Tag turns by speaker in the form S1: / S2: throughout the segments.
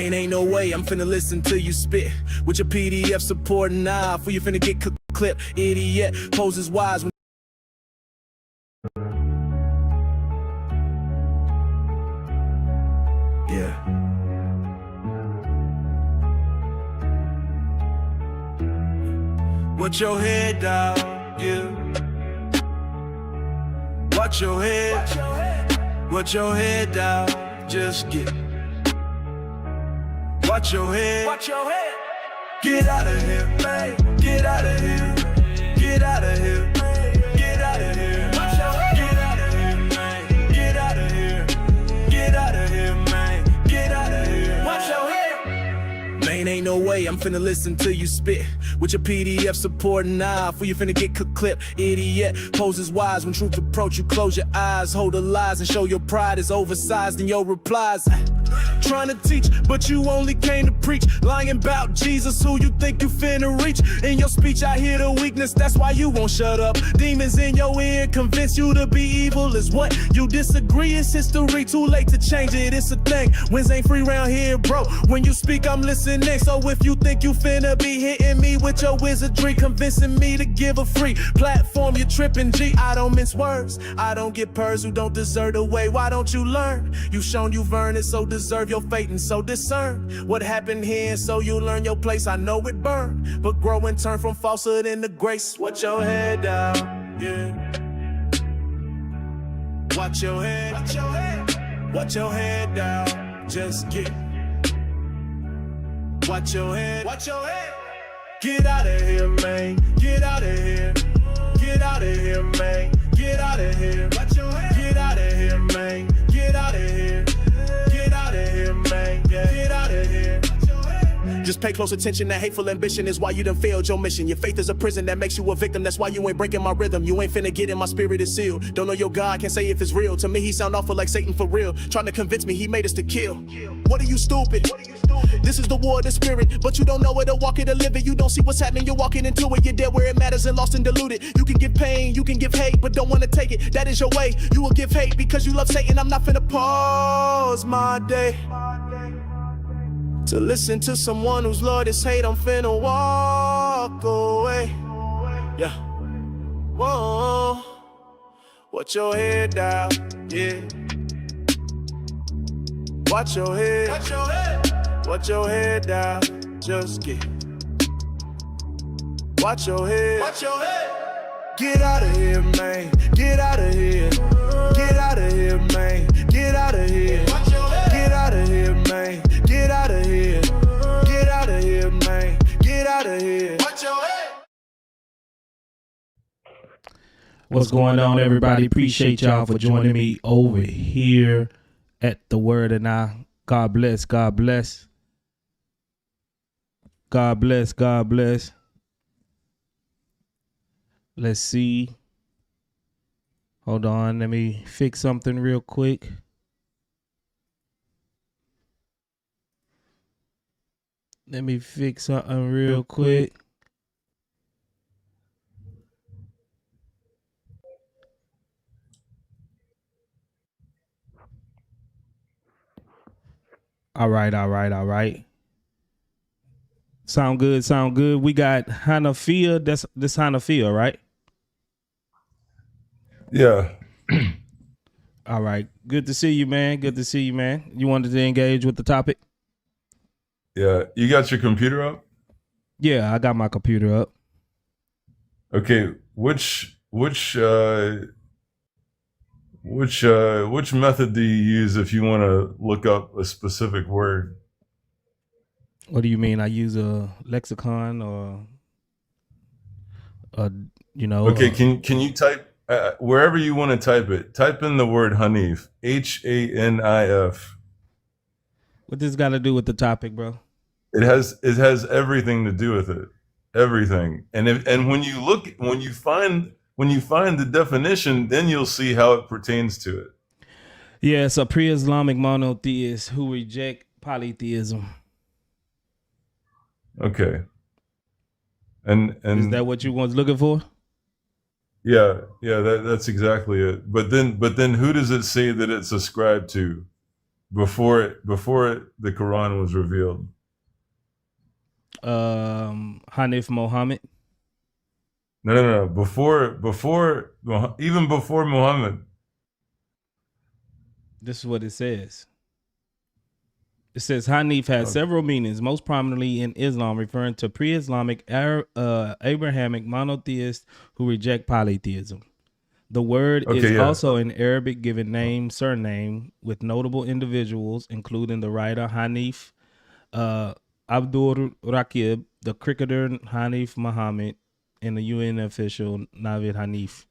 S1: Man, ain't no way I'm finna listen to you spit with your PDF supporting for you finna get clip. Idiot poses wise when yeah. Watch your head down, yeah. Watch your head. Watch your head down. Just get. Watch your head. Watch your head. Get out of here, man. Get out of here. Get out of here. Get out of here. Watch your head. Get out of here, man. Get out of here. Get out of here, man. Get out of here. Watch your head. Man, ain't no way I'm finna listen to you spit with your PDF supporting for you finna get clip. Idiot poses wise when truth approach you. Close your eyes, hold the lies, and show your pride is oversized in your replies. Trying to teach, but you only came to preach. Lying about Jesus, who you think you finna reach. In your speech, I hear the weakness, that's why you won't shut up. Demons in your ear, convince you to be evil is what you disagree. It's history, too late to change it, it's a thing. Wins ain't free round here, bro. When you speak, I'm listening. So if you think you finna be hitting me with your wizardry, convincing me to give a free platform, you're tripping, G. I don't mince words, I don't get purrs who don't deserve the way. Why don't you learn? You've shown you've earned it, so deserve your fate, and so discern what happened here, and so you learn your place. I know it burned, but grow and turn from falsehood into grace. Watch your head down, yeah. Watch your head. Watch your head. Watch your head down. Just get. Watch your head. Watch your head. Get out of here, man. Get out of here. Get out of here, man. Get out of here. Watch your head. Get out of here, man. Get out of here. Get out of here, man. Get out of here. Just pay close attention, that hateful ambition is why you done failed your mission. Your faith is a prison that makes you a victim, that's why you ain't breaking my rhythm. You ain't finna get in, my spirit is sealed. Don't know your God, can't say if it's real. To me, he sound awful like Satan for real. Trying to convince me he made us to kill. What are you, stupid? This is the war of the spirit, but you don't know it or walk it or live it. You don't see what's happening, you're walking into it. You're dead where it matters and lost and diluted. You can give pain, you can give hate, but don't wanna take it. That is your way, you will give hate because you love Satan. I'm not finna pause my day to listen to someone whose Lord is hate. I'm finna walk away. Yeah. Whoa. Watch your head down. Yeah. Watch your head. Watch your head. Watch your head down. Just get. Watch your head. Watch your head. Get out of here, man. Get out of here. Get out of here, man. Get out of here. Watch your head. Get out of here, man. Get out of here. Get out of here, man. Get out of here. Watch your head.
S2: What's going on, everybody? Appreciate y'all for joining me over here at the Word and I. God bless. God bless. God bless. God bless. Let's see. Hold on. Let me fix something real quick. Let me fix something real quick. All right. Sound good. We got Hanif. This Hanif, right?
S3: Yeah.
S2: All right. Good to see you, man. You wanted to engage with the topic?
S3: Yeah. You got your computer up?
S2: Yeah, I got my computer up.
S3: Okay. Which method do you use if you want to look up a specific word?
S2: What do you mean? I use a lexicon or
S3: Okay, can you type wherever you want to type it? Type in the word Hanif, Hanif.
S2: What this got to do with the topic, bro?
S3: It has everything to do with it. Everything. And when you find the definition, then you'll see how it pertains to it.
S2: Yeah, it's a pre-Islamic monotheist who reject polytheism.
S3: Okay. And
S2: is that what you was looking for?
S3: Yeah, that's exactly it. But then who does it say that it's ascribed to? before the Quran was revealed?
S2: Hanif Mohammed.
S3: No. Even before Muhammad.
S2: This is what it says. It says Hanif has several meanings, most prominently in Islam, referring to pre-Islamic Abrahamic monotheists who reject polytheism. The word is also in Arabic given name, surname, with notable individuals, including the writer Hanif, Abdul Rakib, the cricketer Hanif Muhammad, and the UN official Navid Hanif.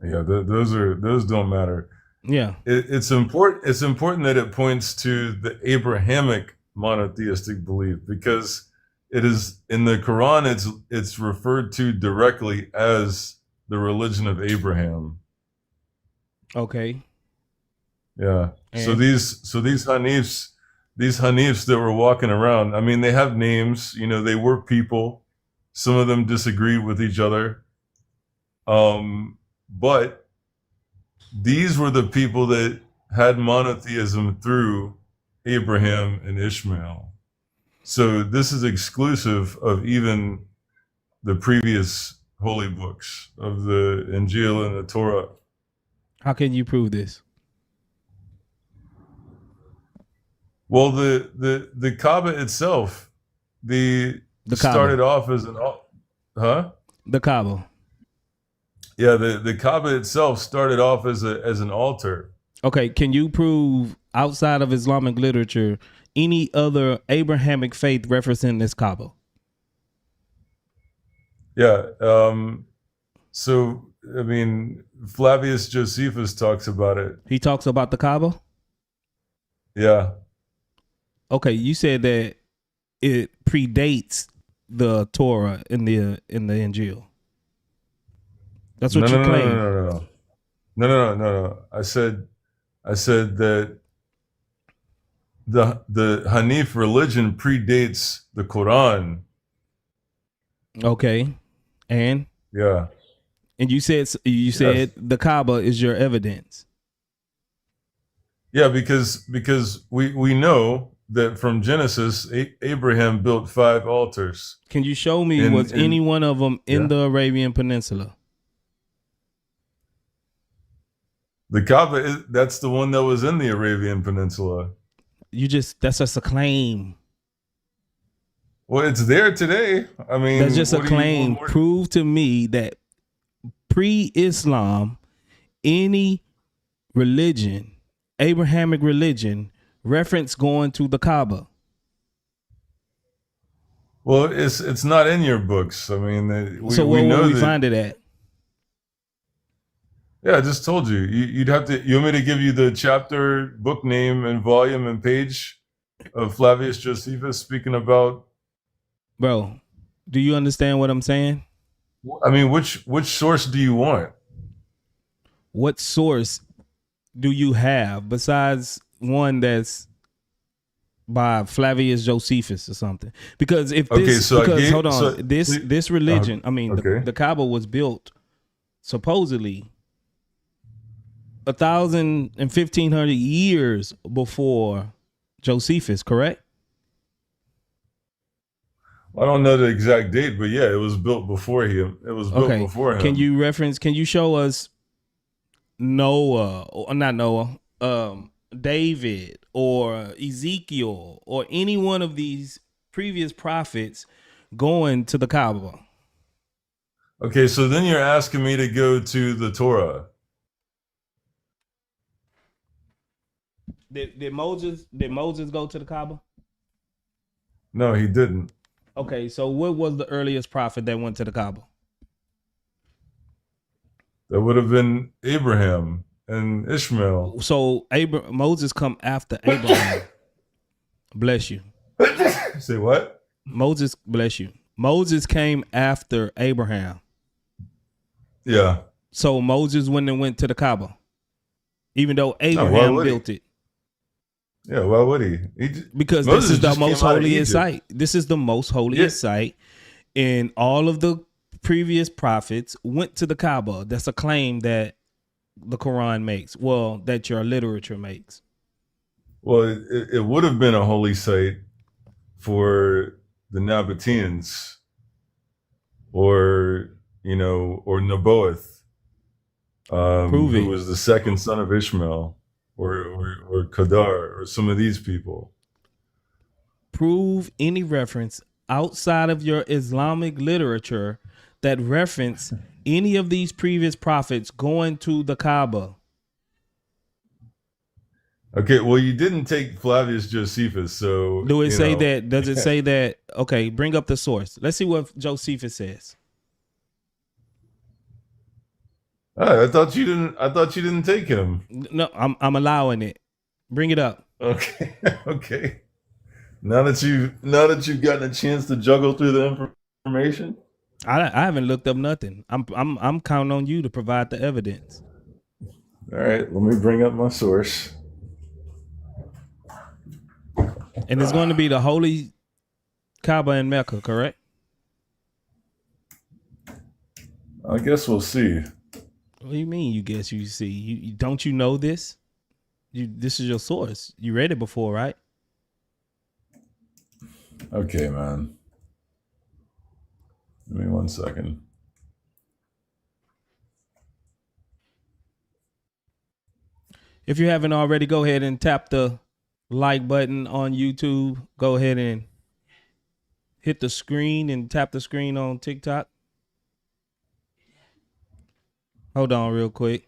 S3: Yeah, those don't matter.
S2: Yeah,
S3: it's important. It's important that it points to the Abrahamic monotheistic belief, because it is in the Quran. It's referred to directly as the religion of Abraham.
S2: Okay.
S3: Yeah. And so these Hanifs that were walking around, I mean, they have names. You know, they were people. Some of them disagreed with each other. But these were the people that had monotheism through Abraham and Ishmael. So this is exclusive of even the previous holy books of the Injil and the Torah.
S2: How can you prove this?
S3: Well, the Kaba itself, started off as
S2: the Kaba.
S3: Yeah, the Kaba itself started off as an altar.
S2: Okay, can you prove outside of Islamic literature any other Abrahamic faith referencing this Kaba?
S3: Yeah. So I mean, Flavius Josephus talks about it.
S2: He talks about the Kaba?
S3: Yeah.
S2: Okay, you said that it predates the Torah in the Injil. That's what you claim.
S3: No. I said that the Hanif religion predates the Quran.
S2: Okay. And?
S3: Yeah.
S2: And you said the Kaaba is your evidence.
S3: Yeah, because we know that from Genesis, Abraham built 5 altars.
S2: Can you show me was any one of them in the Arabian Peninsula?
S3: The Kaaba, that's the one that was in the Arabian Peninsula.
S2: That's just a claim.
S3: Well, it's there today. I mean,
S2: that's just a claim. Prove to me that pre-Islam, any religion, Abrahamic religion, reference going to the Kaaba.
S3: Well, it's not in your books. I mean,
S2: so where would we find it at?
S3: Yeah, I just told you. You'd have to. You want me to give you the chapter, book name, and volume and page of Flavius Josephus speaking about?
S2: Bro, do you understand what I'm saying?
S3: I mean, which source do you want?
S2: What source do you have besides one that's by Flavius Josephus or something? Because if this, this religion, the Kaaba was built supposedly 1,000 and 1,500 years before Josephus, correct?
S3: I don't know the exact date, but yeah, it was built before him. It was built before him.
S2: Can you show us David or Ezekiel or any one of these previous prophets going to the Kaaba?
S3: Okay, so then you're asking me to go to the Torah.
S2: Did Moses go to the Kaaba?
S3: No, he didn't.
S2: Okay, so what was the earliest prophet that went to the Kaaba?
S3: That would have been Abraham and Ishmael.
S2: So Moses come after Abraham. Bless you.
S3: Say what?
S2: Moses, bless you. Moses came after Abraham.
S3: Yeah.
S2: So Moses went to the Kaaba, even though Abraham built it.
S3: Yeah, why would he?
S2: Because
S3: Moses
S2: this is the most holiest site. This is the most holiest site, and all of the previous prophets went to the Kaaba. That's a claim that the Quran makes. Well, that your literature makes.
S3: Well, it would have been a holy site for the Nabateans, or or Nebaioth,
S2: Prove
S3: who
S2: it.
S3: was the second son of Ishmael, or Kedar, or some of these people.
S2: Prove any reference outside of your Islamic literature that reference any of these previous prophets going to the Kaba.
S3: Okay, well, you didn't take Flavius Josephus, so
S2: Do it say that? Does it say that? Okay, bring up the source. Let's see what Josephus says.
S3: I thought you didn't. I thought you didn't take him.
S2: No, I'm allowing it. Bring it up.
S3: Okay, okay. Now that you've gotten a chance to juggle through the information,
S2: I haven't looked up nothing. I'm counting on you to provide the evidence.
S3: all right. Let me bring up my source.
S2: And it's going to be the Holy Kaba in Mecca, correct?
S3: I guess we'll see.
S2: What do you mean? You guess you see? You don't you know this? This is your source. You read it before, right?
S3: Okay, man. Give me 1 second.
S2: If you haven't already, go ahead and tap the like button on YouTube. Go ahead and hit the screen and tap the screen on TikTok. Hold on real quick.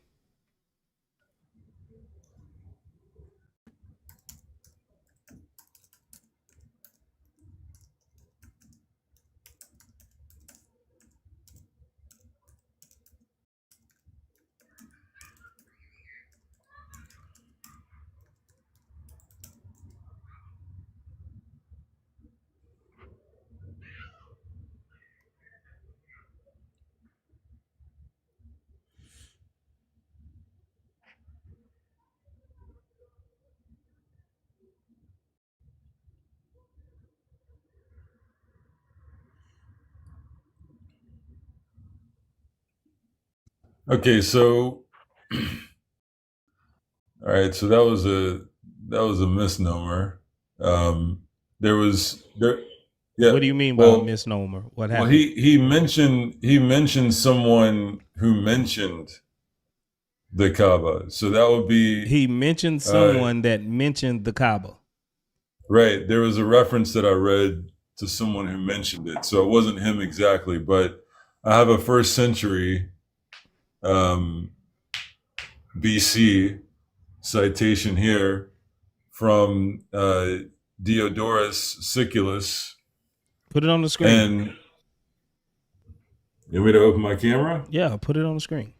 S3: Okay, so all right, so that was a misnomer. There was there. Yeah.
S2: What do you mean by a misnomer? What happened?
S3: Well, he mentioned someone who mentioned the Kaaba, so that would be
S2: He mentioned someone that mentioned the Kaaba.
S3: right. There was a reference that I read to someone who mentioned it, so it wasn't him exactly, but I have a first century BC citation here from Diodorus Siculus.
S2: Put it on the screen.
S3: And you want me to open my camera?
S2: Yeah, put it on the screen.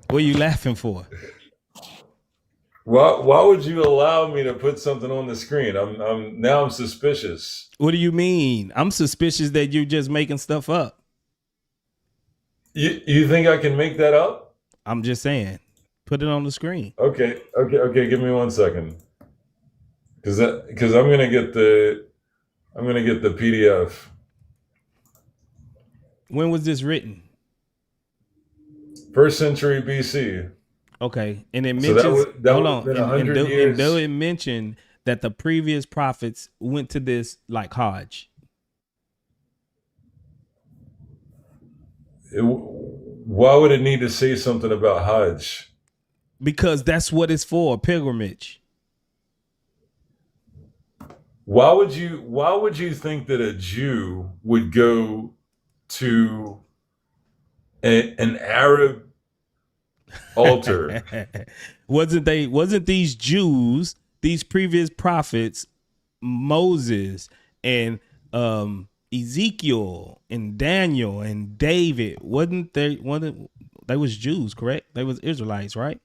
S2: What are you laughing for?
S3: Why would you allow me to put something on the screen? I'm suspicious.
S2: What do you mean? I'm suspicious that you're just making stuff up.
S3: You think I can make that up?
S2: I'm just saying. Put it on the screen.
S3: Okay. Give me 1 second, because I'm gonna get the PDF.
S2: When was this written?
S3: First century BC.
S2: Okay, and it mentions.
S3: Hold on.
S2: And though it mentioned that the previous prophets went to this like Hajj.
S3: Why would it need to say something about Hajj?
S2: Because that's what it's for, pilgrimage.
S3: Why would you think that a Jew would go to an Arab altar?
S2: Wasn't these Jews, these previous prophets, Moses and Ezekiel and Daniel and David, they was Jews, correct? They was Israelites, right?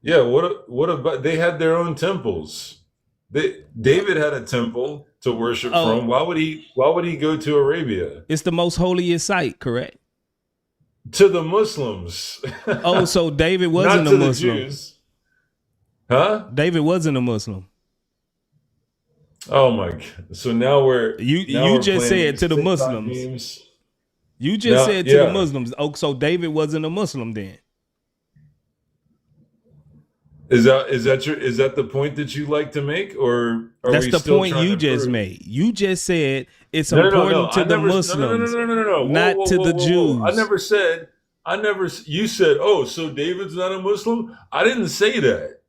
S3: Yeah, what about they had their own temples? David had a temple to worship from. Why would he go to Arabia?
S2: It's the most holiest site, correct?
S3: To the Muslims.
S2: Oh, so David wasn't
S3: Not to
S2: a Muslim.
S3: the Jews. Huh?
S2: David wasn't a Muslim.
S3: Oh my God. So now
S2: you just said to the Muslims.
S3: Games.
S2: You just said to the Muslims. Oh, so David wasn't a Muslim then.
S3: Is that the point that you like to make, or are
S2: That's
S3: we
S2: the
S3: still
S2: point
S3: trying
S2: you
S3: to
S2: just
S3: prove?
S2: made. You just said it's
S3: No,
S2: important to
S3: I
S2: the
S3: never.
S2: Muslims,
S3: No.
S2: not to the Jews.
S3: I never said. You said, "Oh, so David's not a Muslim." I didn't say that.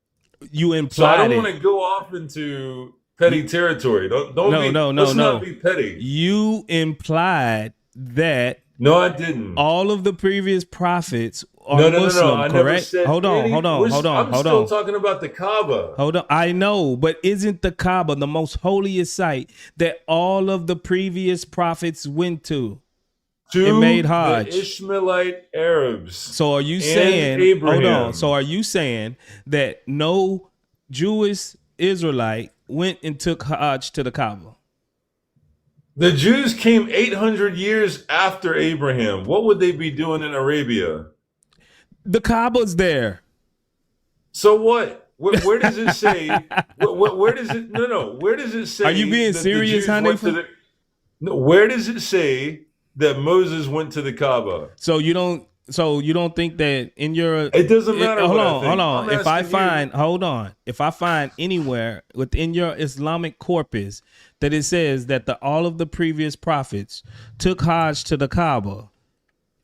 S2: You
S3: So I
S2: implied
S3: don't
S2: it.
S3: want to go off into petty territory. Don't be.
S2: No.
S3: Let's not be petty.
S2: You implied that
S3: No, I didn't.
S2: all of the previous prophets are Muslim,
S3: No. I
S2: correct?
S3: never said.
S2: Hold on.
S3: I'm still talking about the Kaaba.
S2: Hold on. I know, but isn't the Kaaba the most holiest site that all of the previous prophets went to?
S3: To
S2: made Hajj.
S3: The Ishmaelite Arabs.
S2: So are you saying,
S3: Abraham.
S2: hold on. So are you saying that no Jewish Israelite went and took Hajj to the Kaaba?
S3: The Jews came 800 years after Abraham. What would they be doing in Arabia?
S2: The Kaaba's there.
S3: So what? Where does it say? Where does it? No. Where does it say?
S2: Are you being serious, Hanif?
S3: No. Where does it say that Moses went to the Kaaba?
S2: So you don't think that in your
S3: It doesn't matter.
S2: Hold
S3: what
S2: on.
S3: I think.
S2: If I find anywhere within your Islamic corpus that it says that all of the previous prophets took Hajj to the Kaaba,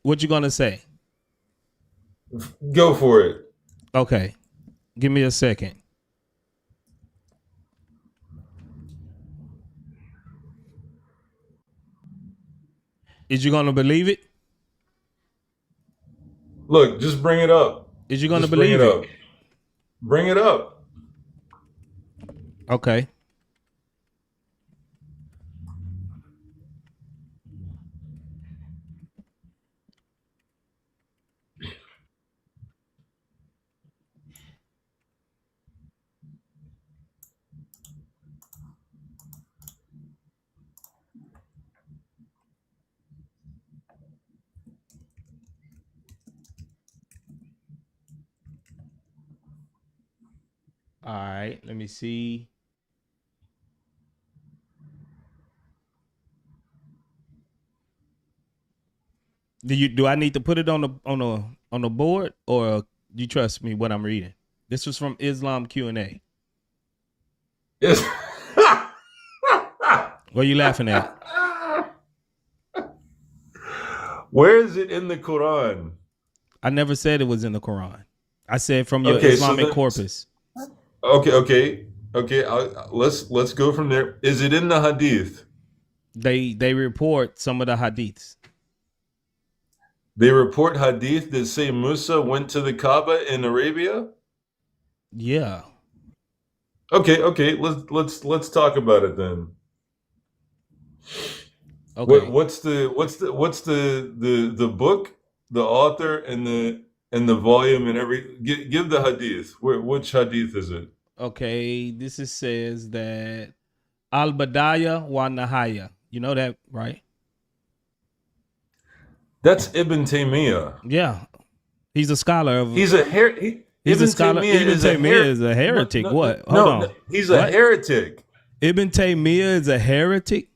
S2: what you gonna say?
S3: Go for it.
S2: Okay, give me a second. Is you gonna believe it?
S3: Look, just bring it up.
S2: Is you gonna believe it?
S3: Bring it up.
S2: Okay. All right, let me see. Do I need to put it on the board, or do you trust me what I'm reading? This was from Islam Q&A.
S3: Yes.
S2: What are you laughing at?
S3: Where is it in the Quran?
S2: I never said it was in the Quran. I said from your Islamic corpus.
S3: Okay. Let's go from there. Is it in the Hadith?
S2: They report some of the hadiths.
S3: They report Hadith that say Musa went to the Kaaba in Arabia.
S2: Yeah.
S3: Okay. Let's talk about it then.
S2: Okay.
S3: What's the book, the author, and the volume and every? Give the Hadith. Which Hadith is it?
S2: Okay. This says that Al-Badaya wa Nahaya. You know that, right?
S3: That's Ibn Taymiyyah.
S2: Yeah. He's a scholar of.
S3: He's a heretic.
S2: He's a scholar. Ibn Taymiyyah is a heretic. What? Hold on.
S3: He's a heretic.
S2: Ibn Taymiyyah is a heretic.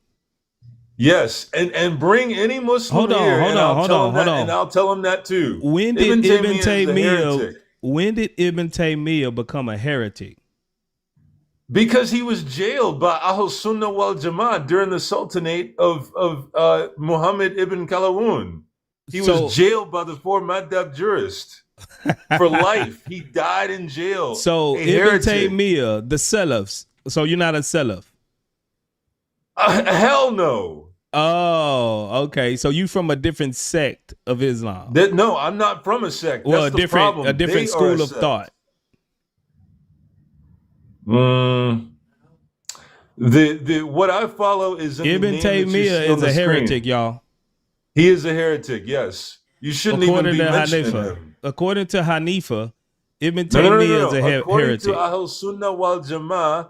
S3: Yes, and bring any Muslim
S2: hold on,
S3: and I'll tell him that too.
S2: When did Ibn Taymiyyah become a heretic?
S3: Because he was jailed by Ahl Sunnah wal Jama'ah during the Sultanate of Muhammad ibn Qalawun. He was jailed by the four Madhab jurists for life. He died in jail.
S2: So Ibn Taymiyyah, the Salafs. So you're not a Salaf?
S3: Hell no.
S2: Oh, okay. So you from a different sect of Islam?
S3: No, I'm not from a sect.
S2: Well,
S3: that's the problem.
S2: A different school of thought.
S3: What I follow is
S2: Ibn Taymiyyah is a heretic, y'all.
S3: He is a heretic. Yes, you shouldn't even be mentioning him.
S2: According to Hanifa, Ibn Taymiyyah is a heretic.
S3: According to Ahl Sunnah wal Jama'ah,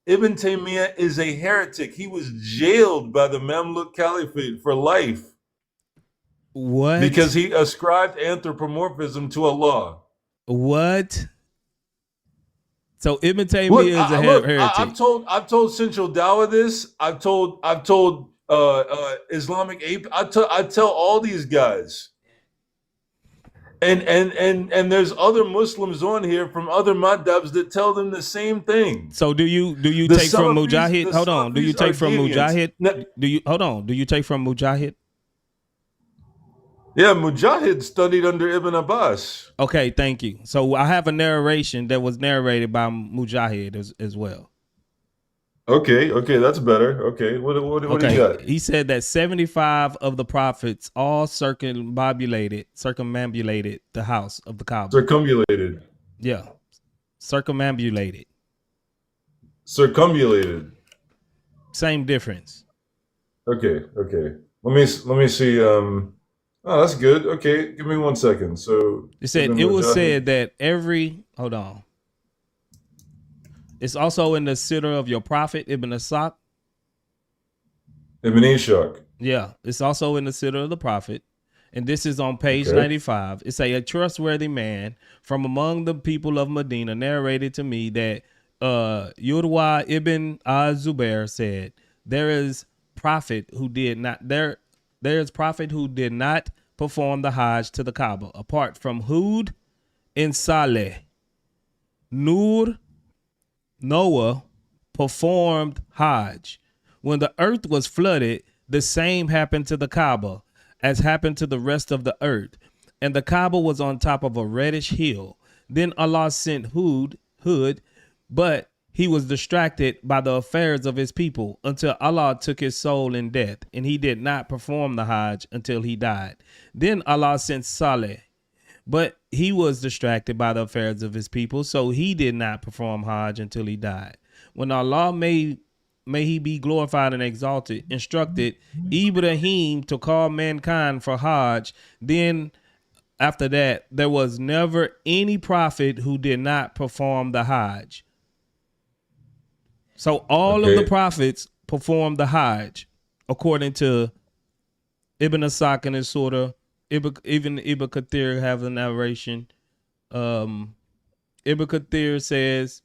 S3: Ibn Taymiyyah is a heretic. He was jailed by the Mamluk Caliphate for life.
S2: What?
S3: Because he ascribed anthropomorphism to Allah.
S2: What? So Ibn Taymiyyah is a heretic.
S3: I've told Central Dawah this. I've told Islamic Ape. I tell all these guys. And there's other Muslims on here from other madhabs that tell them the same thing.
S2: So do you
S3: The
S2: take from
S3: Salafis-
S2: Mujahid?
S3: the
S2: Hold on. Do you
S3: Salafis
S2: take
S3: are
S2: from
S3: deviants.
S2: Mujahid?
S3: No-
S2: Do you take from Mujahid?
S3: Yeah, Mujahid studied under Ibn Abbas.
S2: Okay, thank you. So I have a narration that was narrated by Mujahid as well.
S3: Okay, that's better. Okay, what do you got?
S2: He said that 75 of the prophets all circumambulated the house of the Kaaba.
S3: Circumambulated.
S2: Yeah. Circumambulated.
S3: Circumambulated.
S2: Same difference.
S3: Okay. Let me see. Oh, that's good. Okay, give me 1 second. So
S2: It said
S3: Ibn
S2: it was
S3: Mujahid-
S2: said that hold on. It's also in the sitter of your prophet Ibn Asaq.
S3: Ibn Ishaq.
S2: Yeah, it's also in the sitter of the prophet. And this is on page
S3: Okay.
S2: 95. It's a trustworthy man from among the people of Medina narrated to me that Yudwa ibn Zubair said, there is prophet who did not perform the Hajj to the Kaaba, apart from Hud and Saleh. Noah performed Hajj. When the earth was flooded, the same happened to the Kaaba as happened to the rest of the earth. And the Kaaba was on top of a reddish hill. Then Allah sent Hud, but he was distracted by the affairs of his people until Allah took his soul in death, and he did not perform the Hajj until he died. Then Allah sent Saleh, but he was distracted by the affairs of his people, so he did not perform Hajj until he died. When Allah may he be glorified and exalted, instructed Ibrahim to call mankind for Hajj, then after that, there was never any prophet who did not perform the Hajj. So all of the prophets performed the Hajj, according to Ibn Asaq and his surah. Even Ibn Kathir have a narration. Ibn Kathir says,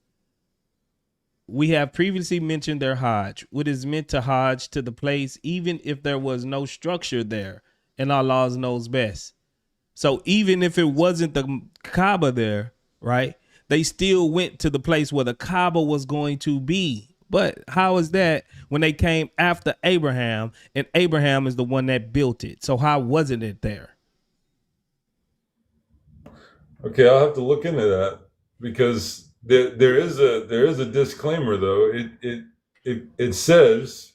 S2: we have previously mentioned their Hajj, what is meant to Hajj to the place, even if there was no structure there, and Allah knows best. So even if it wasn't the Kaaba there, right, they still went to the place where the Kaaba was going to be. But how is that when they came after Abraham, and Abraham is the one that built it? So how wasn't it there?
S3: Okay, I'll have to look into that, because there is a disclaimer though. It says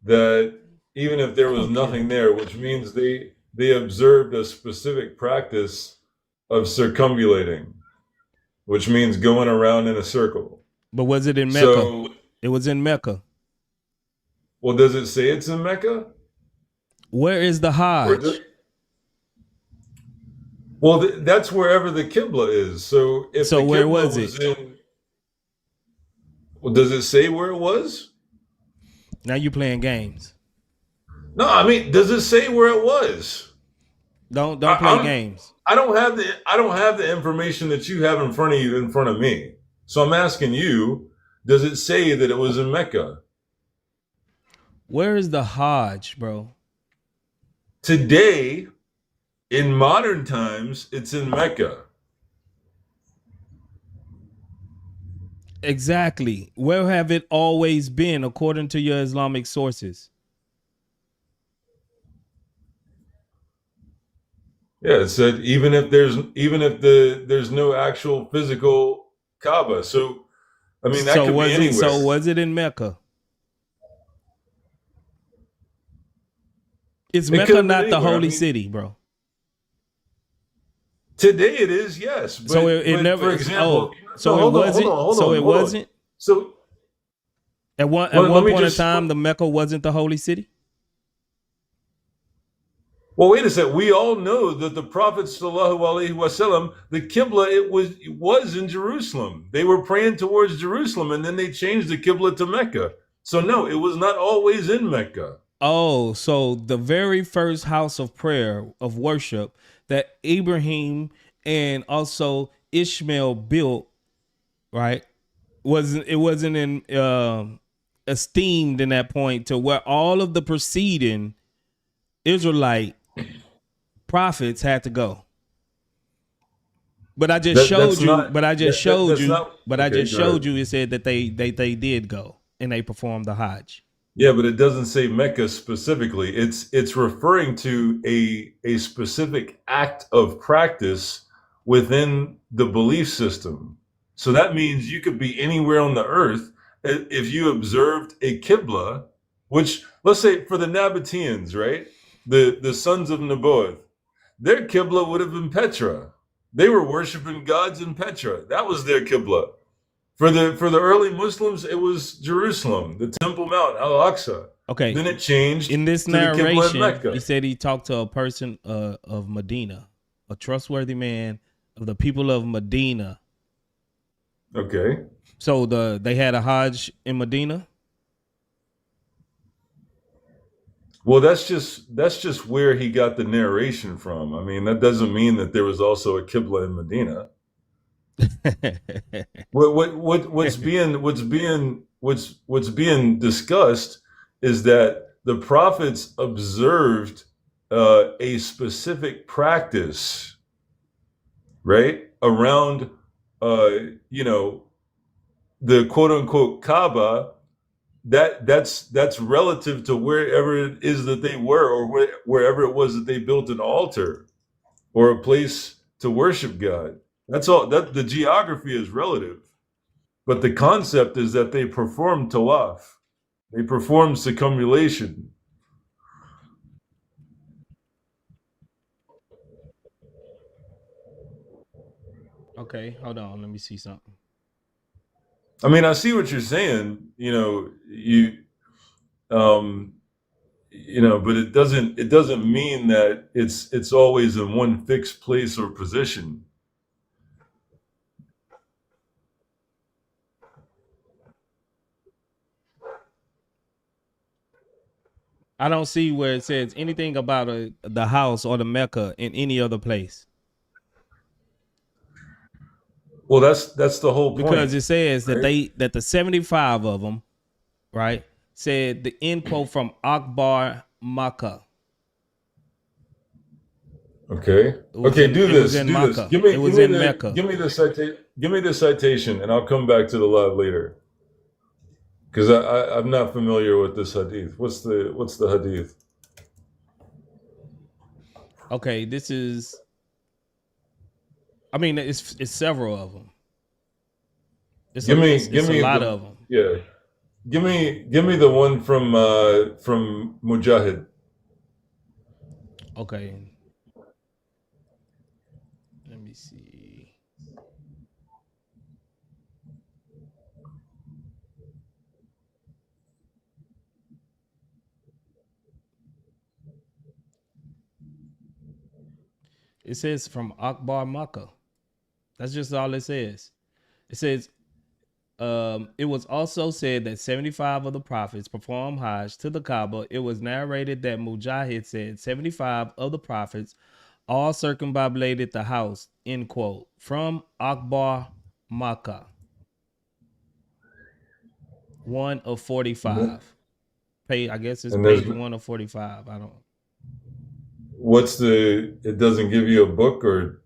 S3: that even if there was nothing there, which means they observed a specific practice of circumambulating, which means going around in a circle.
S2: But was it in Mecca?
S3: So,
S2: it was in Mecca.
S3: Well, does it say it's in Mecca?
S2: Where is the Hajj?
S3: Well, that's wherever the Qibla is. So if the
S2: where
S3: Qibla
S2: was it?
S3: Well, does it say where it was?
S2: Now you're playing games.
S3: No, I mean, does it say where it was?
S2: Don't play games.
S3: I don't have the information that you have in front of you in front of me. So I'm asking you, does it say that it was in Mecca?
S2: Where is the Hajj, bro?
S3: Today, in modern times, it's in Mecca.
S2: Exactly. Where have it always been, according to your Islamic sources?
S3: Yeah, it said even if there's no actual physical Kaaba. So I mean that could be anywhere.
S2: So was it in Mecca? Is Mecca not the holy city, bro?
S3: Today it is, yes. But,
S2: so it never.
S3: For example,
S2: it wasn't.
S3: So
S2: at one point in time, the Mecca wasn't the holy city.
S3: Well, wait a second. We all know that the Prophet ﷺ, the Qibla, it was in Jerusalem. They were praying towards Jerusalem, and then they changed the Qibla to Mecca. So no, it was not always in Mecca.
S2: Oh, so the very first house of prayer, of worship, that Ibrahim and also Ishmael built, right? It wasn't esteemed in that point to where all of the preceding Israelite prophets had to go. But I just showed
S3: that's
S2: you.
S3: not.
S2: But I just showed
S3: That's
S2: you.
S3: not.
S2: But I
S3: Okay,
S2: just
S3: go
S2: showed
S3: ahead.
S2: you. It said that they did go and they performed the Hajj.
S3: Yeah, but it doesn't say Mecca specifically. It's referring to a specific act of practice within the belief system. So that means you could be anywhere on the earth if you observed a Qibla, which let's say for the Nabateans, right? The sons of Naboth, their Qibla would have been Petra. They were worshiping gods in Petra. That was their Qibla. For the early Muslims, it was Jerusalem, the Temple Mount, Al-Aqsa.
S2: Okay.
S3: Then it changed
S2: In this
S3: to the Qibla in
S2: narration,
S3: Mecca.
S2: he said he talked to a person of Medina, a trustworthy man of the people of Medina.
S3: Okay.
S2: So they had a Hajj in Medina.
S3: Well, that's just where he got the narration from. I mean, that doesn't mean that there was also a Qibla in Medina. What's being discussed is that the prophets observed a specific practice, right, around the quote unquote Kaba. That's relative to wherever it is that they were, or wherever it was that they built an altar or a place to worship God. That's all. That the geography is relative, but the concept is that they performed tawaf, they performed circumambulation.
S2: Okay, hold on. Let me see something.
S3: I mean, I see what you're saying. But it doesn't mean that it's always in one fixed place or position.
S2: I don't see where it says anything about the house or the Mecca in any other place.
S3: Well, that's the whole point.
S2: Because it says
S3: right?
S2: that the 75 of them, right, said the end quote from Akbar Makkah.
S3: Okay. Okay. Do this. Do this. Give me
S2: Mecca.
S3: Give me the citation, and I'll come back to the live later. Because I'm not familiar with this hadith. What's the hadith?
S2: Okay, this is. I mean, it's several of them. It's a lot of them.
S3: Yeah. Give me the one from Mujahid.
S2: Okay. Let me see. It says from Akbar Makkah. That's just all it says. It says, it was also said that 75 of the prophets performed Hajj to the Kaaba. It was narrated that Mujahid said 75 of the prophets all circumambulated the house, end quote, from Akbar Makkah. 1 of 45. I guess it's page 1 of 45. I don't.
S3: It doesn't give you a book or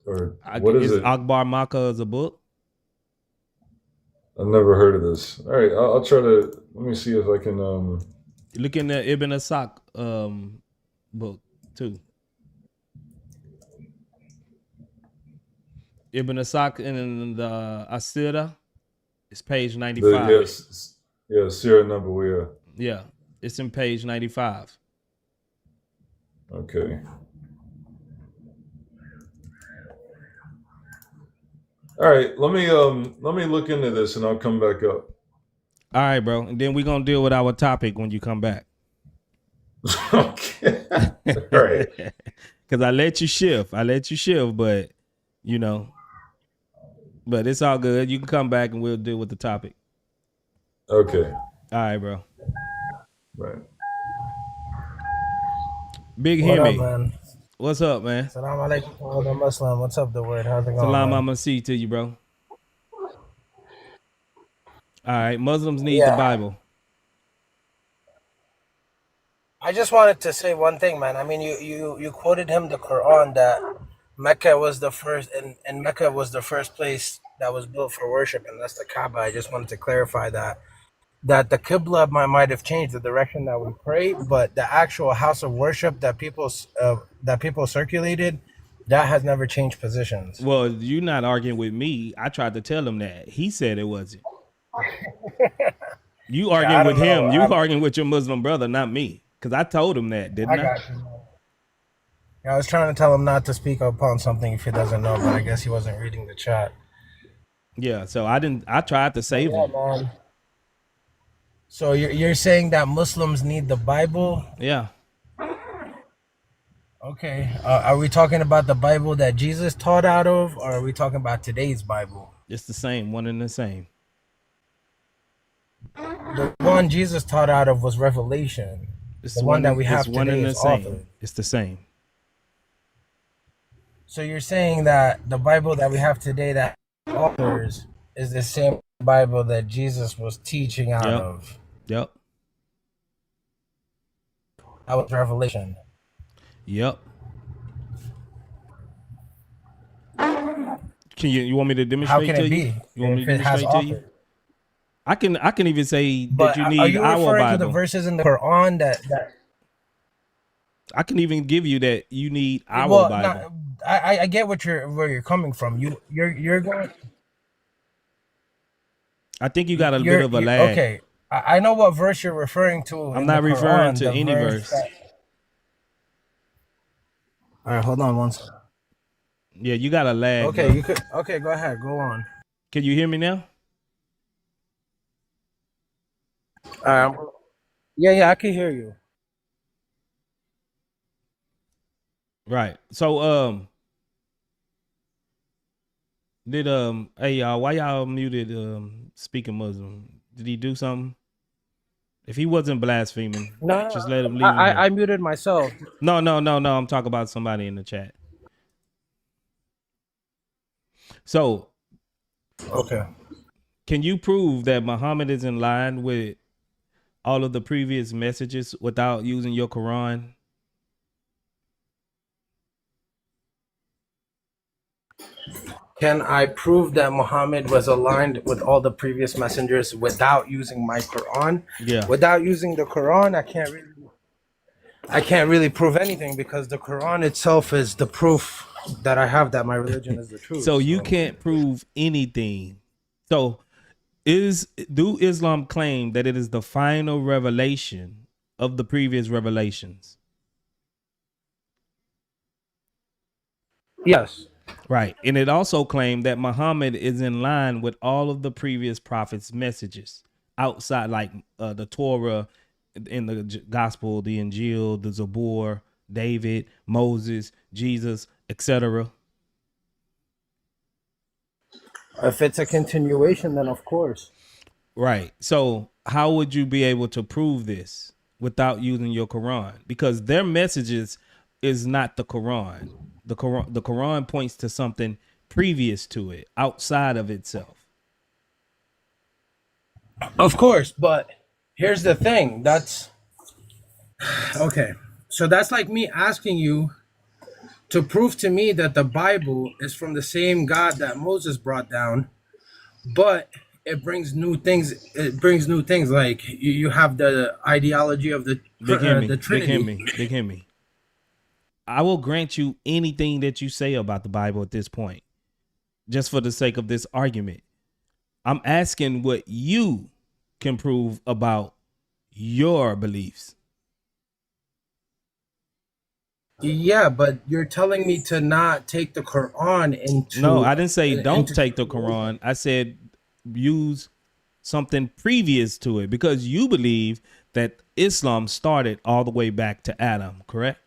S3: what is it?
S2: Akbar Makkah is a book?
S3: I've never heard of this. All right, I'll try to, let me see if I can.
S2: Look in the Ibn Asak book too. Ibn Asak in the Asira, it's page 95.
S3: Yeah, Sirah Nabawiyah.
S2: Yeah, it's in page 95.
S3: Okay. All right, let me look into this and I'll come back up.
S2: All right, bro. And then we're gonna deal with our topic when you come back.
S3: Okay. All right.
S2: Because I let you shift, but but it's all good. You can come back and we'll deal with the topic.
S3: Okay.
S2: All right, bro.
S3: Right.
S2: Big Hemi. What's up, man?
S4: Salam alaikum, the Muslim. What's up, the word? How's it going?
S2: Salam Amasi to you, bro. All right, Muslims need the Bible.
S4: I just wanted to say one thing, man. I mean, you quoted him the Qur'an that Mecca was the first, and Mecca was the first place that was built for worship, and that's the Kaaba. I just wanted to clarify that the Qibla might have changed the direction that we pray, but the actual house of worship that people circulated, that has never changed positions.
S2: Well, you're not arguing with me. I tried to tell him that. He said it wasn't. You
S4: Yeah, I
S2: arguing with
S4: don't know.
S2: him. You arguing with your Muslim brother, not me. Because I told him that,
S4: I
S2: didn't I?
S4: got you. Yeah, I was trying to tell him not to speak upon something if he doesn't know, but I guess he wasn't reading the chat.
S2: Yeah, so I tried to save
S4: Yeah,
S2: him.
S4: man. So you're saying that Muslims need the Bible?
S2: Yeah.
S4: Okay. Are we talking about the Bible that Jesus taught out of, or are we talking about today's Bible?
S2: It's the same, one and the same.
S4: The one Jesus taught out of was Revelation.
S2: It's
S4: The one that we
S2: it's
S4: have
S2: one
S4: today
S2: and the
S4: is authored.
S2: same. It's the same.
S4: So you're saying that the Bible that we have today that authors is the same Bible that Jesus was teaching out
S2: Yep.
S4: of.
S2: Yep.
S4: That was Revelation.
S2: Yep. Can you want me to
S4: How
S2: demonstrate
S4: can
S2: to
S4: it
S2: you?
S4: be
S2: You want me
S4: if
S2: to
S4: it has
S2: demonstrate to you?
S4: author?
S2: I can even say
S4: But
S2: that you
S4: are
S2: need
S4: you
S2: our
S4: referring to the
S2: Bible.
S4: verses in the Quran that
S2: I can even give you that you need our
S4: well,
S2: Bible.
S4: I get where you're coming from. You're going
S2: I think you got a bit of a lag.
S4: okay. I know what verse you're referring to.
S2: I'm
S4: in
S2: not
S4: the
S2: referring
S4: Quran,
S2: to
S4: the
S2: any verse.
S4: All right, hold on one second.
S2: Yeah, you got a lag.
S4: Okay,
S2: Bro.
S4: you could. Okay, go ahead. Go on.
S2: Can you hear me now?
S4: Yeah, I can hear you.
S2: Right. So did hey y'all, why y'all muted speaking Muslim? Did he do something? If he wasn't blaspheming,
S4: No,
S2: just let him leave him here.
S4: I muted myself.
S2: No. I'm talking about somebody in the chat. So
S4: Okay.
S2: can you prove that Muhammad is in line with all of the previous messages without using your Quran?
S4: Can I prove that Muhammad was aligned with all the previous messengers without using my Quran?
S2: Yeah.
S4: Without using the Quran, I can't really prove anything because the Quran itself is the proof that I have that my religion is the truth.
S2: So you can't prove anything. So do Islam claim that it is the final revelation of the previous revelations?
S4: Yes.
S2: Right. And it also claimed that Muhammad is in line with all of the previous prophets' messages outside, like the Torah, in the gospel, the Injil, the Zabur, David, Moses, Jesus, etc.
S4: If it's a continuation, then of course.
S2: Right. So how would you be able to prove this without using your Quran? Because their messages is not the Quran. The Quran points to something previous to it, outside of itself.
S4: Of course, but here's the thing. That's okay. So that's like me asking you to prove to me that the Bible is from the same God that Moses brought down, but it brings new things. It brings new things like you have the ideology of the Trinity.
S2: Big Hemi. I will grant you anything that you say about the Bible at this point, just for the sake of this argument. I'm asking what you can prove about your beliefs.
S4: Yeah, but you're telling me to not take the Quran into.
S2: No, I didn't say don't take the Quran. I said use something previous to it, because you believe that Islam started all the way back to Adam, correct?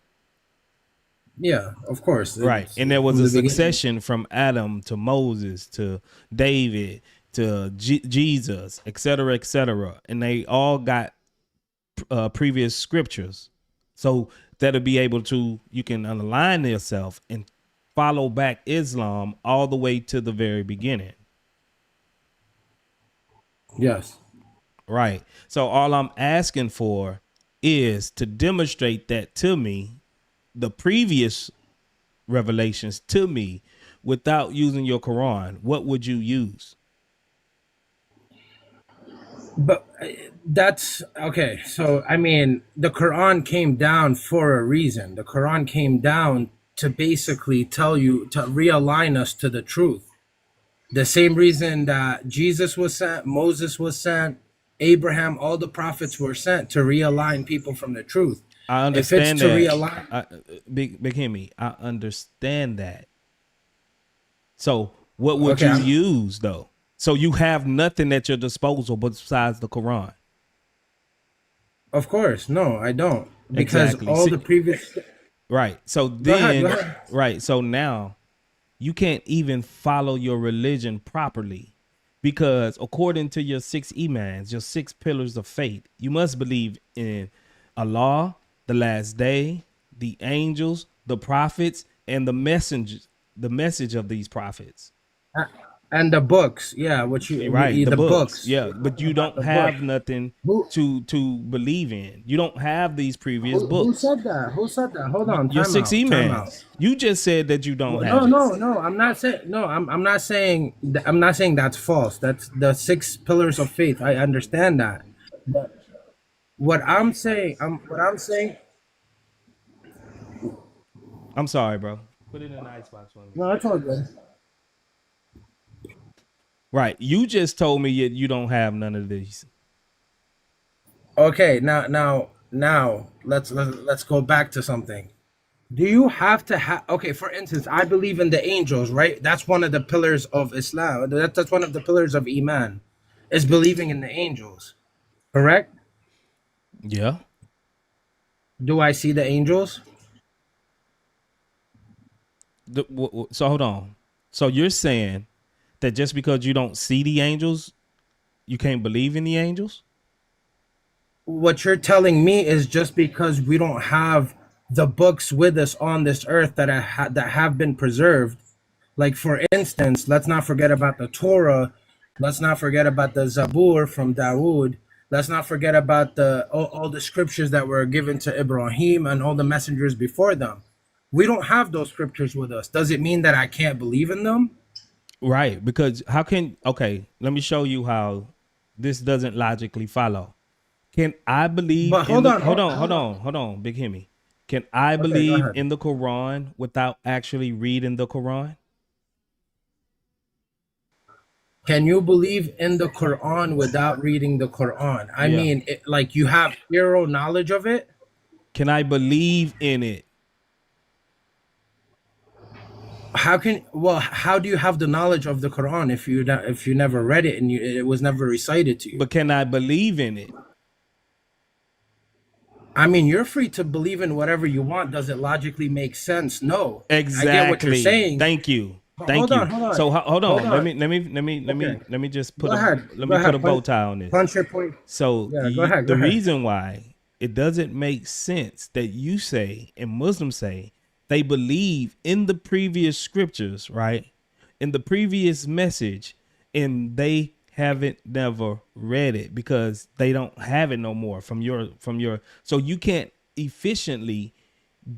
S4: Yeah, of course.
S2: Right. And there was a succession from Adam to Moses to David to Jesus, etc., etc. And they all got previous scriptures. So that'll be able to, you can align yourself and follow back Islam all the way to the very beginning.
S4: Yes.
S2: Right. So all I'm asking for is to demonstrate that to me, the previous revelations to me without using your Quran, what would you use?
S4: But that's okay. So, I mean, the Quran came down for a reason. The Quran came down to basically tell you, to realign us to the truth. The same reason that Jesus was sent, Moses was sent, Abraham, all the prophets were sent to realign people from the truth.
S2: I
S4: If it's
S2: understand
S4: to
S2: that.
S4: realign,
S2: Big Hemi, I understand that. So what would
S4: okay,
S2: you use though? So you have nothing at your disposal besides the Quran.
S4: of course, no, I don't, because
S2: Exactly.
S4: all the previous.
S2: Right. So
S4: Go ahead,
S2: then,
S4: go ahead.
S2: right. So now you can't even follow your religion properly because according to your 6 imans, your 6 pillars of faith, you must believe in Allah, the last day, the angels, the prophets, and the messengers, the message of these prophets.
S4: And the books, yeah, what
S2: Right, the
S4: the
S2: books.
S4: books.
S2: Yeah,
S4: We're
S2: but
S4: talking
S2: you
S4: about
S2: don't
S4: the book.
S2: have nothing
S4: Who
S2: to believe in. You don't have these previous
S4: who
S2: books.
S4: said that? Who said that? Hold on,
S2: Your
S4: time
S2: 6
S4: out, time out.
S2: imams. You just said that you don't
S4: No,
S2: have it.
S4: no, no. I'm not saying no. I'm not saying I'm not saying that's false. That's the 6 pillars of faith. I understand that. But what I'm saying.
S2: I'm sorry, bro. Put it in the icebox for me.
S4: No, it's all good.
S2: Right. You just told me you don't have none of these.
S4: Okay, now let's go back to something. Do you have to have? Okay, for instance, I believe in the angels, right? That's one of the pillars of Islam. That's one of the pillars of Iman, is believing in the angels. Correct?
S2: Yeah.
S4: Do I see the angels?
S2: So hold on. So you're saying that just because you don't see the angels, you can't believe in the angels?
S4: What you're telling me is just because we don't have the books with us on this earth that that have been preserved. Like for instance, let's not forget about the Torah. Let's not forget about the Zabur from Dawood. Let's not forget about all the scriptures that were given to Ibrahim and all the messengers before them. We don't have those scriptures with us. Does it mean that I can't believe in them?
S2: Right. Because how can, okay, let me show you how this doesn't logically follow. Can I believe
S4: But
S2: in
S4: hold on,
S2: hold on, Big Hemi. Can I
S4: Okay, go
S2: believe
S4: ahead.
S2: in the Quran without actually reading the Quran?
S4: Can you believe in the Quran without reading the Quran? I
S2: Yeah.
S4: mean, like you have zero knowledge of it.
S2: Can I believe in it?
S4: How do you have the knowledge of the Quran if you never read it and it was never recited to you?
S2: But can I believe in it?
S4: I mean, you're free to believe in whatever you want. Does it logically make sense? No.
S2: Exactly.
S4: I get what you're saying.
S2: Thank you.
S4: But
S2: Thank
S4: hold
S2: you.
S4: on, hold on.
S2: So hold on.
S4: Hold on.
S2: Let me just put
S4: Go ahead.
S2: let
S4: Go
S2: me put
S4: ahead.
S2: a bow tie on this.
S4: Punch your point.
S2: So
S4: Yeah, go ahead. Go
S2: the
S4: ahead.
S2: reason why it doesn't make sense that you say and Muslims say they believe in the previous scriptures, right? In the previous message, and they haven't never read it because they don't have it no more from your so you can't efficiently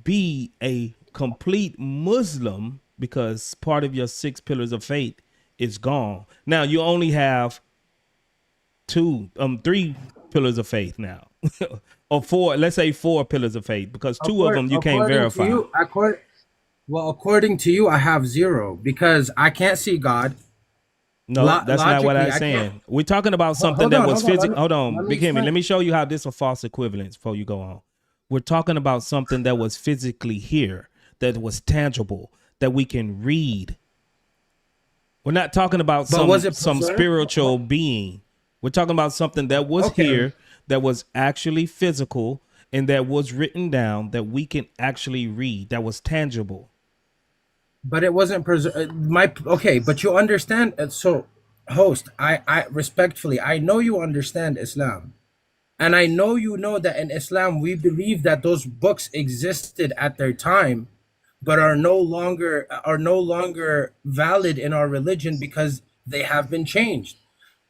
S2: be a complete Muslim because part of your 6 pillars of faith is gone. Now you only have 3 pillars of faith now. Or 4, let's say 4 pillars of faith because 2 of them you can't verify.
S4: According to you, I have 0 because I can't see God.
S2: No, that's not what I'm
S4: logically, I
S2: saying.
S4: can't.
S2: We're talking about something
S4: Hold
S2: that
S4: on,
S2: was
S4: hold on,
S2: physical. Hold on,
S4: let me
S2: Big Hemi.
S4: explain.
S2: Let me show you how this is a false equivalence before you go on. We're talking about something that was physically here, that was tangible, that we can read. We're not talking about
S4: But was it
S2: some
S4: preserved?
S2: spiritual being. We're talking about something that was
S4: Okay.
S2: here, that was actually physical, and that was written down, that we can actually read, that was tangible.
S4: But it wasn't okay, but you understand. So, host, I respectfully, I know you understand Islam, and I know you know that in Islam we believe that those books existed at their time, but are no longer valid in our religion because they have been changed.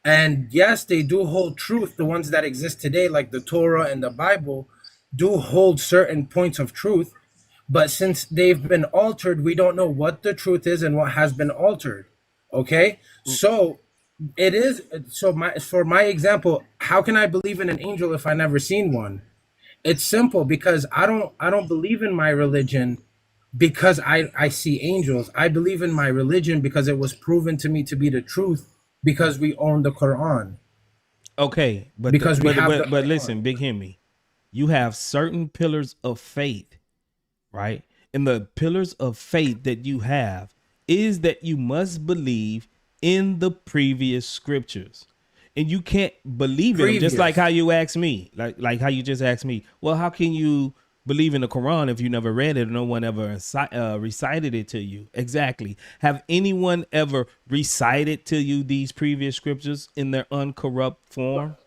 S4: And yes, they do hold truth. The ones that exist today, like the Torah and the Bible, do hold certain points of truth. But since they've been altered, we don't know what the truth is and what has been altered. Okay? So it is so my for my example, how can I believe in an angel if I never seen one? It's simple because I don't believe in my religion because I see angels. I believe in my religion because it was proven to me to be the truth because we own the Quran.
S2: Okay, but
S4: Because we have the
S2: but
S4: Quran.
S2: listen, Big Hemi, you have certain pillars of faith, right? And the pillars of faith that you have is that you must believe in the previous scriptures. And you can't believe in them, just like
S4: Previous.
S2: how you asked me, like how you just asked me. Well, how can you believe in the Quran if you never read it or no one ever recited it to you? Exactly. Have anyone ever recited to you these previous scriptures in their uncorrupt form?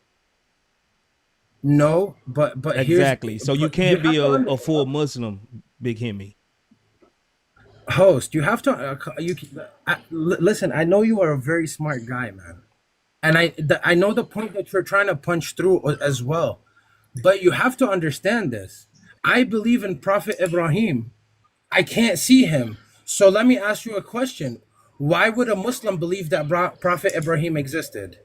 S4: No, but here's
S2: Exactly. So you
S4: but you
S2: can't be
S4: have to
S2: a
S4: understand,
S2: full Muslim, Big Hemi.
S4: host. You have to listen. I know you are a very smart guy, man, and I know the point that you're trying to punch through as well. But you have to understand this. I believe in Prophet Ibrahim. I can't see him. So let me ask you a question. Why would a Muslim believe that Prophet Ibrahim existed?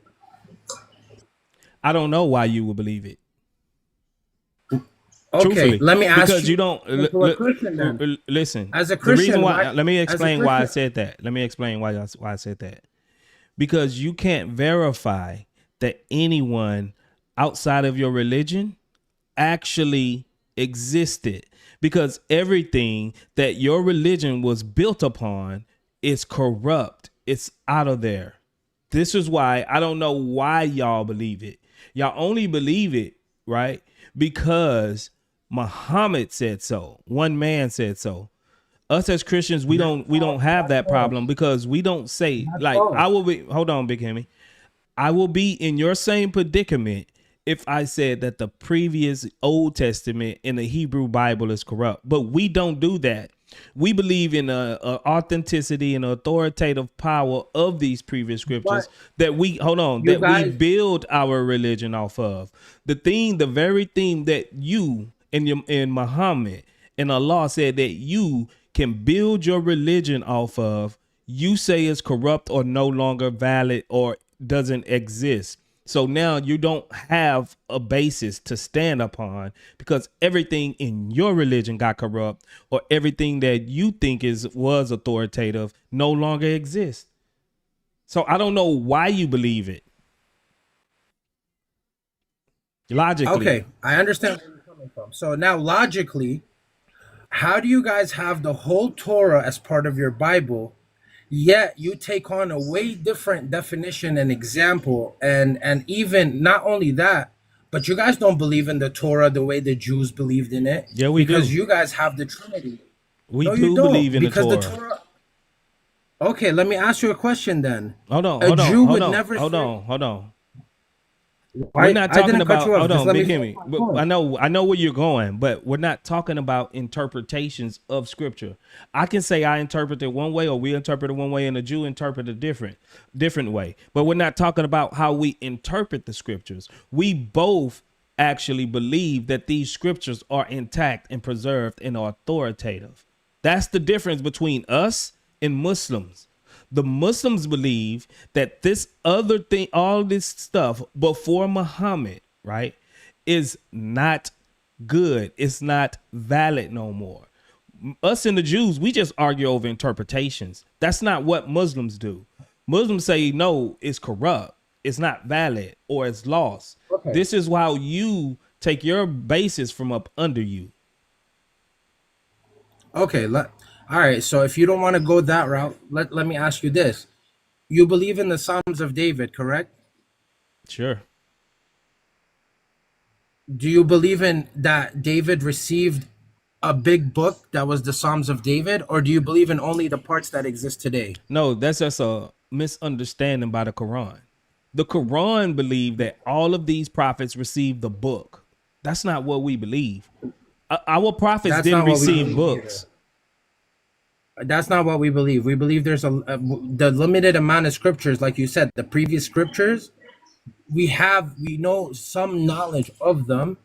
S2: I don't know why you would believe it.
S4: Okay,
S2: Truthfully,
S4: let me ask
S2: because
S4: you
S2: you don't
S4: to a Christian then.
S2: listen.
S4: As a
S2: The reason
S4: Christian,
S2: why,
S4: why
S2: let me
S4: as a
S2: explain why I
S4: Christian
S2: said that. Let me explain why I said that. Because you can't verify that anyone outside of your religion actually existed, because everything that your religion was built upon is corrupt. It's out of there. This is why I don't know why y'all believe it. Y'all only believe it, right? Because Muhammad said so. One man said so. Us as Christians, we don't have that problem because we don't say, like,
S4: false.
S2: I will be, hold on, Big Hemi. I will be in your same predicament if I said that the previous Old Testament in the Hebrew Bible is corrupt. But we don't do that. We believe in a authenticity and authoritative power of these previous scriptures
S4: But
S2: that we hold on
S4: you
S2: that we
S4: guys,
S2: build our religion off of. The very thing that you and Muhammad and Allah said that you can build your religion off of, you say is corrupt or no longer valid or doesn't exist. So now you don't have a basis to stand upon because everything in your religion got corrupt, or everything that you think was authoritative no longer exists. So I don't know why you believe it. Logically,
S4: okay, I understand where you're coming from. So now logically, how do you guys have the whole Torah as part of your Bible, yet you take on a way different definition and example, and even not only that, but you guys don't believe in the Torah the way the Jews believed in it
S2: yeah, we
S4: because
S2: do.
S4: you guys have the Trinity.
S2: We
S4: No, you
S2: do believe
S4: don't,
S2: in the
S4: because the
S2: Torah.
S4: Torah. Okay, let me ask you a question then.
S2: Hold on,
S4: A
S2: hold on,
S4: Jew
S2: hold
S4: would
S2: on,
S4: never
S2: hold
S4: say.
S2: on, hold on. We're
S4: I
S2: not
S4: I
S2: talking
S4: didn't cut
S2: about,
S4: you off.
S2: hold
S4: Just
S2: on,
S4: let me
S2: Big
S4: finish
S2: Hemi.
S4: my
S2: But
S4: point.
S2: I know where you're going, but we're not talking about interpretations of scripture. I can say I interpret it one way or we interpret it one way and a Jew interpret it different way. But we're not talking about how we interpret the scriptures. We both actually believe that these scriptures are intact and preserved and are authoritative. That's the difference between us and Muslims. The Muslims believe that this other thing, all this stuff before Muhammad, right, is not good. It's not valid no more. Us and the Jews, we just argue over interpretations. That's not what Muslims do. Muslims say, no, it's corrupt, it's not valid, or it's lost.
S4: Okay.
S2: This is how you take your basis from up under you.
S4: Okay. All right. So if you don't want to go that route, let me ask you this: you believe in the Psalms of David, correct?
S2: Sure.
S4: Do you believe in that David received a big book that was the Psalms of David, or do you believe in only the parts that exist today?
S2: No, that's just a misunderstanding by the Quran. The Quran believed that all of these prophets received the book. That's not what we believe. Our prophets
S4: That's
S2: didn't
S4: not what we
S2: receive
S4: believe either.
S2: books.
S4: That's not what we believe. We believe there's the limited amount of scriptures, like you said, the previous scriptures. We know some knowledge of them,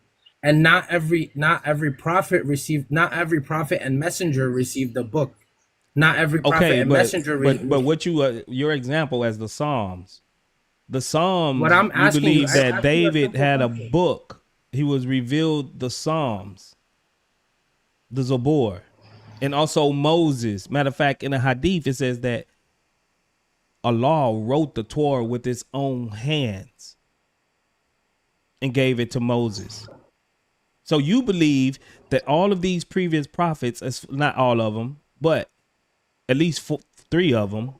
S4: And not every prophet and messenger received the book. Not every prophet
S2: Okay,
S4: and messenger
S2: but what you your example as the Psalms. The
S4: what
S2: Psalms,
S4: I'm
S2: you
S4: asking you,
S2: believe
S4: I
S2: that
S4: asked you a
S2: David
S4: simple
S2: had a
S4: question.
S2: book. He was revealed the Psalms, the Zabor, and also Moses. Matter of fact, in the Hadith, it says that Allah wrote the Torah with his own hands and gave it to Moses. So you believe that all of these previous prophets, not all of them, but at least three of them,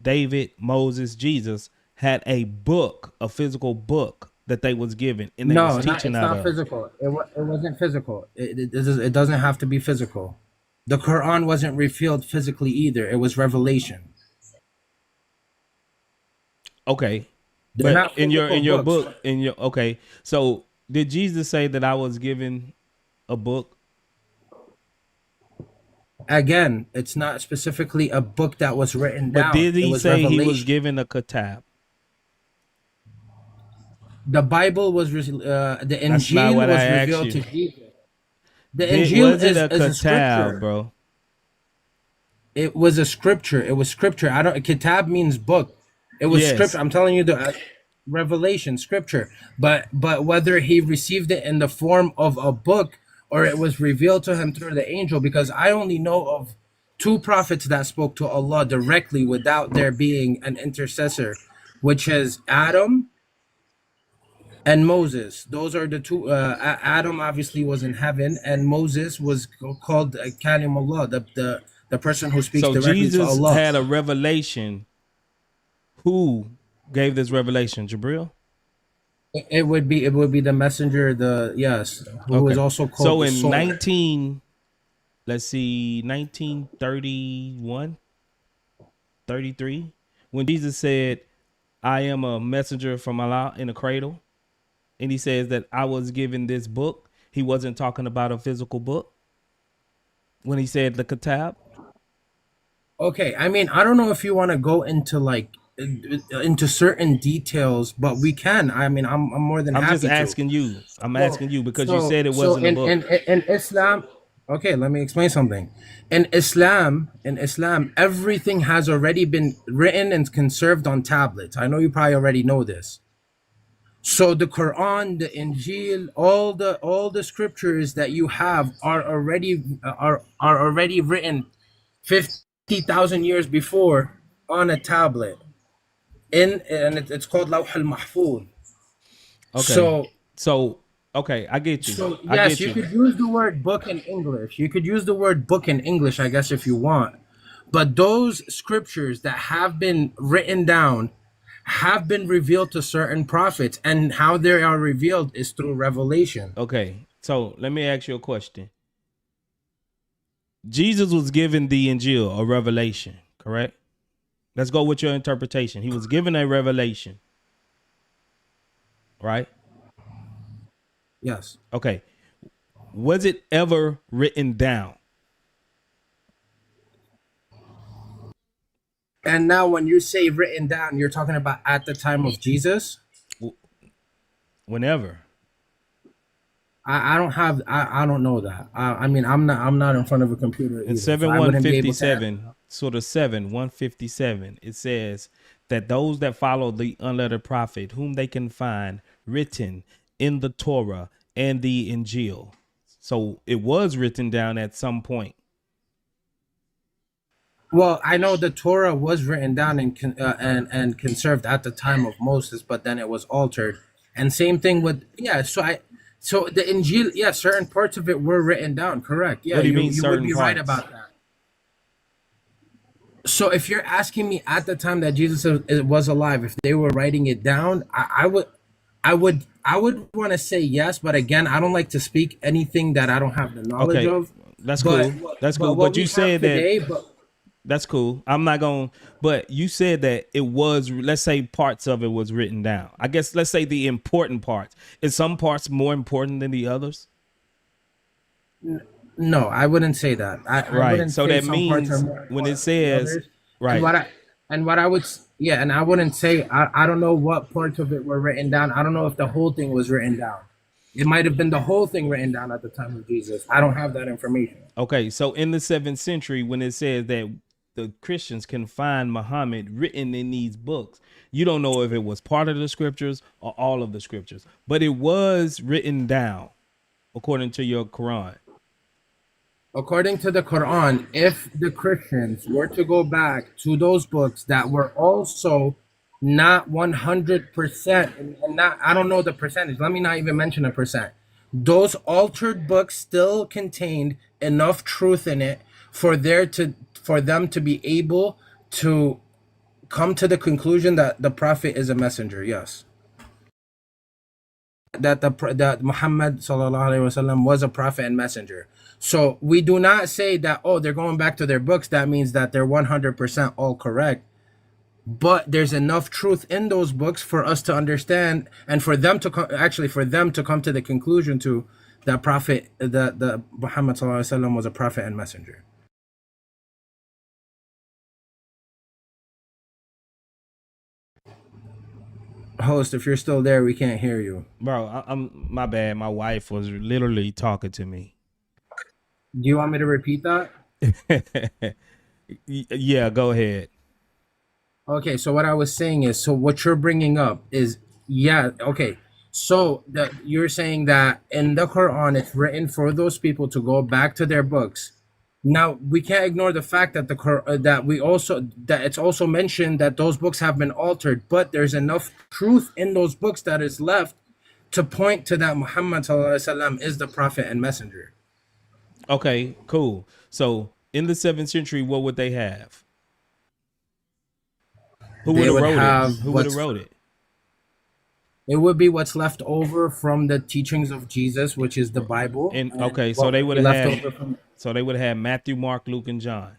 S2: David, Moses, Jesus, had a book, a physical book that they was given and they was
S4: No,
S2: teaching
S4: it's
S2: out
S4: not
S2: of.
S4: physical. It wasn't physical. It doesn't have to be physical. The Quran wasn't revealed physically either. It was revelation.
S2: Okay.
S4: They're
S2: But
S4: not
S2: in
S4: physical
S2: your
S4: books.
S2: book, okay. So did Jesus say that I was given a book?
S4: Again, it's not specifically a book that was written
S2: But
S4: down.
S2: did
S4: It
S2: he
S4: was
S2: say he was
S4: revelation.
S2: given a kitab?
S4: The Bible was the
S2: That's not
S4: Injil
S2: what I
S4: was
S2: asked
S4: revealed
S2: you.
S4: to Jesus. The
S2: Did
S4: Injil
S2: was it a
S4: is a
S2: kitab,
S4: scripture.
S2: bro?
S4: It was a scripture. It was scripture. I don't. Kitab means book. It was scripture.
S2: Yes.
S4: I'm telling you the revelation, scripture. But whether he received it in the form of a book or it was revealed to him through the angel, because I only know of two prophets that spoke to Allah directly without there being an intercessor, which is Adam and Moses. Those are the two. Adam obviously was in heaven, and Moses was called Kalimullah, the person who speaks
S2: So
S4: directly to
S2: Jesus
S4: Allah.
S2: had a revelation. Who gave this revelation? Jibril?
S4: It would be the messenger, the yes, who is
S2: Okay.
S4: also called
S2: So
S4: the
S2: in
S4: soul.
S2: 1931, 33, when Jesus said, I am a messenger from Allah in a cradle, and he says that I was given this book, he wasn't talking about a physical book when he said the kitab.
S4: Okay, I mean, I don't know if you want to go into into certain details, but we can. I mean, I'm more than
S2: I'm just
S4: happy to.
S2: asking you. I'm
S4: So,
S2: asking you because you
S4: so,
S2: said it
S4: so
S2: wasn't a
S4: in
S2: book.
S4: in in Islam, okay, let me explain something. In Islam, everything has already been written and conserved on tablets. I know you probably already know this. So the Quran, the Injil, all the scriptures that you have are already written 50,000 years before on a tablet. It's called Lawh al-Mahfuz.
S2: Okay.
S4: So
S2: So, okay, I get you.
S4: So
S2: I
S4: yes,
S2: get
S4: you
S2: you.
S4: could use the word book in English. You could use the word book in English, I guess, if you want. But those scriptures that have been written down have been revealed to certain prophets, and how they are revealed is through revelation.
S2: Okay. So, let me ask you a question. Jesus was given the Injil, a revelation, correct? Let's go with your interpretation. He was given a revelation, right?
S4: Yes.
S2: Okay. Was it ever written down?
S4: And now, when you say written down, you're talking about at the time of Jesus.
S2: Whenever.
S4: I don't know that. I mean, I'm not in front of a computer
S2: In
S4: either, so
S2: 7
S4: I wouldn't be able to answer.
S2: 157, sort of 7 157, it says that those that follow the unlettered prophet, whom they can find written in the Torah and the Injil. So it was written down at some point.
S4: Well, I know the Torah was written down and conserved at the time of Moses, but then it was altered. And same thing with so the Injil, yeah, certain parts of it were written down, correct? Yeah,
S2: What do you
S4: you
S2: mean
S4: you would
S2: certain
S4: be right
S2: parts?
S4: about that. So if you're asking me at the time that Jesus was alive, if they were writing it down, I would want to say yes, but again, I don't like to speak anything that I don't have the knowledge
S2: Okay,
S4: of.
S2: that's
S4: But
S2: cool. That's
S4: but
S2: cool.
S4: what
S2: But
S4: we
S2: you
S4: have
S2: said that
S4: today, but
S2: that's cool. I'm not going, but you said that it was, let's say parts of it was written down. I guess let's say the important parts. Is some parts more important than the others?
S4: no, I wouldn't say that. I
S2: Right.
S4: wouldn't
S2: So
S4: say
S2: that
S4: some parts are
S2: means
S4: more
S2: when it
S4: important than the
S2: says,
S4: others. And
S2: right.
S4: what I would yeah, and I wouldn't say I don't know what parts of it were written down. I don't know if the whole thing was written down. It might have been the whole thing written down at the time of Jesus. I don't have that information.
S2: Okay, so in the 7th century, when it says that the Christians can find Muhammad written in these books, you don't know if it was part of the scriptures or all of the scriptures, but it was written down according to your Quran.
S4: According to the Quran, if the Christians were to go back to those books that were also not 100%, and not, I don't know the percentage, let me not even mention a percent. Those altered books still contained enough truth in it for them to be able to come to the conclusion that the prophet is a messenger. Yes. That Muhammad sallallahu alaihi wasallam was a prophet and messenger. So we do not say that, oh, they're going back to their books. That means that they're 100% all correct. But there's enough truth in those books for us to understand, and for them to come to the conclusion to that prophet, the Muhammad sallallahu alaihi wasallam was a prophet and messenger. Host, if you're still there, we can't hear you.
S2: Bro, I'm my bad. My wife was literally talking to me.
S4: Do you want me to repeat that?
S2: Yeah, go ahead.
S4: Okay, so what I was saying is, so what you're bringing up is, yeah, okay. So that you're saying that in the Quran, it's written for those people to go back to their books. Now we can't ignore the fact that that it's also mentioned that those books have been altered, but there's enough truth in those books that is left to point to that Muhammad sallallahu alaihi wasallam is the prophet and messenger.
S2: Okay, cool. So in the 7th century, what would they have? Who would have wrote it? Who would have wrote it?
S4: It would be what's left over from the teachings of Jesus, which is the Bible.
S2: And okay, so they would have had. So they would have had Matthew, Mark, Luke, and John.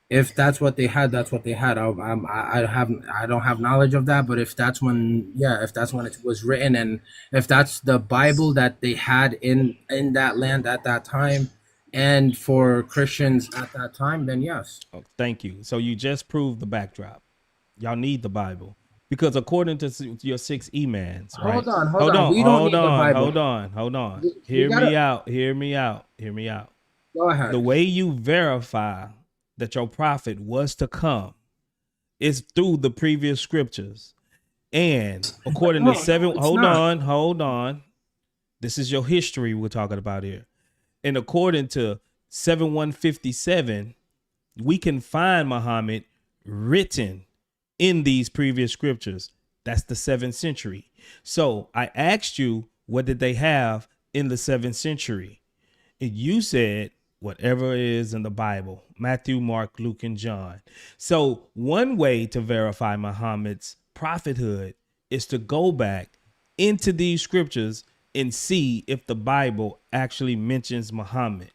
S4: If that's what they had, that's what they had. I don't have knowledge of that, but if that's when it was written, and if that's the Bible that they had in that land at that time, and for Christians at that time, then yes.
S2: Oh, thank you. So you just proved the backdrop. Y'all need the Bible because according to your 6 imams, right?
S4: Hold on. We don't need the Bible.
S2: Hold on. Hear me out.
S4: Go ahead.
S2: The way you verify that your prophet was to come is through the previous scriptures. And according to 7, hold on. This is your history we're talking about here. And according to 7157, we can find Muhammad written in these previous scriptures. That's the 7th century. So I asked you, what did they have in the 7th century? And you said whatever is in the Bible, Matthew, Mark, Luke, and John. So one way to verify Muhammad's prophethood is to go back into these scriptures and see if the Bible actually mentions Muhammad.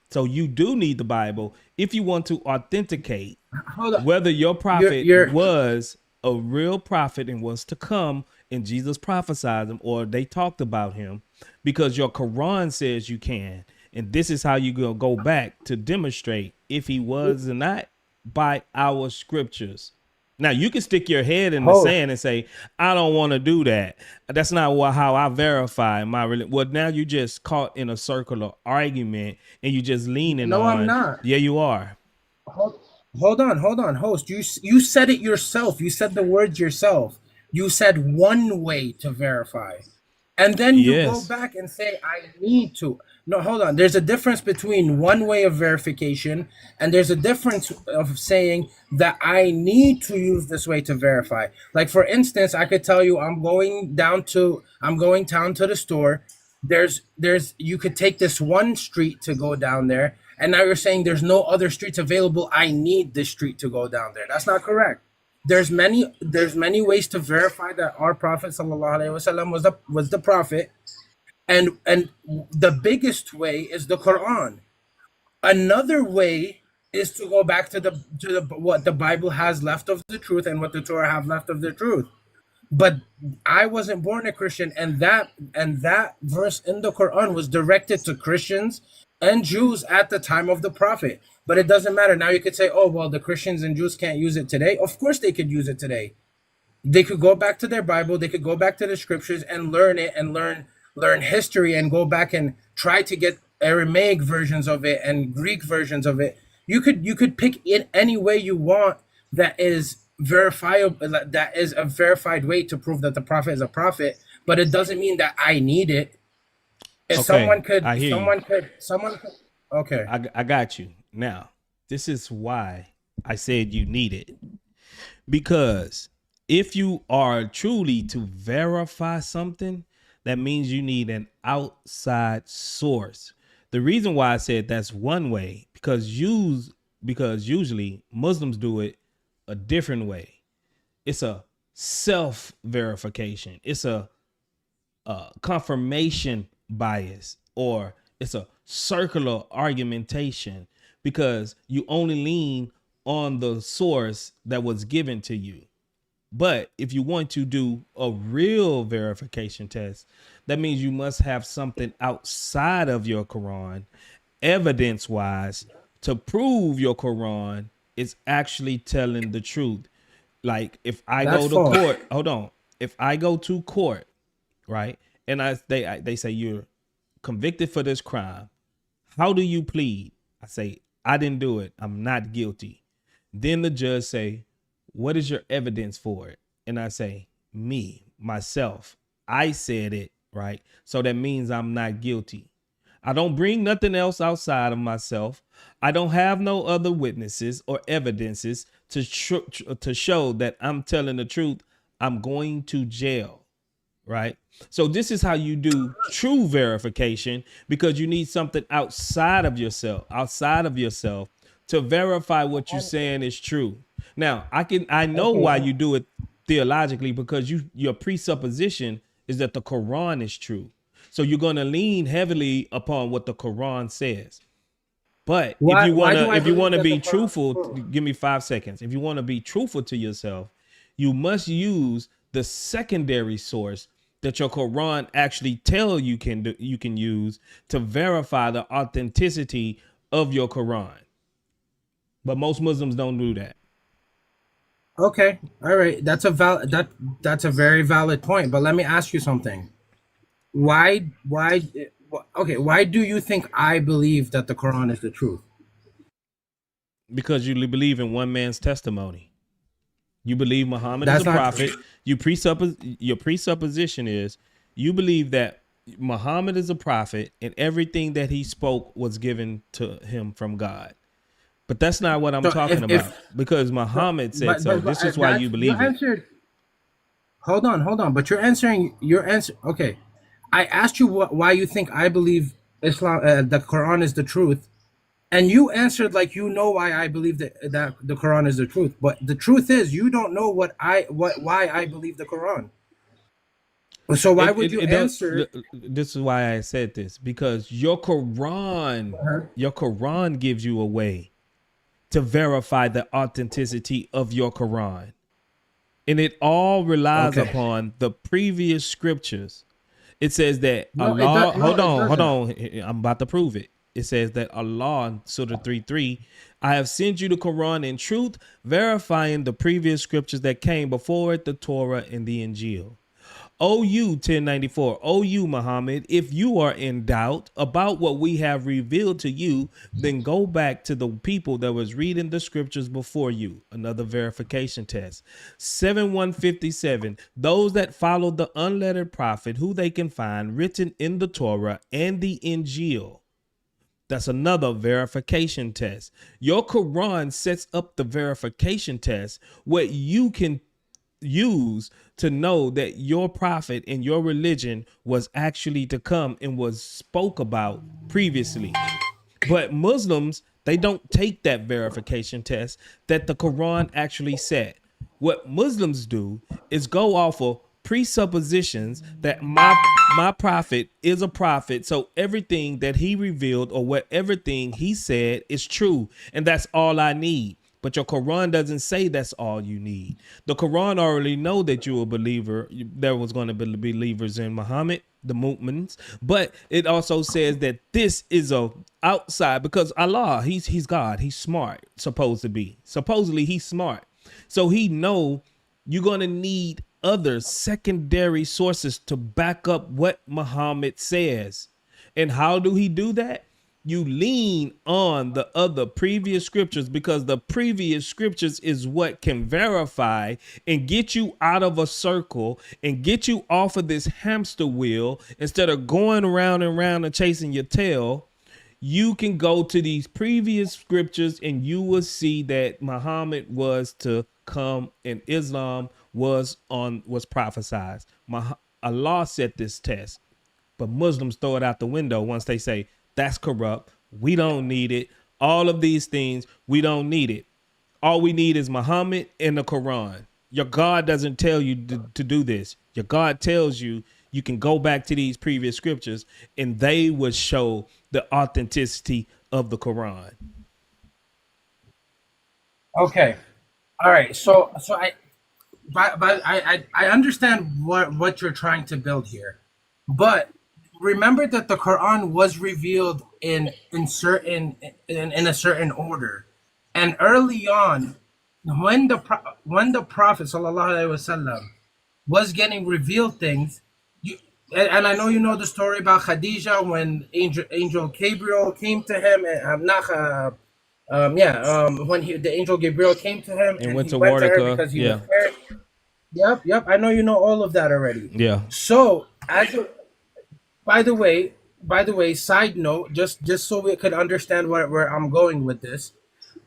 S2: So you do need the Bible if you want to authenticate whether your prophet was a real prophet and was to come and Jesus prophesied him or they talked about him, because your Quran says you can. And this is how you go back to demonstrate if he was or not by our scriptures. Now, you can stick your head in the sand and say, I don't want to do that. That's not how I verify my religion. Well, now you just caught in a circular argument and you just leaning on.
S4: No, I'm not.
S2: Yeah, you are.
S4: Hold on, host. You said it yourself. You said the words yourself. You said one way to verify. And then you go back and say, I need to. No, hold on. There's a difference between one way of verification, and there's a difference of saying that I need to use this way to verify. Like, for instance, I could tell you I'm going down to the store. You could take this one street to go down there, and now you're saying there's no other streets available. I need this street to go down there. That's not correct. There's many ways to verify that our Prophet sallallahu alaihi wasallam was the prophet, and the biggest way is the Quran. Another way is to go back to the what the Bible has left of the truth and what the Torah have left of the truth. But I wasn't born a Christian, and that verse in the Quran was directed to Christians and Jews at the time of the prophet. But it doesn't matter. Now you could say, oh, well, the Christians and Jews can't use it today. Of course they could use it today. They could go back to their Bible, they could go back to the scriptures and learn it and learn history and go back and try to get Aramaic versions of it and Greek versions of it. You could pick in any way you want that is verifiable, that is a verified way to prove that the prophet is a prophet, but it doesn't mean that I need it. If
S2: Okay, I hear you.
S4: someone could, okay.
S2: I got you. Now, this is why I said you need it. Because if you are truly to verify something, that means you need an outside source. The reason why I said that's one way, because usually Muslims do it a different way. It's a self verification. It's a confirmation bias, or it's a circular argumentation, because you only lean on the source that was given to you. But if you want to do a real verification test, that means you must have something outside of your Quran, evidence wise, to prove your Quran is actually telling the truth. Like if I
S4: That's
S2: go to
S4: false.
S2: court, hold on. If I go to court, right, and they say you're convicted for this crime, how do you plead? I say I didn't do it. I'm not guilty. Then the judge say, what is your evidence for it? And I say, me, myself. I said it, right? So that means I'm not guilty. I don't bring nothing else outside of myself. I don't have no other witnesses or evidences to show that I'm telling the truth. I'm going to jail, right? So this is how you do true verification, because you need something outside of yourself to verify what you're saying is true. Now, I know why you do it theologically, because your presupposition is that the Quran is true. So you're going to lean heavily upon what the Quran says. But if you want
S4: Why do
S2: to
S4: I believe that
S2: be
S4: the Quran is
S2: truthful,
S4: true?
S2: give me 5 seconds. If you want to be truthful to yourself, you must use the secondary source that your Quran actually tell you can use to verify the authenticity of your Quran. But most Muslims don't do that.
S4: Okay, all right. That's a very valid point. But let me ask you something. Why okay, why do you think I believe that the Quran is the truth?
S2: Because you believe in one man's testimony. You believe Muhammad is a
S4: That's not
S2: prophet. Your presupposition is you believe that Muhammad is a prophet and everything that he spoke was given to him from God. But that's not what I'm
S4: so
S2: talking about, because Muhammad said so. This is why you
S4: you
S2: believe it.
S4: answered. Hold on. But you're answering your answer. Okay, I asked you why you think I believe Islam, the Quran is the truth, and you answered like you know why I believe that the Quran is the truth. But the truth is you don't know why I believe the Quran. So why would you
S2: It does.
S4: answer?
S2: This is why I said this, because your Quran gives you a way to verify the authenticity of your Quran. And it all relies
S4: Okay.
S2: upon the previous scriptures. It says that
S4: No, it
S2: Allah,
S4: does. No, it
S2: hold
S4: doesn't.
S2: on. I'm about to prove it. It says that Allah in Surah 3:3, I have sent you the Quran in truth, verifying the previous scriptures that came before it, the Torah and the Injil. OU 1094, OU Muhammad, if you are in doubt about what we have revealed to you, then go back to the people that was reading the scriptures before you. Another verification test. 7157, those that follow the unlettered prophet who they can find written in the Torah and the Injil. That's another verification test. Your Quran sets up the verification test, what you can use to know that your prophet and your religion was actually to come and was spoke about previously. But Muslims, they don't take that verification test that the Quran actually said. What Muslims do is go off of presuppositions that my prophet is a prophet, so everything that he revealed or what everything he said is true, and that's all I need. But your Quran doesn't say that's all you need. The Quran already know that you're a believer. There was going to be believers in Muhammad, the mu'mins, but it also says that this is a outside, because Allah, he's God, he's smart, supposed to be. Supposedly he's smart. So he know you're going to need other secondary sources to back up what Muhammad says. And how do he do that? You lean on the other previous scriptures, because the previous scriptures is what can verify and get you out of a circle and get you off of this hamster wheel. Instead of going around and round and chasing your tail, you can go to these previous scriptures and you will see that Muhammad was to come and Islam was prophesied. Allah set this test, but Muslims throw it out the window once they say that's corrupt. We don't need it. All of these things, we don't need it. All we need is Muhammad and the Quran. Your God doesn't tell you to do this. Your God tells you you can go back to these previous scriptures and they would show the authenticity of the Quran.
S4: Okay. All right. So I understand what you're trying to build here. But remember that the Quran was revealed in a certain order. And early on, when the Prophet sallallahu alaihi wasallam was getting revealed things, and I know you know the story about Khadijah when Angel Gabriel came to him, and when the Angel Gabriel came to him
S2: and went
S4: he
S2: to
S4: went to her
S2: Wartica.
S4: because he
S2: Yeah.
S4: was married. Yep. I know you know all of that already.
S2: Yeah.
S4: So, by the way, side note, just so we could understand where I'm going with this.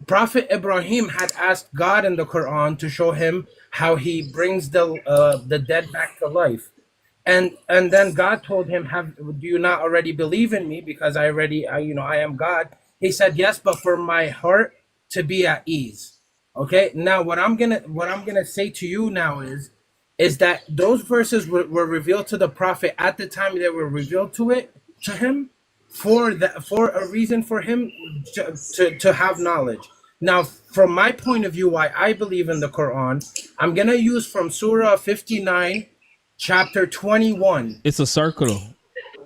S4: Prophet Ibrahim had asked God in the Quran to show him how he brings the dead back to life. And then God told him, do you not already believe in me because I am God? He said, yes, but for my heart to be at ease. Okay. Now what I'm gonna say to you now is that those verses were revealed to the prophet at the time they were revealed to him for a reason for him to have knowledge. Now, from my point of view, why I believe in the Quran, I'm gonna use from Surah 59. Chapter 21.
S2: It's a circle.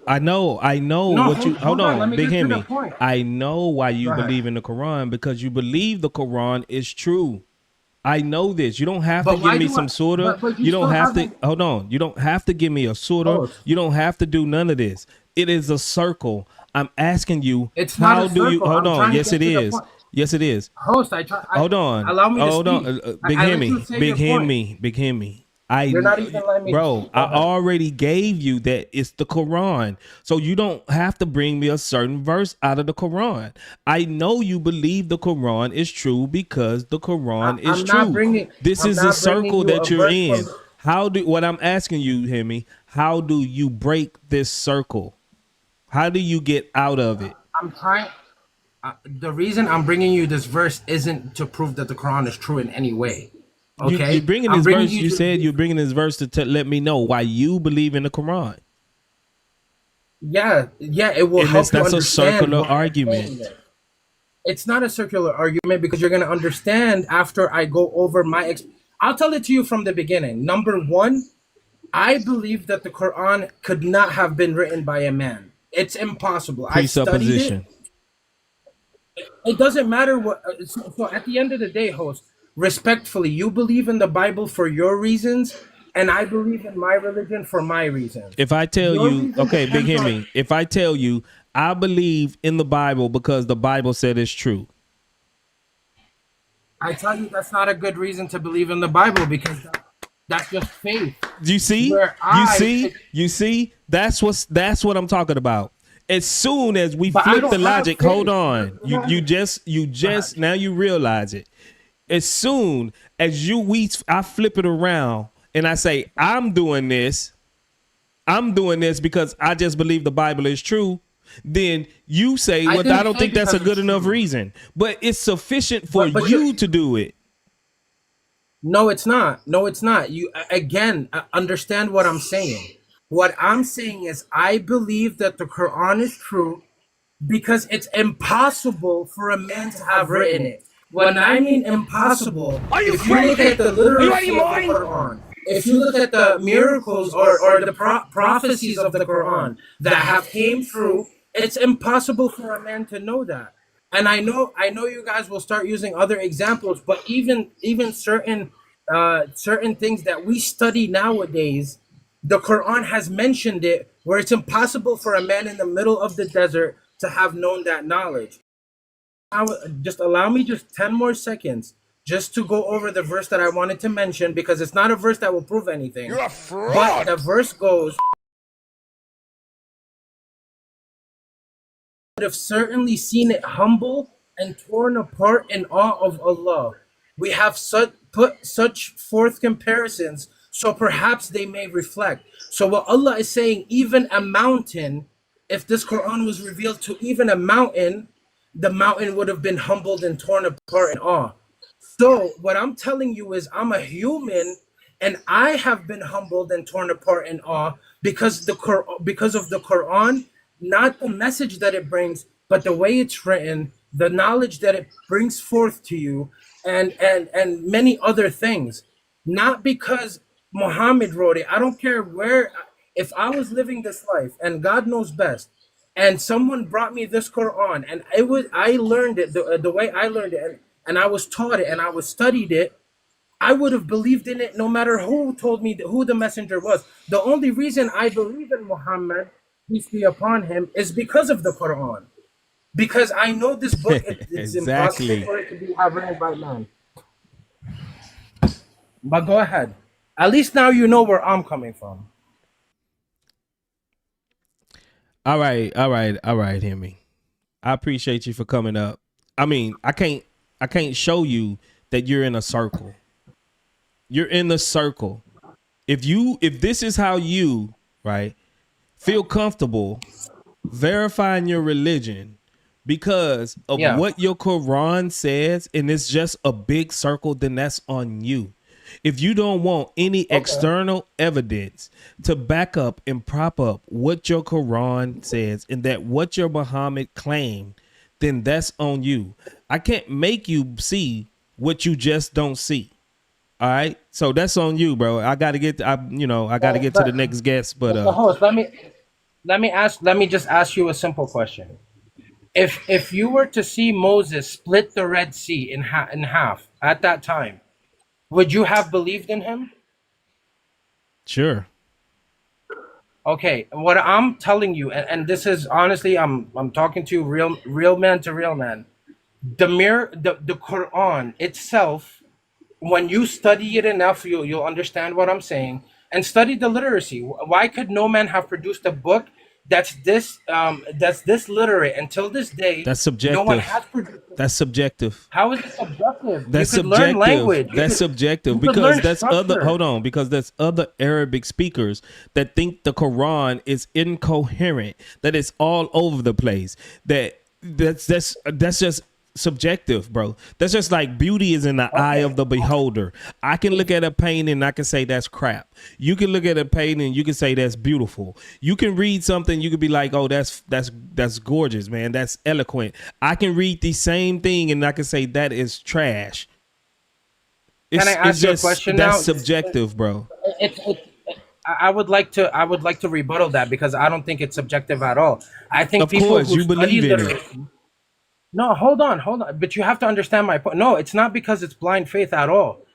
S2: I know
S4: No,
S2: what you
S4: hold on, let me
S2: Big
S4: get to the
S2: Hemi.
S4: point.
S2: I know why you
S4: Go ahead.
S2: believe in the Quran, because you believe the Quran is true. I know this. You don't have
S4: But
S2: to
S4: why
S2: give me
S4: do
S2: some
S4: I-
S2: surah.
S4: but you
S2: You don't
S4: still
S2: have to
S4: haven't-
S2: hold on. You don't have to give me a surah.
S4: Oh.
S2: You don't have to do none of this. It is a circle. I'm asking you,
S4: It's not
S2: how
S4: a
S2: do you
S4: circle.
S2: hold
S4: I'm
S2: on?
S4: trying to
S2: Yes,
S4: get
S2: it
S4: to the
S2: is.
S4: point.
S2: Yes, it is.
S4: Host,
S2: Hold on.
S4: Allow me
S2: Hold
S4: to
S2: on.
S4: speak.
S2: Big
S4: I let
S2: Hemi.
S4: you say
S2: Big
S4: your point.
S2: Hemi. Big Hemi.
S4: You're not even letting me
S2: Bro,
S4: speak. Go
S2: I
S4: ahead.
S2: already gave you that it's the Quran. So you don't have to bring me a certain verse out of the Quran. I know you believe the Quran is true because the Quran is
S4: I'm
S2: true.
S4: not bringing-
S2: This
S4: I'm
S2: is
S4: not
S2: the circle
S4: bringing you
S2: that
S4: a
S2: you're
S4: verse
S2: in.
S4: from-
S2: What I'm asking you, Hemi, how do you break this circle? How do you get out of it?
S4: I'm trying. The reason I'm bringing you this verse isn't to prove that the Quran is true in any way. Okay,
S2: You're bringing
S4: I'm
S2: this verse. You
S4: to-
S2: said you're bringing this verse to let me know why you believe in the Quran.
S4: Yeah, it will
S2: And
S4: help you
S2: that's a
S4: understand
S2: circular
S4: why I'm
S2: argument.
S4: saying it. It's not a circular argument because you're going to understand after I go over I'll tell it to you from the beginning. Number one, I believe that the Quran could not have been written by a man. It's impossible. I studied it.
S2: Presupposition.
S4: It doesn't matter what. So at the end of the day, host, respectfully, you believe in the Bible for your reasons, and I believe in my religion for my reasons.
S2: If I tell
S4: Your
S2: you,
S4: reason
S2: okay, Big
S4: depends on-
S2: Hemi, if I tell you I believe in the Bible because the Bible said it's true.
S4: I tell you, that's not a good reason to believe in the Bible because that's just faith.
S2: You see?
S4: Where
S2: You see? That's what I'm talking about. As soon as we
S4: But I
S2: flip
S4: don't
S2: the
S4: have
S2: logic,
S4: faith.
S2: hold on. You just now you realize it. As soon as I flip it around and I say I'm doing this because I just believe the Bible is true. Then you say, well,
S4: didn't
S2: I don't
S4: say
S2: think that's a
S4: because
S2: good
S4: it's
S2: enough
S4: true.
S2: reason. But it's sufficient for
S4: But
S2: you
S4: you're-
S2: to do it.
S4: No, it's not. No, it's not. You again understand what I'm saying. What I'm saying is I believe that the Quran is true because it's impossible for a man to have written it. When I mean impossible, if you look at the literacy of the Quran, if you look at the miracles or the prophecies of the Quran that have came true, it's impossible for a man to know that. And I know you guys will start using other examples, but even certain certain things that we study nowadays, the Quran has mentioned it, where it's impossible for a man in the middle of the desert to have known that knowledge. Just allow me just 10 more seconds just to go over the verse that I wanted to mention, because it's not a verse that will prove anything.
S1: You're a fraud.
S4: But the verse goes, would have certainly seen it humble and torn apart in awe of Allah. We have put such forth comparisons, so perhaps they may reflect. So what Allah is saying, even a mountain, if this Quran was revealed to even a mountain, the mountain would have been humbled and torn apart in awe. So what I'm telling you is, I'm a human, and I have been humbled and torn apart in awe because because of the Quran, not the message that it brings, but the way it's written, the knowledge that it brings forth to you, and many other things. Not because Muhammad wrote it. I don't care where. If I was living this life, and God knows best, and someone brought me this Quran, and I learned it the way I learned it, and I was taught it, and I was studied it, I would have believed in it no matter who told me who the messenger was. The only reason I believe in Muhammad, peace be upon him, is because of the Quran. Because I know this book, it's
S2: Exactly.
S4: impossible for it to be written by man. But go ahead. At least now you know where I'm coming from.
S2: All right, Hemi. I appreciate you for coming up. I mean, I can't show you that you're in a circle. You're in the circle. If this is how you, right, feel comfortable verifying your religion because of what your Quran says, and it's just a big circle, then that's on you. If you don't want any external evidence to back up and prop up what your Quran says and that what your Muhammad claimed, then that's on you. I can't make you see what you just don't see. All right, so that's on you, bro. I got to get, to the next guest, but
S4: the host, let me just ask you a simple question. If you were to see Moses split the Red Sea in half at that time, would you have believed in him?
S2: Sure.
S4: Okay, what I'm telling you, and this is honestly, I'm talking to real man to real man. The Quran itself, when you study it enough, you'll understand what I'm saying. And study the literacy. Why could no man have produced a book that's this literate until this day?
S2: That's subjective.
S4: No one has produced it.
S2: That's subjective.
S4: How is it subjective?
S2: That's
S4: you could
S2: subjective.
S4: learn language.
S2: That's subjective because that's there's other Arabic speakers that think the Quran is incoherent, that it's all over the place. That's just subjective, bro. That's just like beauty is in the eye of the beholder. I can look at a painting and I can say that's crap. You can look at a painting and you can say that's beautiful. You can read something, you can be like, oh, that's gorgeous, man. That's eloquent. I can read the same thing and I can say that is trash.
S4: Can I ask you a question now?
S2: That's subjective, bro.
S4: I would like to rebuttal that because I don't think it's subjective at all. I think
S2: of
S4: people
S2: course
S4: who
S2: you believe
S4: study
S2: in
S4: literacy,
S2: it.
S4: No, hold on. But you have to understand my point. No, it's not because it's blind faith at all.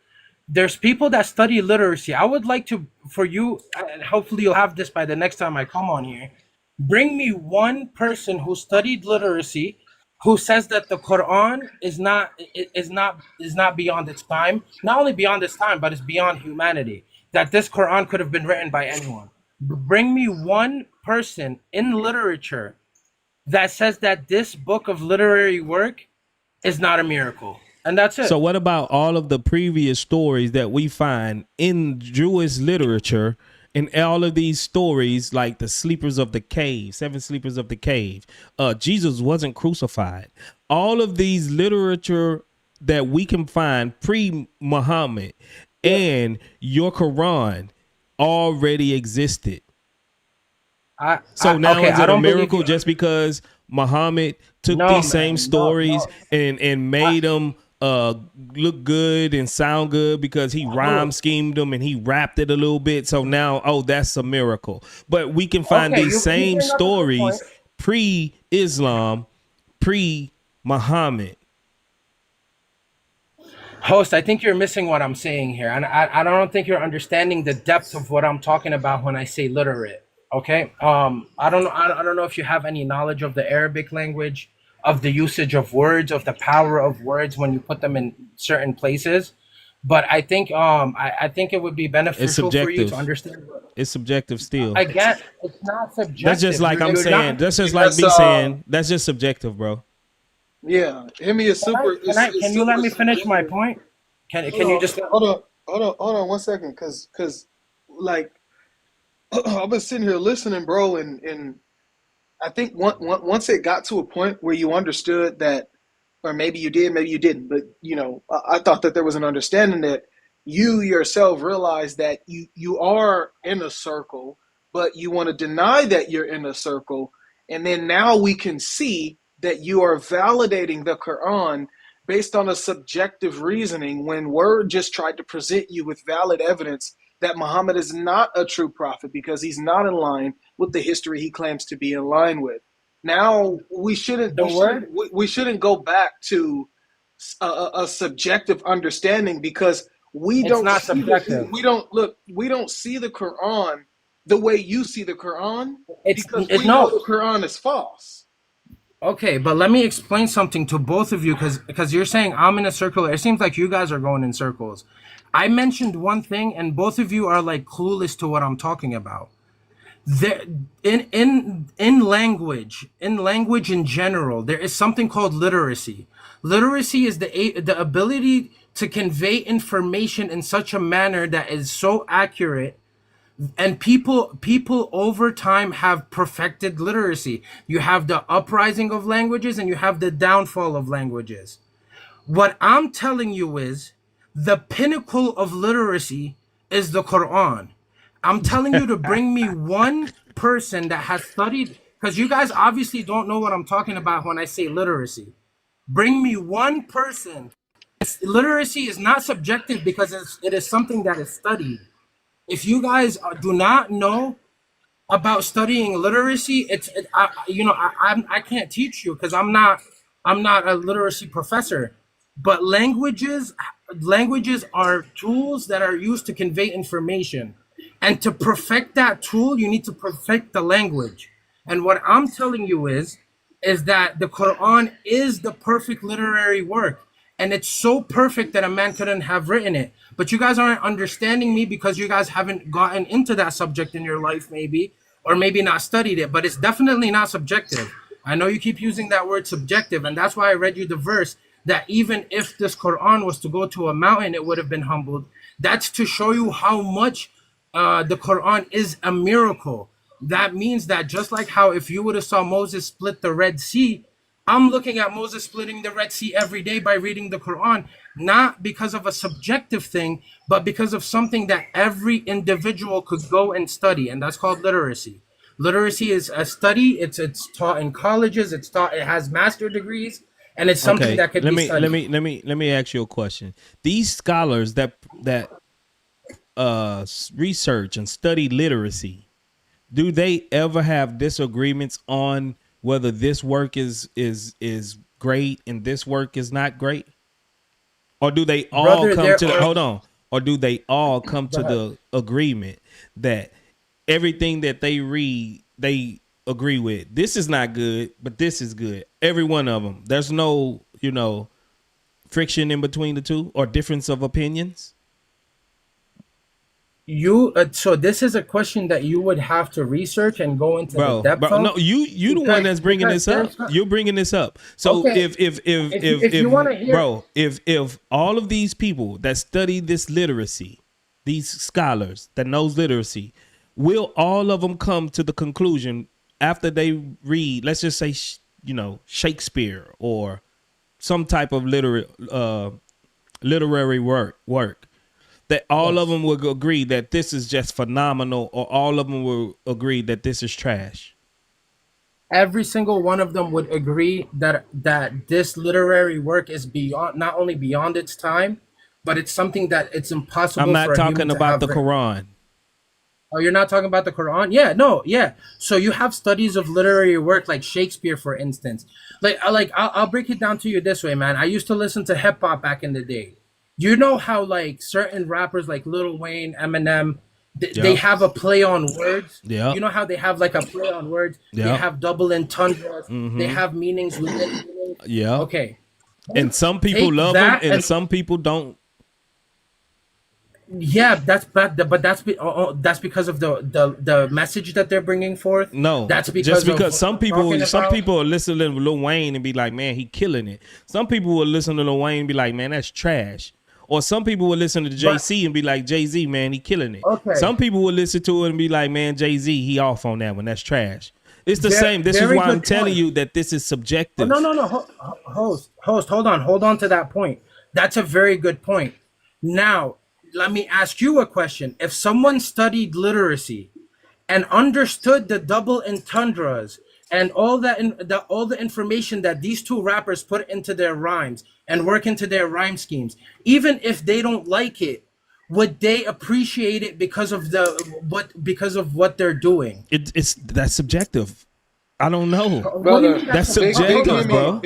S4: There's people that study literacy. I would like for you, and hopefully you'll have this by the next time I come on here. Bring me one person who studied literacy who says that the Quran is not beyond its time. Not only beyond its time, but it's beyond humanity. That this Quran could have been written by anyone. Bring me one person in literature that says that this book of literary work is not a miracle. And that's it.
S2: So what about all of the previous stories that we find in Jewish literature, and all of these stories like the sleepers of the cave, 7 sleepers of the cave, Jesus wasn't crucified. All of these literature that we can find pre-Muhammad and your Quran already existed. Is it a miracle just because Muhammad took these same stories and made them look good and sound good because he rhyme schemed them and he rapped it a little bit? So now, that's a miracle. But we can find these same stories pre-Islam, pre-Muhammad.
S4: Host, I think you're missing what I'm saying here, and I don't think you're understanding the depth of what I'm talking about when I say literate. Okay, I don't know if you have any knowledge of the Arabic language, of the usage of words, of the power of words when you put them in certain places, but I think it would be
S2: It's
S4: beneficial for you to
S2: subjective.
S4: understand.
S2: It's subjective still.
S4: Again, it's not subjective.
S2: That's just like I'm
S4: You're
S2: saying.
S4: not.
S2: That's just like
S5: That's
S2: me saying. That's just subjective, bro.
S5: yeah. Hemi is super.
S4: Can
S5: Is
S4: you let
S5: super
S4: me finish my
S5: subjective.
S4: point? Can you
S5: Hold
S4: just?
S5: on, hold on 1 second, cause like I've been sitting here listening, bro, and I think once it got to a point where you understood that, or maybe you did, maybe you didn't, but I thought that there was an understanding that you yourself realize that you are in a circle, but you want to deny that you're in a circle, and then now we can see that you are validating the Quran based on a subjective reasoning when Word just tried to present you with valid evidence that Muhammad is not a true prophet because he's not in line with the history he claims to be in line with. Now we shouldn't
S4: The
S5: we shouldn't
S4: word.
S5: we shouldn't go back to a subjective understanding because we
S4: It's
S5: don't
S4: not
S5: see the
S4: subjective.
S5: we don't see the Quran the way you see the Quran because
S4: It's
S5: we know
S4: no.
S5: the Quran is false.
S4: Okay, but let me explain something to both of you because you're saying I'm in a circle. It seems like you guys are going in circles. I mentioned one thing, and both of you are like clueless to what I'm talking about. There, in language in general, there is something called literacy. Literacy is the ability to convey information in such a manner that is so accurate, and people over time have perfected literacy. You have the uprising of languages and you have the downfall of languages. What I'm telling you is the pinnacle of literacy is the Quran. I'm telling you to bring me one person that has studied, because you guys obviously don't know what I'm talking about when I say literacy. Bring me one person. Literacy is not subjective because it is something that is studied. If you guys do not know about studying literacy, I can't teach you because I'm not a literacy professor. But languages are tools that are used to convey information, and to perfect that tool, you need to perfect the language. And what I'm telling you is that the Quran is the perfect literary work. And it's so perfect that a man couldn't have written it. But you guys aren't understanding me because you guys haven't gotten into that subject in your life, maybe, or maybe not studied it. But it's definitely not subjective. I know you keep using that word subjective, and that's why I read you the verse that even if this Quran was to go to a mountain, it would have been humbled. That's to show you how much the Quran is a miracle. That means that just like how if you would have saw Moses split the Red Sea, I'm looking at Moses splitting the Red Sea every day by reading the Quran, not because of a subjective thing, but because of something that every individual could go and study, and that's called literacy. Literacy is a study. It's taught in colleges. It's taught. It has master degrees, and it's something
S2: Okay.
S4: that could be studied.
S2: Let me ask you a question. These scholars that research and study literacy, do they ever have disagreements on whether this work is great and this work is not great? Or do they all
S4: Brother,
S2: come
S4: there
S2: to the,
S4: are.
S2: hold on? Or do they all come
S4: Go
S2: to
S4: ahead.
S2: the agreement that everything that they read, they agree with? This is not good, but this is good. Every one of them. There's no, friction in between the two or difference of opinions.
S4: So this is a question that you would have to research and go into the depth
S2: Bro,
S4: of.
S2: no, you the one that's bringing
S4: Because
S2: this up.
S4: there's
S2: You're bringing this up. So
S4: okay. If you want to hear,
S2: bro, if all of these people that study this literacy, these scholars that knows literacy, will all of them come to the conclusion after they read, let's just say, Shakespeare or some type of literary work, that all of them will agree that this is just phenomenal, or all of them will agree that this is trash?
S4: every single one of them would agree that this literary work is beyond, not only beyond its time, but it's something that it's impossible
S2: I'm not
S4: for a human
S2: talking
S4: to
S2: about
S4: have
S2: the
S4: written.
S2: Quran.
S4: Oh, you're not talking about the Quran? Yeah, no, yeah. So you have studies of literary work like Shakespeare, for instance. I'll break it down to you this way, man. I used to listen to hip hop back in the day. You know how like certain rappers like Lil Wayne, Eminem, they
S2: Yeah.
S4: have a play on words.
S2: Yeah.
S4: You know how they have like a play on words. They
S2: Yeah.
S4: have double entendres. They
S2: Mm-hmm.
S4: have meanings within meanings.
S2: Yeah.
S4: Okay,
S2: And some people
S4: take
S2: love them,
S4: that
S2: and
S4: and
S2: some people don't.
S4: yeah, that's but that's because of the message that they're bringing forth.
S2: No,
S4: That's because
S2: just
S4: of
S2: because
S4: what
S2: some
S4: we're
S2: people
S4: talking about.
S2: will listen to Lil Wayne and be like, man, he killing it. Some people will listen to Lil Wayne and be like, man, that's trash. Or some people will listen to JC and be like, Jay-Z, man, he killing it.
S4: Okay.
S2: Some people will listen to it and be like, man, Jay-Z, he off on that one. That's trash. It's the
S4: Ve-
S2: same. This is
S4: very
S2: why I'm
S4: good
S2: telling
S4: point.
S2: you that this is subjective.
S4: No. Host. Hold on to that point. That's a very good point. Now, let me ask you a question. If someone studied literacy and understood the double entendres and all all the information that these two rappers put into their rhymes and work into their rhyme schemes, even if they don't like it, would they appreciate it because of what they're doing?
S2: That's subjective. I don't know.
S4: What do you
S5: Brother,
S4: mean
S2: That's
S5: big
S2: subjective,
S5: Himmy,
S2: bro.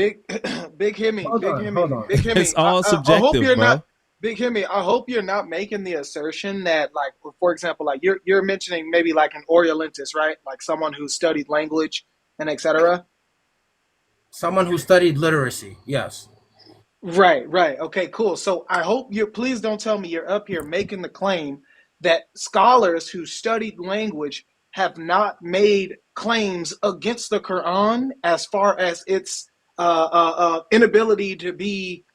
S5: big Himmy,
S4: Hold
S5: big
S4: on,
S5: Himmy,
S4: hold on.
S5: big Himmy.
S2: It's all
S5: I hope
S2: subjective,
S5: you're
S2: bro.
S5: not big Himmy. I hope you're not making the assertion that, like, for example, like you're mentioning maybe like an Orientalist, right? Like someone who studied language and etc.
S4: Someone who studied literacy, yes.
S5: Right, right. Okay, cool. So I hope you please don't tell me you're up here making the claim that scholars who studied language have not made claims against the Quran as far as its inability to be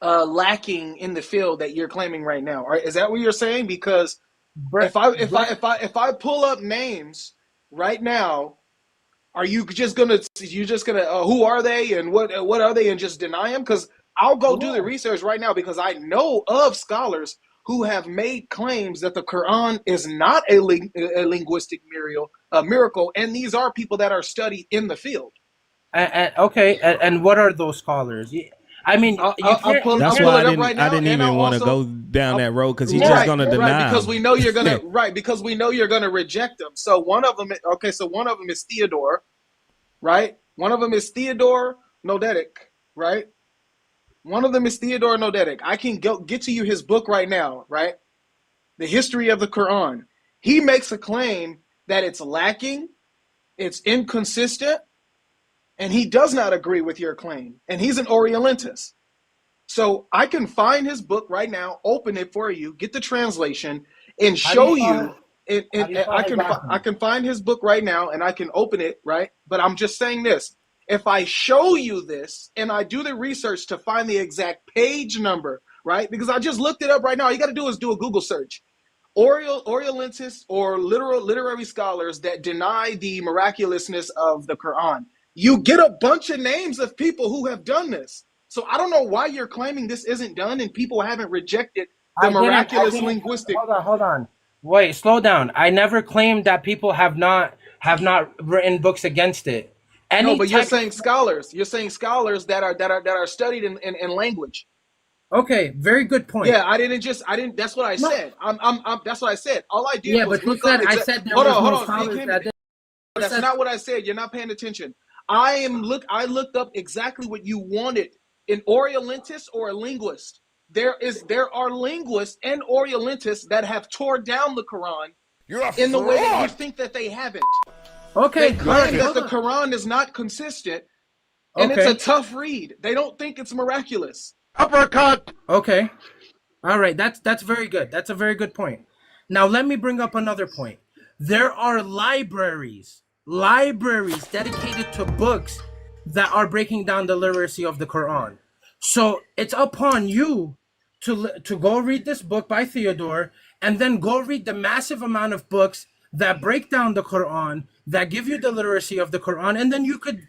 S5: lacking in the field that you're claiming right now. Or is that what you're saying? Because if I pull up names right now, are you just gonna who are they and what are they and just deny them? Because I'll go do the research right now because I know of scholars who have made claims that the Quran is not a linguistic miracle, and these are people that are studied in the field.
S4: And what are those scholars? I mean, you can't.
S2: That's
S5: pull
S2: why
S5: it up right
S2: I
S5: now,
S2: didn't
S5: and
S2: even
S5: I'll
S2: want to
S5: also
S2: go down that road because he's
S4: Right,
S2: just gonna
S5: right,
S2: deny
S5: because
S2: him.
S5: we know you're gonna because we know you're gonna reject them. So one of them, okay, so one of them is Theodore, right? One of them is Theodore Nodetic, right? One of them is Theodore Nodetic. I can get to you his book right now, right? The History of the Quran. He makes a claim that it's lacking, it's inconsistent, and he does not agree with your claim. And he's an Orientalist. So I can find his book right now, open it for you, get the translation, and show you. I can find his book right now, and I can open it, right? But I'm just saying this: if I show you this, and I do the research to find the exact page number, right? Because I just looked it up right now. All you got to do is do a Google search. Orientalists or literary scholars that deny the miraculousness of the Quran. You get a bunch of names of people who have done this. So I don't know why you're claiming this isn't done and people haven't rejected the miraculous linguistic.
S4: Hold on. Wait, slow down. I never claimed that people have not written books against it.
S5: No, but you're saying scholars. You're saying scholars that are studied in language.
S4: Okay, very good point.
S5: Yeah, I didn't. That's what I said. That's what I said. All I did was
S4: but you
S5: look
S4: said
S5: up.
S4: I said there
S5: hold
S4: was no
S5: on.
S4: scholars that did.
S5: That's not what I said. You're not paying attention. I looked up exactly what you wanted. An Orientalist or a linguist. There are linguists and Orientalists that have tore down the Quran in the way that you think that they haven't.
S4: Okay,
S5: They claim that the Quran is not consistent and it's a tough read. They don't think it's miraculous.
S4: Uppercut. Okay. All right, that's very good. That's a very good point. Now let me bring up another point. There are libraries dedicated to books that are breaking down the literacy of the Quran. So it's upon you to go read this book by Theodore and then go read the massive amount of books that break down the Quran, that give you the literacy of the Quran, and then you could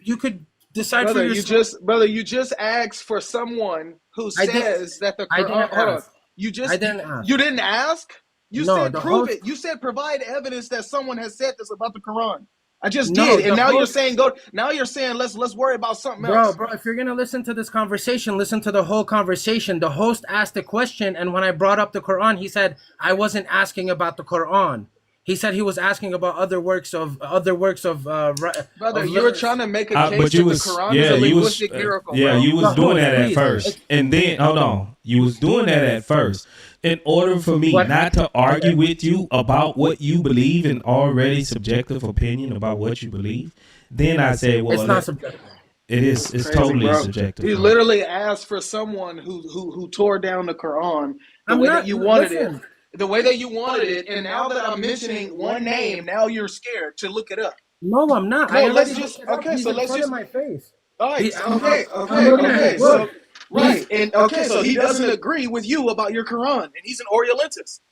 S4: decide
S5: brother,
S4: for yourself.
S5: You just asked for someone who says that the Quran. Hold on. You didn't ask. You said prove it. You said provide evidence that someone has said this about the Quran. I just did, and now you're saying go. Now you're saying let's worry about something else.
S4: Bro, if you're gonna listen to this conversation, listen to the whole conversation. The host asked a question, and when I brought up the Quran, he said I wasn't asking about the Quran. He said he was asking about other works of
S5: Brother,
S4: of
S5: you were trying to make a case
S2: but
S5: that
S2: you
S5: the
S2: was,
S5: Quran is
S2: yeah,
S5: a
S2: you was,
S5: linguistic miracle,
S2: yeah,
S5: bro.
S2: you was
S4: No,
S2: doing
S4: hold on,
S2: that at
S4: please.
S2: first, and then hold on, you was doing that at first. In order for me
S4: What
S2: not to argue with you about what you believe and already subjective opinion about what you believe, then I say, well,
S4: It's not subjective.
S2: it is. It's
S5: Crazy,
S2: totally
S5: bro.
S2: subjective.
S5: You
S2: Bro.
S5: literally asked for someone who tore down the Quran the
S4: I'm
S5: way
S4: not.
S5: that you wanted
S4: Listen.
S5: it. The way that you wanted it, and now that I'm mentioning one name, now you're scared to look it up.
S4: No, I'm not. I
S5: No,
S4: already
S5: let's
S4: looked
S5: just
S4: it up. He's
S5: so
S4: in
S5: let's
S4: front of
S5: just
S4: my face.
S5: all right.
S4: I'm looking at his
S5: So
S4: book.
S5: right, and okay, so he doesn't agree with you about your Quran, and he's an Orientalist.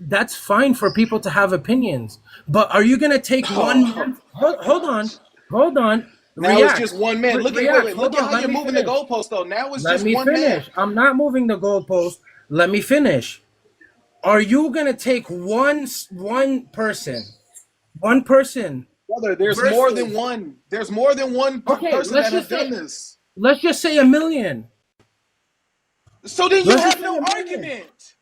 S4: That's fine for people to have opinions, but are you gonna take one man? Hold on.
S5: Now it's
S4: React.
S5: just one man. Look at
S4: React.
S5: wait.
S4: Hold
S5: Look at
S4: on.
S5: how
S4: Let
S5: you're
S4: me
S5: moving the
S4: finish.
S5: goalpost though. Now it's
S4: Let
S5: just
S4: me
S5: one man.
S4: finish. I'm not moving the goalpost. Let me finish. Are you gonna take one person? One person.
S5: Brother, there's
S4: Versus,
S5: more than one. There's more than one
S4: okay,
S5: person
S4: let's
S5: that have
S4: just
S5: done
S4: say,
S5: this.
S4: let's just say a million.
S5: So then you
S4: Let's just
S5: have
S4: say
S5: no
S4: a million.
S5: argument.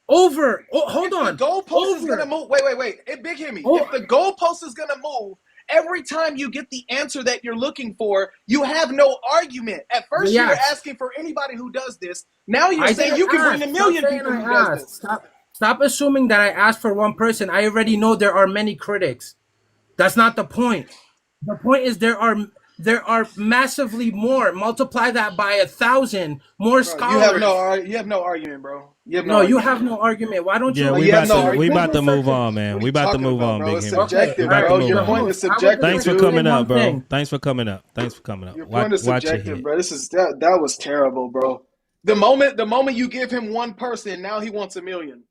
S4: Over. Oh, hold
S5: If
S4: on.
S5: the goalpost is
S4: Over.
S5: gonna move, wait. It big hit me.
S4: Oh.
S5: If the goalpost is gonna move, every time you get the answer that you're looking for, you have no argument. At first, you were
S4: React.
S5: asking for anybody who does this. Now you're
S4: I
S5: saying
S4: didn't
S5: you can bring
S4: ask.
S5: a million
S4: Stop saying
S5: people
S4: I
S5: who does
S4: asked.
S5: this.
S4: Stop assuming that I asked for one person. I already know there are many critics. That's not the point. The point is there are massively more. Multiply that by 1,000 more
S5: Bro,
S4: scholars.
S5: you have no argument, bro. You have no
S4: No, you
S5: argument.
S4: have no argument. Why don't
S2: Yeah,
S4: you?
S5: Like,
S2: we
S5: you have
S2: about
S5: no
S2: to we
S5: argument.
S2: about to move on,
S5: What
S2: man.
S5: are
S2: We
S5: you
S2: about to
S5: talking
S2: move
S5: about,
S2: on,
S5: bro?
S2: Big
S5: It's
S2: Henry.
S5: subjective,
S2: We about
S5: bro.
S2: to move
S5: Your
S2: on.
S5: point is
S4: I was
S5: subjective,
S2: Thanks for
S5: dude.
S2: coming
S4: one
S2: up, bro.
S4: thing.
S2: Thanks for coming up. Thanks for coming up.
S5: Your point is
S2: Watch your
S5: subjective,
S2: head.
S5: bro. That was terrible, bro. The moment you give him one person, now he wants a million.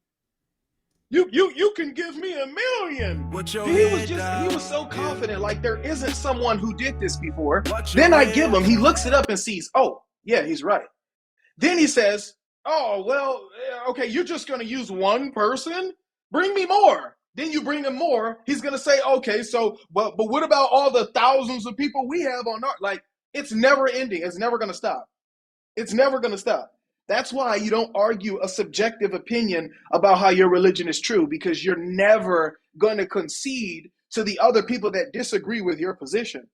S5: You can give me a million. He was so confident, like there isn't someone who did this before. Then I give him, he looks it up and sees, oh, yeah, he's right. Then he says, oh, well, okay, you're just gonna use one person? Bring me more. Then you bring him more, he's gonna say, okay, so but what about all the thousands of people we have on our like it's never ending, it's never gonna stop. It's never gonna stop. That's why you don't argue a subjective opinion about how your religion is true, because you're never going to concede to the other people that disagree with your position.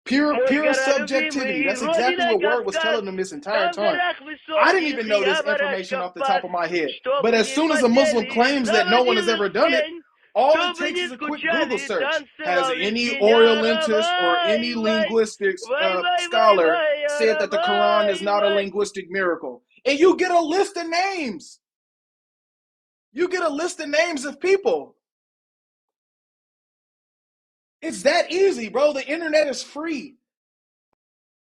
S5: Pure subjectivity. That's exactly what Word was telling them this entire time. I didn't even know this information off the top of my head. But as soon as a Muslim claims that no one has ever done it, all it takes is a quick Google search. Has any Orientalist or any linguistics scholar said that the Quran is not a linguistic miracle? And you get a list of names. You get a list of names of people. It's that easy, bro. The internet is free.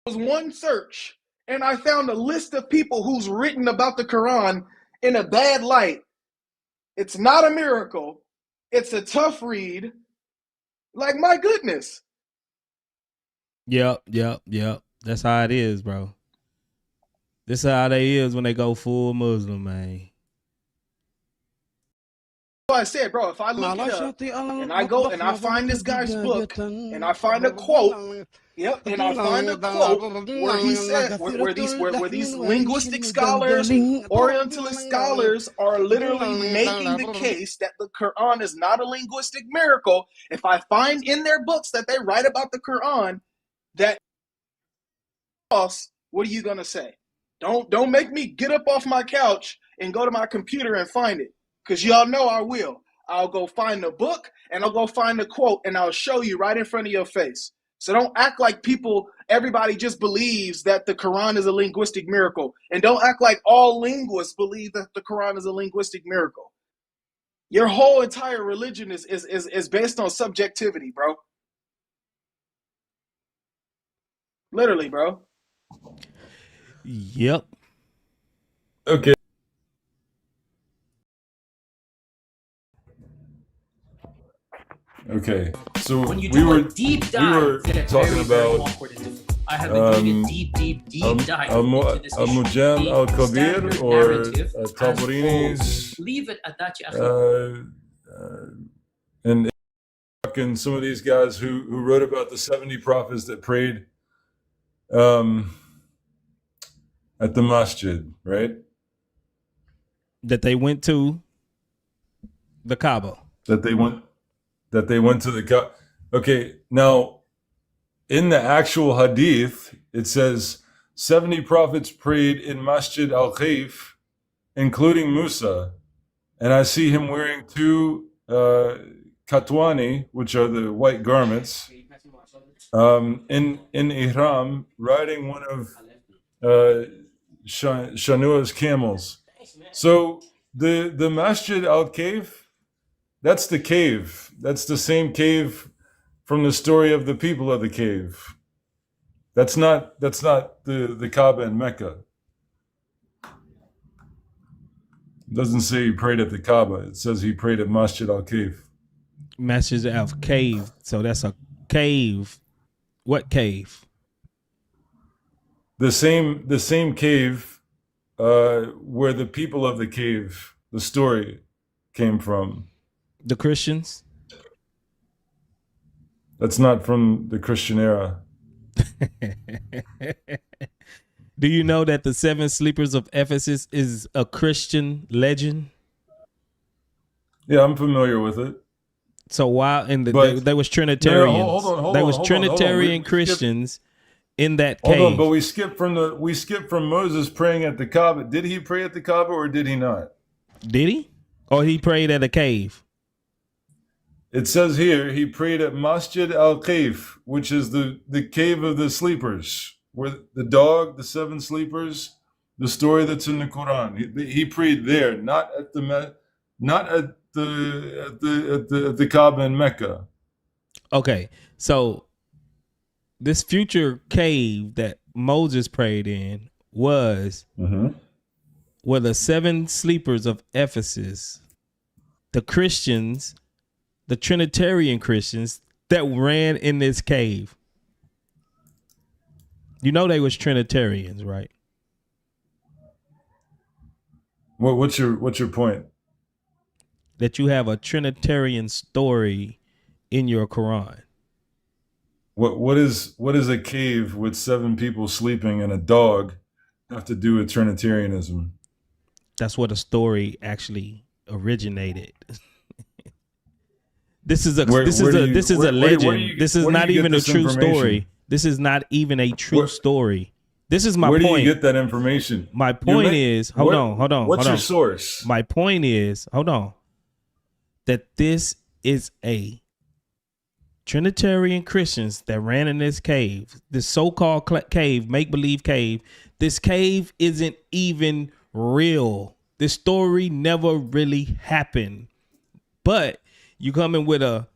S5: It was one search, and I found a list of people who's written about the Quran in a bad light. It's not a miracle. It's a tough read. Like, my goodness.
S2: Yep. That's how it is, bro. This is how they is when they go full Muslim, man.
S5: So I said, bro, if I look it up and I go and I find this guy's book and I find a quote, and I find a quote where he said where these linguistic scholars, Orientalist scholars are literally making the case that the Quran is not a linguistic miracle. If I find in their books that they write about the Quran that what are you gonna say? Don't make me get up off my couch and go to my computer and find it. Because y'all know I will. I'll go find the book and I'll go find the quote and I'll show you right in front of your face. So don't act like everybody just believes that the Quran is a linguistic miracle. And don't act like all linguists believe that the Quran is a linguistic miracle. Your whole entire religion is based on subjectivity, bro. Literally, bro.
S2: Yep.
S3: Okay. Okay. So
S6: When you
S3: we
S6: do
S3: were
S6: a deep dive,
S3: we were
S6: it gets
S3: talking
S6: very, very
S3: about
S6: awkward and difficult. I have been doing a deep dive into this issue.
S3: Al-Mujam
S6: The
S3: Al-Kabir
S6: standard
S3: or
S6: narrative as
S3: Tabarini's
S6: follows. Leave it at that, ya akhi.
S3: and some of these guys who wrote about the 70 prophets that prayed at the masjid, right?
S2: That they went to The Kaba.
S3: that they went to the Kaaba. Okay, now in the actual hadith, it says 70 prophets prayed in Masjid al-Khayf, including Musa, and I see him wearing two katwani, which are the white garments, in ihram, riding one of Shanua's camels. So the Masjid al-Khayf, that's the cave. That's the same cave from the story of the people of the cave. That's not the Kaaba in Mecca. It doesn't say he prayed at the Kaaba. It says he prayed at Masjid al-Khayf.
S2: Masjid al-Cave. So that's a cave. What cave?
S3: The same cave where the people of the cave, the story, came from.
S2: The Christians?
S3: That's not from the Christian era.
S2: Do you know that the seven sleepers of Ephesus is a Christian legend?
S3: Yeah, I'm familiar with it.
S2: So while there was Trinitarians, there was Trinitarian Christians in that cave.
S3: Hold on, but we skipped from Moses praying at the Kaaba. Did he pray at the Kaaba or did he not?
S2: Did he? Or he prayed at a cave?
S3: It says here he prayed at Masjid al-Khayf, which is the cave of the sleepers, where the dog, the seven sleepers, the story that's in the Qur'an. He prayed there, not at the Kaaba in Mecca.
S2: Okay, so this future cave that Moses prayed in was where the seven sleepers of Ephesus, the Christians, the Trinitarian Christians that ran in this cave. You know they was Trinitarians, right?
S3: What's your point?
S2: That you have a Trinitarian story in your Quran.
S3: What is a cave with seven people sleeping and a dog have to do with Trinitarianism?
S2: That's where the story actually originated. This is a legend. This is not even a true story. This is not even a true story. This is my point.
S3: Where do you get that information?
S2: My point is, hold on.
S3: What's your source?
S2: My point is, that this is a Trinitarian Christians that ran in this cave, this so-called cave, make-believe cave. This cave isn't even real. This story never really happened. But you come in with a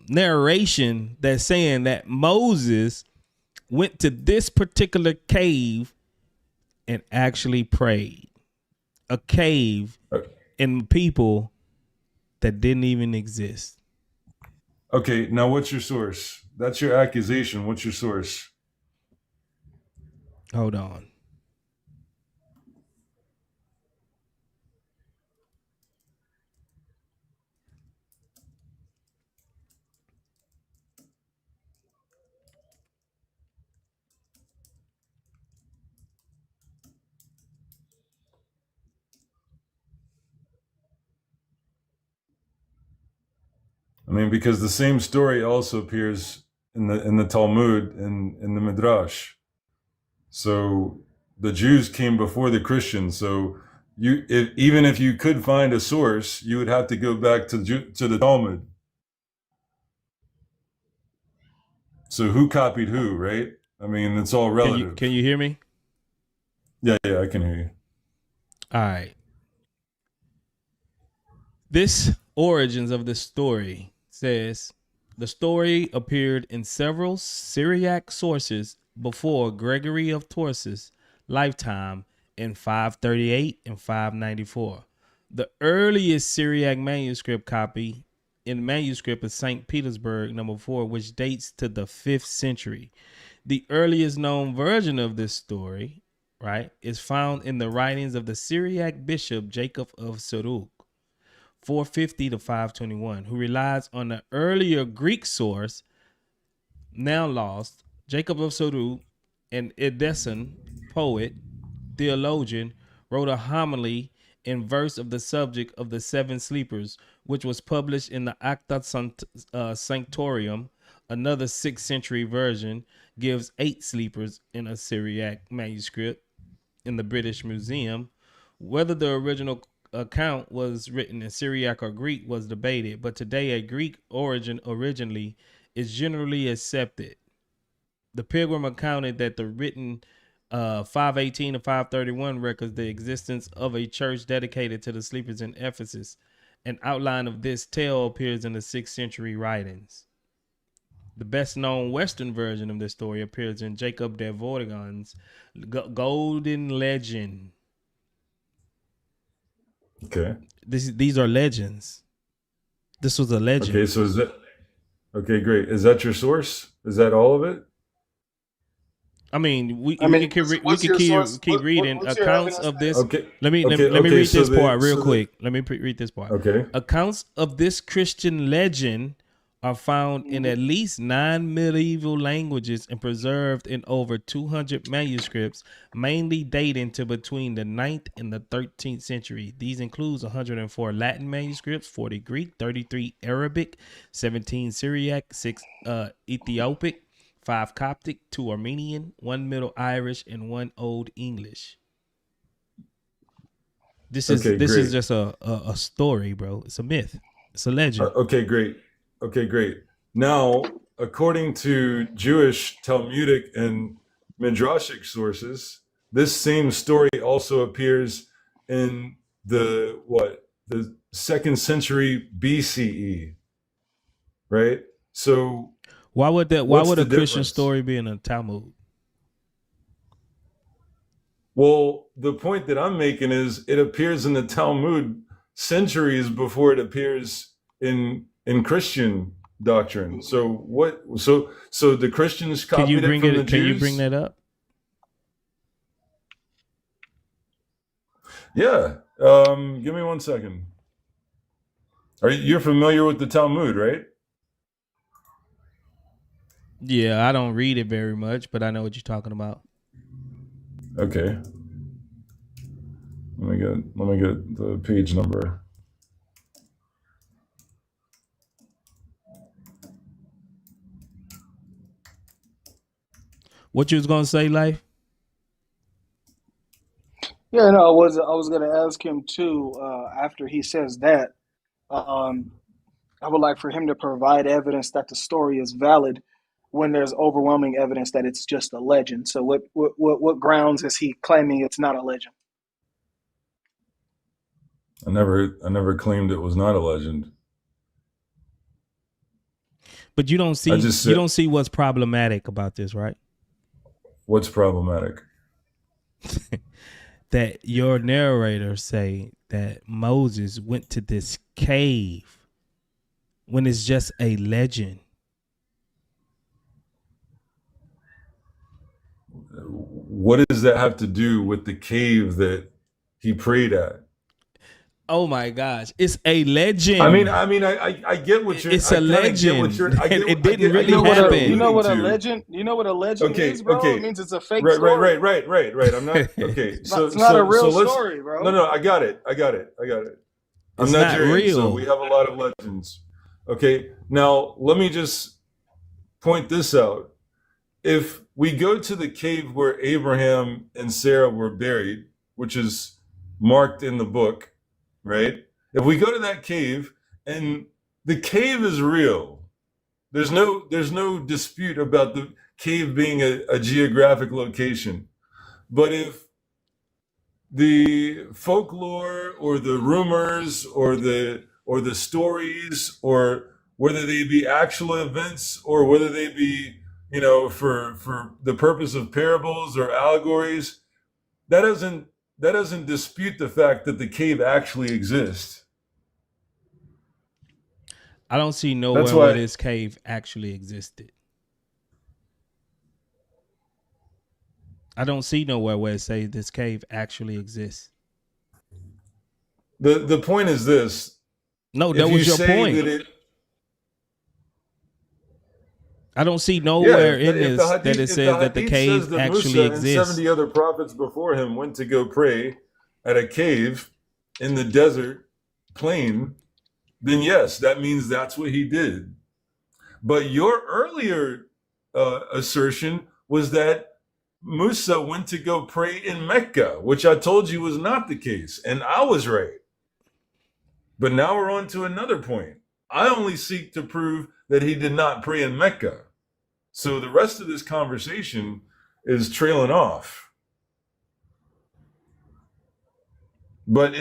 S2: narration that's saying that Moses went to this particular cave and actually prayed. A cave in people that didn't even exist.
S3: Okay, now what's your source? That's your accusation. What's your source?
S2: Hold on.
S3: I mean, because the same story also appears in the Talmud and in the Midrash. So the Jews came before the Christians. So even if you could find a source, you would have to go back to the Talmud. So who copied who, right? I mean, it's all relative.
S2: Can you hear me?
S3: Yeah, I can hear you.
S2: All right. This origins of this story says the story appeared in several Syriac sources before Gregory of Tours' lifetime in 538 and 594. The earliest Syriac manuscript copy in manuscript is St. Petersburg, number 4, which dates to the 5th century. The earliest known version of this story, right, is found in the writings of the Syriac bishop Jacob of Saruk, 450 to 521, who relies on the earlier Greek source, now lost. Jacob of Saruk, an Edessan poet, theologian, wrote a homily in verse of the subject of the seven sleepers, which was published in the Acta Sanctorum. Another 6th century version gives 8 sleepers in a Syriac manuscript in the British Museum. Whether the original account was written in Syriac or Greek was debated, but today a Greek origin originally is generally accepted. The Pilgrim accounted that the written 518 to 531 records the existence of a church dedicated to the sleepers in Ephesus. An outline of this tale appears in the 6th century writings. The best known Western version of this story appears in Jacob de Vortigern's Golden Legend.
S3: Okay.
S2: These are legends. This was a legend.
S3: Okay, so is that okay? Great. Is that your source? Is that all of it?
S2: I mean, we
S5: what's
S2: can
S5: your source?
S2: keep reading
S5: what's your
S2: accounts
S5: evidence
S2: of this.
S3: Okay.
S2: Let me
S3: Okay,
S2: read
S3: so
S2: this part real
S3: so
S2: quick. Let me read this part.
S3: Okay.
S2: Accounts of this Christian legend are found in at least 9 medieval languages and preserved in over 200 manuscripts, mainly dating to between the 9th and the 13th century. These include 104 Latin manuscripts, 40 Greek, 33 Arabic, 17 Syriac, 6 Ethiopic, 5 Coptic, 2 Armenian, 1 Middle Irish, and 1 Old English. This is
S3: great.
S2: just a story, bro. It's a myth. It's a legend.
S3: Okay, great. Okay, great. Now, according to Jewish Talmudic and Midrashic sources, this same story also appears in the 2nd century BCE, right? So
S2: Why would a Christian
S3: difference?
S2: story be in a Talmud?
S3: Well, the point that I'm making is it appears in the Talmud centuries before it appears in Christian doctrine. So what? So the Christians copied it from the Jews.
S2: Can you bring that up?
S3: Yeah. Give me 1 second. You're familiar with the Talmud, right?
S2: Yeah, I don't read it very much, but I know what you're talking about.
S3: Okay. Let me get the page number.
S2: What you was gonna say, Life?
S5: Yeah, no, I was gonna ask him too. After he says that, um, I would like for him to provide evidence that the story is valid when there's overwhelming evidence that it's just a legend. So, what grounds is he claiming it's not a legend?
S3: I never claimed it was not a legend.
S2: But you don't see what's problematic about this, right?
S3: What's problematic?
S2: That your narrators say that Moses went to this cave when it's just a legend.
S3: What does that have to do with the cave that he prayed at?
S2: Oh my gosh, it's a legend.
S3: I get what you're.
S2: It's a legend. It didn't really happen.
S5: You know what a legend? You know what a legend is, bro?
S3: Okay.
S5: It means it's a fake story.
S3: Right. I'm not okay.
S5: It's not a real story, bro.
S3: No, I got it. I'm
S2: It's
S3: not
S2: not
S3: Nigerian,
S2: real.
S3: so we have a lot of legends. Okay, now let me just point this out. If we go to the cave where Abraham and Sarah were buried, which is marked in the book, right? If we go to that cave and the cave is real, there's no dispute about the cave being a geographic location. But if the folklore or the rumors or the stories, or whether they be actual events or whether they be, for the purpose of parables or allegories, that doesn't dispute the fact that the cave actually exists.
S2: I don't see nowhere where this cave actually existed. I don't see nowhere where it says this cave actually exists.
S3: The point is this.
S2: No, that was your point. I don't see nowhere in this that it says that the cave actually exists.
S3: And 70 other prophets before him went to go pray at a cave, in the desert plain, then yes, that means that's what he did. But your earlier assertion was that Musa went to go pray in Mecca, which I told you was not the case, and I was right. But now we're on to another point. I only seek to prove that he did not pray in Mecca. So the rest of this conversation is trailing off. But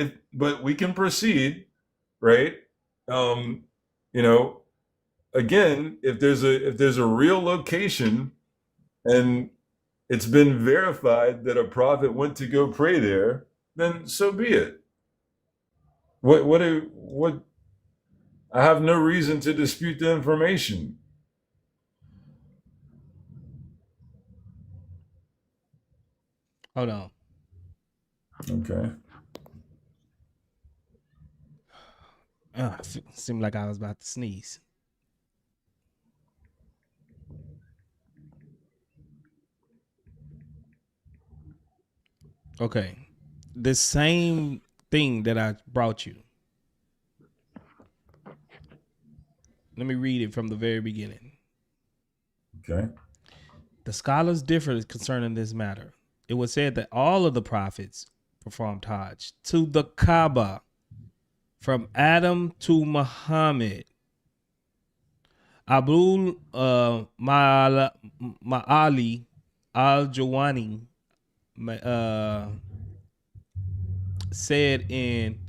S3: we can proceed, right? Again, if there's a real location and it's been verified that a prophet went to go pray there, then so be it. What I have no reason to dispute the information.
S2: Hold on.
S3: Okay.
S2: Seemed like I was about to sneeze. Okay. The same thing that I brought you. Let me read it from the very beginning.
S3: Okay.
S2: The scholars differ concerning this matter. It was said that all of the prophets performed Hajj to the Kaba, from Adam to Muhammad. Abul Ma'ali al-Jawani said in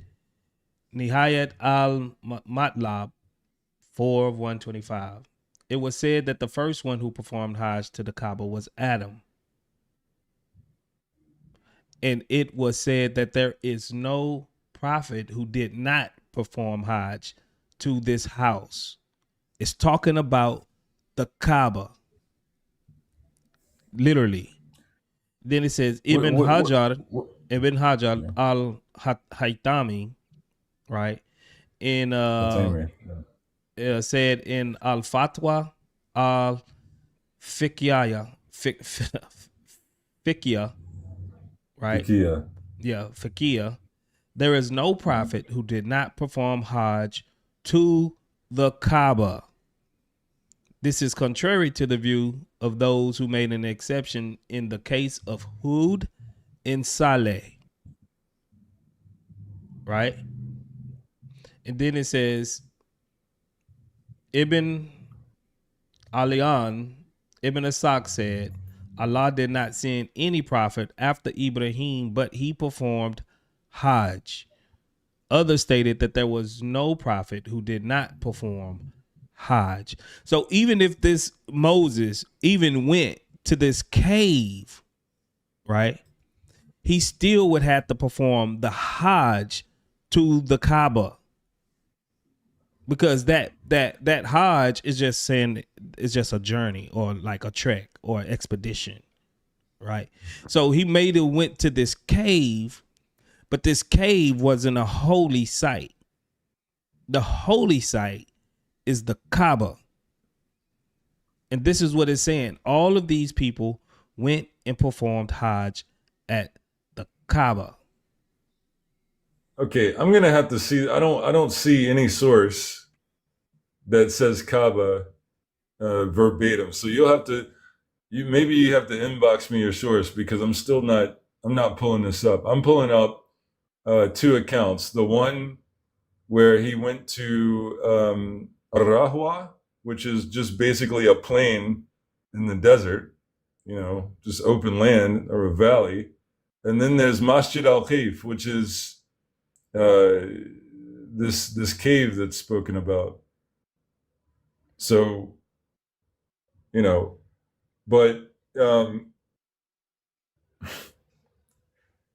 S2: Nihayat al-Matlab 4:125. It was said that the first one who performed Hajj to the Kaaba was Adam. And it was said that there is no prophet who did not perform Hajj to this house. It's talking about the Kaaba. Literally. Then it says Ibn Hajar al-Haytami, right? In said in Al-Fatwa al-Fiqhiyya, right?
S3: Fiqhiyya.
S2: Yeah, Fiqhiyya. There is no prophet who did not perform Hajj to the Kaaba. This is contrary to the view of those who made an exception in the case of Hud and Saleh. Right? And then it says, Ibn Aliyan, Ibn Asaq said, Allah did not send any prophet after Ibrahim, but he performed Hajj. Others stated that there was no prophet who did not perform Hajj. So even if this Moses even went to this cave, right, he still would have to perform the Hajj to the Kaaba. Because that Hajj is just saying it's just a journey or like a trek or an expedition, right? So he went to this cave, but this cave wasn't a holy site. The holy site is the Kaaba. And this is what it's saying. All of these people went and performed Hajj at the Kaaba.
S3: Okay, I'm gonna have to see. I don't see any source that says Kaaba verbatim. So you have to inbox me your source, because I'm not pulling this up. I'm pulling up two accounts. The one where he went to Rahwa, which is just basically a plain in the desert, just open land or a valley. And then there's Masjid al-Khif, which is this cave that's spoken about. So, but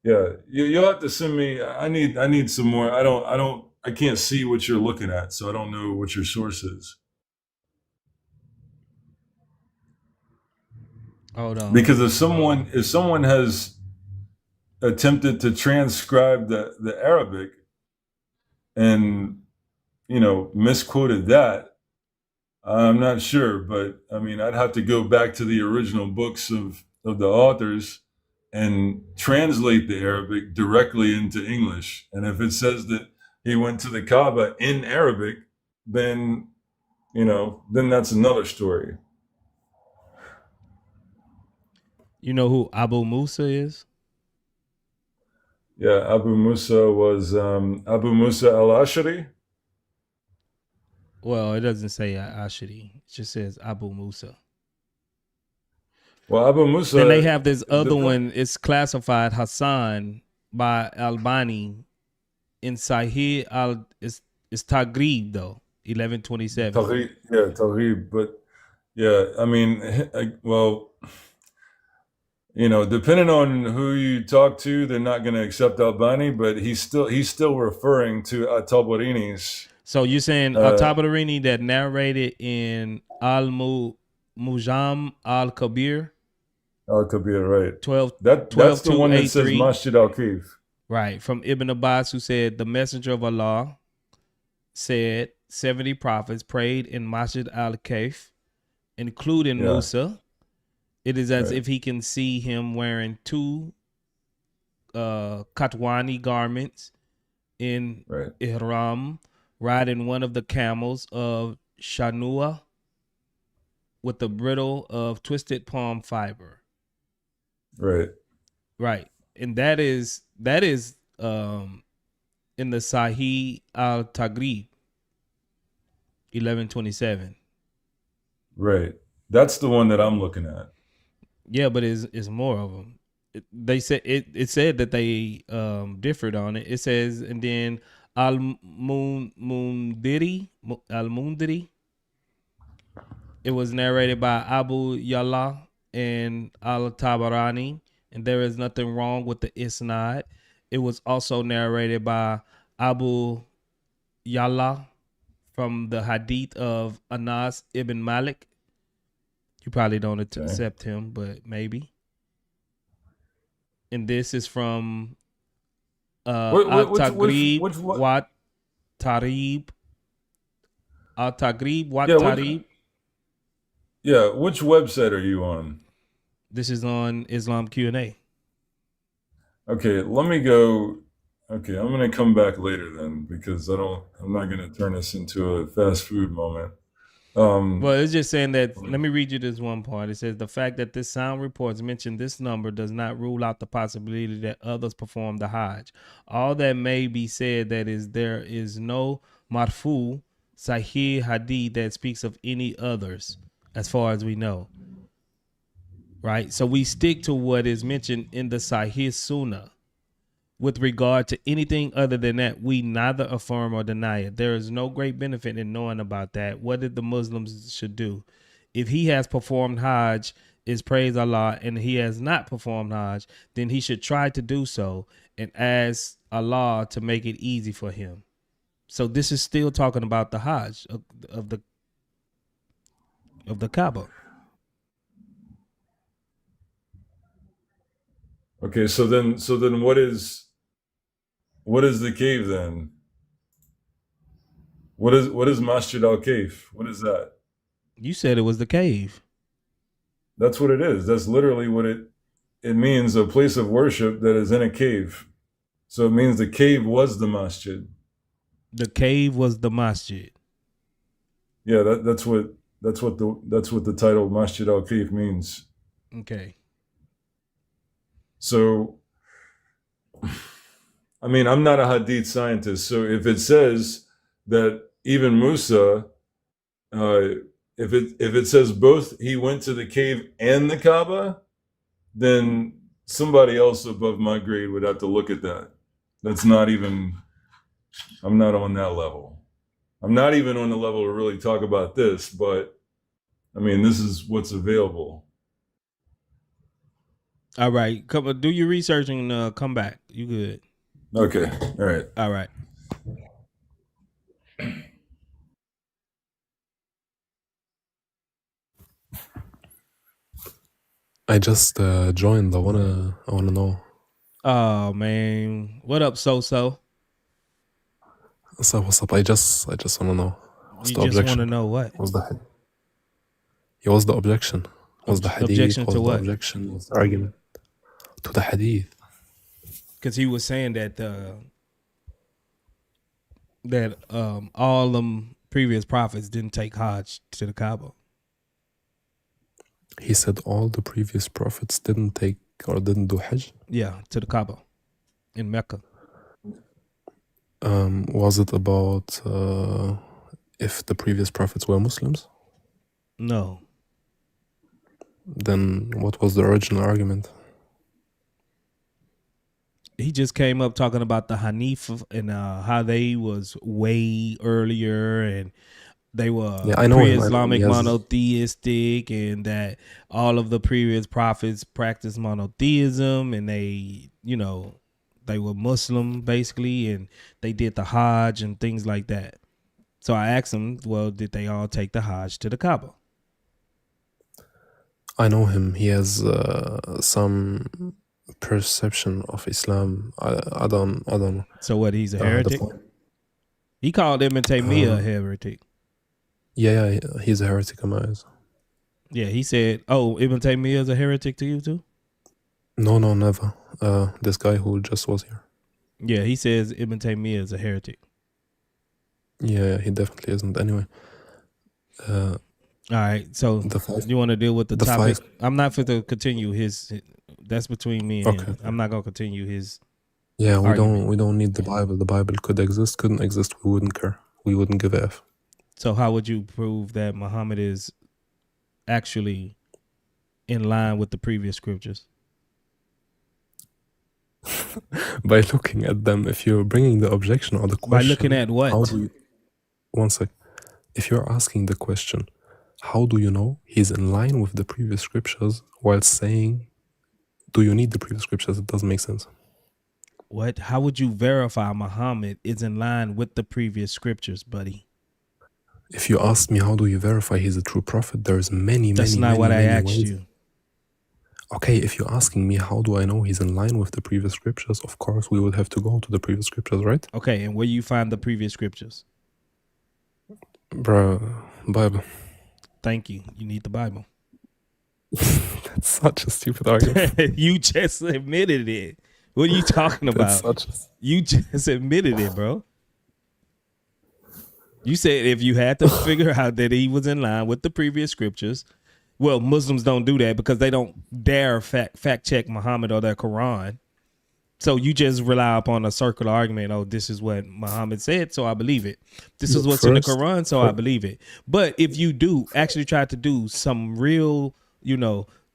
S3: yeah, you'll have to send me. I need some more. I can't see what you're looking at, so I don't know what your source is.
S2: Hold on.
S3: Because if someone has attempted to transcribe the Arabic and misquoted that, I'm not sure, but I mean, I'd have to go back to the original books of the authors and translate the Arabic directly into English. And if it says that he went to the Kaaba in Arabic, then, then that's another story.
S2: You know who Abu Musa is?
S3: Yeah, Abu Musa was Abu Musa al-Ashari.
S2: Well, it doesn't say Ashari. It just says Abu Musa.
S3: Well, Abu Musa.
S2: Then they have this other one. It's classified Hassan by Albani in Sahih al. It's Taghrib though, 1127.
S3: Taghrib. But yeah, I mean, well, depending on who you talk to, they're not going to accept Albani. But he's still referring to At-Tabarini's.
S2: So you're saying At-Tabarini that narrated in Al-Mujam al-Kabir?
S3: Al-Kabir, right.
S2: 12,
S3: that's the one that says Masjid al-Kayf.
S2: Right, from Ibn Abbas, who said, the messenger of Allah said 70 prophets prayed in Masjid al-Kayf, including Musa. It is as if he can see him wearing 2 Katwani garments in Ihram, riding one of the camels of Shanua with the bridle of twisted palm fiber. Right. And that is in the Sahih al-Taghrib 1127.
S3: Right. That's the one that I'm looking at.
S2: Yeah, but it's more of them. They said it said that they differed on it. It says, and then Al-Mundiri, it was narrated by Abu Yala and Al-Tabarani, and there is nothing wrong with the isnad. It was also narrated by Abu Yala from the hadith of Anas ibn Malik. You probably don't accept him, but maybe. And this is from Al-Taghrib Wat Tarib. Al-Taghrib Wat Tarib.
S3: Yeah, which website are you on?
S2: This is on Islam Q&A.
S3: Okay, let me go. Okay, I'm going to come back later then, because I'm not going to turn this into a fast food moment.
S2: Well, it's just saying that, let me read you this one part. It says, the fact that this sound reports mention this number does not rule out the possibility that others perform the Hajj. All that may be said that is there is no marfu sahih hadith that speaks of any others, as far as we know. Right? So we stick to what is mentioned in the Sahih Sunnah. With regard to anything other than that, we neither affirm or deny it. There is no great benefit in knowing about that. What did the Muslims should do? If he has performed Hajj, is praise Allah, and he has not performed Hajj, then he should try to do so and ask Allah to make it easy for him. So this is still talking about the Hajj of the Kaba.
S3: Okay, so then what is the cave then? What is Masjid al-Kayf? What is that?
S2: You said it was the cave.
S3: That's what it is. That's literally what it means, a place of worship that is in a cave. So it means the cave was the masjid.
S2: The cave was the masjid.
S3: Yeah, that's what the title Masjid al-Kayf means.
S2: Okay.
S3: So, I mean, I'm not a hadith scientist, so if it says that even Musa, if it says both he went to the cave and the Kaaba, then somebody else above my grade would have to look at that. That's not even, I'm not on that level. I'm not even on the level to really talk about this, but I mean, this is what's available.
S2: All right. Come do your research and come back. You good.
S3: Okay. All right.
S2: All right.
S6: I just joined. I wanna know.
S2: Oh man. What up, So?
S6: So what's up? I just wanna know. What's
S2: you
S6: the
S2: just
S6: objection?
S2: Want to know what?
S6: What's the hadith? Yeah, what's the objection? What's the hadith?
S2: Objection
S6: What's
S2: to
S6: the
S2: what?
S6: objection? What's the argument? To the hadith.
S2: Because he was saying that all them previous prophets didn't take Hajj to the Kaaba.
S6: He said all the previous prophets didn't take or didn't do Hajj.
S2: Yeah, to the Kaaba in Mecca.
S6: Was it about if the previous prophets were Muslims?
S2: No.
S6: Then what was the original argument?
S2: He just came up talking about the Hanif and how they was way earlier and they were
S6: I know him.
S2: pre-Islamic
S6: He has-
S2: monotheistic, and that all of the previous prophets practiced monotheism, and they were Muslim basically, and they did the Hajj and things like that. So I asked him, well, did they all take the Hajj to the Kaaba?
S6: I know him. He has some perception of Islam. I don't know.
S2: So what, he's a
S6: The
S2: heretic?
S6: point-
S2: He called Ibn Taymiyyah a heretic.
S6: Yeah, he's a heretic in my eyes.
S2: Yeah, he said, oh, Ibn Taymiyyah is a heretic to you too?
S6: No, never. This guy who just was here.
S2: Yeah, he says Ibn Taymiyyah is a heretic.
S6: Yeah, he definitely isn't. Anyway,
S2: All right, so
S6: the five.
S2: you want to deal with the
S6: the
S2: topic?
S6: five-
S2: I'm not for to continue his. That's between me and him.
S6: Okay.
S2: I'm not gonna continue his.
S6: Yeah,
S2: argument.
S6: we don't need the Bible. The Bible could exist, couldn't exist. We wouldn't care. We wouldn't give a f.
S2: So how would you prove that Muhammad is actually in line with the previous scriptures?
S6: By looking at them, if you're bringing the objection or the question,
S2: By looking at what?
S6: how do you? One sec. If you're asking the question, how do you know he's in line with the previous scriptures, while saying, do you need the previous scriptures? It doesn't make sense.
S2: What? How would you verify Muhammad is in line with the previous scriptures, buddy?
S6: If you ask me, how do you verify he's a true prophet? There's many.
S2: That's not
S6: many,
S2: what I
S6: many
S2: asked
S6: ways.
S2: you.
S6: Okay, if you're asking me, how do I know he's in line with the previous scriptures? Of course, we would have to go to the previous scriptures, right?
S2: Okay, and where you find the previous scriptures?
S6: Bruh, Bible.
S2: Thank you. You need the Bible.
S6: That's such a stupid argument.
S2: You just admitted it. What are you talking
S6: That's
S2: about?
S6: such a...
S2: You just admitted it, bro. You said if you had to figure out that he was in line with the previous scriptures. Well, Muslims don't do that because they don't dare fact check Muhammad or their Quran. So you just rely upon a circular argument. Oh, this is what Muhammad said, so I believe it. This is what's in the Quran, so I believe it. But if you do actually try to do some real,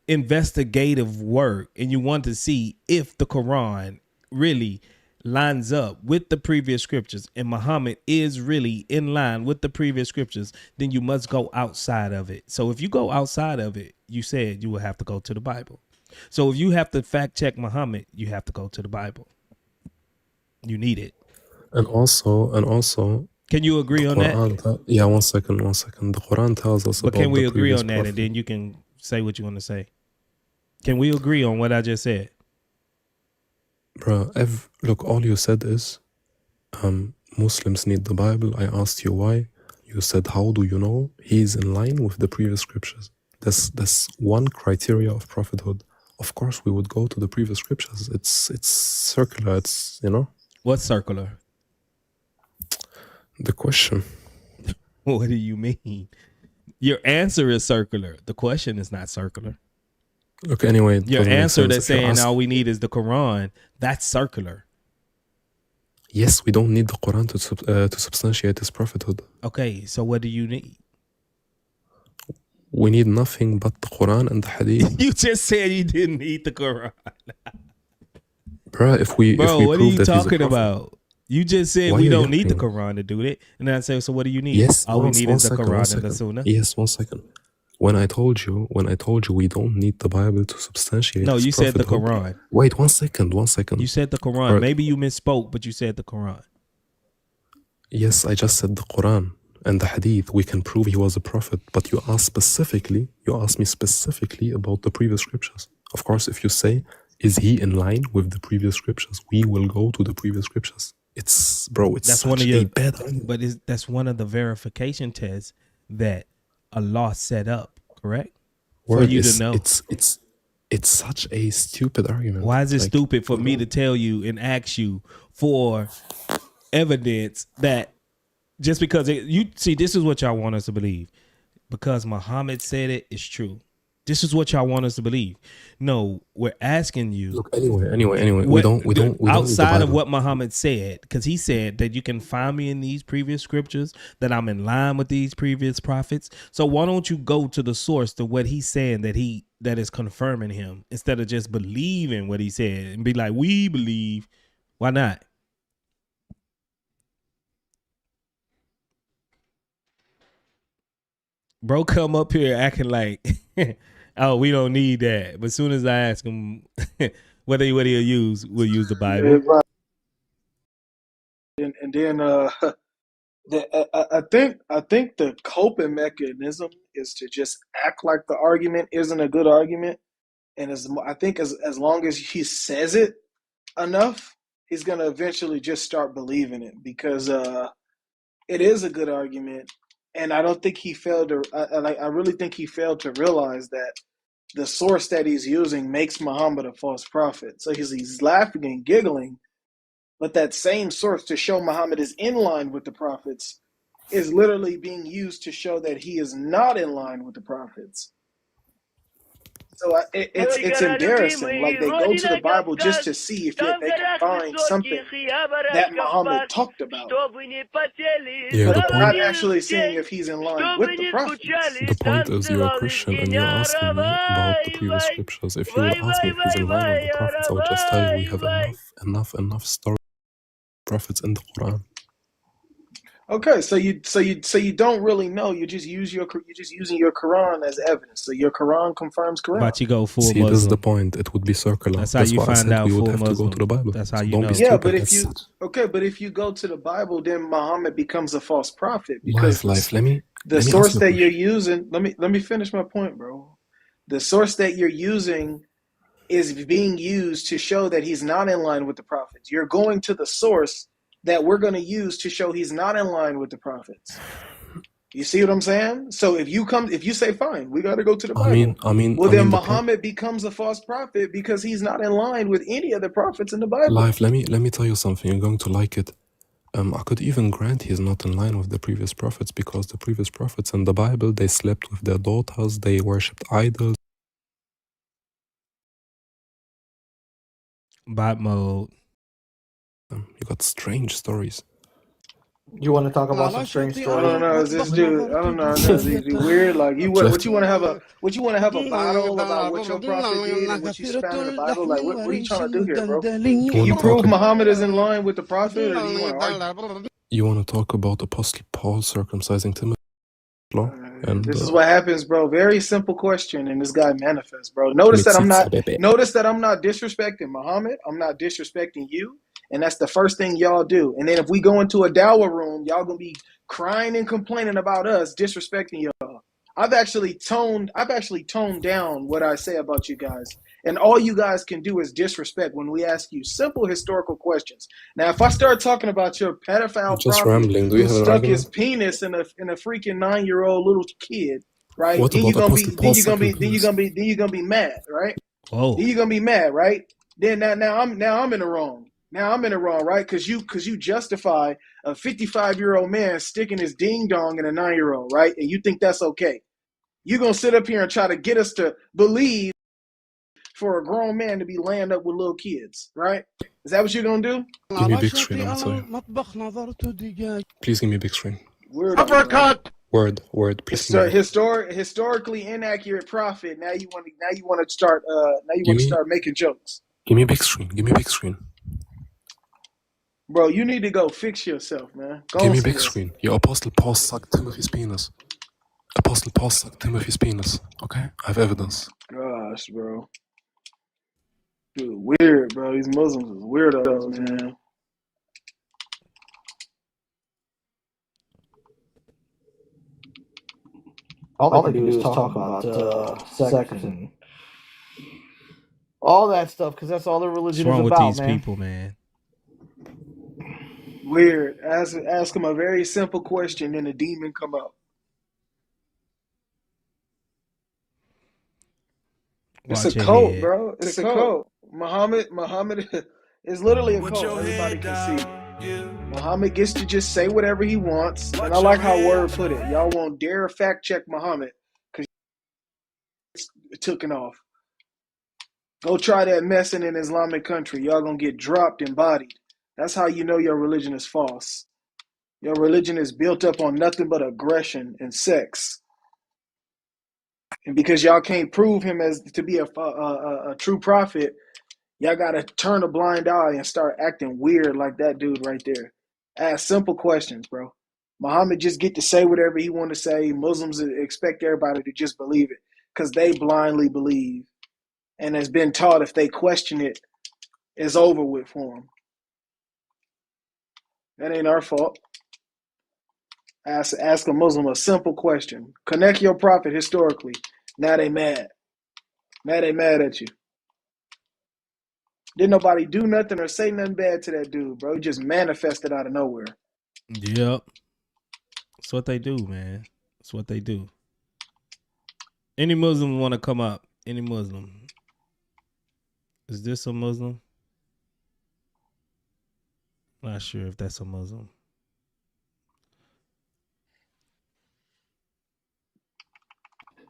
S2: investigative work, and you want to see if the Quran really lines up with the previous scriptures and Muhammad is really in line with the previous scriptures, then you must go outside of it. So if you go outside of it, you said you will have to go to the Bible. So if you have to fact check Muhammad, you have to go to the Bible. You need it.
S6: And also,
S2: Can you agree on that?
S6: Yeah, one second. The Quran tells us
S2: But
S6: about
S2: can we
S6: the
S2: agree
S6: previous
S2: on that,
S6: prophet.
S2: and then you can say what you want to say? Can we agree on what I just said?
S6: Bro, look, all you said is Muslims need the Bible. I asked you why. You said, how do you know he's in line with the previous scriptures? That's one criteria of prophethood. Of course, we would go to the previous scriptures. It's circular. It's,
S2: What's circular?
S6: the question.
S2: What do you mean? Your answer is circular. The question is not circular.
S6: Look, anyway, it
S2: Your
S6: doesn't make
S2: answer
S6: sense.
S2: that's
S6: If you
S2: saying
S6: ask-
S2: all we need is the Quran, that's circular.
S6: Yes, we don't need the Quran to substantiate his prophethood.
S2: Okay, so what do you need?
S6: We need nothing but the Quran and the Hadith.
S2: You just said you didn't need the Quran.
S6: Bro, if we
S2: Bro, what are
S6: prove
S2: you
S6: that he's a
S2: talking
S6: prophet-
S2: about? You just said
S6: Why
S2: we
S6: you
S2: don't need the
S6: yapping?
S2: Quran to do it. And then I say, so what do you need?
S6: Yes,
S2: All we
S6: one-
S2: need
S6: one
S2: is the
S6: second,
S2: Quran
S6: one
S2: and the
S6: second.
S2: Sunnah.
S6: Yes, 1 second. When I told you we don't need the Bible to substantiate.
S2: No,
S6: his
S2: you said the
S6: prophethood-
S2: Quran.
S6: Wait, 1 second.
S2: You said the Quran.
S6: Alright.
S2: Maybe you misspoke, but you said the Quran.
S6: Yes, I just said the Quran and the Hadith. We can prove he was a prophet, but you asked me specifically about the previous scriptures. Of course, if you say, is he in line with the previous scriptures? We will go to the previous scriptures. It's
S2: That's
S6: such
S2: one of your
S6: a bad argument.
S2: but that's one of the verification tests that Allah set up, correct? For
S6: Word
S2: you
S6: is-
S2: to know.
S6: It's It's such a stupid argument.
S2: Why is it
S6: Like,
S2: stupid for me to tell you and ask you for evidence that just because you see, this is what y'all want us to believe. Because Muhammad said it's true. This is what y'all want us to believe. No, we're asking you.
S6: Look, anyway, we don't
S2: outside of what Muhammad said, because he said that you can find me in these previous scriptures, that I'm in line with these previous prophets. So why don't you go to the source to what he's saying that is confirming him, instead of just believing what he said and be like, we believe. Why not? Bro, come up here acting like, oh, we don't need that. But as soon as I ask him what he'll use, we'll use the Bible.
S5: Yeah, right. And then I think the coping mechanism is to just act like the argument isn't a good argument, and I think as long as he says it enough, he's gonna eventually just start believing it, because it is a good argument, and I don't think he failed to. I really think he failed to realize that the source that he's using makes Muhammad a false prophet. So he's laughing and giggling, but that same source to show Muhammad is in line with the prophets is literally being used to show that he is not in line with the prophets. So it's embarrassing. Like, they go to the Bible just to see if they can find something that Muhammad talked about.
S6: Yeah,
S5: but they're not actually seeing if he's in line with the prophets.
S6: the point is, you're a Christian and you're asking me about the previous scriptures. If you would ask me if he's in line with the prophets, I would just tell you we have enough stories of prophets in the Quran.
S5: Okay, so you don't really know. You're just using your Quran as evidence. So your Quran confirms Quran.
S2: But you go full
S6: See,
S2: Muslim.
S6: this is the point. It would be circular.
S2: That's how you
S6: why I
S2: find
S6: said
S2: out
S6: we would
S2: full
S6: have
S2: Muslim.
S6: to go to the Bible.
S2: That's how
S6: So
S2: you
S6: don't
S2: know.
S6: be
S5: Yeah,
S6: stupid.
S5: but if you go to the Bible, then Muhammad becomes a false prophet, because
S6: Life. Let me
S5: source
S6: ask you a
S5: that you're
S6: question.
S5: using. Let me finish my point, bro. The source that you're using is being used to show that he's not in line with the prophets. You're going to the source that we're going to use to show he's not in line with the prophets. You see what I'm saying? So if you say, fine, we got to go to the Bible. Then Muhammad becomes a false prophet because he's not in line with any of the prophets in the Bible.
S6: Let me tell you something. You're going to like it. I could even grant he's not in line with the previous prophets, because the previous prophets in the Bible, they slept with their daughters, they worshipped idols.
S2: Bot mode.
S6: You got strange stories.
S7: You want to talk about some strange stories?
S5: I don't know. Is this dude? I don't know. Is he weird? Like, what you want to have a battle about what your prophet did and what you found in the Bible? Like, what are you trying to do here, bro? Can you prove Muhammad is in line with the prophet, or do you want to argue?
S6: You want to talk about Apostle Paul circumcising Timothy?
S5: This is what happens, bro. Very simple question, and this guy manifests, bro. Notice that I'm not disrespecting Muhammad. I'm not disrespecting you, and that's the first thing y'all do. And then if we go into a dawah room, y'all gonna be crying and complaining about us disrespecting y'all. I've actually toned down what I say about you guys. And all you guys can do is disrespect when we ask you simple historical questions. Now, if I start talking about your pedophile prophet who stuck his penis in a freaking 9-year-old little kid, right? Then you're gonna be mad, right?
S2: Oh.
S5: Then you're gonna be mad, right? Then now I'm in the wrong. Now I'm in the wrong, right? Because you justify a 55-year-old man sticking his ding dong in a 9-year-old, right? And you think that's okay. You're gonna sit up here and try to get us to believe for a grown man to be laying up with little kids, right? Is that what you're gonna do?
S6: Give me a big screen, I'll tell you. Please give me a big screen.
S5: Uppercut.
S6: Word. Please.
S5: Historically inaccurate prophet. Now you want to start making jokes.
S6: Give me a big screen.
S5: Bro, you need to go fix yourself, man.
S6: Give me a big screen. Your Apostle Paul sucked Timothy's penis. Okay? I have evidence.
S5: Gosh, bro. Dude, weird, bro. These Muslims is weirdos, man.
S7: All they do is talk about sex and all that stuff, because that's all the religion
S2: What's wrong
S7: is about,
S2: with these
S7: man.
S2: people, man?
S5: Weird. Ask them a very simple question, and a demon come up. It's
S2: Watch
S5: a
S2: your
S5: cult,
S2: head.
S5: bro. It's a cult. Muhammad is literally a
S1: Put
S5: cult.
S1: your
S5: Everybody
S1: head
S5: can see.
S1: down, yeah.
S5: Muhammad gets to just say whatever he wants. And I
S1: Watch
S5: like
S1: your
S5: how
S1: head.
S5: Word put it. Y'all won't dare fact check Muhammad because it's taken off. Go try that mess in an Islamic country. Y'all gonna get dropped and bodied. That's how you know your religion is false. Your religion is built up on nothing but aggression and sex. And because y'all can't prove him as to be a true prophet, y'all gotta turn a blind eye and start acting weird like that dude right there. Ask simple questions, bro. Muhammad just get to say whatever he want to say. Muslims expect everybody to just believe it because they blindly believe and has been taught if they question it, it's over with for them. That ain't our fault. Ask a Muslim a simple question. Connect your prophet historically. Now they mad. Now they mad at you. Didn't nobody do nothing or say nothing bad to that dude, bro. He just manifested out of nowhere.
S2: Yep. That's what they do, man. That's what they do. Any Muslim want to come up? Any Muslim? Is this a Muslim? Not sure if that's a Muslim.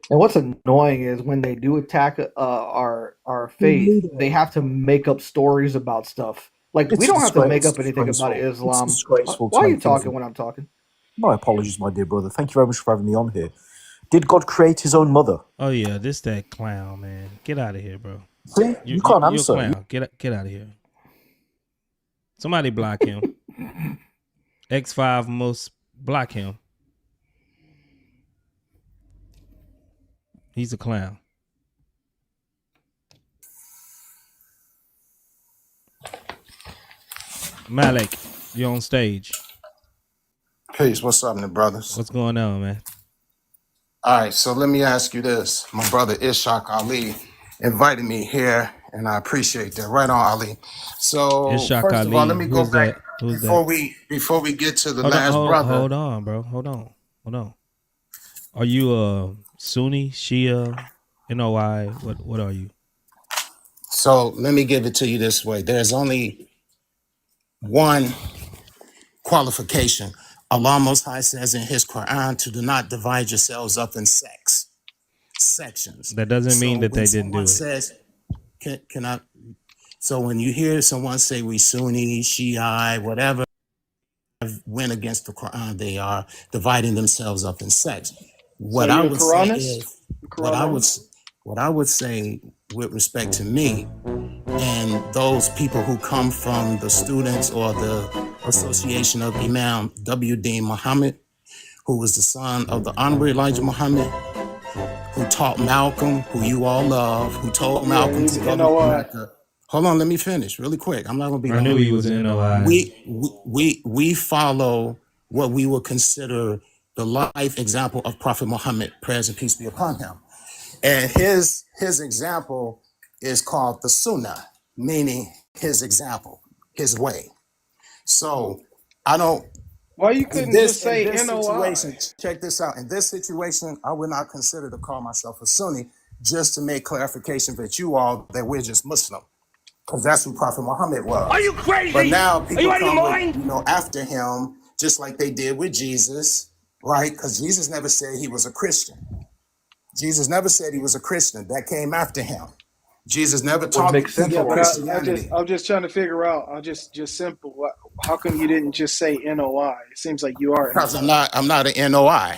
S7: And what's annoying is when they do attack our faith, they have to make up stories about stuff. Like we don't have to make up anything about Islam. Why are you talking when I'm talking?
S8: My apologies, my dear brother. Thank you very much for having me on here. Did God create his own mother?
S2: Oh yeah, this that clown, man. Get out of here, bro.
S8: See, you can't answer.
S2: You're a clown. Get out of here. Somebody block him. X5 must block him. He's a clown. Malik, you're on stage.
S9: Peace. What's happening, brothers?
S2: What's going on, man?
S9: All right, so let me ask you this. My brother Ishaq Ali invited me here, and I appreciate that. Right on, Ali. So
S2: Ishaq
S9: first
S2: Ali.
S9: of all, let me go
S2: Who's
S9: back
S2: that? Who's
S9: before we get to the
S2: hold
S9: last
S2: on,
S9: brother.
S2: Hold on, bro. Hold on. Are you a Sunni, Shia, NOI? What are you?
S9: So let me give it to you this way. There's only one qualification. Allah Most High says in his Qur'an to do not divide yourselves up in sections.
S2: That doesn't mean that
S9: when
S2: they didn't do it.
S9: Says, can I? So when you hear someone say we Sunni, Shiite, whatever, went against the Quran, they are dividing themselves up in sects. What I would say is, what I would say with respect to me and those people who come from the students or the Association of Imam W.D. Muhammad, who was the son of the Honorable Elijah Muhammad, who taught Malcolm, who you all love, who told Malcolm to go to Mecca. Hold on, let me finish really quick. I'm not gonna be long.
S2: I knew he was in NOI.
S9: We follow what we would consider the life example of Prophet Muhammad, prayers and peace be upon him. And his example is called the Sunnah, meaning his example, his way. So I don't.
S5: Why you couldn't just say NOI?
S9: Check this out. In this situation, I would not consider to call myself a Sunni, just to make clarification that you all that we're just Muslim, because that's who Prophet Muhammad was.
S1: Are you crazy?
S9: But now people
S1: Are you
S9: come
S1: out of your
S9: with, after him, just like they did with Jesus, right? Because Jesus never said he was a Christian. Jesus never said he was a Christian. That came after him. Jesus never taught Christianity.
S5: I'm just trying to figure out. Just simple. How come you didn't just say NOI? It seems like you are.
S9: Because I'm not an NOI.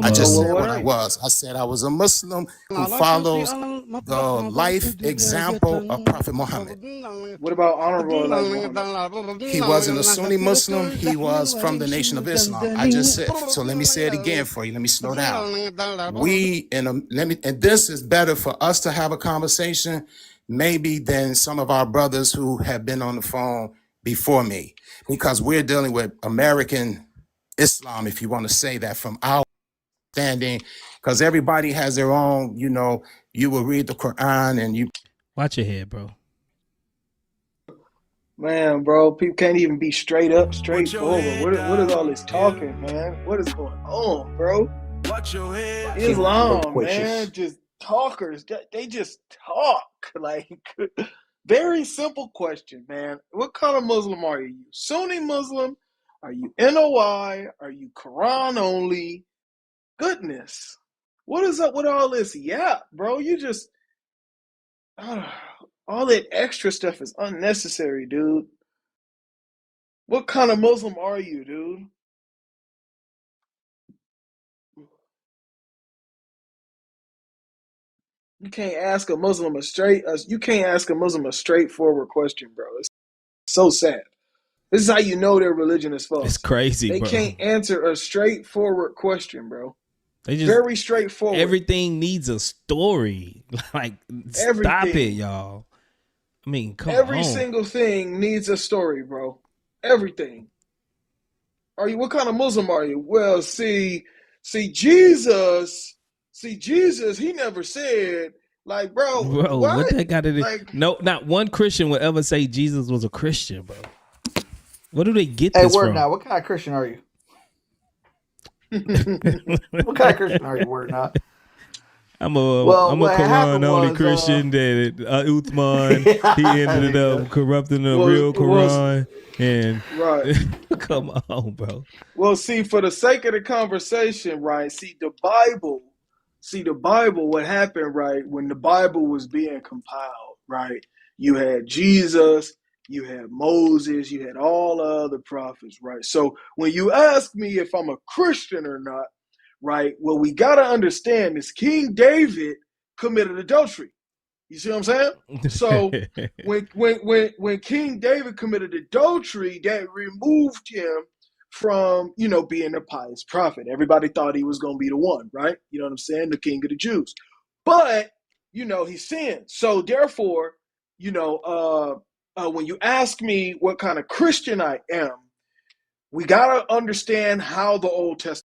S9: I just said what I was. I said I was a Muslim who follows the life example of Prophet Muhammad.
S5: What about Honorable Elijah Muhammad?
S9: He wasn't a Sunni Muslim. He was from the Nation of Islam. I just said. So let me say it again for you. Let me slow down. And this is better for us to have a conversation, maybe than some of our brothers who have been on the phone before me, because we're dealing with American Islam, if you want to say that, from our standing, because everybody has their own, you will read the Quran and you
S2: watch your head, bro.
S5: Man, bro, people can't even be straight up, straightforward. What is all this talking, man? What is going on, bro?
S1: Watch your head.
S5: Islam, man, just talkers. They just talk. Like, very simple question, man. What kind of Muslim are you? Sunni Muslim? Are you NOI? Are you Quran only? Goodness. What is up with all this? Yeah, bro, you just all that extra stuff is unnecessary, dude. What kind of Muslim are you, dude? You can't ask a Muslim a straightforward question, bro. It's so sad. This is how you know their religion is false.
S2: It's crazy,
S5: They
S2: bro.
S5: can't answer a straightforward question, bro.
S2: They just
S5: Very straightforward.
S2: Everything needs a story. Like, stop it, y'all. I mean, come on.
S5: Every single thing needs a story, bro. Everything. What kind of Muslim are you? Well, see Jesus, he never said, like, bro,
S2: what that got to do?
S5: Like,
S2: no, not one Christian would ever say Jesus was a Christian, bro. Where do they get
S7: Hey,
S2: this
S7: word
S2: from?
S7: now. What kind of Christian are you? What kind of Christian are you? Word not.
S2: I'm a Quran only Christian that Uthman he ended up corrupting the real Quran and
S5: right.
S2: Come on, bro.
S5: Well, see, for the sake of the conversation, right? See the Bible. What happened, right? When the Bible was being compiled, right? You had Jesus, you had Moses, you had all the other prophets, right? So when you ask me if I'm a Christian or not, right? Well, we got to understand this. King David committed adultery. You see what I'm saying? So when King David committed adultery, that removed him from, being a pious prophet. Everybody thought he was going to be the one, right? You know what I'm saying? The king of the Jews. But, he sinned. So therefore, when you ask me what kind of Christian I am, we got to understand how the Old Testament.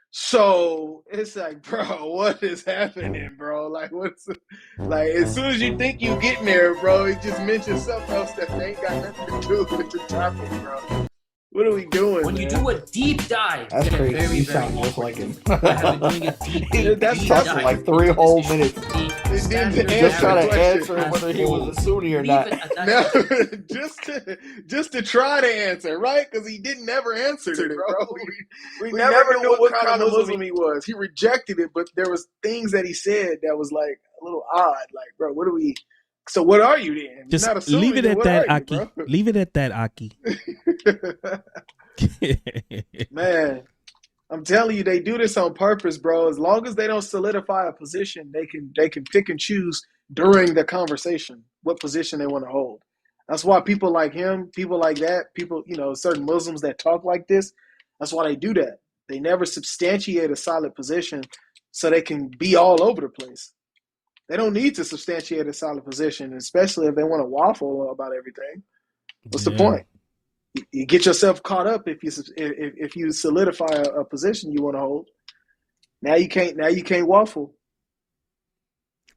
S5: So it's like, bro, what is happening, bro? Like, as soon as you think you getting there, bro, it just mentions something else that ain't got nothing to do with the topic, bro. What are we doing?
S10: When you do a deep dive,
S7: that's crazy.
S10: Very,
S7: you sound just like him.
S5: That's
S7: talking like 3 whole minutes. Just trying to answer whether he was a Sunni or not.
S5: No, just to try to answer, right? Because he didn't ever answer it, bro. We never knew what kind of Muslim he was. He rejected it, but there was things that he said that was like a little odd. Like, bro, what do we? So what are you then?
S2: Just
S5: not Sunni,
S2: leave it at that, Aki.
S5: Bro?
S2: Leave it at that, Aki.
S5: Man, I'm telling you, they do this on purpose, bro. As long as they don't solidify a position, they can pick and choose during the conversation what position they want to hold. That's why people like him, people like that, people, certain Muslims that talk like this, that's why they do that. They never substantiate a solid position so they can be all over the place. They don't need to substantiate a solid position, especially if they want to waffle about everything. What's the point? You get yourself caught up if you solidify a position you want to hold. Now you can't waffle.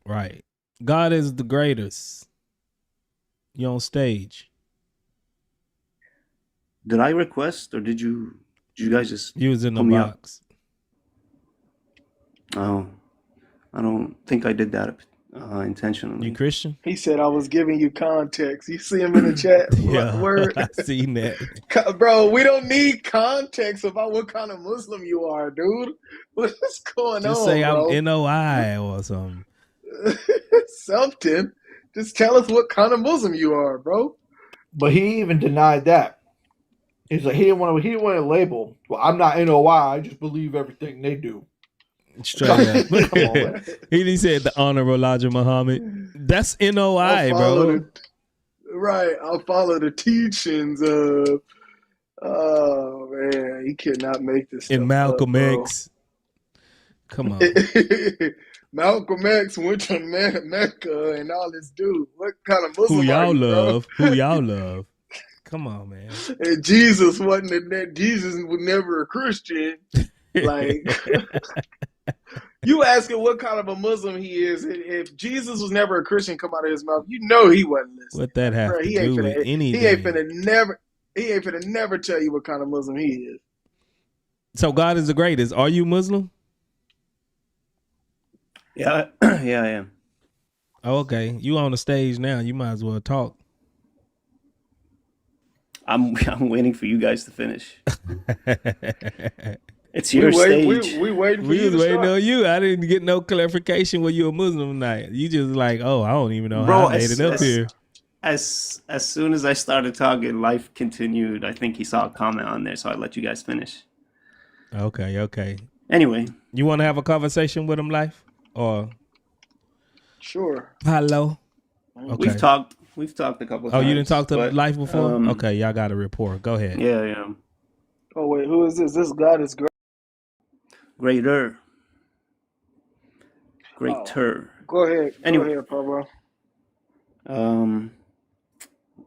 S2: Right. God is the greatest. You're on stage.
S11: Did I request or did you guys just?
S2: You was in the box.
S11: Oh, I don't think I did that intentionally.
S2: You Christian?
S5: He said I was giving you context. You see him in the chat?
S2: Yeah,
S5: word.
S2: I seen that.
S5: Bro, we don't need context about what kind of Muslim you are, dude. What's going on,
S2: Just say
S5: bro?
S2: I'm NOI or something.
S5: Something. Just tell us what kind of Muslim you are, bro.
S7: But he even denied that. He's like, he didn't want to label. Well, I'm not NOI. I just believe everything they do.
S2: Straight up. He said the Honorable Elijah Muhammad. That's NOI, bro.
S5: I'll follow the teachings of. Oh man, he cannot make this.
S2: And Malcolm X. Come on.
S5: Malcolm X went to Mecca and all this dude. What kind of Muslim
S2: Who y'all
S5: are you,
S2: love?
S5: Bro?
S2: Who y'all love? Come on, man.
S5: And Jesus wasn't that. Jesus was never a Christian. Like. You asking what kind of a Muslim he is? If Jesus was never a Christian come out of his mouth, you know he wasn't listening.
S2: What that have to do with anything?
S5: He ain't finna never tell you what kind of Muslim he is.
S2: So God is the greatest. Are you Muslim?
S11: Yeah, yeah, I am.
S2: Okay, you on the stage now. You might as well talk.
S11: I'm waiting for you guys to finish. It's
S5: We
S11: your
S5: wait.
S11: stage.
S5: We waiting for
S2: We
S5: you
S2: was
S5: to
S2: waiting
S5: start.
S2: on you. I didn't get no clarification whether you a Muslim or not. You just like, oh, I don't even know how
S11: Bro,
S2: I made it up here.
S11: as soon as I started talking, life continued. I think he saw a comment on there, so I let you guys finish.
S2: Okay.
S11: Anyway,
S2: You want to have a conversation with him, Life? Or
S5: Sure.
S2: hello? Okay.
S11: we've talked a couple times.
S2: Oh, you didn't talk to
S11: but,
S2: Life before?
S11: um,
S2: Okay, y'all got a report. Go ahead.
S11: Yeah.
S5: Oh wait, who is this? This God is great.
S11: Greater.
S5: Oh, go ahead.
S11: Anyway,
S5: Go ahead, Pablo.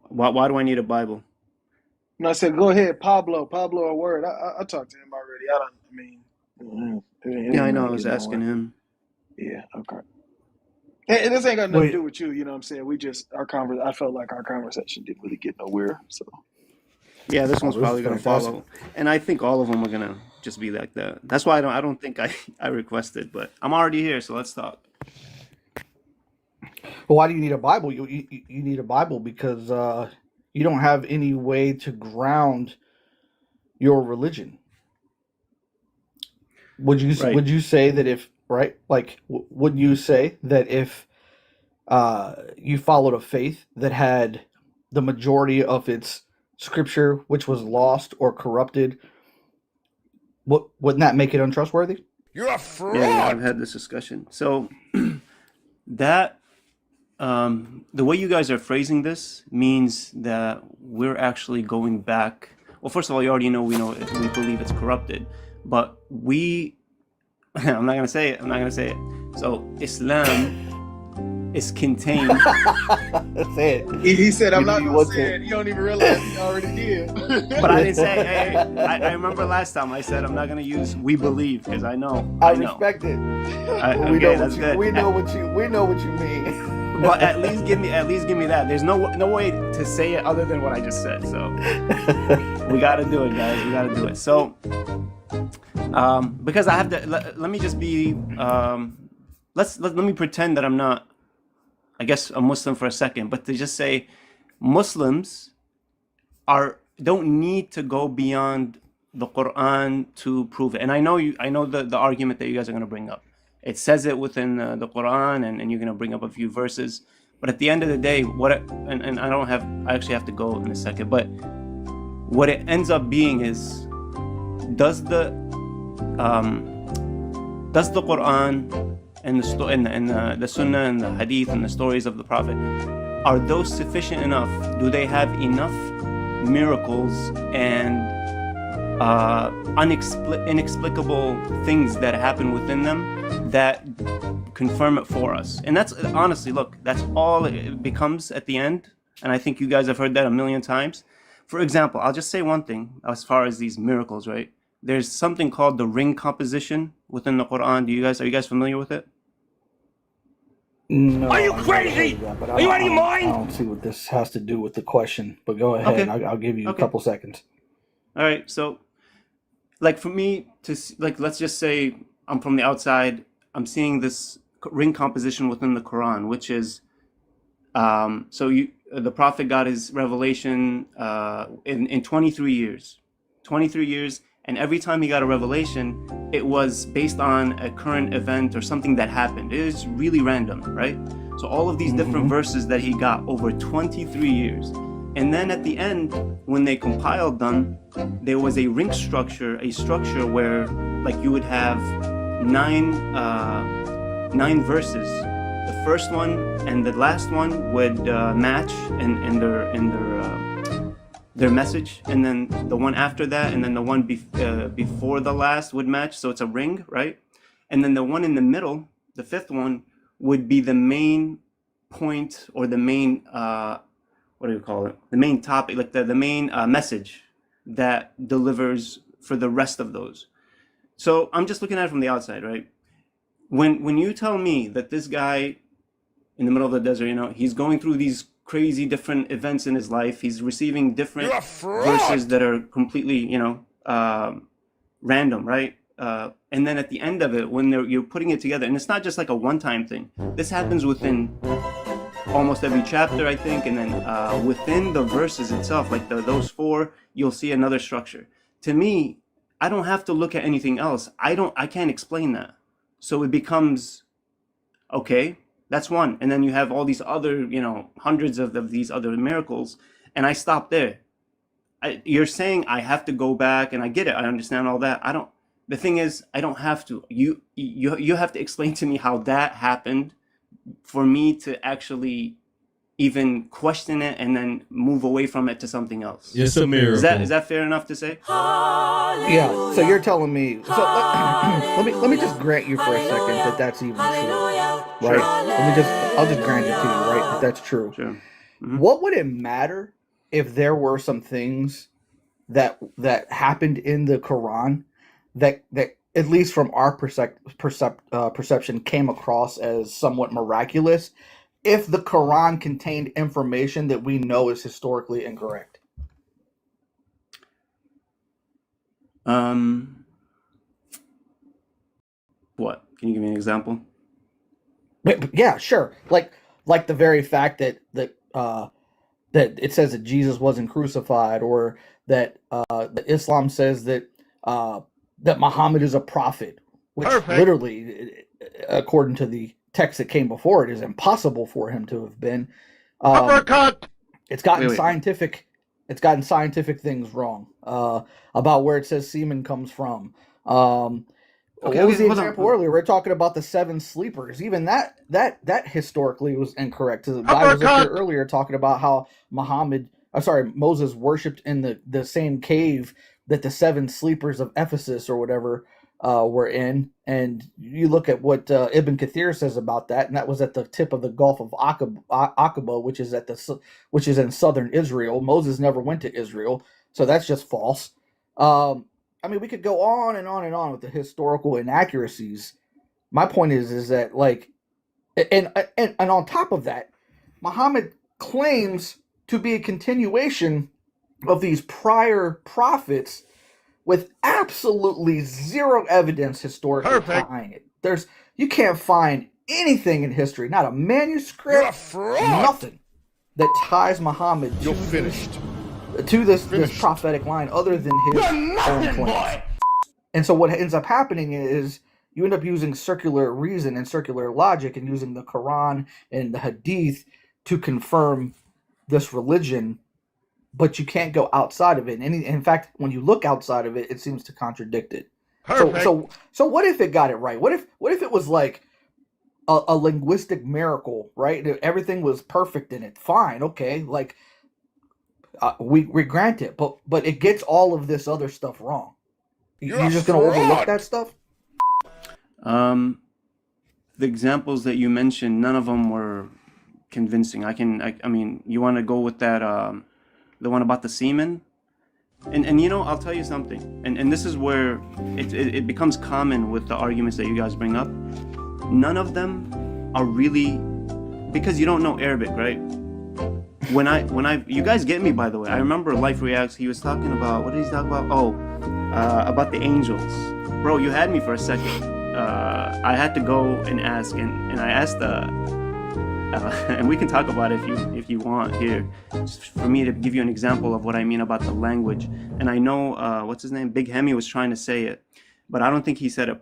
S11: why do I need a Bible?
S5: No, I said go ahead, Pablo. Pablo, a word. I talked to him already.
S11: Yeah, I know. I was asking him.
S5: Yeah, okay. And this ain't got nothing to
S7: Wait,
S5: do with you. You know what I'm saying? We just I felt like our conversation didn't really get nowhere. So
S11: Yeah, this
S7: oh,
S11: one's
S7: this is
S11: probably gonna
S7: fantastic.
S11: follow, and I think all of them are gonna just be like that. That's why I don't think I requested, but I'm already here, so let's talk.
S7: Well, why do you need a Bible? You need a Bible because you don't have any way to ground your religion. Would you say that if would you say that if you followed a faith that had the majority of its scripture which was lost or corrupted, wouldn't that make it untrustworthy?
S1: You're a fraud.
S11: Yeah, I've had this discussion. So that the way you guys are phrasing this means that we're actually going back. Well, first of all, you already know we believe it's corrupted, but I'm not gonna say it. So Islam is contained.
S7: Say it.
S5: he said, "I'm
S7: You know
S5: not
S7: you
S5: gonna
S7: want
S5: say
S7: to.
S5: it." He don't even realize he already did.
S11: But I didn't say. Hey, I remember last time I said I'm not gonna use "we believe" because I know.
S7: I respect it.
S11: Okay, that's good.
S7: We know what you mean.
S11: But at least give me that. There's no way to say it other than what I just said. So we got to do it, guys. We got to do it. So because I have to. Let me just be. Let me pretend that I'm not, I guess, a Muslim for a second. But to just say, Muslims don't need to go beyond the Qur'an to prove it. And I know the argument that you guys are going to bring up. It says it within the Qur'an, and you're going to bring up a few verses. But at the end of the day, I actually have to go in a second. But what it ends up being is, does the Qur'an and the Sunnah and the Hadith and the stories of the Prophet, are those sufficient enough? Do they have enough miracles and inexplicable things that happen within them that confirm it for us? And that's honestly, look, that's all it becomes at the end. And I think you guys have heard that a million times. For example, I'll just say one thing as far as these miracles, right? There's something called the ring composition within the Quran. Are you guys familiar with it?
S7: No,
S1: Are you crazy? Are you out of your mind?
S7: I don't see what this has to do with the question, but go ahead.
S11: Okay.
S7: I'll give you a
S11: Okay.
S7: couple seconds.
S11: All right. So, like for me let's just say I'm from the outside. I'm seeing this ring composition within the Quran, which is, the Prophet got his revelation in 23 years. 23 years. And every time he got a revelation, it was based on a current event or something that happened. It is really random, right? So all of these different verses that he got over 23 years. And then at the end, when they compiled them, there was a ring structure, where like you would have nine verses. The first one and the last one would match in their message, and then the one after that, and then the one before the last would match. So it's a ring, right? And then the one in the middle, the fifth one, would be the main point, or the main what do you call it? The main topic, like the main message that delivers for the rest of those. So I'm just looking at it from the outside, right? When you tell me that this guy in the middle of the desert, he's going through these crazy different events in his life, he's receiving different verses that are completely, random, right? and then at the end of it, when you're putting it together, and it's not just like a one-time thing. This happens within almost every chapter, I think, and then within the verses itself, like those four, you'll see another structure. To me, I don't have to look at anything else. I can't explain that. So it becomes, okay, that's one. And then you have all these other, hundreds of these other miracles, and I stop there. You're saying I have to go back, and I get it. I understand all that. The thing is, I don't have to. You have to explain to me how that happened for me to actually even question it and then move away from it to something else.
S2: It's a miracle.
S11: Is that fair enough to say?
S7: Yeah. So you're telling me. So let me just grant you for a second that that's even true, right? I'll just grant it to you, right? That that's true.
S11: Sure. Mm-hmm.
S7: What would it matter if there were some things that happened in the Quran that at least from our perception came across as somewhat miraculous, if the Quran contained information that we know is historically incorrect?
S11: What? Can you give me an example?
S7: But yeah, sure. Like the very fact that it says that Jesus wasn't crucified, or that Islam says that Muhammad is a prophet, which literally, according to the text that came before it, is impossible for him to have been. It's gotten scientific. It's gotten scientific things wrong about where it says semen comes from. What was the example earlier? We're talking about the 7 sleepers. Even that historically was incorrect. The guy was up here earlier talking about how Moses worshipped in the same cave that the 7 sleepers of Ephesus or whatever were in. And you look at what Ibn Kathir says about that, and that was at the tip of the Gulf of Aqaba, which is in southern Israel. Moses never went to Israel, so that's just false. I mean, we could go on and on and on with the historical inaccuracies. My point is that, like, and on top of that, Muhammad claims to be a continuation of these prior prophets with absolutely zero evidence historically behind it. You can't find anything in history, not a manuscript, nothing that ties Muhammad to this prophetic line other than his own claims. And so what ends up happening is you end up using circular reason and circular logic and using the Quran and the Hadith to confirm this religion, but you can't go outside of it. And in fact, when you look outside of it, it seems to contradict it. So what if it got it right? What if it was like a linguistic miracle, right? Everything was perfect in it. Fine, okay, like we grant it, but it gets all of this other stuff wrong. You're just going to overlook that stuff?
S11: The examples that you mentioned, none of them were convincing. I mean, you want to go with that, the one about the semen? And I'll tell you something. And this is where it becomes common with the arguments that you guys bring up. None of them are really, because you don't know Arabic, right? You guys get me, by the way. I remember Life Reacts, he was talking about, what did he talk about? About the angels. Bro, you had me for a second. I had to go and ask, and I asked and we can talk about it if you want here, just for me to give you an example of what I mean about the language. And I know, what's his name? Big Hemi was trying to say it, but I don't think he said it.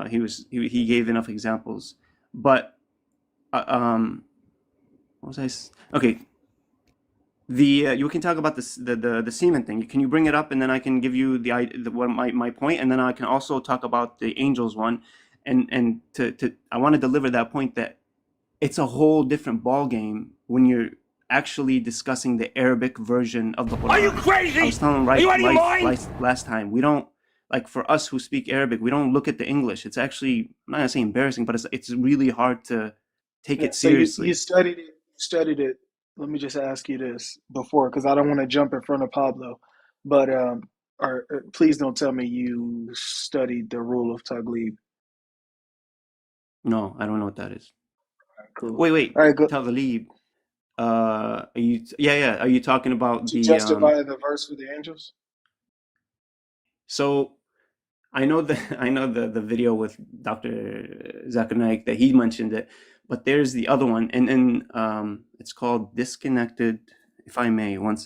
S11: He gave enough examples. But, what was I? Okay. You can talk about the semen thing. Can you bring it up, and then I can give you my point, and then I can also talk about the angels one, and I want to deliver that point that it's a whole different ball game when you're actually discussing the Arabic version of the Qur'an.
S1: Are you crazy?
S11: I was telling last time, we don't, like, for us who speak Arabic, we don't look at the English. It's actually, I'm not gonna say embarrassing, but it's really hard to take it seriously.
S5: So you studied it. Let me just ask you this before, because I don't want to jump in front of Pablo, but please don't tell me you studied the rule of Taglib.
S11: No, I don't know what that is.
S5: Cool.
S11: Wait.
S5: All right, good.
S11: Taglib. Are you talking about the
S5: justify the verse for the angels?
S11: So I know the video with Dr. Zakir Naik that he mentioned it, but there's the other one, and it's called Disconnected. If I may, once.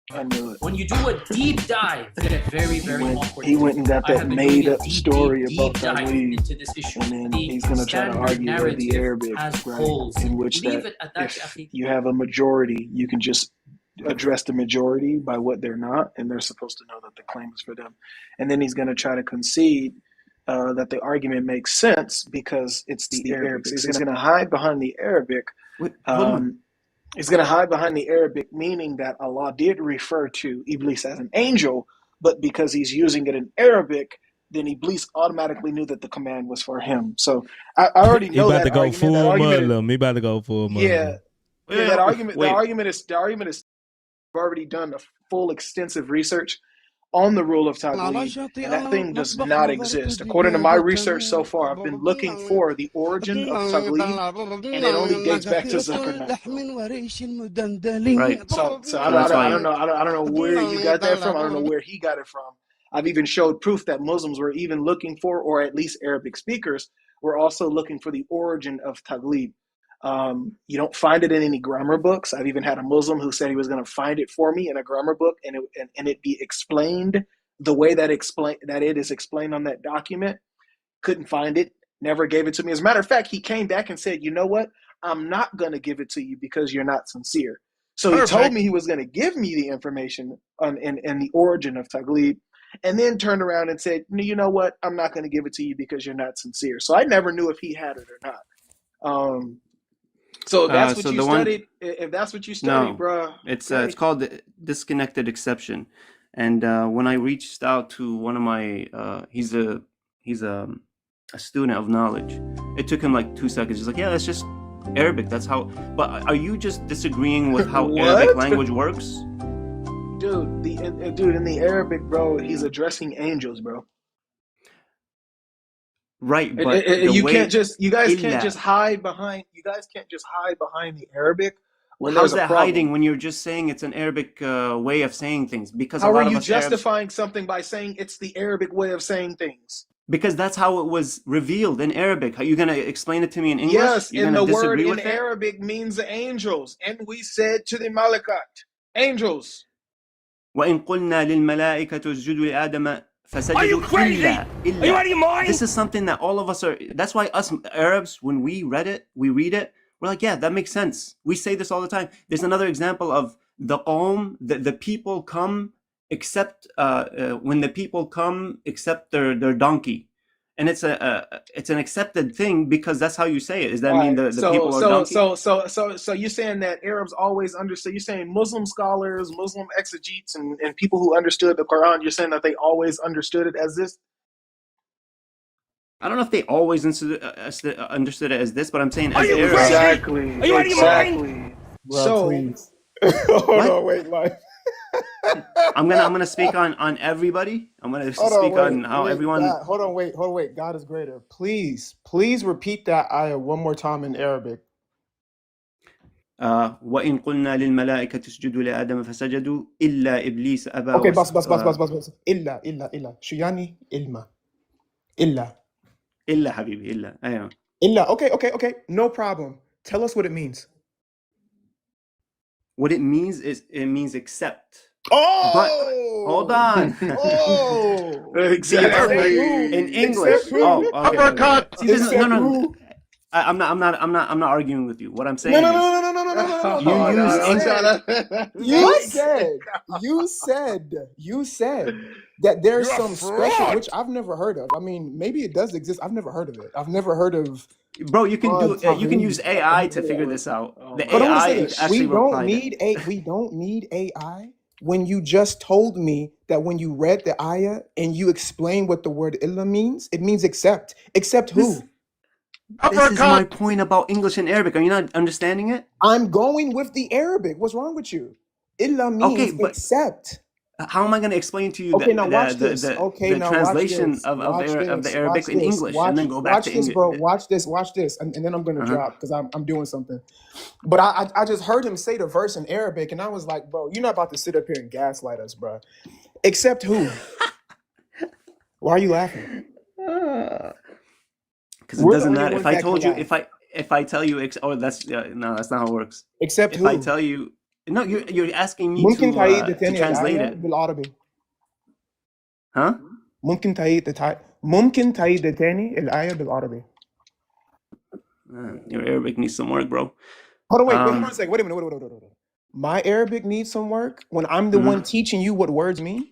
S5: I knew it.
S10: When you do a deep dive, you get very, very awkward.
S5: He went and got
S10: I
S5: that
S10: have been doing
S5: made
S10: a
S5: up story about
S10: dive
S5: Taghlib,
S10: into this issue.
S5: and then
S10: The
S5: he's going to try to
S10: standard
S5: argue that the
S10: narrative
S5: Arabic,
S10: has
S5: right,
S10: holes.
S5: in which
S10: Leave
S5: that
S10: it at that,
S5: if
S10: Akhi.
S5: you have a majority, you can just address the majority by what they're not, and they're supposed to know that the claim is for them. And then he's going to try to concede that the argument makes sense because it's the Arabic. He's going to hide behind the Arabic.
S11: Wait, hold on.
S5: He's going to hide behind the Arabic, meaning that Allah did refer to Iblis as an angel, but because he's using it in Arabic, then Iblis automatically knew that the command was for him. So I already know that argument.
S2: He about to go full Muslim.
S5: Yeah, that argument. The argument is already done a full extensive research on the rule of Taghlib, and that thing does not exist. According to my research so far, I've been looking for the origin of Taghlib, and it only dates back to Zakir.
S11: Right.
S5: So I don't know where you got that from. I don't know where he got it from. I've even showed proof that Muslims were even looking for, or at least Arabic speakers were also looking for the origin of Taghlib. You don't find it in any grammar books. I've even had a Muslim who said he was going to find it for me in a grammar book, and it be explained the way that it is explained on that document. Couldn't find it. Never gave it to me. As a matter of fact, he came back and said, "You know what? I'm not going to give it to you because you're not sincere." So he told me he was going to give me the information and the origin of Taghlib, and then turned around and said, "You know what? I'm not going to give it to you because you're not sincere." So I never knew if he had it or not. So if that's what you studied, if that's what you studied, bro,
S11: it's called the disconnected exception. And when I reached out to one of my, he's a student of knowledge. It took him like 2 seconds. He's like, "Yeah, that's just Arabic. That's how." But are you just disagreeing with how Arabic language works?
S5: Dude, in the Arabic, bro, he's addressing angels, bro.
S11: Right, but
S5: you guys can't just hide behind the Arabic.
S11: How's that hiding when you're just saying it's an Arabic way of saying things? Because
S5: how are you justifying something by saying it's the Arabic way of saying things?
S11: Because that's how it was revealed in Arabic. Are you gonna explain it to me in English?
S5: Yes, and the word in Arabic means angels, and we said to the malakat, angels.
S11: وَإِن قُلْنَا لِلْمَلَائِكَةِ اسْجُدُوا لِآدَمَ
S1: Are you crazy? Are you out of your mind?
S11: This is something that all of us are. That's why us Arabs, when we read it, we're like, yeah, that makes sense. We say this all the time. There's another example of the qawm, the people come except when the people come except their donkey, and it's an accepted thing because that's how you say it. Does that mean the people are donkey?
S5: So you're saying that Arabs always understood? You're saying Muslim scholars, Muslim exegetes, and people who understood the Quran, you're saying that they always understood it as this?
S11: I don't know if they always understood it as this, but I'm saying as
S1: Arabs.
S5: Exactly.
S1: Are you out of your mind?
S5: So,
S12: hold on, wait, life.
S11: I'm gonna speak on everybody. I'm gonna speak on how everyone.
S12: God, hold on, wait. God is greater. Please repeat that ayah one more time in Arabic.
S11: وَإِن قُلْنَا لِلْمَلَائِكَةِ اسْجُدُوا لِآدَمَ فَسَجَدُوا إِلَّا إِبْلِيسَ أَبَى.
S12: Okay, بس. إلا شو يعني إلما؟ إلا
S11: حبيبي إلا أيوة.
S12: إلا. Okay. No problem. Tell us what it means.
S11: What it means is it means accept.
S12: Oh,
S11: but hold on.
S12: Oh,
S5: exactly.
S11: In English. Oh, okay.
S12: Uppercut.
S11: See, no. I'm not arguing with you. What I'm saying
S12: You said that there's some special, which I've never heard of. I mean, maybe it does exist. I've never heard of it. I've never heard of.
S11: Bro, you can use AI to figure this out. The AI actually
S12: we don't need AI. When you just told me that when you read the ayah and you explain what the word illa means, it means accept. Accept who?
S11: This is my point about English and Arabic. Are you not understanding it?
S12: I'm going with the Arabic. What's wrong with you? Illa means accept.
S11: How am I going to explain to you the translation of the Arabic in English and then go back to English?
S12: Bro. Watch this, and then I'm going to drop because I'm doing something. But I just heard him say the verse in Arabic, and I was like, bro, you're not about to sit up here and gaslight us, bro. Except who? Why are you laughing?
S11: Because it
S12: We're the
S11: doesn't
S12: only
S11: matter.
S12: ones
S11: If I
S12: that can
S11: told you,
S12: laugh.
S11: if I tell you, oh, no, that's not how it works.
S12: Except
S11: If I
S12: who?
S11: tell you, no, you're asking me
S12: ممكن تعيد
S11: to
S12: تاني
S11: translate
S12: الآية
S11: it,
S12: بالعربي.
S11: huh?
S12: ممكن تعيد تاني الآية بالعربي.
S11: Your Arabic needs some work, bro.
S12: Hold on, hold on a second. Wait a minute. Wait. My Arabic needs some work when I'm the one teaching you what words mean.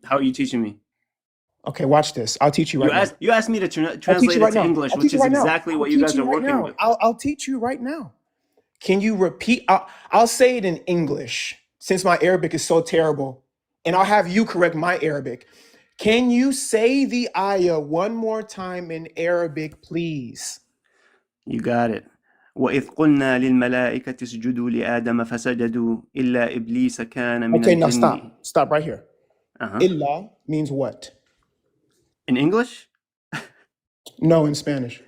S11: How are you teaching me?
S12: Okay, watch this. I'll teach you right now.
S11: You asked me to
S12: I'll teach
S11: translate
S12: you
S11: it
S12: right
S11: to
S12: now.
S11: English,
S12: I'll
S11: which
S12: teach you
S11: is
S12: right now.
S11: exactly
S12: I'll
S11: what you
S12: teach
S11: guys
S12: you
S11: are
S12: right
S11: working
S12: now.
S11: with.
S12: I'll teach you right now. Can you repeat? I'll say it in English since my Arabic is so terrible, and I'll have you correct my Arabic. Can you say the ayah one more time in Arabic, please?
S11: You got it. وإذ قلنا للملائكة اسجدوا لآدم فسجدوا إلا إبليس كان من
S12: Okay, now
S11: الجن.
S12: Stop right here. Illa means what?
S11: In English?
S12: No, in Spanish.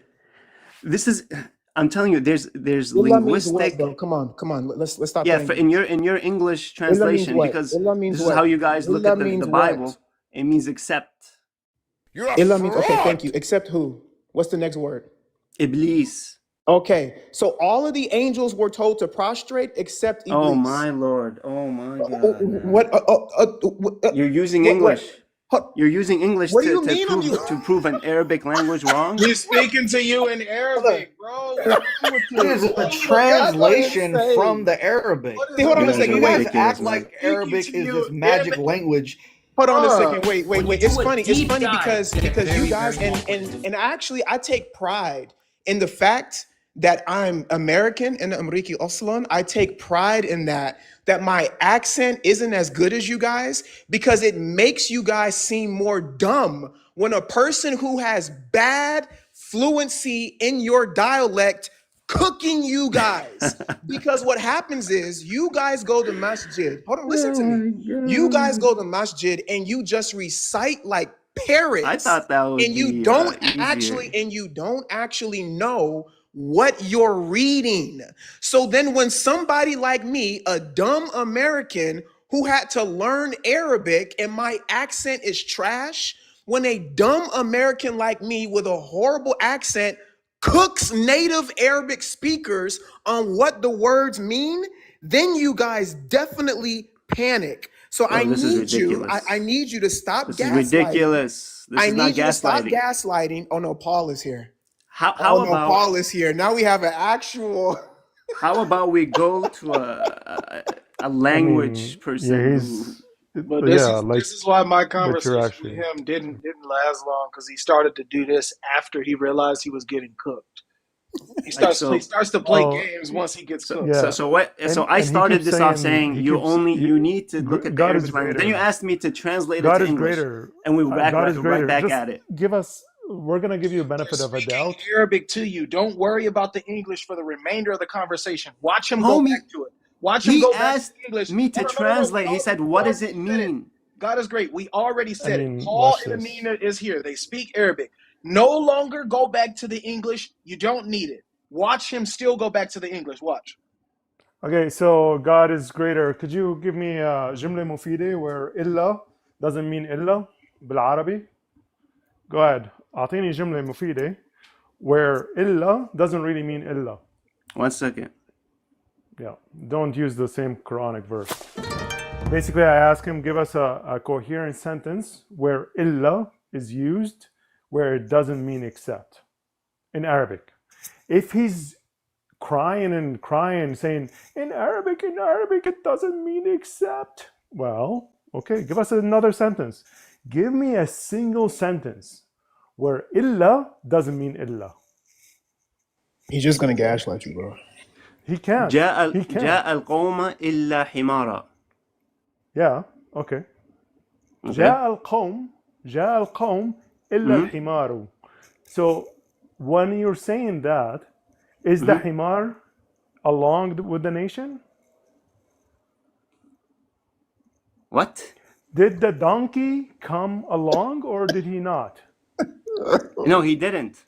S11: I'm telling you, there's
S12: Illa means what,
S11: linguistic.
S12: bro? Come on. Let's stop
S11: Yeah,
S12: playing.
S11: in your English
S12: Illa means
S11: translation,
S12: what?
S11: because
S12: Illa means
S11: this is
S12: what?
S11: how you guys look
S12: Illa
S11: at
S12: means
S11: the
S12: what?
S11: Bible. It means except.
S12: Illa means okay. Thank you. Except who? What's the next word?
S11: Iblis.
S12: Okay, so all of the angels were told to prostrate except Iblis.
S11: Oh my Lord! Oh my God!
S12: What?
S11: You're using English. You're using English
S12: What do you mean
S11: to prove an Arabic language wrong.
S5: He's speaking to you in Arabic, bro.
S7: It is a translation from the Arabic.
S12: Hold on a
S7: You
S12: second.
S7: guys
S12: Wait.
S7: act like Arabic is this magic language.
S12: Hold on a second. Wait.
S10: When you
S12: It's
S10: do a
S12: funny. It's
S10: deep
S12: funny
S10: dive,
S12: because
S10: get it
S12: you
S10: very,
S12: guys
S10: very
S12: and actually I take pride in the fact that I'm American and Amriki Oslan. I take pride in that my accent isn't as good as you guys because it makes you guys seem more dumb when a person who has bad fluency in your dialect cooking you guys. Because what happens is you guys go to masjid. Hold on, listen to me. You guys go to masjid and you just recite like parrots.
S11: I thought that would
S12: and you
S11: be
S12: don't
S11: easier.
S12: actually know what you're reading. So then when somebody like me, a dumb American who had to learn Arabic and my accent is trash, when a dumb American like me with a horrible accent cooks native Arabic speakers on what the words mean, then you guys definitely panic. So
S11: Bro, this is ridiculous.
S12: I need you to stop
S11: This
S12: gaslighting.
S11: is ridiculous. This is not
S12: you to stop
S11: gaslighting.
S12: gaslighting. Oh no, Paul is here.
S11: How
S12: No,
S11: about
S12: Paul is here. Now we have an actual.
S11: how about we go to a language person
S5: But this is why my conversation with him didn't last long, because he started to do this after he realized he was getting cooked. He starts to play games once he gets cooked.
S11: So I started this off saying you need to look at the Arabic language. Then you asked me to translate it to English, and we right back at it.
S13: We're gonna give you a benefit of a doubt.
S5: Arabic to you. Don't worry about the English for the remainder of the conversation. Watch him go back to it. Watch him go back to English.
S11: Me to translate. He said, "What does it mean?"
S5: God is great. We already said it. Paul and Amina is here. They speak Arabic. No longer go back to the English. You don't need it. Watch him still go back to the English. Watch.
S13: Okay, so God is greater. Could you give me a جملة مفيدة where إلا doesn't mean إلا بالعربي? Go ahead. أعطيني جملة مفيدة where إلا doesn't really mean إلا.
S11: 1 second.
S13: Yeah, don't use the same Quranic verse. Basically, I ask him, give us a coherent sentence where إلا is used where it doesn't mean except in Arabic. If he's crying and crying, saying, in Arabic, it doesn't mean except. Well, okay, give us another sentence. Give me a single sentence where illa doesn't mean illa.
S12: He's just going to gaslight you, bro.
S13: He can't.
S11: جاء القوم إلا حمارا.
S13: Yeah, okay. جاء القوم إلا الحمار. So when you're saying that, is the himar along with the nation?
S11: What?
S13: Did the donkey come along or did he not?
S11: No, he didn't.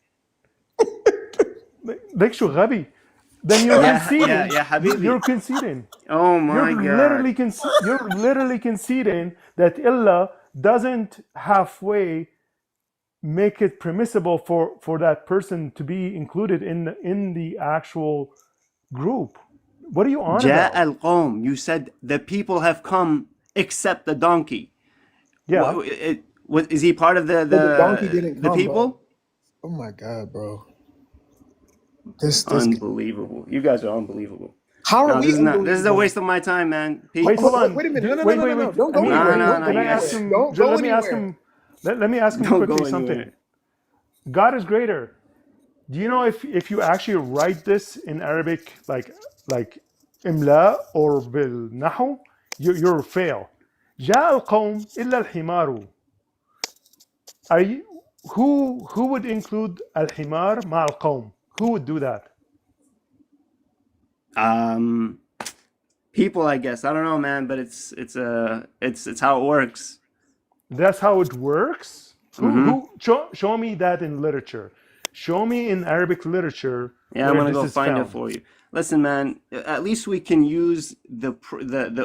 S13: ليك شو غبي. Then you're conceding. You're conceding.
S11: Oh my God.
S13: You're literally conceding that illa doesn't halfway make it permissible for that person to be included in the actual group. What are you on
S11: Ja
S13: about?
S11: al-qawm. You said the people have come except the donkey.
S13: Yeah.
S11: What is he part of
S12: But the donkey didn't
S11: the
S12: come, bro.
S11: people?
S12: Oh my God, bro. This
S11: Unbelievable. You guys are unbelievable.
S12: How are
S11: No,
S12: we
S11: this is not. This is a
S12: unbelievable?
S11: waste of my time, man.
S13: Wait, hold on.
S12: Wait a minute. No.
S13: Wait.
S12: Don't go
S13: Amir,
S12: anywhere.
S11: No,
S13: can
S11: you
S13: I ask
S11: guys-
S13: him?
S12: Don't go
S13: Let me ask
S12: anywhere.
S13: him. Let me ask him
S11: Don't
S13: quickly
S11: go
S13: something.
S11: anywhere.
S13: God is greater. Do you know if you actually write this in Arabic like imla or bil nahu, you'll fail. جاء القوم إلا الحمار. Are you who would include الحمار مع القوم? Who would do that?
S11: People, I guess. I don't know, man, but it's how it works.
S13: That's how it works? Who show me that in literature. Show me in Arabic literature.
S11: Yeah, I'm gonna go find it for you. Listen, man. At least we can use the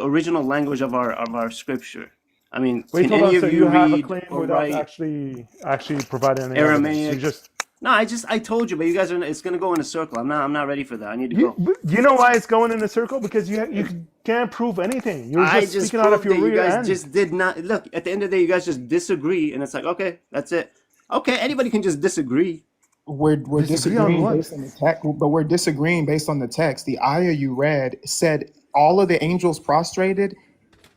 S11: original language of our scripture. I mean,
S13: Wait,
S11: can
S13: hold
S11: any
S13: on.
S11: of
S13: So
S11: you
S13: you have a
S11: read
S13: claim
S11: or
S13: without
S11: write
S13: actually providing any
S11: Aramaic?
S13: evidence. You just
S11: No, I told you, but you guys are. It's gonna go in a circle. I'm not ready for that. I need to go.
S13: you know why it's going in a circle? Because you can't prove anything. You're just speaking out of your rear
S11: you guys
S13: end.
S11: just did not look. At the end of the day, you guys just disagree, and it's like, okay, that's it. Okay, anybody can just disagree.
S12: We're
S13: Disagree on
S12: disagreeing
S13: what?
S12: based on the text, but we're disagreeing based on the text. The ayah you read said all of the angels prostrated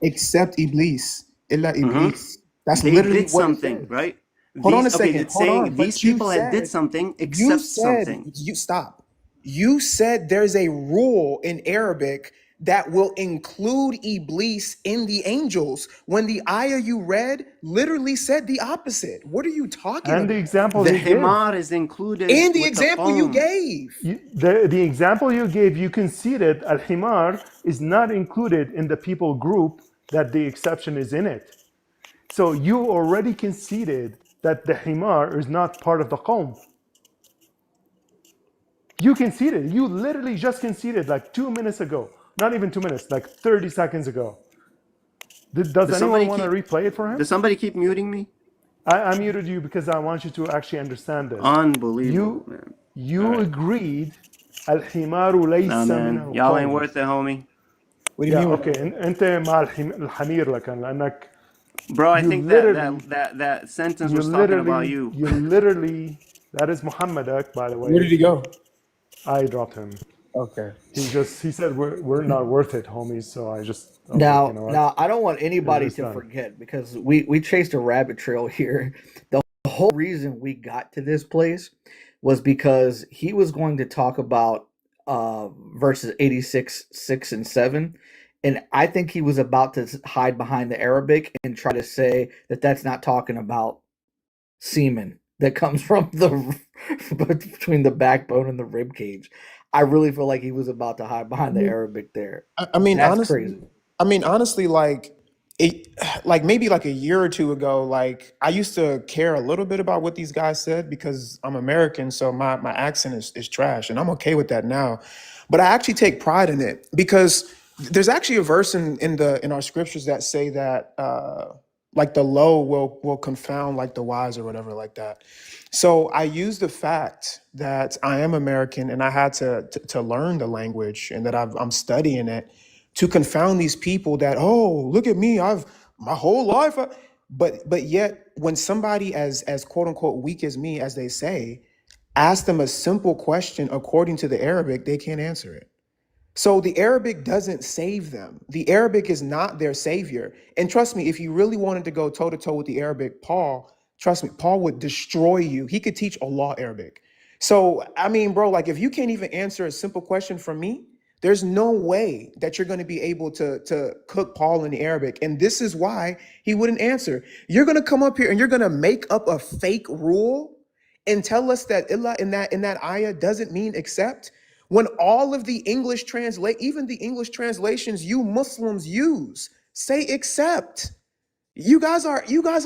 S12: except Iblis. Illa Iblis. That's
S11: They
S12: literally
S11: did
S12: what
S11: something,
S12: it says.
S11: right?
S12: Hold on a
S11: Okay,
S12: second.
S11: it's
S12: Hold
S11: saying
S12: on.
S11: these
S12: But you
S11: people had did
S12: said,
S11: something
S12: you
S11: except
S12: said,
S11: something.
S12: you stop. You said there's a rule in Arabic that will include Iblis in the angels when the ayah you read literally said the opposite. What are you talking
S13: And the
S12: about?
S13: example
S11: The
S13: he gave.
S11: himar is included
S12: In the
S11: with the
S12: example you
S11: qawm.
S12: gave.
S13: The example you gave, you conceded al-himar is not included in the people group, that the exception is in it. So you already conceded that the himar is not part of the qawm. You conceded. You literally just conceded like 2 minutes ago. Not even 2 minutes, like 30 seconds ago. Does anyone want to replay it for him?
S11: Does somebody keep muting me?
S13: I muted you because I want you to actually understand this.
S11: Unbelievable, man.
S13: You agreed الحمار ليس
S11: Nah,
S13: من
S11: man. Y'all ain't
S13: القوم.
S11: worth it, homie.
S12: What do you mean?
S13: Okay. انت مع الحمير لكن لانك
S11: Bro, I
S13: you
S11: think
S13: literally
S11: that sentence was talking about you.
S13: You literally, that is Muhammadak, by the way.
S12: Where did he go?
S13: I dropped him.
S12: Okay.
S13: He said we're not worth it, homies. So I just
S7: Now I don't want anybody
S13: It's
S7: to
S13: done.
S7: forget, because we chased a rabbit trail here. The whole reason we got to this place was because he was going to talk about verses 86, 6, and 7. And I think he was about to hide behind the Arabic and try to say that that's not talking about semen that comes from the between the backbone and the rib cage. I really feel like he was about to hide behind the Arabic there.
S12: I mean,
S7: That's
S12: honestly,
S7: crazy.
S12: like maybe like a year or two ago, like I used to care a little bit about what these guys said because I'm American, so my accent is trash, and I'm okay with that now. But I actually take pride in it because there's actually a verse in our scriptures that say that like the low will confound like the wise or whatever like that. So I use the fact that I am American and I had to learn the language and that I'm studying it to confound these people that, oh, look at me, I've my whole life. But yet when somebody as quote unquote weak as me, as they say, ask them a simple question according to the Arabic, they can't answer it. So the Arabic doesn't save them. The Arabic is not their savior. And trust me, if you really wanted to go toe to toe with the Arabic, trust me, Paul would destroy you. He could teach Allah Arabic. So, I mean, bro, like if you can't even answer a simple question from me, there's no way that you're going to be able to cook Paul in the Arabic. And this is why he wouldn't answer. You're going to come up here and you're going to make up a fake rule and tell us that illa in that ayah doesn't mean accept, when all of the English even the English translations you Muslims use say accept. You guys are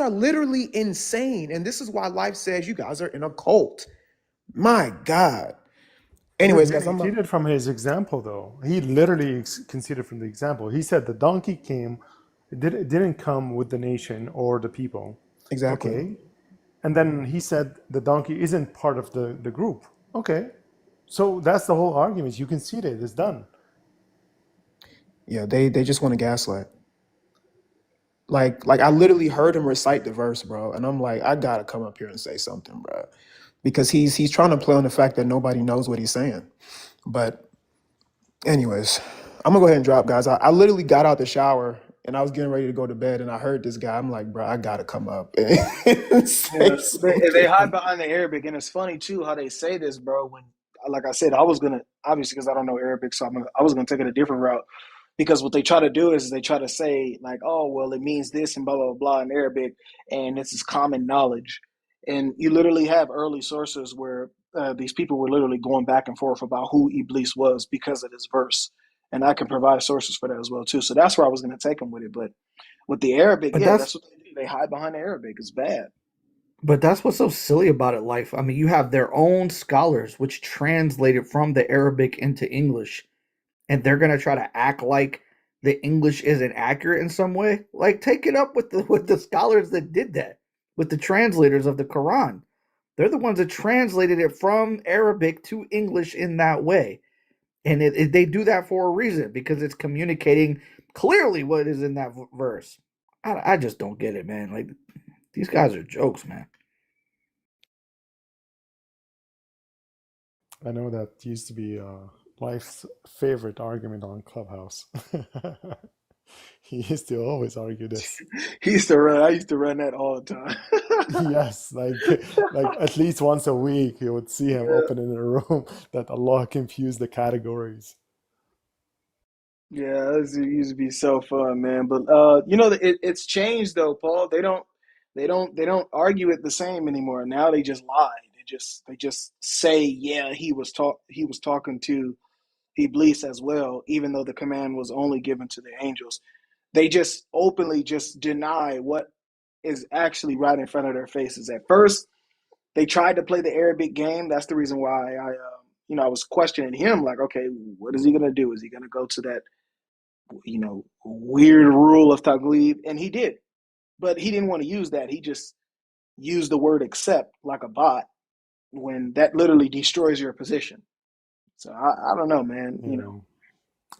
S12: literally insane. And this is why life says you guys are in a cult. My God. Anyways,
S13: He
S12: guys,
S13: conceded from his example, though. He literally conceded from the example. He said the donkey came It didn't come with the nation or the people.
S12: Exactly.
S13: Okay. And then he said the donkey isn't part of the group. Okay. So that's the whole argument. You concede it. It's done.
S12: Yeah, they just want to gaslight. Like I literally heard him recite the verse, bro, and I'm like, I gotta come up here and say something, bro, because he's trying to play on the fact that nobody knows what he's saying. But anyways, I'm gonna go ahead and drop, guys. I literally got out the shower and I was getting ready to go to bed, and I heard this guy. I'm like, bro, I gotta come up and say
S5: Yeah, they hide behind the Arabic, and it's funny too how they say this, bro. When, like I said, I was gonna obviously because I don't know Arabic, so I was gonna take it a different route. Because what they try to do is they try to say like, oh well, it means this and blah blah blah in Arabic, and this is common knowledge. And you literally have early sources where these people were literally going back and forth about who Iblis was because of this verse, and I can provide sources for that as well too. So that's where I was going to take them with it, but with the Arabic,
S7: But
S5: yeah,
S7: that's
S5: that's what they do. They hide behind the Arabic. It's bad.
S7: but that's what's so silly about it, Life. I mean, you have their own scholars which translate it from the Arabic into English, and they're gonna try to act like the English isn't accurate in some way. Like, take it up with the scholars that did that, with the translators of the Quran. They're the ones that translated it from Arabic to English in that way. And they do that for a reason, because it's communicating clearly what is in that verse. I just don't get it, man. Like, these guys are jokes, man.
S13: I know that used to be Life's favorite argument on Clubhouse. He used to always argue this.
S5: He used to run. I used to run that all the time.
S13: Yes, like at least once a week, you would see him
S5: Yeah.
S13: open in a room that Allah confused the categories.
S5: Yeah, it used to be so fun, man. But you know, it's changed though, Paul. They don't argue it the same anymore. Now they just lie. They just say, yeah, he was talking to Iblis as well, even though the command was only given to the angels. They just openly just deny what is actually right in front of their faces. At first, they tried to play the Arabic game. That's the reason why I was questioning him, like, okay, what is he gonna do? Is he gonna go to that, weird rule of taglib? And he did, but he didn't want to use that. He just used the word accept like a bot, when that literally destroys your position. So I don't know, man.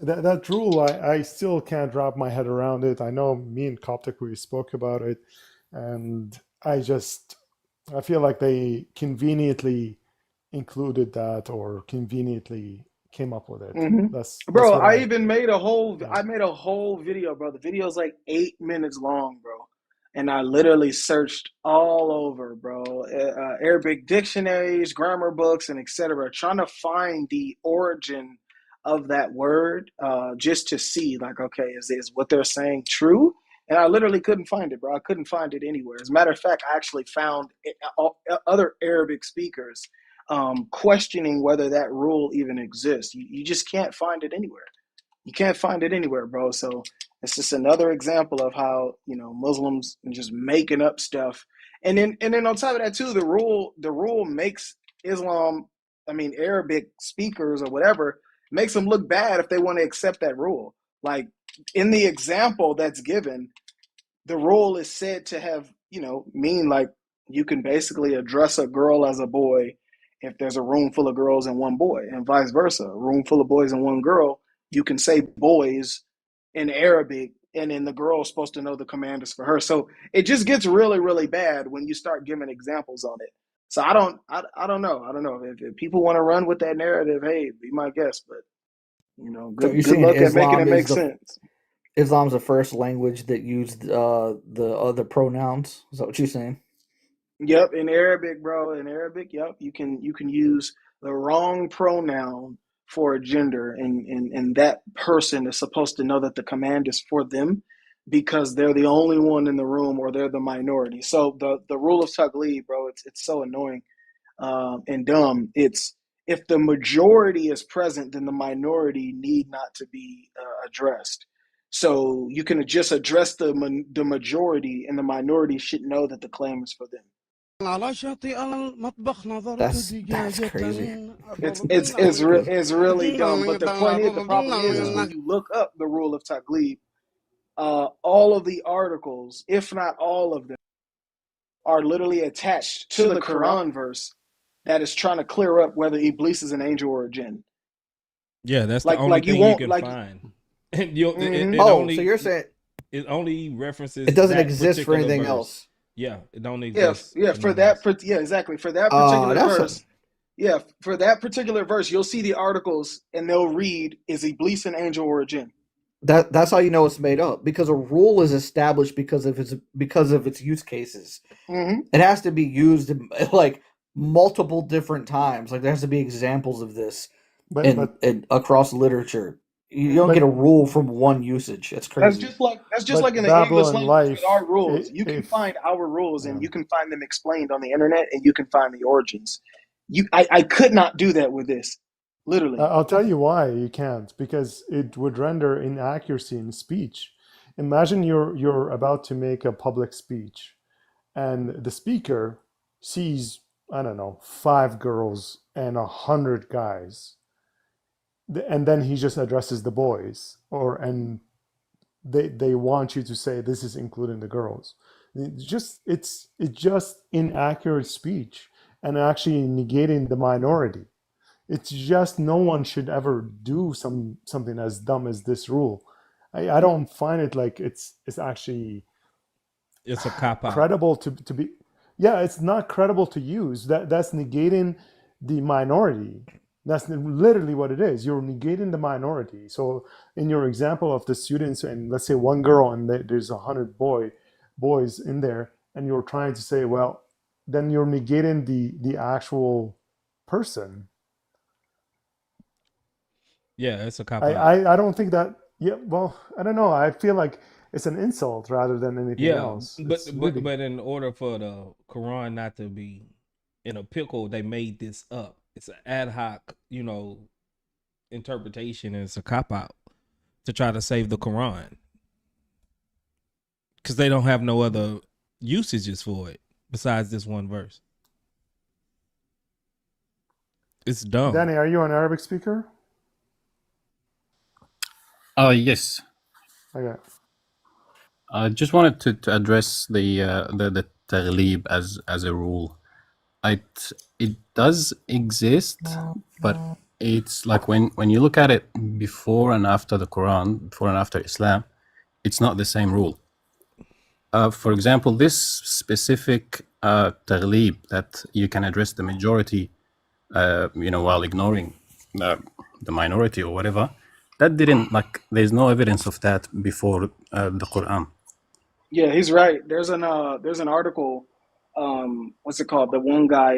S13: That rule, I still can't wrap my head around it. I know me and Coptic, we spoke about it, and I feel like they conveniently included that, or conveniently came up with it. That's
S5: Bro,
S13: what
S5: I made a whole video, bro. The video's like 8 minutes long, bro. And I literally searched all over, bro. Arabic dictionaries, grammar books, and etc., trying to find the origin of that word, just to see, like, okay, is what they're saying true? And I literally couldn't find it, bro. I couldn't find it anywhere. As a matter of fact, I actually found other Arabic speakers questioning whether that rule even exists. You just can't find it anywhere. You can't find it anywhere, bro. So it's just another example of how, Muslims are just making up stuff. And then on top of that too, the rule makes Arabic speakers or whatever, makes them look bad if they want to accept that rule. Like, in the example that's given, the rule is said to have, mean like you can basically address a girl as a boy if there's a room full of girls and one boy, and vice versa. A room full of boys and one girl, you can say boys in Arabic, and then the girl is supposed to know the command is for her. So it just gets really, really bad when you start giving examples on it. So I don't know. I don't know if people want to run with that narrative. Hey, be my guest, but good luck at making it make sense.
S7: Islam's the first language that used the other pronouns. Is that what you're saying?
S5: Yep, in Arabic, bro. In Arabic, yep, you can use the wrong pronoun for a gender, and that person is supposed to know that the command is for them because they're the only one in the room, or they're the minority. So the rule of taglib, bro, it's so annoying and dumb. It's, if the majority is present, then the minority need not to be addressed. So you can just address the majority, and the minority should know that the claim is for them.
S7: That's crazy.
S5: It's really dumb. But the problem is when you look up the rule of taglib, all of the articles, if not all of them, are literally attached to the Quran verse that is trying to clear up whether Iblis is an angel or a jinn.
S2: Yeah, that's the
S5: Like
S2: only
S5: you
S2: thing you
S5: won't
S2: can
S5: like.
S2: find. And you,
S5: Mhm.
S2: it
S7: Oh,
S2: only
S7: so you're saying
S2: it only references
S7: it doesn't
S2: that
S7: exist for
S2: particular
S7: anything
S2: verse.
S7: else?
S2: Yeah, it don't
S5: Yeah,
S2: exist
S5: yeah.
S2: for
S5: For
S2: nothing else.
S5: that, yeah, exactly. For that particular
S7: That's
S5: verse, yeah, for that particular verse, you'll see the articles and they'll read, "Is Iblis an angel or a jinn?"
S7: that's how you know it's made up, because a rule is established because of its use cases.
S5: Mm-hmm.
S7: It has to be used in, like, multiple different times. Like, there has to be examples of this
S13: But
S7: in across literature. You don't get a rule from one usage. That's
S5: That's
S7: crazy.
S5: just like in the English
S13: Babylon
S5: language with
S13: life,
S5: our rules. You can
S13: if
S5: find our rules and
S13: yeah.
S5: you can find them explained on the internet and you can find the origins. I could not do that with this, literally.
S13: I'll tell you why you can't, because it would render inaccuracy in speech. Imagine you're about to make a public speech, and the speaker sees, I don't know, 5 girls and 100 guys, and then he just addresses the boys, and they want you to say this is including the girls. It's just inaccurate speech and actually negating the minority. It's just no one should ever do something as dumb as this rule. I don't find it like it's actually
S2: It's a cop out.
S13: credible to be. Yeah, it's not credible to use. That's negating the minority. That's literally what it is. You're negating the minority. So in your example of the students, and let's say one girl and there's 100 boys in there, and you're trying to say, well, then you're negating the actual person.
S2: Yeah, it's a cop out.
S13: I don't think that. Yeah, well, I don't know. I feel like it's an insult rather than anything
S2: Yeah,
S13: else.
S2: but
S13: It's really,
S2: but in order for the Quran not to be in a pickle, they made this up. It's an ad hoc, interpretation, and it's a cop out to try to save the Quran because they don't have no other usages for it besides this one verse. It's dumb.
S13: Danny, are you an Arabic speaker?
S14: Yes.
S13: Okay.
S14: I just wanted to address the taghlib as a rule. It does exist, but it's like when you look at it before and after the Quran, before and after Islam, it's not the same rule. For example, this specific taghlib that you can address the majority, while ignoring the minority or whatever, that didn't, there's no evidence of that before the Quran.
S5: Yeah, he's right. There's an article. What's it called? The one guy.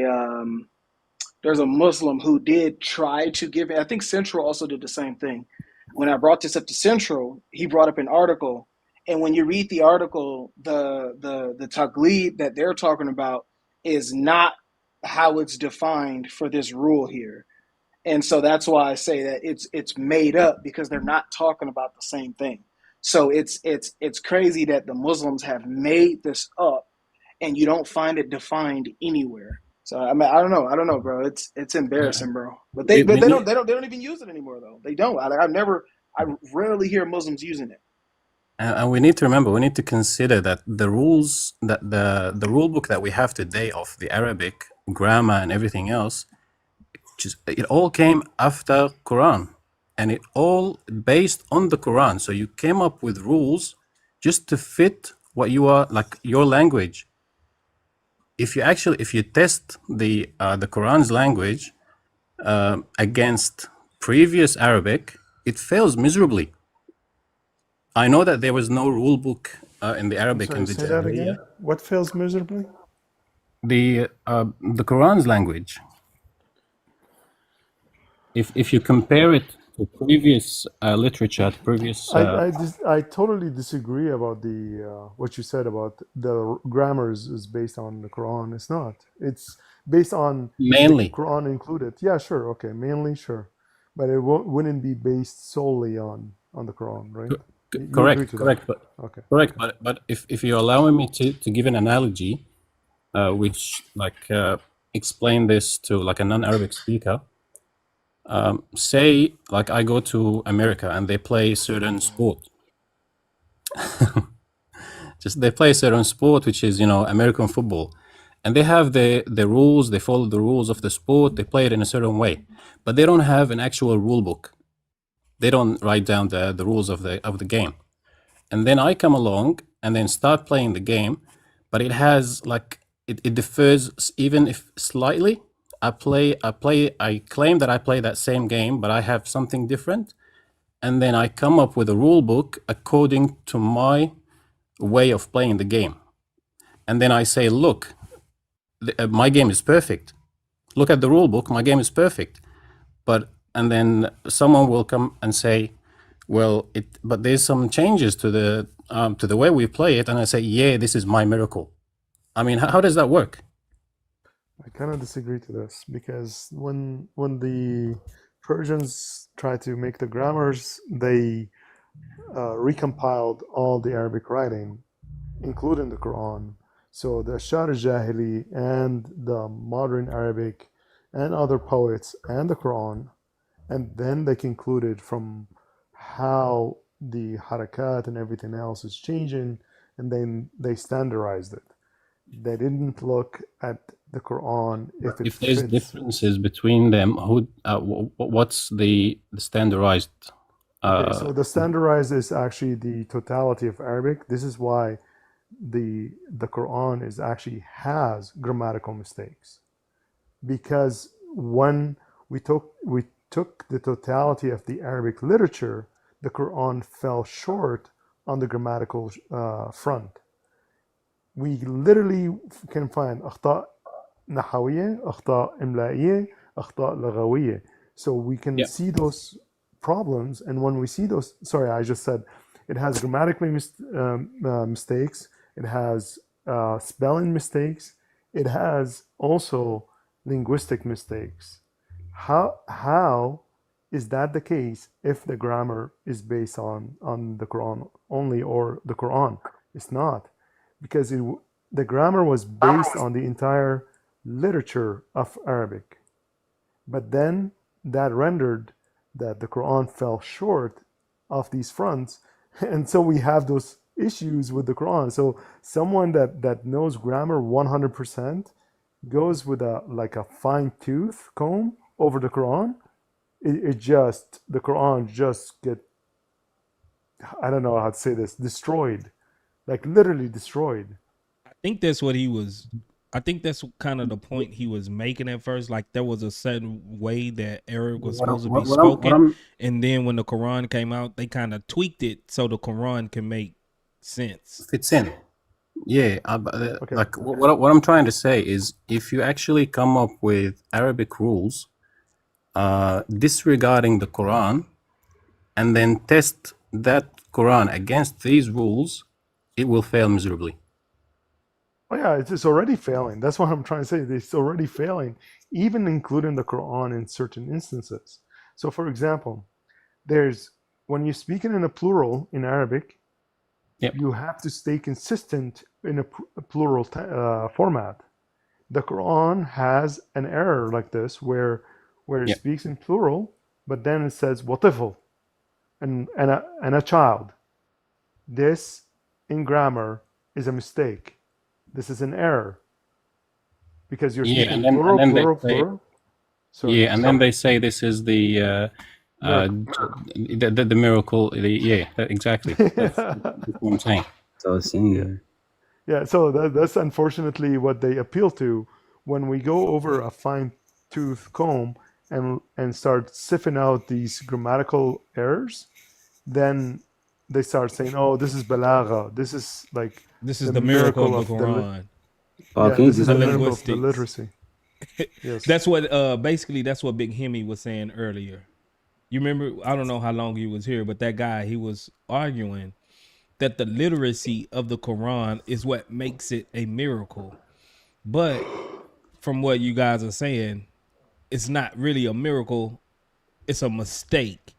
S5: There's a Muslim who did try to give it. I think Central also did the same thing. When I brought this up to Central, he brought up an article, and when you read the article, the taglid that they're talking about is not how it's defined for this rule here. And so that's why I say that it's made up, because they're not talking about the same thing. So it's crazy that the Muslims have made this up and you don't find it defined anywhere. So I mean, I don't know, bro. It's embarrassing, bro. But they don't even use it anymore though. They don't. I rarely hear Muslims using it.
S14: And we need to remember, we need to consider that the rules, that the rule book that we have today of the Arabic grammar and everything else, it all came after Quran, and it all based on the Quran. So you came up with rules just to fit what you are, like your language. If you test the Quran's language against previous Arabic, it fails miserably. I know that there was no rule book in the Arabic in the
S13: say that again. What fails miserably?
S14: The Quran's language. If you compare it to previous literature, previous.
S13: I totally disagree about the what you said about the grammar is based on the Quran. It's not. It's based on
S14: mainly
S13: the Quran included. Yeah, sure, okay, mainly sure, but it wouldn't be based solely on the Quran, right?
S14: Correct, but
S13: okay.
S14: Correct, but if you're allowing me to give an analogy, which explain this to like a non-Arabic speaker. Say like I go to America and they play certain sport, Just they play a certain sport, which is American football, and they have the rules. They follow the rules of the sport. They play it in a certain way, but they don't have an actual rule book. They don't write down the rules of the game. And then I come along and then start playing the game, but it has like it differs even if slightly. I claim that I play that same game, but I have something different, and then I come up with a rule book according to my way of playing the game. And then I say, look, my game is perfect. Look at the rule book, my game is perfect. And then someone will come and say, well, but there's some changes to the way we play it, and I say, yeah, this is my miracle. I mean, how does that work?
S13: I kind of disagree to this, because when the Persians tried to make the grammars, they recompiled all the Arabic writing, including the Quran. So the Ashar al-Jahili and the modern Arabic and other poets and the Quran, and then they concluded from how the harakat and everything else is changing, and then they standardized it. They didn't look at the Quran
S14: if there's differences between them. What's the standardized?
S13: Okay, so the standardized is actually the totality of Arabic. This is why the Quran has grammatical mistakes, because when we took the totality of the Arabic literature, the Quran fell short on the grammatical front. We literally can find أخطاء نحوية, أخطاء إملائية, أخطاء لغوية. So we can see those problems, and when we see those, sorry, I just said it has grammatically mistakes, it has spelling mistakes, it has also linguistic mistakes. How is that the case if the grammar is based on the Quran only, or the Quran? It's not, because the grammar was based on the entire literature of Arabic. But then that rendered that the Quran fell short of these fronts, and so we have those issues with the Quran. So someone that knows grammar 100% goes with a fine-tooth comb over the Quran. The Quran just get, I don't know how to say this, destroyed, like literally destroyed.
S2: I think that's what he was. I think that's kind of the point he was making at first. Like there was a certain way that Arabic was supposed to be spoken, and then when the Quran came out, they kind of tweaked it so the Quran can make sense.
S14: Fits in. Yeah, okay. Like what I'm trying to say is, if you actually come up with Arabic rules disregarding the Quran, and then test that Quran against these rules, it will fail miserably.
S13: Oh yeah, it's already failing. That's what I'm trying to say. It's already failing, even including the Quran in certain instances. So for example, when you're speaking in a plural in Arabic, you have to stay consistent in a plural format. The Quran has an error like this where it speaks in plural, but then it says watifl and a child. This in grammar is a mistake. This is an error, because you're speaking plural.
S14: Sorry, then they say this is the miracle. Exactly. That's what I'm saying. So
S13: so that's unfortunately what they appeal to when we go over a fine-tooth comb and start sifting out these grammatical errors. Then they start saying, "Oh, this is balagha. This is
S2: the miracle of the Quran."
S13: This is the linguistics, the literacy.
S2: Yes. That's what basically that's what Big Hemi was saying earlier. You remember? I don't know how long he was here, but that guy, he was arguing that the literacy of the Quran is what makes it a miracle. But from what you guys are saying, it's not really a miracle. It's a mistake.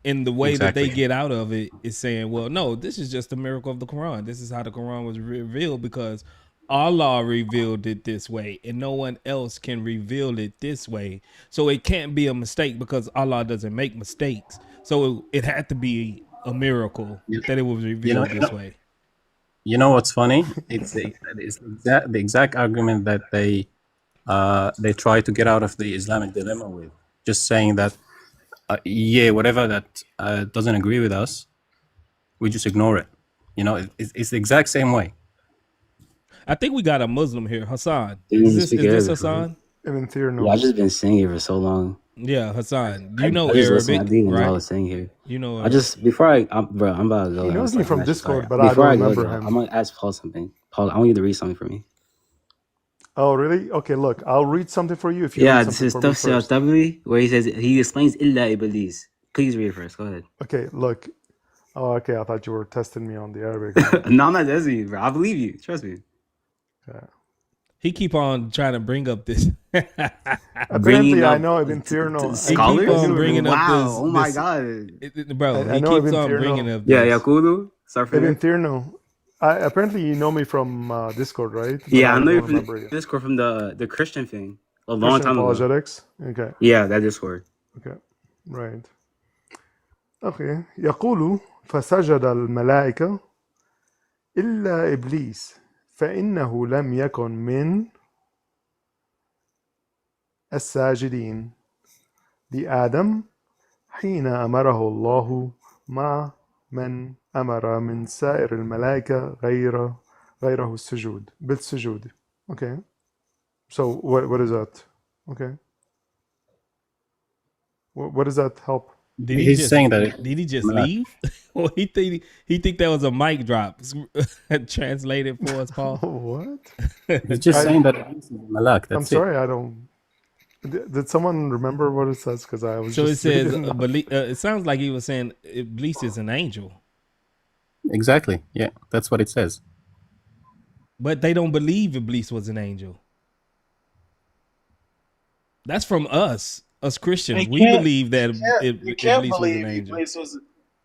S2: And the way that they get out of it is saying, well, no, this is just a miracle of the Quran. This is how the Quran was revealed, because Allah revealed it this way and no one else can reveal it this way. So it can't be a mistake because Allah doesn't make mistakes. So it had to be a miracle that it was revealed this way.
S14: You know what's funny? It's the exact argument that they try to get out of the Islamic dilemma with, just saying that whatever that doesn't agree with us, we just ignore it. You know, it's the exact same way.
S2: I think we got a Muslim here, Hassan.
S15: Didn't
S2: Is
S15: speak
S2: this
S15: Arabic,
S2: Hassan?
S13: No.
S15: Yeah, I've just been saying it for so long.
S2: Yeah, Hassan. You know
S15: I just
S2: Arabic,
S15: listened. I didn't even know I
S2: right?
S15: was saying here.
S2: You know.
S15: I just before I'm about to go.
S13: He knows
S15: I'm
S13: me from
S15: actually
S13: Discord,
S15: sorry.
S13: but I
S15: Before
S13: don't
S15: I
S13: remember
S15: go,
S13: him.
S15: I'm gonna ask Paul something. Paul, I want you to read something for me.
S13: Oh, really? Okay, look, I'll read something for you if you
S15: Yeah,
S13: read
S15: this
S13: something
S15: is
S13: for me
S15: Tafsir
S13: first.
S15: al-Tabari, where he explains illa iblis. Please read it first. Go ahead.
S13: Okay, look. Oh, okay. I thought you were testing me on the Arabic.
S15: No, I'm not testing you, bro. I believe you. Trust me.
S13: Yeah.
S2: He keep on trying to bring up this.
S13: Apparently, I know Ibn Tirno.
S2: He keep on bringing up this.
S15: Oh my god,
S2: bro!
S13: I
S2: He
S13: know
S2: keeps
S13: Ibn
S2: on
S13: Tirno.
S2: bringing up
S15: Yeah,
S2: this.
S15: Yakulu. Start from
S13: Ibn
S15: there.
S13: Tirno. Apparently, you know me from Discord, right? But
S15: Yeah, I know you
S13: don't
S15: from
S13: remember you.
S15: Discord from the Christian thing a long
S13: Christian
S15: time ago.
S13: Apologetics. Okay.
S15: Yeah, that Discord.
S13: Okay. Right. Okay. يقول فسجد الملائكة إلا إبليس فإنه لم يكن من الساجدين لآدم حين أمره الله مع من أمر من سائر الملائكة غيره السجود بالسجود. Okay. So what is that? Okay. What does that help?
S2: Did he
S14: He's
S2: just
S14: saying that
S2: did he just
S14: Malak.
S2: leave? Or he think that was a mic drop? Translated for us, Paul.
S13: What?
S14: He's just saying that Iblis is Malak. That's
S13: I'm sorry, I don't. Did someone remember what it says? Because I was.
S2: So it
S13: just
S2: says,
S13: reading
S2: it sounds like he was saying Iblis is an angel,
S14: Exactly. Yeah, that's what it says.
S2: but they don't believe Iblis was an angel. That's from us Christians. We believe that
S5: You can't
S2: Iblis was an
S5: believe
S2: angel.
S5: Iblis was.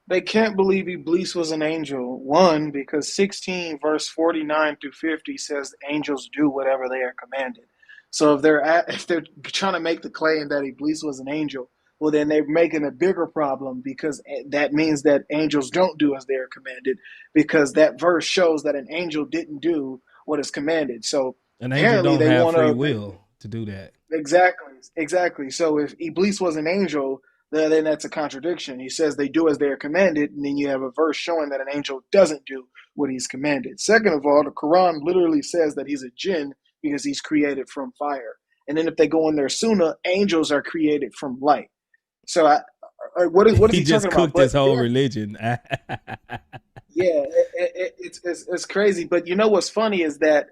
S5: They can't believe Iblis was an angel. One, because 16 verse 49 through 50 says angels do whatever they are commanded. So if they're trying to make the claim that Iblis was an angel, well then they're making a bigger problem, because that means that angels don't do as they are commanded, because that verse shows that an angel didn't do what is commanded. So
S2: An angel
S5: apparently
S2: don't
S5: they
S2: have
S5: want
S2: free
S5: to.
S2: will to do that.
S5: Exactly. So if Iblis was an angel, then that's a contradiction. He says they do as they are commanded, and then you have a verse showing that an angel doesn't do what he's commanded. Second of all, the Quran literally says that he's a jinn because he's created from fire. And then if they go in their sunnah, angels are created from light. So what is
S2: He
S5: he
S2: just
S5: talking
S2: cooked
S5: about?
S2: his whole religion.
S5: Yeah, it's crazy. But you know what's funny is that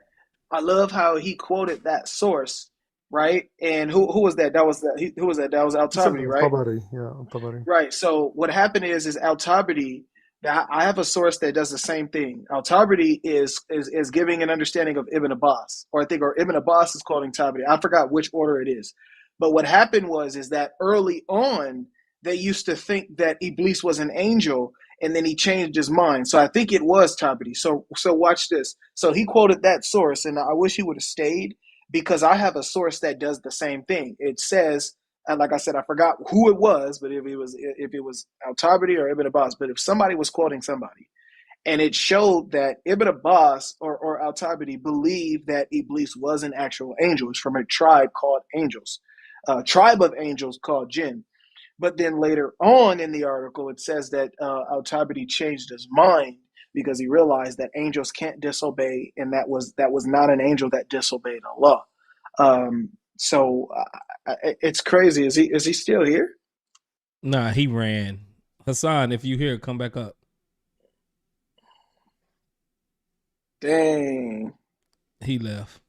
S5: I love how he quoted that source, right? And who was that? That was who was that? That was Al-Tabari, right?
S13: Al-Tabari, yeah, Al-Tabari.
S5: Right. So what happened is Al-Tabari. I have a source that does the same thing. Al-Tabari is giving an understanding of Ibn Abbas, or Ibn Abbas is quoting Tabari. I forgot which order it is. But what happened is that early on they used to think that Iblis was an angel, and then he changed his mind. So I think it was Tabari. So watch this. So he quoted that source, and I wish he would have stayed, because I have a source that does the same thing. It says, and like I said, I forgot who it was, but if it was Al-Tabari or Ibn Abbas, but if somebody was quoting somebody, and it showed that Ibn Abbas or Al-Tabari believed that Iblis was an actual angel. It's from a tribe called angels, a tribe of angels called jinn. But then later on in the article, it says that Al-Tabari changed his mind because he realized that angels can't disobey, and that was not an angel that disobeyed Allah. So it's crazy. Is he still here?
S2: Nah, he ran. Hassan, if you here, come back up.
S5: Dang.
S2: He left.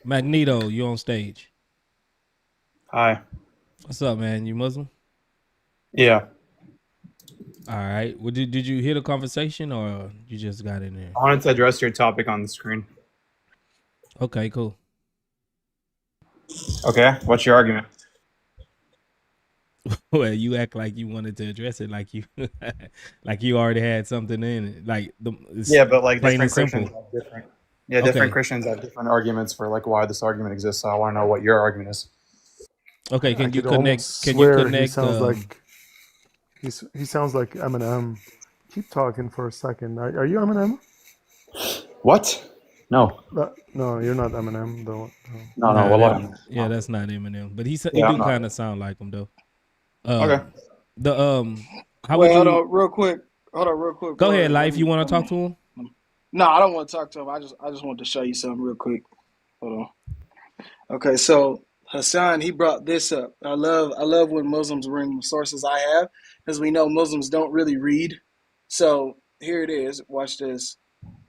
S2: Magneto, you on stage.
S16: Hi.
S2: What's up, man? You Muslim?
S16: Yeah.
S2: All right. Well, did you hear the conversation, or you just got in there?
S16: I wanted to address your topic on the screen.
S2: Okay, cool.
S16: Okay. What's your argument?
S2: Well, you act like you wanted to address it, like you like you already had something in it. Like
S16: Yeah, but like
S2: plain
S16: different
S2: and
S16: Christians
S2: simple.
S16: have different. Yeah, different
S2: Okay.
S16: Christians have different arguments for like why this argument exists. So I want to know what your argument is.
S2: Okay,
S13: I
S2: can you
S13: could
S2: connect?
S13: almost
S2: Can you
S13: swear he
S2: connect?
S13: sounds like he sounds like Eminem. Keep talking for a second. Are you Eminem?
S16: What? No.
S13: No, you're not Eminem though.
S16: No,
S2: Nah,
S16: wallahi.
S2: that's not Eminem. But he
S16: Yeah, I'm
S2: do
S16: not.
S2: kind of sound like him though.
S16: Okay.
S2: The how
S5: Wait,
S2: would you?
S5: real quick. Hold on, real quick,
S2: Go
S5: bro.
S2: ahead, Life. You want to talk to him?
S5: No, I don't want to talk to him. I just wanted to show you something real quick. Hold on. Okay, so Hassan, he brought this up. I love when Muslims bring the sources I have, because we know Muslims don't really read. So here it is. Watch this.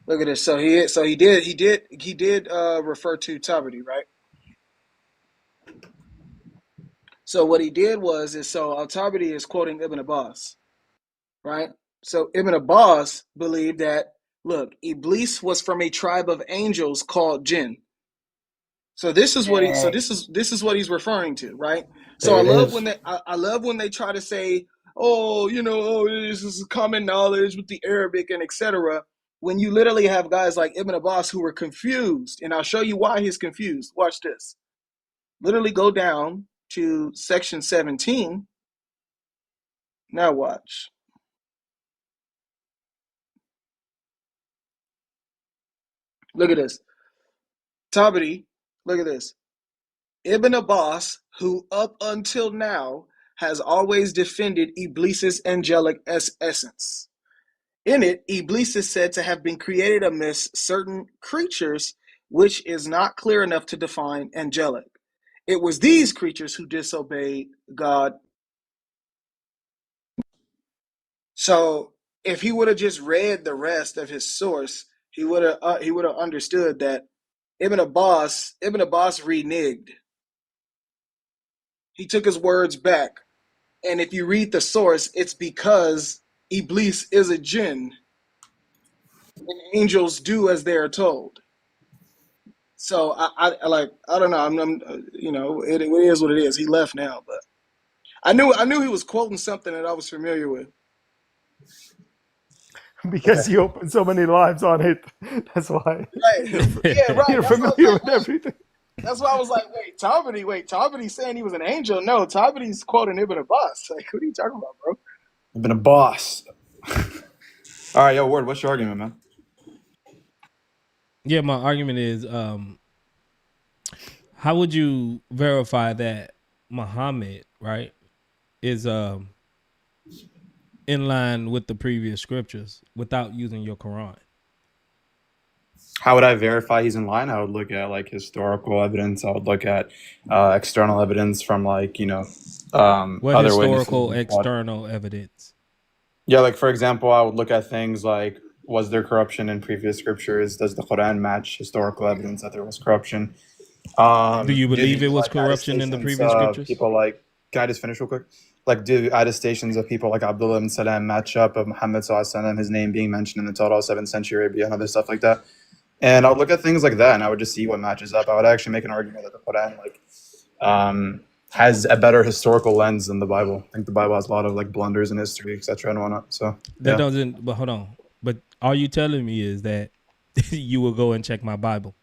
S5: Look at this. So he did refer to Tabari, right? So what he did was Al-Tabari is quoting Ibn Abbas, right? So Ibn Abbas believed that, look, Iblis was from a tribe of angels called Jinn. So this is what this is what he's referring to, right? So
S8: There
S5: I
S8: it
S5: love
S8: is.
S5: when I love when they try to say, oh, this is common knowledge with the Arabic and etc. When you literally have guys like Ibn Abbas who were confused, and I'll show you why he's confused. Watch this. Literally go down to section 17. Now watch. Look at this. Tabari, look at this. Ibn Abbas, who up until now has always defended Iblis's angelic essence. In it, Iblis is said to have been created amidst certain creatures, which is not clear enough to define angelic. It was these creatures who disobeyed God. So if he would have just read the rest of his source, he would have understood that Ibn Abbas reneged. He took his words back. And if you read the source, it's because Iblis is a jinn, and angels do as they are told. So I don't know. I'm it is what it is. He left now, but I knew he was quoting something that I was familiar with.
S13: Because you opened so many lives on it. That's why.
S5: Right. Yeah, right.
S13: You're
S5: That's why I was
S13: familiar
S5: like,
S13: with everything.
S5: that's why I was like, wait, Tabari saying he was an angel? No, Tabari's quoting Ibn Abbas. Like, what are you talking about, bro?
S16: I've been a boss. All right, yo, Word, what's your argument, man?
S2: Yeah, my argument is, how would you verify that Muhammad, right, is in line with the previous scriptures without using your Quran?
S16: How would I verify he's in line? I would look at like historical evidence. I would look at external evidence from
S2: What
S16: other
S2: historical
S16: witnesses.
S2: external evidence?
S16: Yeah, like for example, I would look at things like, was there corruption in previous scriptures? Does the Quran match historical evidence that there was corruption?
S2: Do you believe it was
S16: like
S2: corruption in the
S16: attestations
S2: previous
S16: of
S2: scriptures?
S16: people like, can I just finish real quick? Like, do attestations of people like Abdullah ibn Salam match up of Muhammad sallallahu alaihi wasallam, his name being mentioned in the Torah, 7th century Arabia, and other stuff like that? And I would look at things like that, and I would just see what matches up. I would actually make an argument that the Quran has a better historical lens than the Bible. I think the Bible has a lot of like blunders in history, etc. and whatnot. So
S2: That doesn't. But hold on. But all you telling me is that you will go and check my Bible.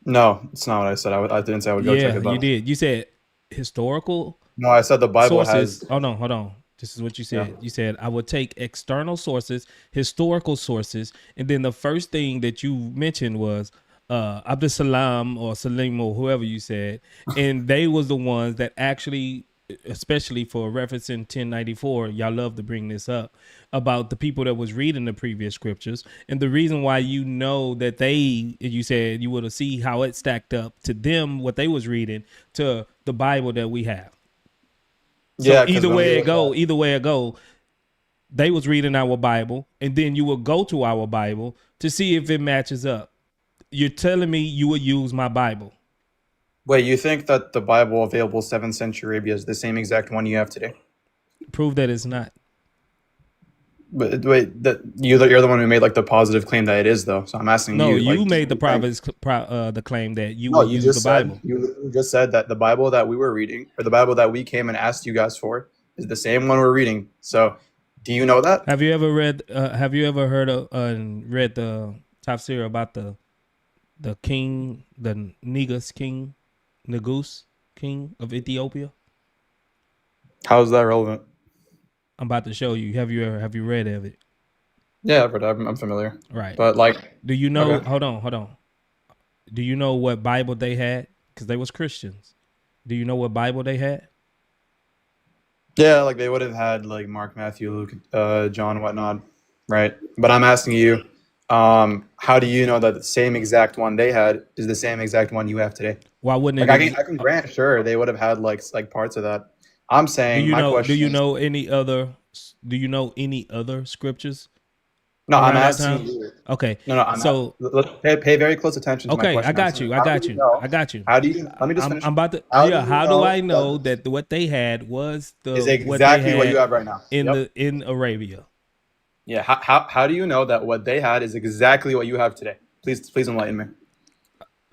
S16: No, it's not what I said. I didn't say I would go check it.
S2: Yeah, you did. You said historical.
S16: No, I said the Bible
S2: sources.
S16: has.
S2: Hold on. This is what you said.
S16: Yeah.
S2: You said I would take external sources, historical sources, and then the first thing that you mentioned was Abdul Salam or Salim or whoever you said, and they was the ones that actually, especially for referencing 1094, y'all love to bring this up about the people that was reading the previous scriptures, and the reason why you know that you said you would see how it stacked up to them, what they was reading to the Bible that we have. So
S16: Yeah,
S2: either way it go, they was reading our Bible, and then you will go to our Bible to see if it matches up. You're telling me you would use my Bible.
S16: Wait, you think that the Bible available 7th century Arabia is the same exact one you have today?
S2: Prove that it's not.
S16: But wait, you're the one who made like the positive claim that it is, though. So I'm asking you.
S2: No, you
S16: like,
S2: made the claim that you
S16: No,
S2: would
S16: you
S2: use
S16: just
S2: the Bible.
S16: you just said that the Bible that we were reading, or the Bible that we came and asked you guys for, is the same one we're reading. So, do you know that?
S2: Have you ever read? Have you ever heard of read the tafsir about the king, the Negus king, Negus? king of Ethiopia?
S16: How is that relevant?
S2: I'm about to show you. Have you read of it?
S16: Yeah, but I'm familiar.
S2: Right.
S16: But like,
S2: do you know?
S16: okay.
S2: Hold on. Do you know what Bible they had? Because they was Christians. Do you know what Bible they had?
S16: Yeah, like they would have had like Mark, Matthew, Luke, John, whatnot, right? But I'm asking you, how do you know that the same exact one they had is the same exact one you have today?
S2: Why wouldn't
S16: like
S2: it?
S16: I can grant, sure, they would have had like parts of that. I'm saying my question.
S2: Do you know any other? Do you know any other scriptures?
S16: No, I'm
S2: around that
S16: asking
S2: time?
S16: you.
S2: Okay.
S16: No, I'm
S2: so
S16: not. Let's pay very close attention to my
S2: okay,
S16: question.
S2: I got you. I got you. I got you.
S16: How do you? Let me just finish.
S2: I'm about to.
S16: How
S2: Yeah.
S16: do you
S2: How do
S16: know
S2: I know that what they had was
S16: is
S2: what they
S16: exactly what
S2: had
S16: you have right now? Yep.
S2: in Arabia?
S16: Yeah. How do you know that what they had is exactly what you have today? Please enlighten me.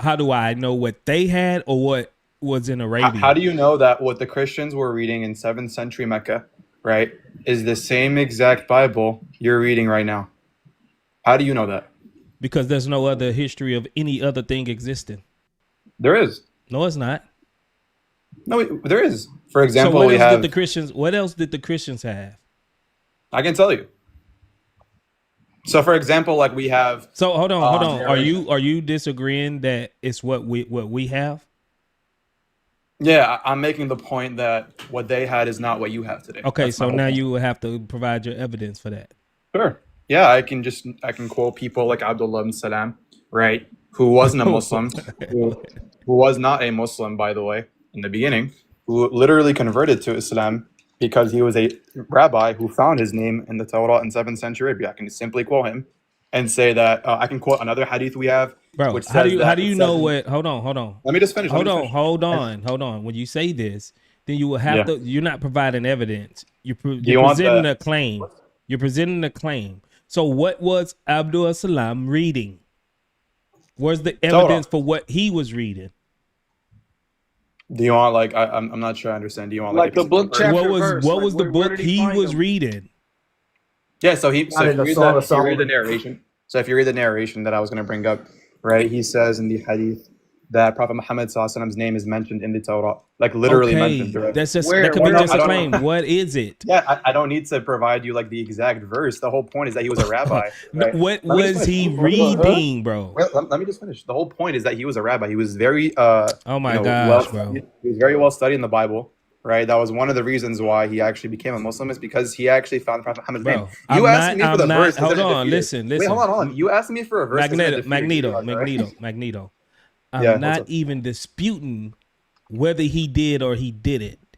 S2: How do I know what they had or what was in Arabia?
S16: How do you know that what the Christians were reading in 7th century Mecca, right, is the same exact Bible you're reading right now? How do you know that?
S2: Because there's no other history of any other thing existing.
S16: There is.
S2: No, it's not.
S16: No, there is. For example,
S2: so
S16: we have.
S2: What else did the Christians have?
S16: I can tell you. So, for example, like we have.
S2: So hold on. Are you disagreeing that it's what we have?
S16: Yeah, I'm making the point that what they had is not what you have today.
S2: Okay,
S16: That's
S2: so
S16: my whole
S2: now
S16: point.
S2: you will have to provide your evidence for that.
S16: Sure. Yeah, I can quote people like Abdullah ibn Salam, right, who wasn't a Muslim, who was not a Muslim, by the way, in the beginning, who literally converted to Islam because he was a rabbi who found his name in the Torah in 7th century Arabia. I can simply quote him and say that I can quote another hadith we have,
S2: Bro,
S16: which says
S2: how do you know what? Hold on.
S16: Let me just finish.
S2: Hold on. When you say this, then you will have to. You're not providing evidence. You're presenting a claim. You're presenting a claim. So what was Abdul Salam reading? Where's the evidence for what he was reading?
S16: Do you want like I'm not sure I understand. Do you want
S4: like the book chapter verse?
S2: What was the book he was reading?
S16: Yeah, so if you read the narration. So if you read the narration that I was going to bring up, right? He says in the hadith that Prophet Muhammad ﷺ's name is mentioned in the Torah, like literally mentioned. Right?
S2: That's just that could be just a claim. What is it?
S16: Yeah, I don't need to provide you like the exact verse. The whole point is that he was a rabbi. Right?
S2: What was he reading, bro?
S16: Let me just finish. The whole point is that he was a rabbi. He was very
S2: oh my gosh, bro.
S16: He was very well studied in the Bible. Right, that was one of the reasons why he actually became a Muslim, is because he actually found Prophet Muhammad's name. You asked me for the verse.
S2: Hold on, listen.
S16: Wait, hold on. You asked me for a verse.
S2: Magneto. I'm not even disputing whether he did or he didn't.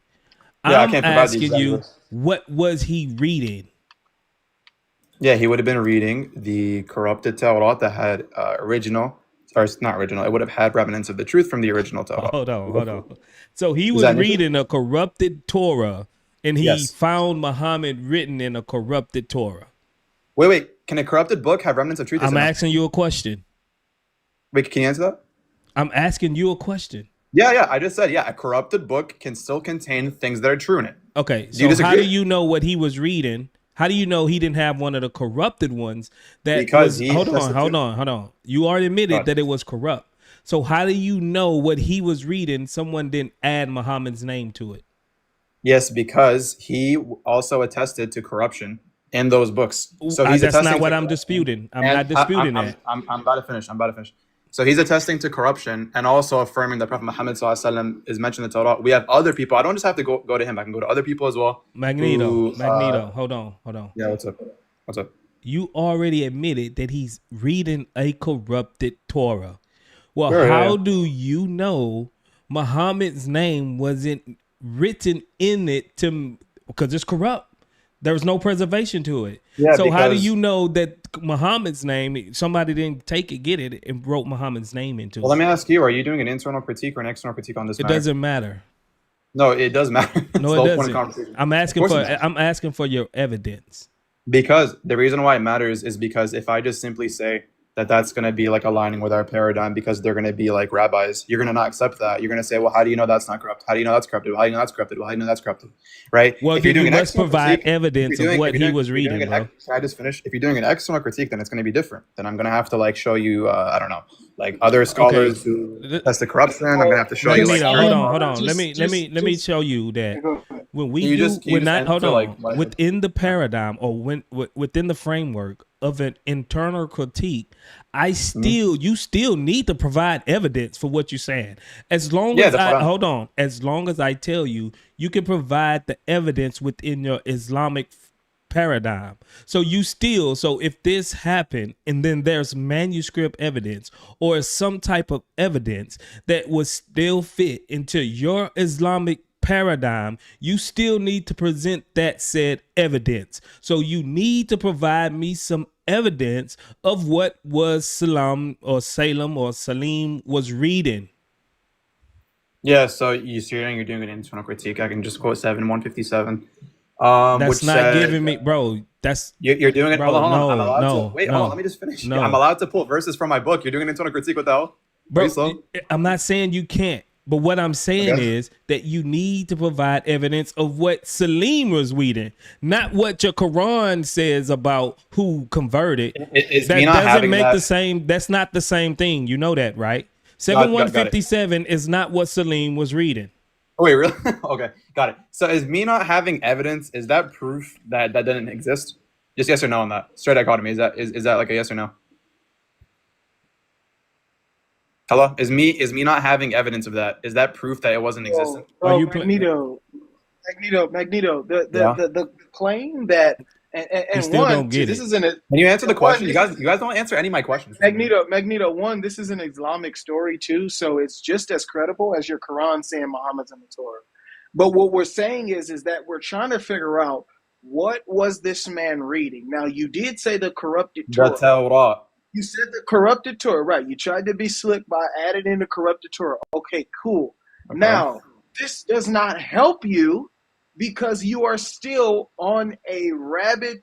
S2: I'm asking you, what was he reading?
S16: Yeah, he would have been reading the corrupted Torah that had original, or not original. It would have had remnants of the truth from the original Torah.
S2: Hold on. So he was reading a corrupted Torah, and he found Muhammad written in a corrupted Torah.
S16: Wait. Can a corrupted book have remnants of truth?
S2: I'm asking you a question.
S16: Wait, can you answer that?
S2: I'm asking you a question.
S16: Yeah. I just said, a corrupted book can still contain things that are true in it.
S2: Okay, so how do you know what he was reading? How do you know he didn't have one of the corrupted ones? Hold on. You already admitted that it was corrupt. So how do you know what he was reading? Someone didn't add Muhammad's name to it.
S16: Yes, because he also attested to corruption in those books. So
S2: that's not what I'm disputing. I'm not disputing that.
S16: I'm about to finish. So he's attesting to corruption and also affirming that Prophet Muhammad ﷺ is mentioned in the Torah. We have other people. I don't just have to go to him. I can go to other people as well.
S2: Magneto. Hold on.
S16: Yeah, what's up?
S2: You already admitted that he's reading a corrupted Torah. Well,
S16: sure,
S2: how do you know Muhammad's name wasn't written in it because it's corrupt? There was no preservation to it.
S16: Yeah,
S2: so how do you know that Muhammad's name, somebody didn't take it, get it, and wrote Muhammad's name into it?
S16: Well, let me ask you, are you doing an internal critique or an external critique on this matter?
S2: It doesn't matter.
S16: No, it does matter.
S2: No, it doesn't. I'm asking for your evidence.
S16: Because the reason why it matters is because if I just simply say that's going to be like aligning with our paradigm because they're going to be like rabbis. You're going to not accept that. You're going to say, well, how do you know that's not corrupt? How do you know that's corrupted? How do you know that's corrupted? Well, how do you know that's corrupted? Right?
S2: Well,
S16: If you're
S2: then
S16: doing
S2: you
S16: an
S2: must
S16: external
S2: provide
S16: critique,
S2: evidence of what he was reading, bro.
S16: Can I just finish? If you're doing an external critique, then it's going to be different. Then I'm going to have to like show you, I don't know, like other scholars who test the corruption. I'm going to have to show you like.
S2: Hold on. Let me show you that when we within the paradigm or within the framework of an internal critique, you still need to provide evidence for what you're saying. As long as as long as I tell you, you can provide the evidence within your Islamic paradigm. So if this happened and then there's manuscript evidence or some type of evidence that would still fit into your Islamic paradigm, you still need to present that said evidence. So you need to provide me some evidence of what was Salim was reading.
S16: Yeah, so you're doing an internal critique. I can just quote 7:157.
S2: That's not giving me, bro. That's
S16: you're doing it.
S2: Bro,
S16: hold on.
S2: no,
S16: I'm allowed
S2: no,
S16: to wait.
S2: no,
S16: Hold on, let me just finish.
S2: no.
S16: I'm allowed to pull verses from my book. You're doing an internal critique. What the hell?
S2: Bro, I'm not saying you can't, but what I'm saying is that you need to provide evidence of what Salim was reading, not what your Quran says about who converted. That doesn't make the same. That's not the same thing. You know that, right? 7:157 is not what Salim was reading.
S16: Oh, wait, really? Okay, got it. So is me not having evidence, is that proof that didn't exist? Just yes or no on that. Straight dichotomy. Is that like a yes or no? Hello? Is me not having evidence of that? Is that proof that it wasn't existent?
S5: Magneto. The claim that and
S2: still
S5: one,
S2: don't get
S5: this
S2: it.
S5: isn't a.
S16: Can you answer the question? You guys don't answer any of my questions.
S5: Magneto, one, this is an Islamic story too, so it's just as credible as your Quran saying Muhammad's in the Torah. But what we're saying is that we're trying to figure out what was this man reading. Now, you did say the corrupted Torah.
S16: The Torah.
S5: You said the corrupted Torah, right? You tried to be slick by adding in the corrupted Torah. Okay, cool. Okay. Now, this does not help you because you are still on a rabid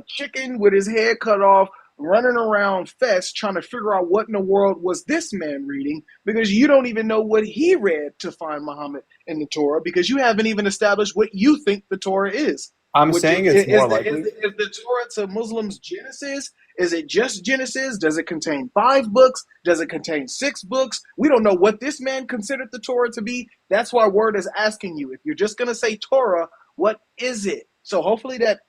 S5: chicken with his head cut off, running around fest trying to figure out what in the world was this man reading, because you don't even know what he read to find Muhammad in the Torah, because you haven't even established what you think the Torah is.
S16: I'm saying it's more likely.
S5: Is the Torah to Muslims Genesis? Is it just Genesis? Does it contain 5 books? Does it contain 6 books? We don't know what this man considered the Torah to be. That's why Word is asking you. If you're just going to say Torah, what is it? So hopefully that,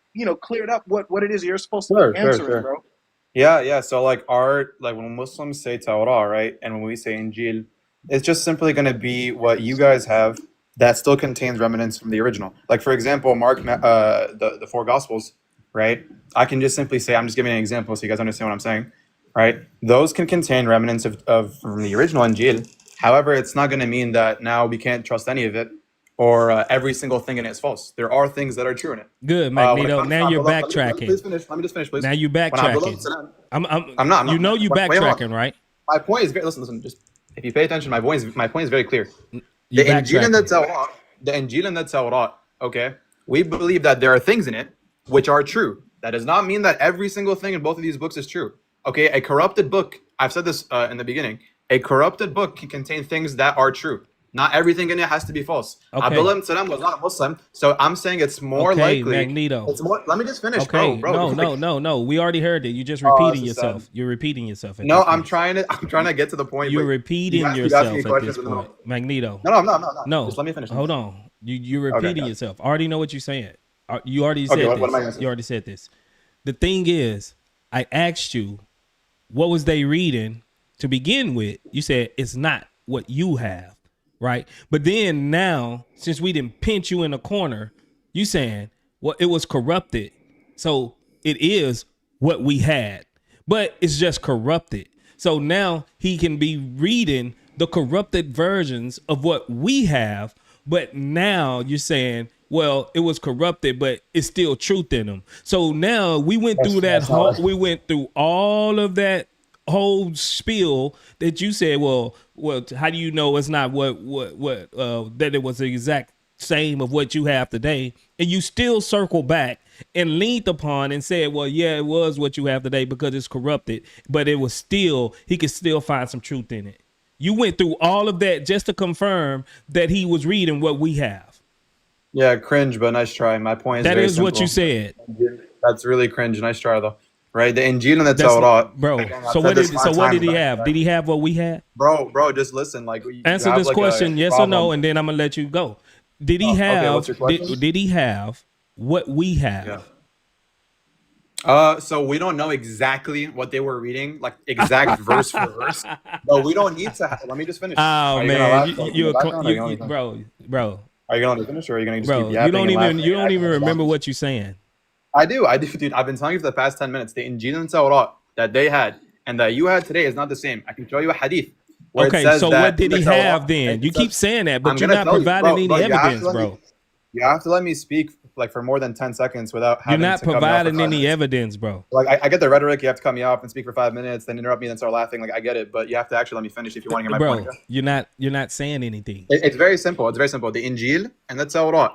S5: cleared up what it is you're supposed to be answering, bro.
S16: Yeah. So like when Muslims say Torah, right, and when we say Injil, it's just simply going to be what you guys have that still contains remnants from the original. Like for example, Mark, the 4 Gospels, right? I can just simply say, I'm just giving an example so you guys understand what I'm saying, right? Those can contain remnants of from the original Injil. However, it's not going to mean that now we can't trust any of it, or every single thing in it is false. There are things that are true in it.
S2: Good, Magneto. Now you're backtracking.
S16: Let me just finish, please.
S2: Now you're backtracking.
S16: I'm not.
S2: You know you backtracking, right?
S16: My point is listen. Just if you pay attention, my point is very clear. The Injil and the Torah, okay? We believe that there are things in it which are true. That does not mean that every single thing in both of these books is true. Okay, a corrupted book, I've said this in the beginning, a corrupted book can contain things that are true. Not everything in it has to be false.
S2: Okay.
S16: Abdullah ibn Salam was not a Muslim, so I'm saying it's more likely.
S2: Magneto.
S16: It's more. Let me just finish,
S2: bro. No. We already heard it. You're just repeating yourself. You're repeating yourself.
S16: No, I'm trying to get to the point.
S2: You're repeating yourself at this point, Magneto.
S16: No. Just let me finish.
S2: Hold on. You're repeating yourself. I already know what you're saying. You already said this.
S16: What am I gonna say?
S2: You already said this. The thing is, I asked you, what was they reading to begin with? You said it's not what you have. Right. But then now, since we didn't pinch you in a corner, you saying, well, it was corrupted. So it is what we had, but it's just corrupted. So now he can be reading the corrupted versions of what we have. But now you're saying, well, it was corrupted, but it's still truth in them. So now we went through we went through all of that whole spiel that you said, well, how do you know it's not that it was the exact same of what you have today? And you still circle back and leaned upon and said, well, yeah, it was what you have today because it's corrupted, but it was still, he could still find some truth in it. You went through all of that just to confirm that he was reading what we have.
S16: Yeah, cringe, but nice try. My point is
S2: That
S16: very
S2: is what
S16: simple.
S2: you said.
S16: That's really cringe. Nice try though. Right? The Injil and the
S2: That's
S16: Torah.
S2: bro.
S16: Again, I've
S2: So
S16: said
S2: what
S16: this
S2: did
S16: 5
S2: what did
S16: times,
S2: he
S16: but-
S2: have? Did he have what we had?
S16: Bro, just listen. Like, you
S2: Answer
S16: have,
S2: this
S16: like, a
S2: question, yes or
S16: problem.
S2: no, and then I'm gonna let you go. Did he
S16: Okay,
S2: have?
S16: what's your question?
S2: Did he have what we have?
S16: So we don't know exactly what they were reading, like exact verse for verse. But we don't need to. Let me just finish.
S2: Oh
S16: Are you gonna
S2: man,
S16: laugh,
S2: you,
S16: like, in
S2: you,
S16: the
S2: you,
S16: background, or are you gonna
S2: bro.
S16: Are you gonna let me finish, or are you gonna just
S2: Bro,
S16: keep yapping?
S2: you don't
S16: and
S2: even
S16: laughing and acting
S2: remember
S16: dumb?
S2: what you're saying.
S16: I do, dude. I've been telling you for the past 10 minutes. The Injil and Torah that they had and that you had today is not the same. I can show you a hadith where it
S2: Okay,
S16: says
S2: so
S16: that
S2: what did
S16: in
S2: he
S16: the Torah,
S2: have then? You keep saying that, but
S16: I'm
S2: you're
S16: gonna
S2: not
S16: tell you,
S2: providing
S16: bro,
S2: any
S16: you have to
S2: evidence,
S16: let me-
S2: bro.
S16: You have to let me speak like for more than 10 seconds without
S2: You're
S16: having
S2: not
S16: to cut me off for
S2: providing
S16: 5
S2: any
S16: minutes.
S2: evidence, bro.
S16: Like I get the rhetoric. You have to cut me off and speak for 5 minutes, then interrupt me, then start laughing. Like I get it, but you have to actually let me finish if you want to get my
S2: Bro,
S16: point.
S2: you're not saying anything.
S16: It's very simple. It's very simple. The Injil and the Torah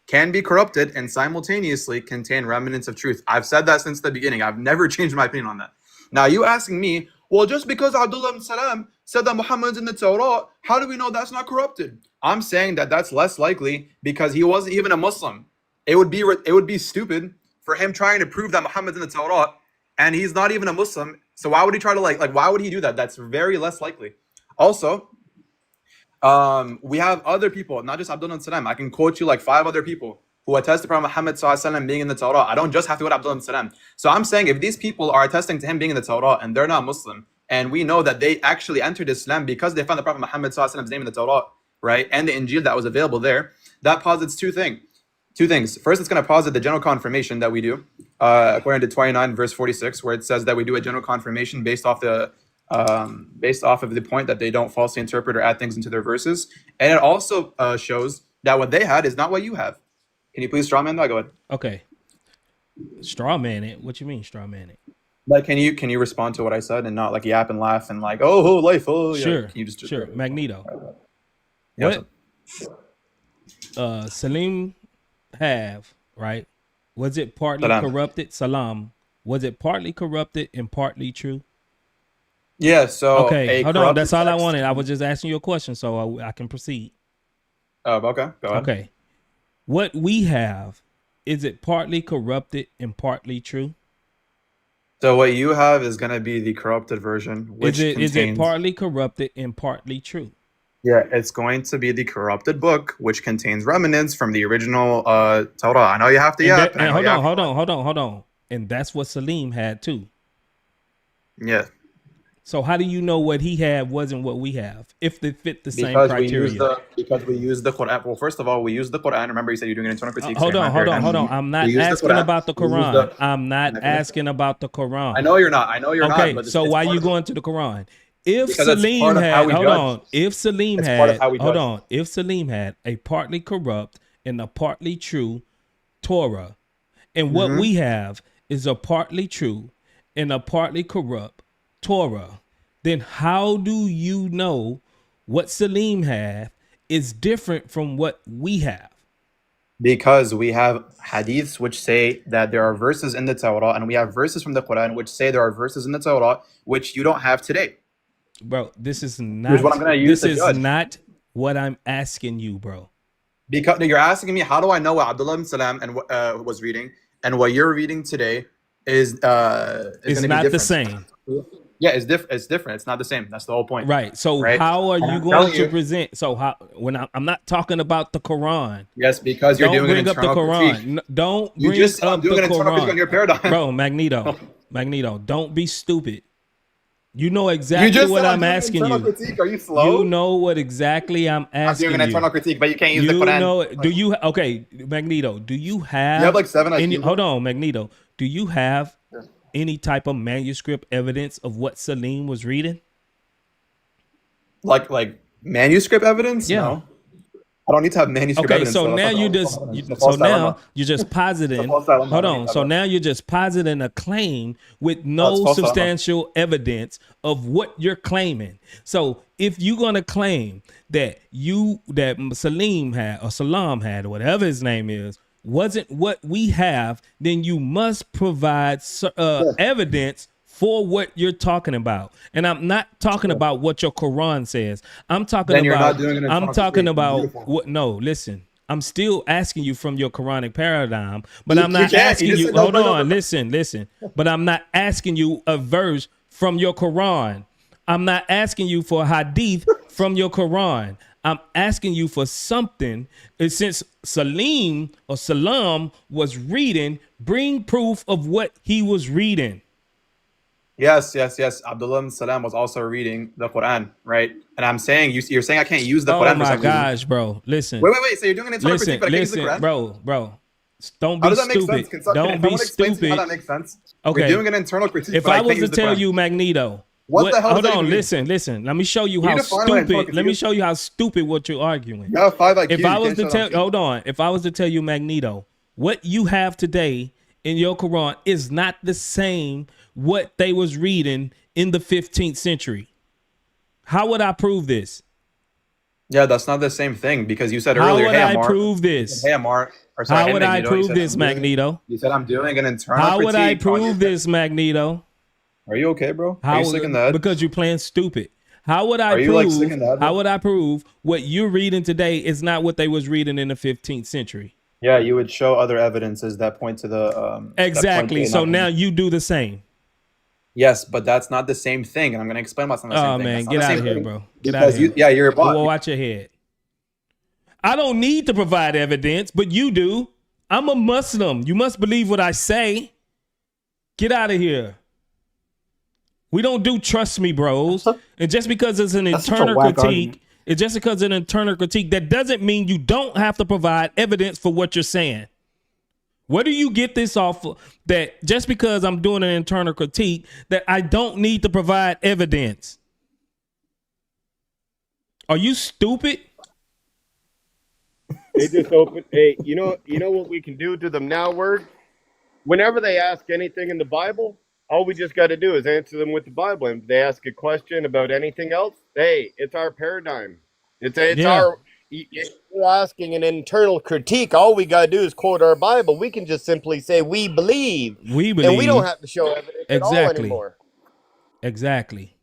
S16: can be corrupted and simultaneously contain remnants of truth. I've said that since the beginning. I've never changed my opinion on that. Now you asking me, well, just because Abdullah ibn Salam said that Muhammad's in the Torah, how do we know that's not corrupted? I'm saying that that's less likely because he wasn't even a Muslim. It would be stupid for him trying to prove that Muhammad's in the Torah and he's not even a Muslim. So why would he try to like why would he do that? That's very less likely. Also, we have other people, not just Abdullah ibn Salam. I can quote you like 5 other people who attest to Prophet Muhammad ﷺ being in the Torah. I don't just have to go to Abdullah ibn Salam. So I'm saying if these people are attesting to him being in the Torah and they're not Muslim, and we know that they actually entered Islam because they found the Prophet Muhammad ﷺ's name in the Torah, right, and the Injil that was available there, that posits two things. First, it's going to posit the general confirmation that we do, according to 29 verse 46, where it says that we do a general confirmation based off of the point that they don't falsely interpret or add things into their verses, and it also shows that what they had is not what you have. Can you please strawman that? Go ahead.
S2: Okay. Straw man it. What you mean straw man it?
S16: Like, can you respond to what I said and not like yap and laugh and like life? Oh, yeah.
S2: Sure.
S16: Can you just
S2: Sure. Magneto.
S16: Yeah,
S2: What Salim have, right? Was it partly
S16: Salam.
S2: corrupted? Salam. Was it partly corrupted and partly true?
S16: Yeah, so
S2: okay,
S16: a
S2: hold on.
S16: corrupted
S2: That's all I
S16: text-
S2: wanted. I was just asking you a question so I can proceed.
S16: Okay, go ahead.
S2: Okay. What we have, is it partly corrupted and partly true?
S16: So what you have is going to be the corrupted version, which
S2: Is it
S16: contains-
S2: partly corrupted and partly true?
S16: Yeah, it's going to be the corrupted book, which contains remnants from the original Torah. I know you have to
S2: And
S16: yap.
S2: that- and hold on. And that's what Salim had too.
S16: Yeah.
S2: So how do you know what he had wasn't what we have? If they fit the same
S16: Because
S2: criteria.
S16: we use the Quran. Well, first of all, we use the Quran. Remember, you said you're doing an internal critique.
S2: Hold
S16: so
S2: on.
S16: you're not
S2: I'm not
S16: We use the
S2: asking
S16: Quran.
S2: about the
S16: We use
S2: Quran. I'm not asking about the Quran.
S16: I know you're not.
S2: Okay,
S16: But
S2: so
S16: it's
S2: why
S16: part
S2: you
S16: of-
S2: going to the Quran? If
S16: Because that's
S2: Salim
S16: part of how
S2: had,
S16: we
S2: hold
S16: judge.
S2: on. If Salim
S16: It's part of
S2: had,
S16: how we
S2: hold
S16: judge.
S2: on. If Salim had a partly corrupt and a partly true Torah, and what
S16: Mhm.
S2: we have is a partly true and a partly corrupt Torah, then how do you know what Salim had is different from what we have?
S16: Because we have hadiths which say that there are verses in the Torah, and we have verses from the Quran which say there are verses in the Torah which you don't have today.
S2: Bro, this is not
S16: Here's what I'm gonna use
S2: this
S16: to
S2: is
S16: judge.
S2: not what I'm asking you, bro.
S16: Because you're asking me, how do I know what Abdullah ibn Salam was reading and what you're reading today is
S2: It's
S16: gonna be
S2: not the
S16: different.
S2: same.
S16: Yeah, it's different. It's different. It's not the same. That's the whole point.
S2: Right. So
S16: Right?
S2: how are
S16: And
S2: you
S16: I'm
S2: going
S16: telling
S2: to
S16: you-
S2: present? So how when I'm not talking about the Quran.
S16: Yes, because you're
S2: Don't
S16: doing an
S2: bring up the
S16: internal
S2: Quran.
S16: critique.
S2: Don't
S16: You
S2: bring
S16: just said I'm
S2: up
S16: doing
S2: the
S16: an internal critique on
S2: Quran.
S16: your paradigm.
S2: Bro, Magneto, don't be stupid. You know exactly
S16: You just
S2: what
S16: said
S2: I'm
S16: doing an
S2: asking
S16: internal
S2: you.
S16: critique. Are you slow?
S2: You know what exactly I'm
S16: I'm
S2: asking
S16: doing an internal
S2: you.
S16: critique, but you can't use the
S2: You
S16: Quran.
S2: know, do you okay, Magneto? Do you have?
S16: You have like 7
S2: any?
S16: IQ.
S2: Hold on, Magneto. Do you have any type of manuscript evidence of what Salim was reading?
S16: Like manuscript evidence?
S2: Yeah.
S16: No. I don't need to have manuscript
S2: Okay,
S16: evidence.
S2: so
S16: though.
S2: now
S16: That's
S2: you
S16: not-
S2: just
S16: it's a
S2: so
S16: false
S2: now
S16: dilemma.
S2: you're just positing.
S16: It's a false dilemma.
S2: Hold
S16: I don't
S2: on.
S16: need
S2: So
S16: that.
S2: now you're just positing a claim with
S16: it's
S2: no
S16: false dilemma.
S2: substantial evidence of what you're claiming. So if you're gonna claim that Salim had or whatever his name is wasn't what we have, then you must provide evidence for what you're talking about. And I'm not talking about what your Quran says. I'm talking
S16: Then you're
S2: about
S16: not doing an
S2: I'm
S16: internal
S2: talking
S16: critique.
S2: about
S16: Beautiful.
S2: what no, listen. I'm still asking you from your Quranic paradigm, but
S16: You
S2: I'm not
S16: can't. You
S2: asking
S16: just
S2: you.
S16: said no,
S2: Hold
S16: no, no,
S2: on,
S16: no.
S2: listen. But I'm not asking you a verse from your Quran. I'm not asking you for a hadith from your Quran. I'm asking you for something. And since Salim or Salam was reading, bring proof of what he was reading.
S16: Yes. Abdullah ibn Salam was also reading the Quran, right? And I'm saying you're saying I can't use the Quran
S2: Oh
S16: for
S2: my
S16: some reason.
S2: gosh, bro. Listen.
S16: Wait. So you're doing an internal critique, but I can't use the
S2: Listen,
S16: Quran?
S2: bro. Don't
S16: How
S2: be
S16: does that make
S2: stupid.
S16: sense?
S2: Don't
S16: Can
S2: be
S16: someone explain to me how
S2: stupid.
S16: that makes sense?
S2: Okay.
S16: We're doing an internal critique,
S2: If
S16: but
S2: I
S16: I
S2: was
S16: can't
S2: to
S16: use the
S2: tell
S16: Quran.
S2: you, Magneto,
S16: What the hell does
S2: hold
S16: that
S2: on,
S16: even mean?
S2: listen. Let me show you
S16: Can
S2: how
S16: you define what internal
S2: stupid. Let
S16: critique
S2: me
S16: is?
S2: show you how stupid what you're arguing.
S16: You have 5 IQ.
S2: If
S16: You
S2: I was
S16: can't
S2: to
S16: show
S2: tell,
S16: them.
S2: hold on. If I was to tell you, Magneto, what you have today in your Quran is not the same what they was reading in the 15th century. How would I prove this?
S16: Yeah, that's not the same thing because you said
S2: How
S16: earlier,
S2: would
S16: hey,
S2: I
S16: Amar.
S2: prove this?
S16: Hey, Amar. Or sorry,
S2: How
S16: hey,
S2: would I
S16: Magneto.
S2: prove this, Magneto?
S16: You said I'm doing an internal
S2: How would I
S16: critique on your-
S2: prove this, Magneto?
S16: Are you okay, bro? Are
S2: How
S16: you sick in the head?
S2: because you're playing stupid. How would I
S16: Are you,
S2: prove?
S16: like, sick in the head, bro?
S2: How would I prove what you're reading today is not what they was reading in the 15th century?
S16: Yeah, you would show other evidences that point to the
S2: Exactly. So now you do the same.
S16: Yes, but that's not the same thing, and I'm gonna explain why it's not the same
S2: Oh
S16: thing.
S2: man,
S16: That's not
S2: get
S16: the
S2: out
S16: same
S2: of here,
S16: thing
S2: bro. Get out of
S16: because
S2: here.
S16: yeah, you're a bot.
S2: Well, watch your head. I don't need to provide evidence, but you do. I'm a Muslim. You must believe what I say. Get out of here. We don't do trust me, bros. And just because it's an internal critique, that doesn't mean you don't have to provide evidence for what you're saying. Where do you get this off of, that just because I'm doing an internal critique that I don't need to provide evidence? Are you stupid?
S17: They just open. Hey, you know what we can do to them now, Word? Whenever they ask anything in the Bible, all we just got to do is answer them with the Bible. And if they ask a question about anything else, hey, it's our paradigm. It's our. If we're asking an internal critique, all we got to do is quote our Bible. We can just simply say we believe. And we don't have to show evidence at all anymore.
S2: Exactly.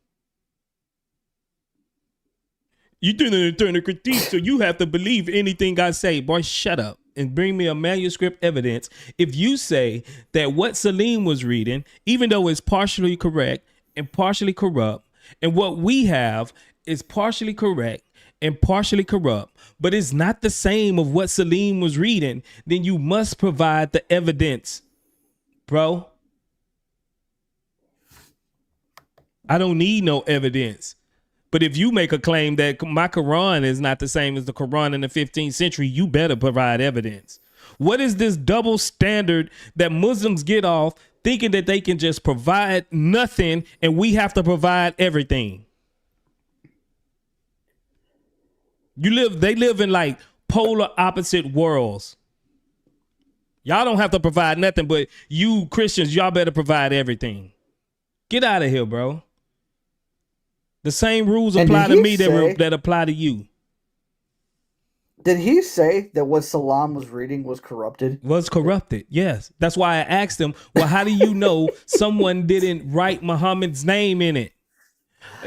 S2: You do an internal critique, so you have to believe anything I say. Boy, shut up and bring me a manuscript evidence. If you say that what Salim was reading, even though it's partially correct and partially corrupt, and what we have is partially correct and partially corrupt, but it's not the same of what Salim was reading, then you must provide the evidence, bro. I don't need no evidence. But if you make a claim that my Quran is not the same as the Quran in the 15th century, you better provide evidence. What is this double standard that Muslims get off thinking that they can just provide nothing and we have to provide everything? They live in like polar opposite worlds. Y'all don't have to provide nothing, but you Christians, y'all better provide everything. Get out of here, bro. The same rules apply to me that apply to you.
S7: Did he say that what Salam was reading was corrupted?
S2: Was corrupted, yes. That's why I asked him, well, how do you know someone didn't write Muhammad's name in it?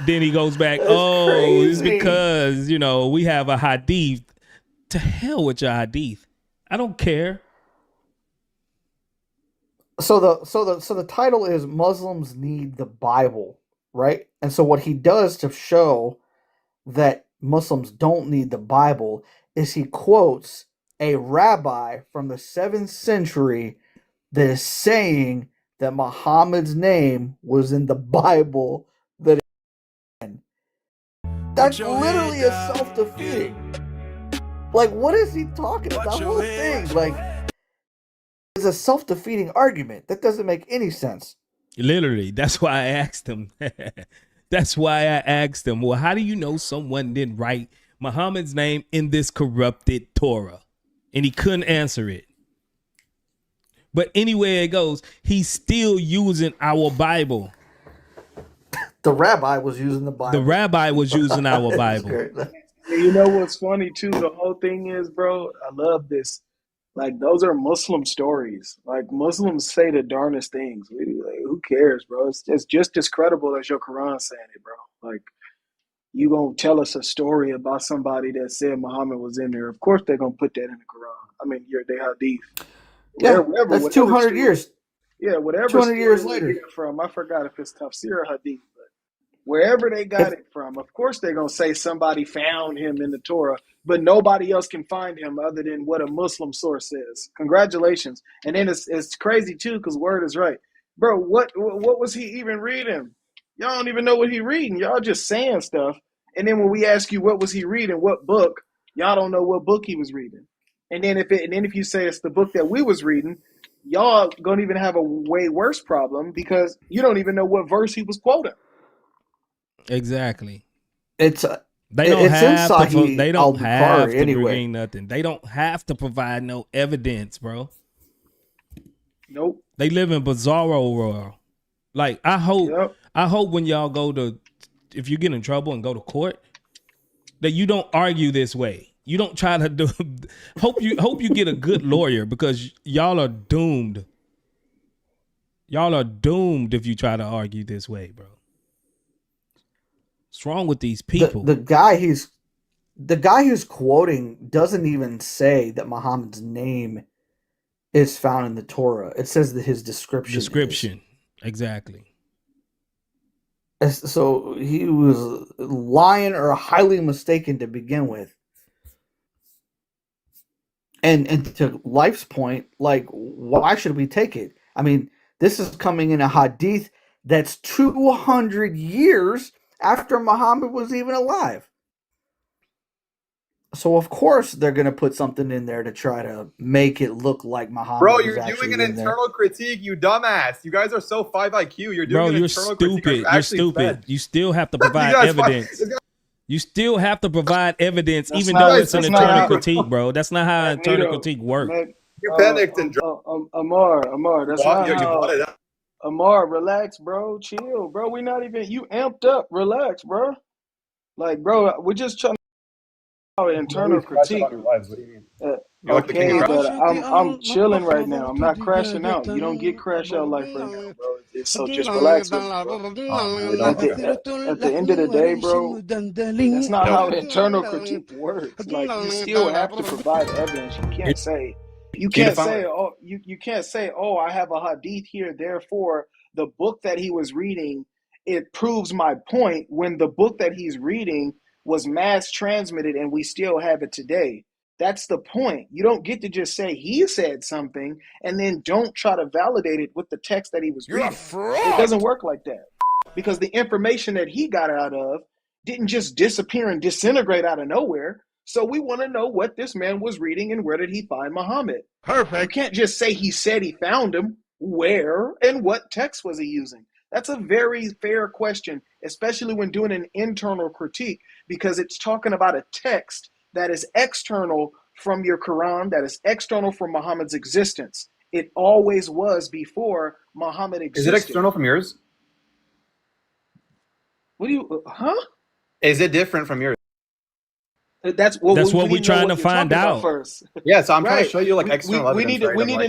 S2: Then he goes back, it's because, we have a hadith. To hell with your hadith. I don't care.
S7: So the title is Muslims Need the Bible, right? And so what he does to show that Muslims don't need the Bible is he quotes a rabbi from the 7th century that is saying that Muhammad's name was in the Bible. That's literally a self-defeating. Like, what is he talking about? The whole thing, like, is a self-defeating argument. That doesn't make any sense.
S2: Literally, that's why I asked him. Well, how do you know someone didn't write Muhammad's name in this corrupted Torah? And he couldn't answer it. But anywhere it goes, he's still using our Bible.
S7: The rabbi was using the Bible.
S2: The rabbi was using our Bible.
S5: You know what's funny too? The whole thing is, bro, I love this. Like those are Muslim stories. Like Muslims say the darnest things. Like, who cares, bro? It's just as credible as your Quran saying it, bro. Like you gonna tell us a story about somebody that said Muhammad was in there? Of course they're gonna put that in the Quran. I mean, they hadith.
S7: Yeah,
S5: Wherever,
S7: that's 200 years.
S5: Yeah, whatever
S7: 200 years
S5: story
S7: later.
S5: they get it from. I forgot if it's tafsir or hadith, but wherever they got it from, of course they're gonna say somebody found him in the Torah, but nobody else can find him other than what a Muslim source says. Congratulations. And then it's crazy too, because word is right, bro. What was he even reading? Y'all don't even know what he reading. Y'all just saying stuff, and then when we ask you what was he reading, what book, y'all don't know what book he was reading. And then if you say it's the book that we was reading, y'all gonna even have a way worse problem because you don't even know what verse he was quoting.
S2: Exactly.
S7: It's
S2: they don't have to. They don't have to
S7: anyway.
S2: bring nothing. They don't have to provide no evidence, bro.
S5: Nope.
S2: They live in bizarro world. Like I hope when y'all go to, if you get in trouble and go to court, that you don't argue this way. You don't try to do. Hope you get a good lawyer because y'all are doomed. Y'all are doomed if you try to argue this way, bro. What's wrong with these people?
S7: The guy who's quoting doesn't even say that Muhammad's name is found in the Torah. It says that his description.
S2: Exactly.
S7: So he was lying or highly mistaken to begin with. And to Life's point, like, why should we take it? I mean, this is coming in a hadith that's 200 years after Muhammad was even alive. So of course they're gonna put something in there to try to make it look like Muhammad.
S16: Bro,
S7: was
S16: you're
S7: actually
S16: doing an
S7: in there.
S16: internal critique, you dumbass. You guys are so 5 IQ. You're doing an
S2: You're
S16: internal
S2: stupid.
S16: critique.
S2: You're stupid. You still have to provide evidence. You still have to provide evidence, even though it's an internal critique, bro. That's not how internal critique works.
S16: You panicked and
S5: Amar, that's not
S16: you
S5: how.
S16: brought it up.
S5: Amar, relax, bro. Chill, bro. We not even. You amped up. Relax, bro. Like, bro, we're just trying to internal critique.
S16: What do you mean? You're like the king
S5: Okay,
S16: of
S5: but I'm chilling right now. I'm not crashing out. You don't get crash out life right now, bro. So just relax with me, bro. At the end of the day, bro, that's not how internal critique works. Like, you still have to provide evidence. You can't say, oh, I have a hadith here, therefore the book that he was reading, it proves my point, when the book that he's reading was mass transmitted and we still have it today. That's the point. You don't get to just say he said something and then don't try to validate it with the text that he was reading. It doesn't work like that. Because the information that he got out of didn't just disappear and disintegrate out of nowhere. So we want to know what this man was reading and where did he find Muhammad. Perfect. You can't just say he said he found him. Where and what text was he using? That's a very fair question, especially when doing an internal critique, because it's talking about a text that is external from your Quran, that is external from Muhammad's existence. It always was before Muhammad existed.
S16: Is it external from yours?
S5: What do you,
S16: Is it different from yours?
S5: That's what we're
S2: trying to find out
S5: first.
S16: Yeah, so I'm trying to show you like external evidence.
S5: We need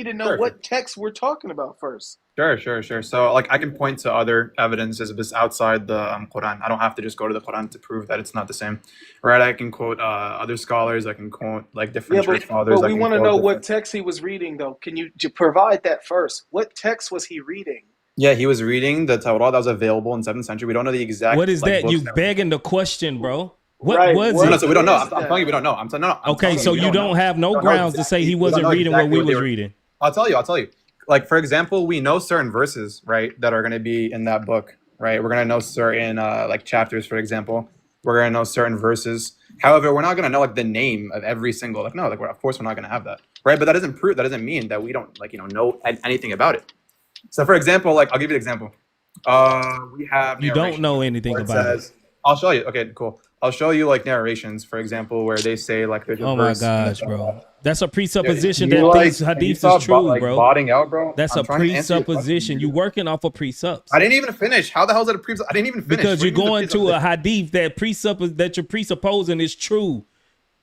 S5: to know what text we're talking about first.
S16: Sure. So like I can point to other evidences outside the Quran. I don't have to just go to the Quran to prove that it's not the same, right? I can quote other scholars. I can quote like different church fathers.
S5: But we want to know what text he was reading, though. Can you provide that first? What text was he reading?
S16: Yeah, he was reading the Torah that was available in 7th century. We don't know the exact.
S2: What is that? You begging the question, bro. What was it?
S16: No, so we don't know. I'm telling you, we don't know.
S2: Okay, so you don't have no grounds to say he wasn't reading what we was reading.
S16: I'll tell you. Like, for example, we know certain verses, right, that are going to be in that book, right? We're going to know certain, like, chapters, for example. We're going to know certain verses. However, we're not going to know, like, the name of every single, like, no, like, of course we're not going to have that, right? But that doesn't mean that we don't, like, know anything about it. So, for example, like, I'll give you an example. We have...
S2: You don't know anything about it.
S16: I'll show you. Okay, cool. I'll show you like narrations, for example, where they say like there's a verse.
S2: Oh my gosh, bro. That's a presupposition that these hadiths is true, bro.
S16: Botting out, bro.
S2: That's a presupposition. You working off of presups.
S16: I didn't even finish. How the hell is it a presup? I didn't even finish.
S2: Because you're going to a hadith that you're presupposing is true.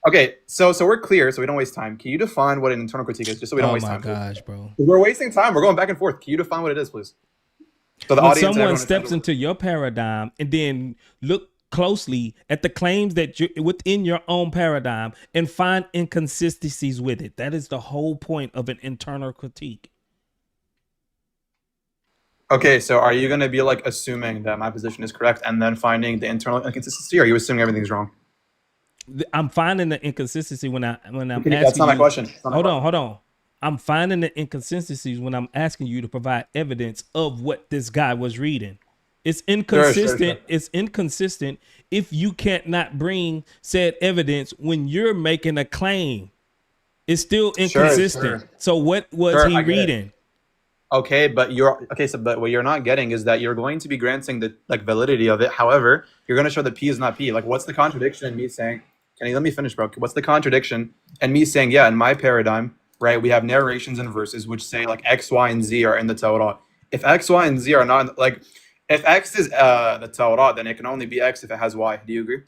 S16: Okay, so we're clear, so we don't waste time. Can you define what an internal critique is, just so we don't
S2: Oh
S16: waste
S2: my
S16: time?
S2: gosh, bro.
S16: We're wasting time. We're going back and forth. Can you define what it is, please? So the
S2: When
S16: audience.
S2: someone steps into your paradigm and then look closely at the claims that you within your own paradigm and find inconsistencies with it, that is the whole point of an internal critique.
S16: Okay, so are you going to be like assuming that my position is correct and then finding the internal inconsistency, or are you assuming everything's wrong?
S2: I'm finding the inconsistency when I'm asking
S16: That's not my
S2: you-
S16: question. That's not my
S2: Hold on. I'm finding the inconsistencies when I'm asking you to provide evidence of what this guy was reading. It's inconsistent.
S16: Sure.
S2: It's inconsistent if you can't not bring said evidence when you're making a claim. It's still inconsistent.
S16: Sure.
S2: So what was
S16: Sure,
S2: he
S16: I get it.
S2: reading?
S16: Okay, but but what you're not getting is that you're going to be granting the like validity of it. However, you're going to show that P is not P. Like, what's the contradiction in me saying? Can you let me finish, bro? What's the contradiction in me saying, yeah, in my paradigm, right? We have narrations and verses which say like X, Y, and Z are in the Torah. If X, Y, and Z are not like, if X is the Torah, then it can only be X if it has Y. Do you agree?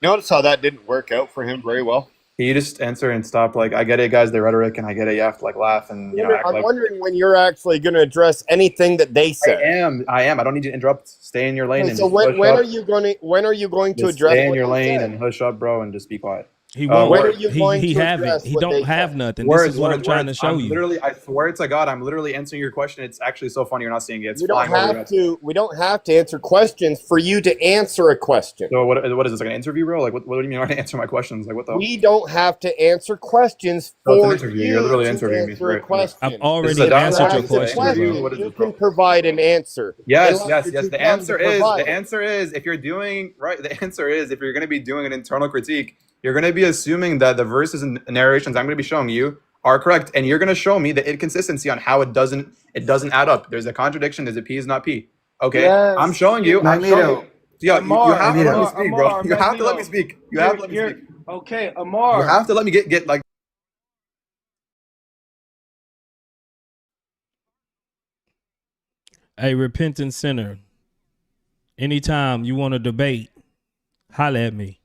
S17: Notice how that didn't work out for him very well.
S16: Can you just answer and stop? Like, I get it, guys, the rhetoric, and I get it. You have to like laugh and act
S17: I'm
S16: like.
S17: wondering when you're actually going to address anything that they said.
S16: I am. I don't need you to interrupt. Stay in your lane.
S17: Okay,
S16: And
S17: so
S16: just
S17: when
S16: hush up.
S17: are you going to
S16: Just
S17: address
S16: stay in
S17: what
S16: your
S17: they
S16: lane
S17: said?
S16: and hush up, bro, and just be quiet.
S2: He won't.
S17: When are you going
S2: he
S17: to
S2: haven't.
S17: address
S2: He
S17: what
S2: don't
S17: they
S2: have
S17: said?
S2: nothing. This is what I'm trying to show you.
S16: Literally, I swear to God, I'm literally answering your question. It's actually so funny you're not seeing it. It's
S17: We don't
S16: flying over your
S17: have
S16: head.
S17: to. We don't have to answer questions for you to answer a question.
S16: So what is this, like an interview, bro? Like, what do you mean I want to answer my questions? Like, what the?
S17: We don't have to answer questions
S16: No, it's an
S17: for
S16: interview.
S17: you
S16: You're literally
S17: to
S16: interviewing me,
S17: answer a
S16: right?
S17: question.
S2: I've
S16: This
S2: already
S16: is a dialogue.
S2: answered your
S16: It's an
S2: question,
S16: interview.
S2: bro.
S16: What is
S17: You
S16: this, bro?
S17: can provide an answer.
S16: Yes.
S17: Unless you're too
S16: The
S17: dumb
S16: answer
S17: to
S16: is
S17: provide it.
S16: if you're doing right. The answer is if you're going to be doing an internal critique, you're going to be assuming that the verses and narrations I'm going to be showing you are correct, and you're going to show me the inconsistency on how it doesn't add up. There's a contradiction. There's a P is not P. Okay,
S4: Yes.
S16: I'm showing you.
S7: Magneto.
S16: Yeah, you have to let me
S4: Amar,
S16: speak, bro. You have to let me
S4: Magneto.
S16: speak. You have to let me speak.
S4: Okay,
S16: You
S4: Amar.
S16: have to let me get like.
S2: A repentant sinner. Anytime you want to debate, holla at me.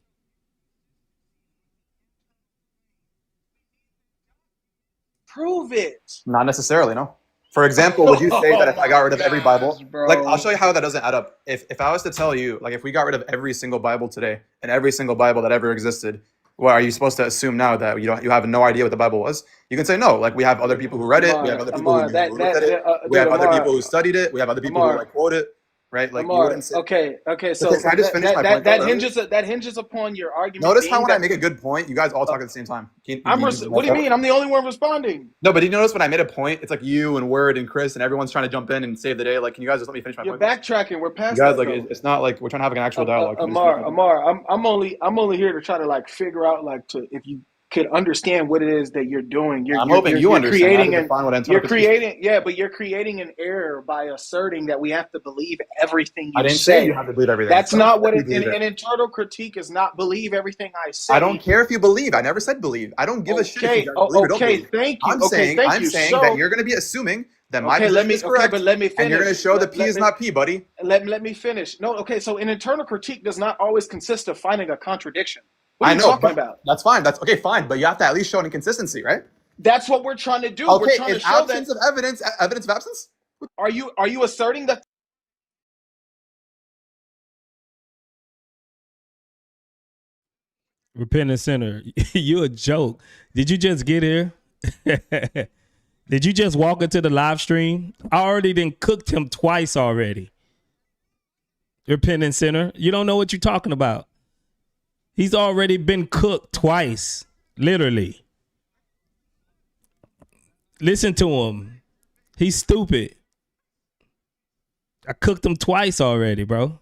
S5: Prove it.
S16: Not necessarily, no. For example, would you say that if I got rid of every Bible,
S5: bro.
S16: like I'll show you how that doesn't add up. If I was to tell you, like if we got rid of every single Bible today and every single Bible that ever existed, well, are you supposed to assume now that you have no idea what the Bible was? You can say no. Like we have other people who read it, we have other people who looked at it, we have other people who studied it, we have other people who like quote it, right? Like you
S4: Amar,
S16: wouldn't say.
S4: okay. So
S16: Can I just finish my point?
S4: that hinges upon your argument.
S16: Notice how
S4: being
S16: when I
S4: that-
S16: make a good point, you guys all talk at the same time.
S4: What do you mean? I'm the only one responding.
S16: No, but did you notice when I made a point, it's like you and Word and Chris and everyone's trying to jump in and save the day. Like, can you guys just let me finish my
S4: You're
S16: point?
S4: backtracking. We're past
S16: You guys,
S4: that,
S16: like,
S4: though.
S16: it's not like we're trying to have an actual dialogue. Can you just finish my point?
S4: Amar, I'm only here to try to like figure out like if you could understand what it is that you're doing.
S16: I'm hoping you understand. I have
S4: Creating
S16: to
S4: an,
S16: define what
S4: you're
S16: antinomianism is.
S4: creating, but you're creating an error by asserting that we have to believe everything you
S16: I didn't
S4: say.
S16: say you have to believe everything.
S4: That's not what
S16: You
S4: it,
S16: believe
S4: an internal critique is. Not believe everything I say.
S16: I don't care if you believe. I never said believe. I don't give a shit if you guys believe or don't believe.
S4: Thank you.
S16: I'm saying that you're going to be assuming that my position is correct,
S4: but let me finish.
S16: and you're going to show the P is not P, buddy.
S4: Let me finish. No, okay. So an internal critique does not always consist of finding a contradiction. What are
S16: I
S4: you
S16: know,
S4: talking
S16: but
S4: about?
S16: that's fine. That's okay, fine. But you have to at least show an inconsistency, right?
S4: That's what we're trying to do.
S16: Okay,
S4: We're trying to
S16: in
S4: show
S16: absence
S4: that.
S16: of evidence of absence.
S4: Are you asserting that?
S2: Repentant sinner, you a joke. Did you just get here? Did you just walk into the live stream? I already done cooked him twice already. Repentant sinner, you don't know what you're talking about. He's already been cooked twice, literally. Listen to him. He's stupid. I cooked him twice already, bro.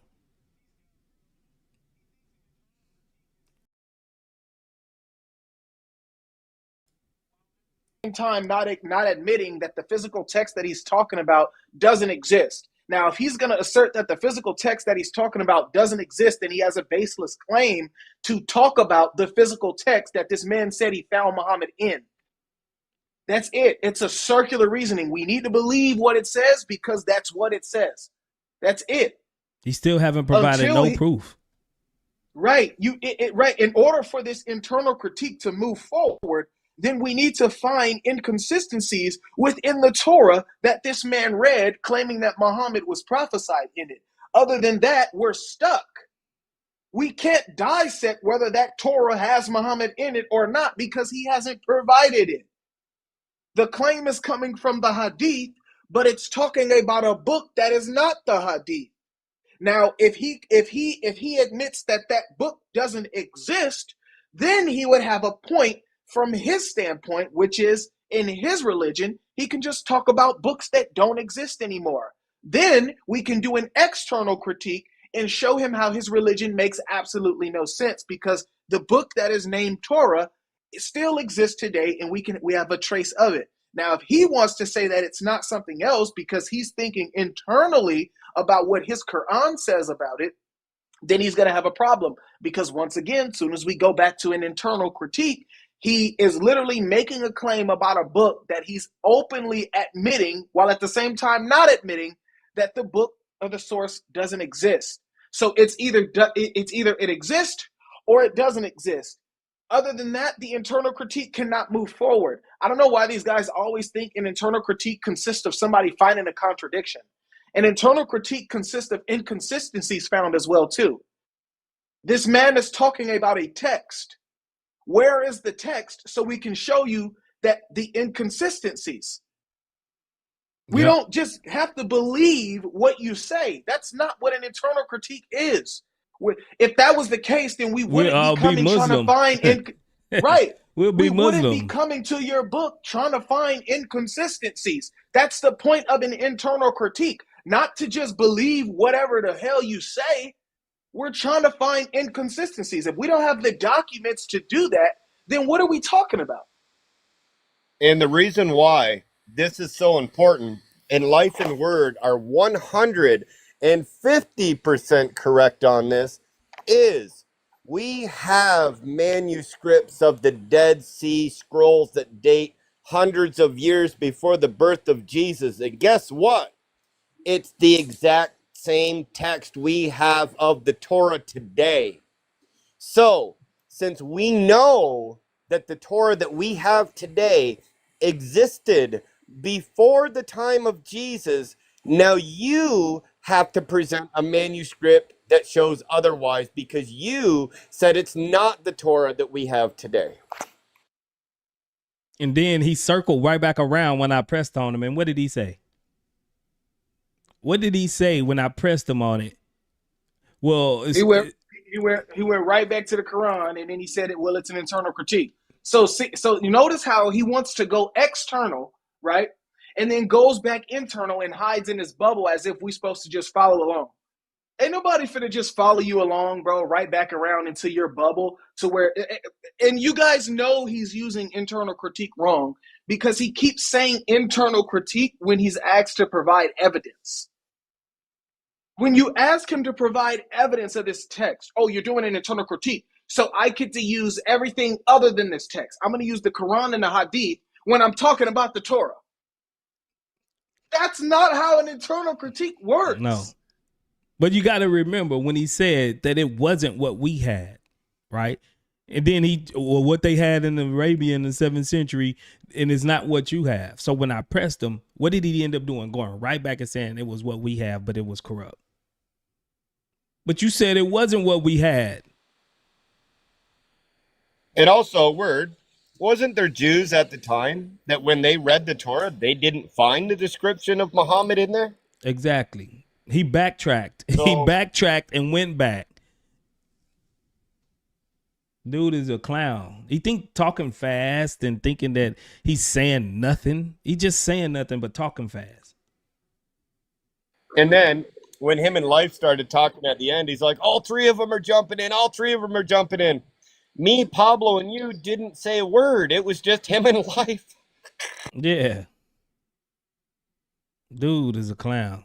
S4: Time not admitting that the physical text that he's talking about doesn't exist. Now, if he's going to assert that the physical text that he's talking about doesn't exist, then he has a baseless claim to talk about the physical text that this man said he found Muhammad in. That's it. It's a circular reasoning. We need to believe what it says because that's what it says. That's it.
S2: He still haven't provided proof.
S12: Right. Right. In order for this internal critique to move forward, then we need to find inconsistencies within the Torah that this man read, claiming that Muhammad was prophesied in it. Other than that, we're stuck. We can't dissect whether that Torah has Muhammad in it or not because he hasn't provided it. The claim is coming from the Hadith, but it's talking about a book that is not the Hadith. Now, if he admits that that book doesn't exist, then he would have a point from his standpoint, which is in his religion, he can just talk about books that don't exist anymore. Then we can do an external critique and show him how his religion makes absolutely no sense because the book that is named Torah still exists today and we have a trace of it. Now, if he wants to say that it's not something else because he's thinking internally about what his Qur'an says about it, then he's going to have a problem because once again, as soon as we go back to an internal critique, he is literally making a claim about a book that he's openly admitting while at the same time not admitting that the book or the source doesn't exist. So it's either it exists or it doesn't exist. Other than that, the internal critique cannot move forward. I don't know why these guys always think an internal critique consists of somebody finding a contradiction. An internal critique consists of inconsistencies found as well, too. This man is talking about a text. Where is the text so we can show you that the inconsistencies? We don't just have to believe what you say. That's not what an internal critique is. If that was the case, then we wouldn't be coming trying to find right.
S2: We'll be
S12: we wouldn't
S2: Muslim.
S12: be coming to your book trying to find inconsistencies. That's the point of an internal critique, not to just believe whatever the hell you say. We're trying to find inconsistencies. If we don't have the documents to do that, then what are we talking about?
S17: And the reason why this is so important, and Life and Word are 150% correct on this, is we have manuscripts of the Dead Sea Scrolls that date hundreds of years before the birth of Jesus. And guess what? It's the exact same text we have of the Torah today. So, since we know that the Torah that we have today existed before the time of Jesus, now you have to present a manuscript that shows otherwise because you said it's not the Torah that we have today.
S2: And then he circled right back around when I pressed on him. And what did he say? What did he say when I pressed him on it? Well,
S12: he went right back to the Quran, and then he said it. Well, it's an internal critique. So you notice how he wants to go external, right, and then goes back internal and hides in his bubble as if we're supposed to just follow along. Ain't nobody finna just follow you along, bro. Right back around into your bubble to where, and you guys know he's using internal critique wrong because he keeps saying internal critique when he's asked to provide evidence. When you ask him to provide evidence of this text, oh, you're doing an internal critique, so I get to use everything other than this text. I'm going to use the Quran and the Hadith when I'm talking about the Torah. That's not how an internal critique works.
S2: No. But you got to remember when he said that it wasn't what we had, right? And then what they had in Arabia in the 7th century, and it's not what you have. So when I pressed him, what did he end up doing? Going right back and saying it was what we have, but it was corrupt. But you said it wasn't what we had.
S17: And also, Word, wasn't there Jews at the time that when they read the Torah, they didn't find the description of Muhammad in there?
S2: Exactly. He backtracked.
S17: So,
S2: he backtracked and went back. Dude is a clown. He talking fast and thinking that he's saying nothing. He's just saying nothing but talking fast.
S17: And then when him and Life started talking at the end, he's like, all three of them are jumping in. All three of them are jumping in. Me, Pablo, and you didn't say a word. It was just him and Life.
S2: Yeah. Dude is a clown.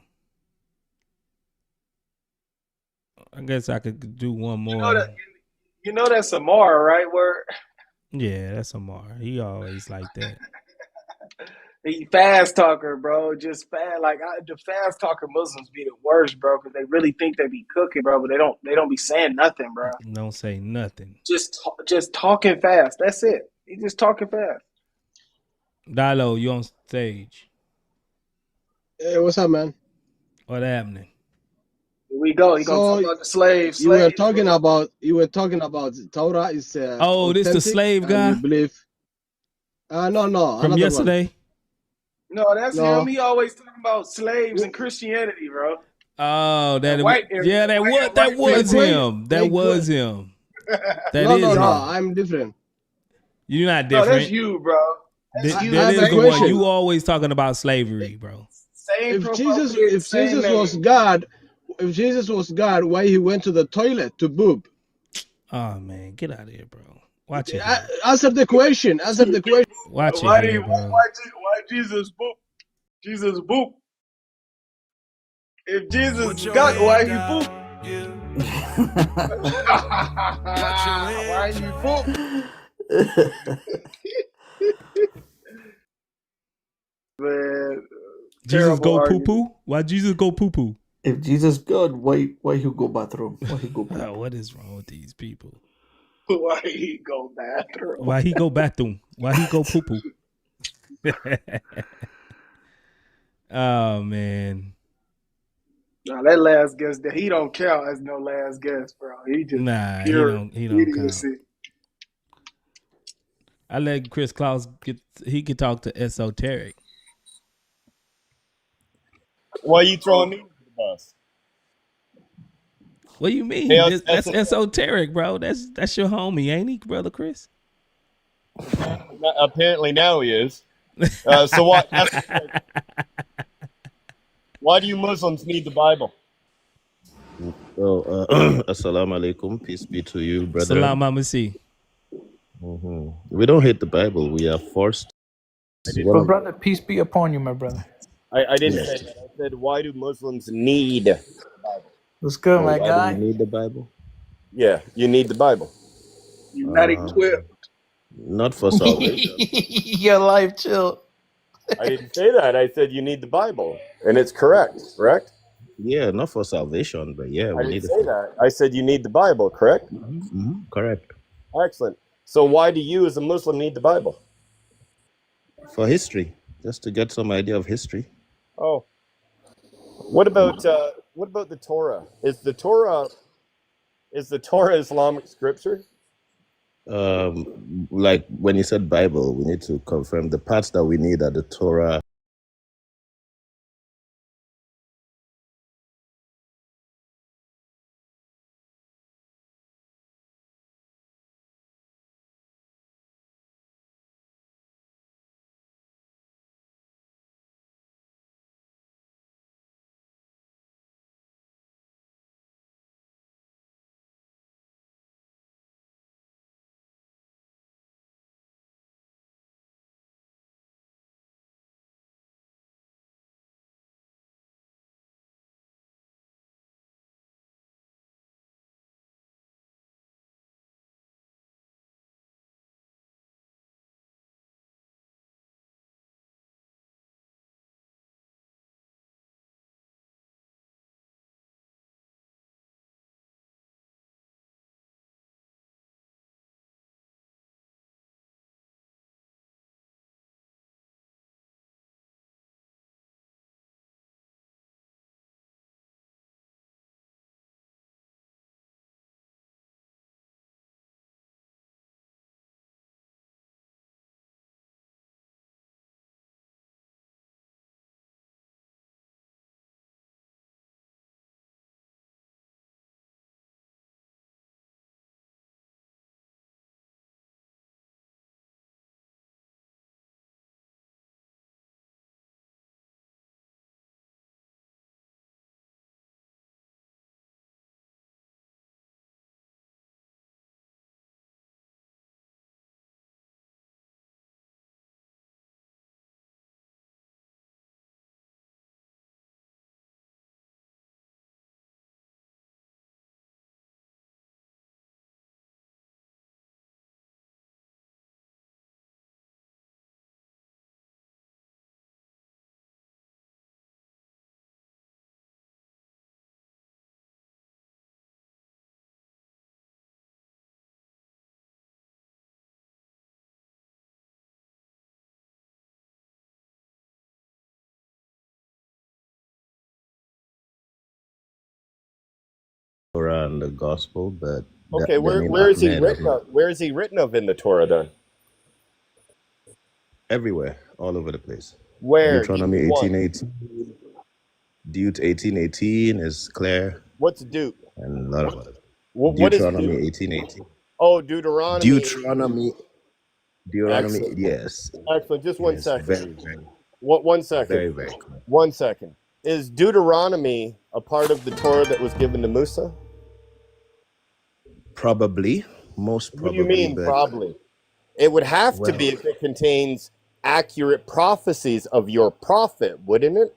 S2: I guess I could do one more.
S12: You know that's Amar, right? Where?
S2: Yeah, that's Amar. He always like that.
S5: The fast talker, bro. Just fast. Like the fast talker Muslims be the worst, bro, because they really think they be cooking, bro, but they don't be saying nothing, bro.
S2: Don't say nothing.
S5: Just talking fast. That's it. He just talking fast.
S2: Dilo, you on stage?
S18: Hey, what's up, man?
S2: What happening?
S5: Here we go. He gonna
S18: So
S5: talk about the slaves.
S18: you were
S5: Slaves,
S18: talking about Torah is
S2: Oh, this the
S18: authentic,
S2: slave
S18: and you
S2: guy
S18: believe. No,
S2: from
S18: another
S2: yesterday.
S5: No, that's him.
S18: one.
S5: He always talking about slaves and Christianity, bro.
S2: Oh, that
S5: White,
S2: yeah, that was him. That was him. That
S18: No,
S2: is him.
S18: I'm different.
S2: You're not
S5: No,
S2: different.
S5: that's you, bro. That's you.
S2: That
S18: I have
S2: is
S18: a
S2: the one.
S18: question.
S2: You always talking about slavery, bro.
S5: Same
S18: If
S5: profile
S18: Jesus,
S5: pic,
S18: if
S5: same
S18: Jesus was
S5: name.
S18: God, why he went to the toilet to boob?
S2: Oh man, get out of here, bro. Watch it.
S18: Answer the question. Answer the question.
S2: Watch it here, bro.
S5: Why Jesus boop? Jesus boop. If Jesus duck, why he boop? Why you boop? Man,
S2: Jesus
S5: terrible
S2: go poo
S5: argument.
S2: poo? Why Jesus go poo poo?
S7: If Jesus God, why he go bathroom? Why he go
S2: Oh, what is wrong with these people?
S5: Why he go bathroom?
S2: Why he go bathroom? Why he go poo poo? Oh man.
S5: Nah, that last guess that he don't count as no last guess, bro. He just
S2: Nah,
S5: pure
S2: he don't count.
S5: idiocy.
S2: I let Chris Klaus he could talk to esoteric.
S17: Why you throwing me under the bus?
S2: What do you mean?
S17: Hey,
S2: That's esoteric, bro. That's your homie, ain't he, brother Chris?
S17: apparently now he is. So why do you Muslims need the Bible?
S19: Well, assalamu alaikum, peace be to you, brother.
S2: Salam alaikum.
S19: We don't hate the Bible. We are forced.
S20: But brother, peace be upon you, my brother.
S17: I didn't say that. I said, why do Muslims need the Bible?
S20: What's good, my
S19: why
S20: guy?
S19: do we need the Bible?
S17: Yeah, you need the Bible.
S5: You're not equipped.
S19: Not for salvation.
S20: Your life chill.
S17: I didn't say that. I said you need the Bible, and it's correct.
S19: Yeah, not for salvation, but yeah,
S17: I
S19: we
S17: didn't
S19: need
S17: say
S19: it.
S17: that. I said you need the Bible, correct?
S19: Correct.
S17: Excellent. So why do you, as a Muslim, need the Bible?
S19: For history, just to get some idea of history.
S17: Oh, what about the Torah? Is the Torah Islamic scripture?
S19: Like when you said Bible, we need to confirm the parts that we need are the Torah, Torah and the gospel, but
S17: Okay,
S19: the
S17: where
S19: name
S17: where is he
S19: Ahmed
S17: written of? Where is he written of in the Torah then?
S19: everywhere, all over the place.
S17: Where? Give
S19: Deuteronomy
S17: me one.
S19: 18:18, Deut 18:18 is clear,
S17: What's Deut?
S19: and a lot of others.
S17: What is
S19: Deuteronomy
S17: Deut?
S19: 18:18.
S17: Oh, Deuteronomy.
S19: Deuteronomy,
S17: Excellent.
S19: yes.
S17: Excellent. Just one
S19: Yes,
S17: second.
S19: very, very,
S17: One second.
S19: very, very clear.
S17: 1 second. Is Deuteronomy a part of the Torah that was given to Musa?
S19: Probably, most
S17: What do you
S19: probably,
S17: mean,
S19: but
S17: probably? It would have to
S19: well,
S17: be if it contains accurate prophecies of your prophet, wouldn't it?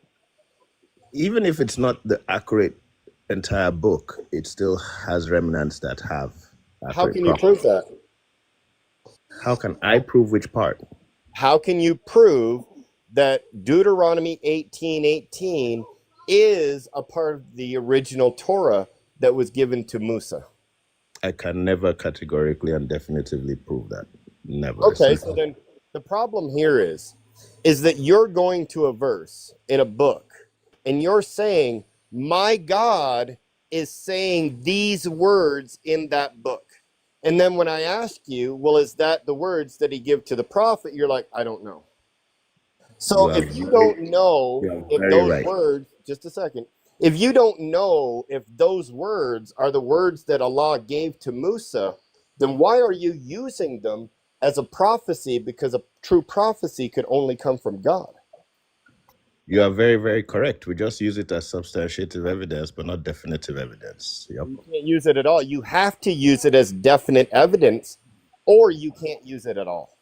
S19: even if it's not the accurate entire book, it still has remnants that have
S17: How
S19: accurate
S17: can you
S19: prophecy.
S17: prove that?
S19: How can I prove which part?
S17: How can you prove that Deuteronomy 18:18 is a part of the original Torah that was given to Musa?
S19: I can never categorically and definitively prove that. Never.
S17: Okay, so then the problem here is that you're going to a verse in a book and you're saying, my God is saying these words in that book. And then when I ask you, well, is that the words that he give to the prophet? You're like, I don't know. So if you don't know if
S19: very
S17: those
S19: right.
S17: words, just a second, if you don't know if those words are the words that Allah gave to Musa, then why are you using them as a prophecy? Because a true prophecy could only come from God.
S19: You are very, very correct. We just use it as substantiative evidence, but not definitive evidence. Yep.
S17: You can't use it at all. You have to use it as definite evidence, or you can't use it at all.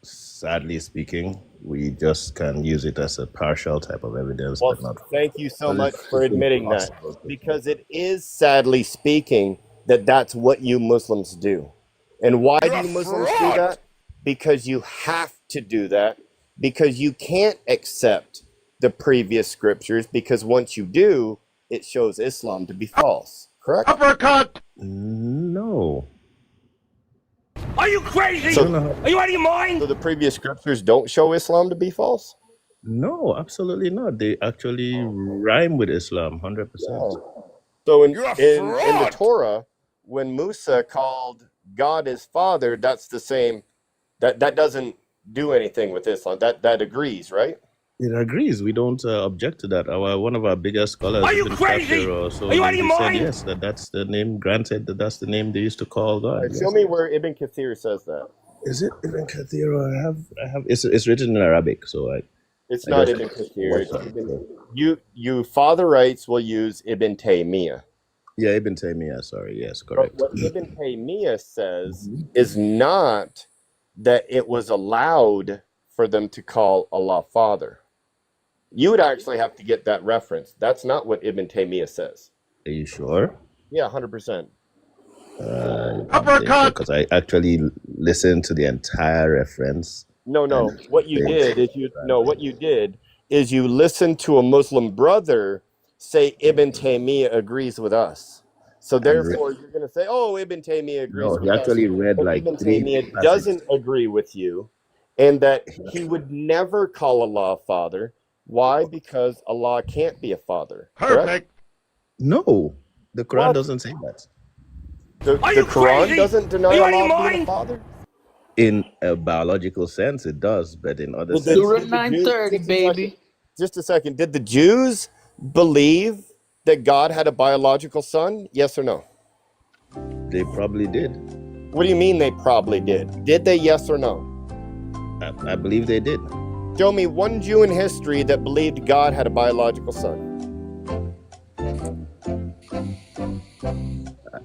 S19: Sadly speaking, we just can use it as a partial type of evidence,
S17: Well,
S19: but not.
S17: thank you so
S19: Because
S17: much
S19: it's
S17: for admitting that,
S19: impossible.
S17: because it is, sadly speaking, that's what you Muslims do. And why do you Muslims do that? Because you have to do that, because you can't accept the previous scriptures, because once you do, it shows Islam to be false. Correct?
S1: Uppercut!
S19: No.
S1: Are you crazy?
S17: So,
S1: Are you out of your mind?
S17: so the previous scriptures don't show Islam to be false?
S19: No, absolutely not. They actually rhyme with Islam, 100%.
S17: So in the Torah, when Musa called God his father, that's the same. That doesn't do anything with Islam. That agrees, right?
S19: It agrees. We don't object to that. One of our biggest scholars,
S1: Are you
S19: Ibn
S1: crazy?
S19: Kathir or so,
S1: Are you out of your
S19: he said
S1: mind?
S19: yes, that's the name. Granted, that's the name they used to call God.
S17: Right,
S19: Yes.
S17: show me where Ibn Kathir says that.
S19: Is it Ibn Kathir? I have. It's written in Arabic, so
S17: It's
S19: I
S17: not
S19: just-
S17: Ibn Kathir. It's you father rights will use Ibn Taymiyyah.
S19: Yeah, Ibn Taymiyyah. Sorry, yes,
S17: But
S19: correct.
S17: what Ibn Taymiyyah says is not that it was allowed for them to call Allah Father. You would actually have to get that reference. That's not what Ibn Taymiyyah says.
S19: Are you sure?
S17: Yeah, 100%.
S1: Uppercut!
S19: Because I actually listened to the entire reference.
S17: No. What you did is you listened to a Muslim brother say Ibn Taymiyyah agrees with us. So therefore, you're going to say, "Oh, Ibn Taymiyyah agrees
S19: No,
S17: with
S19: he
S17: us."
S19: actually read
S17: But
S19: like
S17: Ibn
S19: 3
S17: Taymiyyah
S19: passages.
S17: doesn't agree with you, and that he would never call Allah Father. Why? Because Allah can't be a father. Correct?
S1: Perfect.
S19: No, the Quran
S17: What?
S19: doesn't say that.
S17: The Quran
S1: crazy?
S17: doesn't deny
S1: Are you out of your
S17: Allah being a
S1: mind?
S17: father.
S19: In a biological sense, it does, but in other
S17: Did
S19: senses,
S20: Surah
S17: did the Jews-
S20: 930, baby.
S17: Just a second. Did the Jews believe that God had a biological son? Yes or no?
S19: they probably did.
S17: What do you mean they probably did? Did they, yes or no?
S19: I believe they did.
S17: Show me one Jew in history that believed God had a biological son.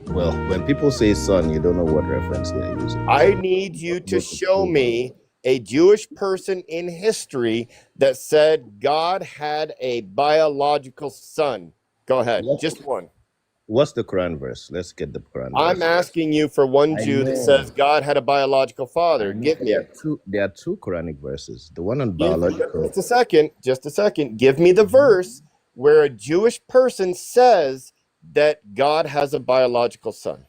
S19: Well, when people say son, you don't know what reference they're using.
S17: I need you to show me a Jewish person in history that said God had a biological son. Go ahead, just one.
S19: What's the Quran verse? Let's get the Quran
S17: I'm
S19: verse.
S17: asking you for one
S19: I
S17: Jew that
S19: know.
S17: says God had a biological father. Give me it.
S19: There are two Quranic verses. The one on
S17: Give me-
S19: biological.
S17: just a second. Give me the verse where a Jewish person says that God has a biological son.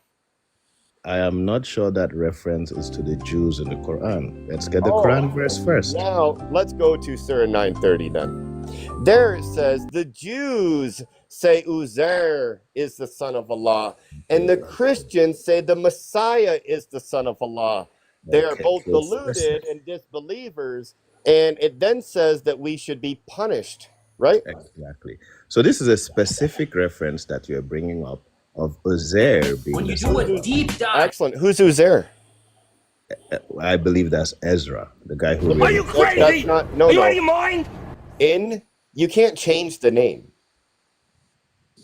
S19: I am not sure that reference is to the Jews in the Quran. Let's get the
S17: Oh,
S19: Quran verse first.
S17: Now, let's go to Surah 930 then. There it says, the Jews say Uzair is the son of Allah, and the Christians say the Messiah is the son of Allah. They are both deluded and disbelievers, and it then says that we should be punished, right?
S19: Exactly. So this is a specific reference that you're bringing up of Uzair being
S10: When you
S19: the
S10: do
S19: son
S10: a
S19: of
S10: deep dive,
S17: Excellent. Who's Uzair?
S19: I believe that's Ezra, the guy who
S17: Are
S19: really.
S17: you crazy? That's not, no, Are you out of your mind? You can't change the name.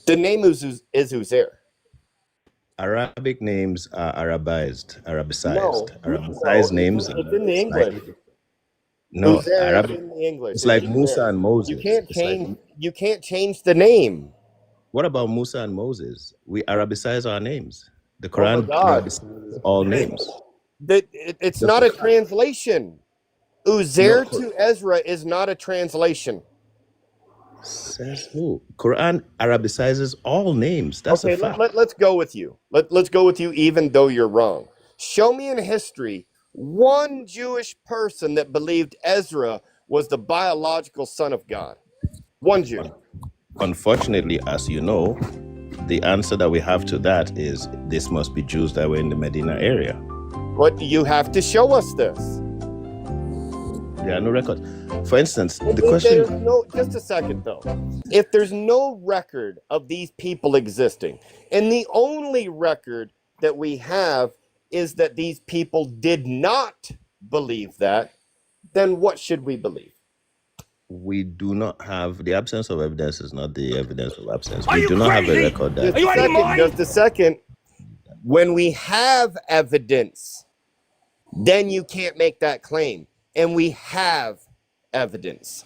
S17: The name is Uzair.
S19: Arabic names are Arabicized.
S17: No,
S19: Arabicized names
S17: it's
S19: are
S17: in the English.
S19: slightly. No,
S17: Uzair is
S19: Arabic.
S17: in the English.
S19: It's like
S17: Uzair.
S19: Musa and Moses.
S17: You can't
S19: It's like-
S17: change. You can't change the name.
S19: What about Musa and Moses? We Arabicize our names. The
S17: Oh my
S19: Quran
S17: God.
S19: Arabicizes all names.
S17: It's not a translation. Uzair to Ezra is not a translation.
S19: Says who? Quran Arabicizes all names. That's
S17: Okay,
S19: a fact.
S17: let's go with you. Let's go with you, even though you're wrong. Show me in history one Jewish person that believed Ezra was the biological son of God. One Jew.
S19: Unfortunately, as you know, the answer that we have to that is this must be Jews that were in the Medina area.
S17: What you have to show us this.
S19: There are no records. For instance, the
S17: There's
S19: question.
S17: no, just a second though. If there's no record of these people existing, and the only record that we have is that these people did not believe that, then what should we believe?
S19: We do not have the absence of evidence is not the evidence of absence.
S17: Are
S19: We
S17: you
S19: do not have a
S17: crazy?
S19: record that.
S17: Just a second. When we have evidence, then you can't make that claim. And we have evidence.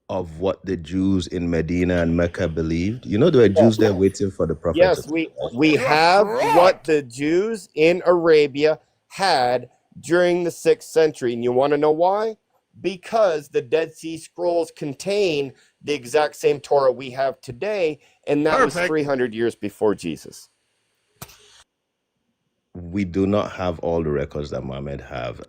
S19: Of what the Jews in Medina and Mecca believed. You know, there were Jews there waiting for the prophet.
S17: Yes, we have what the Jews in Arabia had during the 6th century. And you want to know why? Because the Dead Sea Scrolls contain the exact same Torah we have today, and that was 300 years before Jesus.
S19: We do not have all the records that Muhammad had,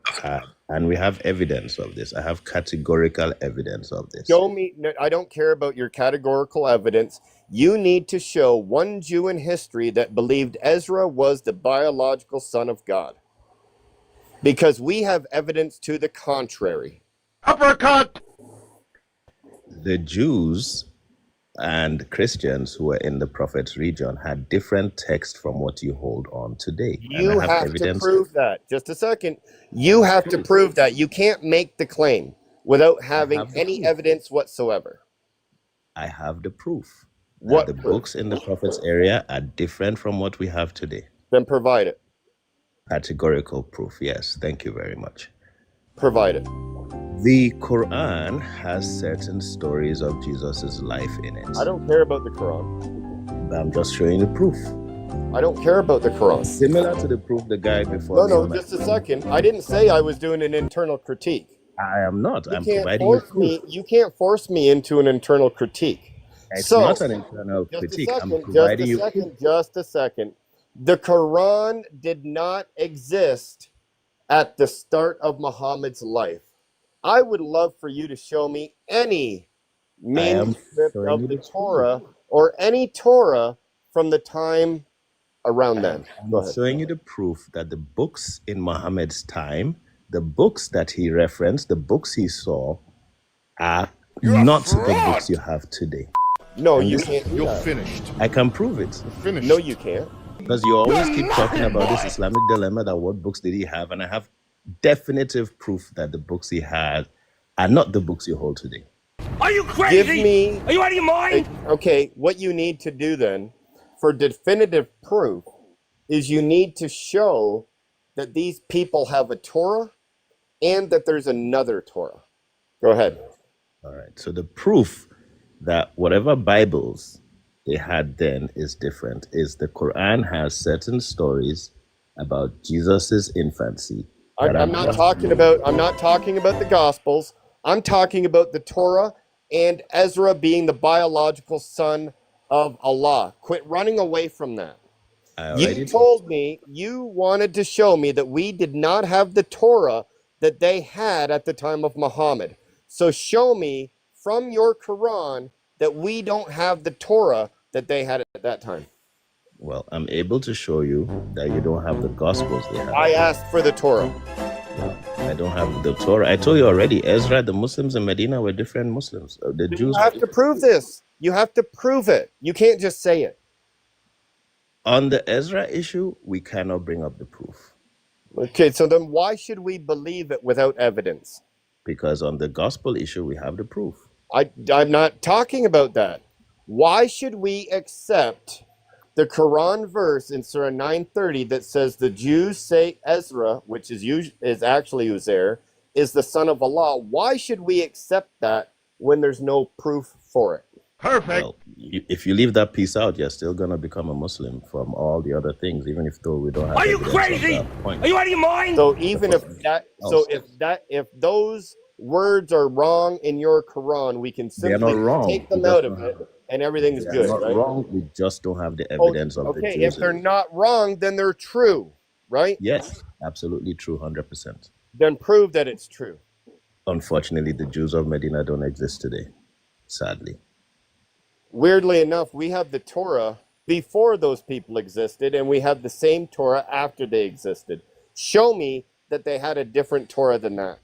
S19: and we have evidence of this. I have categorical evidence of this.
S17: Show me. No, I don't care about your categorical evidence. You need to show one Jew in history that believed Ezra was the biological son of God. Because we have evidence to the contrary. Uppercut!
S19: The Jews and Christians who were in the prophet's region had different texts from what you hold on today.
S17: You have to prove that. Just a second. You have to prove that. You can't make the claim without having any evidence whatsoever.
S19: I have the proof.
S17: What
S19: the books in the prophet's area are different from what we have today.
S17: Then provide it.
S19: Categorical proof. Yes. Thank you very much.
S17: Provide it.
S19: The Quran has certain stories of Jesus' life in it.
S17: I don't care about the Quran.
S19: I'm just showing the proof.
S17: I don't care about the Quran.
S19: Similar to the proof the guy before.
S17: No, just a second. I didn't say I was doing an internal critique.
S19: I am not. I'm
S17: can't
S19: providing you
S17: force
S19: proof.
S17: me. You can't force me into an internal critique.
S19: It's
S17: So,
S19: not an internal critique. I'm providing you proof.
S17: Just a second. The Quran did not exist at the start of Muhammad's life. I would love for you to show me any manuscript of the Torah or any Torah from the time around then. Go
S19: I'm
S17: ahead.
S19: showing you the proof that the books in Muhammad's time, the books that he referenced, the books he saw, are not the books you have today.
S17: No,
S19: And
S17: you
S19: this-
S17: can't. You're
S19: finished. I can prove it.
S17: No, you can't.
S19: Because you always keep talking about this Islamic dilemma that what books did he have, and I have definitive proof that the books he had are not the books you hold today.
S17: Are you crazy? Give me. Are you out of your mind? Okay, what you need to do then, for definitive proof, is you need to show that these people have a Torah and that there's another Torah. Go ahead.
S19: All right. So the proof that whatever Bibles they had then is different is the Quran has certain stories about Jesus's infancy.
S17: I'm not talking about the Gospels. I'm talking about the Torah and Ezra being the biological son of Allah. Quit running away from that. You told me you wanted to show me that we did not have the Torah that they had at the time of Muhammad. So show me from your Quran that we don't have the Torah that they had at that time?
S19: Well, I'm able to show you that you don't have the Gospels they have.
S17: I asked for the Torah.
S19: I don't have the Torah. I told you already, Ezra, the Muslims in Medina were different Muslims. The Jews.
S17: You have to prove this. You have to prove it. You can't just say it.
S19: On the Ezra issue, we cannot bring up the proof.
S17: Okay, so then why should we believe it without evidence?
S19: Because on the gospel issue, we have the proof.
S17: I'm not talking about that. Why should we accept the Quran verse in Surah 930 that says the Jews say Ezra, which is actually Uzair, is the son of Allah? Why should we accept that when there's no proof for it?
S19: Perfect. Well, if you leave that piece out, you're still gonna become a Muslim from all the other things, even if though we don't have.
S17: Are you
S19: evidence
S17: crazy?
S19: of that point.
S17: Are you out of your mind? So even if those words are wrong in your Quran, we can
S19: They're
S17: simply
S19: not wrong.
S17: take them
S19: We
S17: out
S19: just
S17: of
S19: don't
S17: it and everything's
S19: They're
S17: good,
S19: not
S17: right?
S19: wrong. We just don't have the evidence of the
S17: Okay,
S19: Jews.
S17: if they're not wrong, then they're true, right?
S19: Yes, absolutely true, 100%.
S17: Then prove that it's true.
S19: Unfortunately, the Jews of Medina don't exist today, sadly.
S17: Weirdly enough, we have the Torah before those people existed, and we have the same Torah after they existed. Show me that they had a different Torah than that.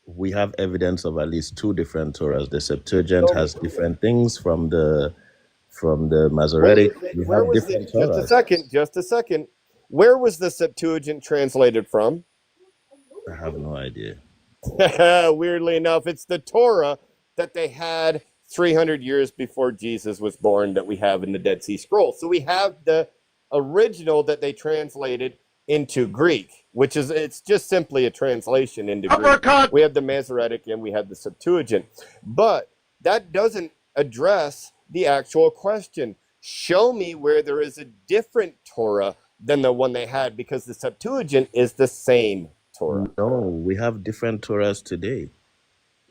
S19: We have evidence of at least two different Torahs. The Septuagint has different things from the Masoretic. We have different Torahs.
S17: Just a second. Where was the Septuagint translated from?
S19: I have no idea.
S17: Weirdly enough, it's the Torah that they had 300 years before Jesus was born that we have in the Dead Sea Scrolls. So we have the original that they translated into Greek, which is, it's just simply a translation into Greek. We have the Masoretic and we have the Septuagint. But that doesn't address the actual question. Show me where there is a different Torah than the one they had, because the Septuagint is the same Torah.
S19: No, we have different Torahs today.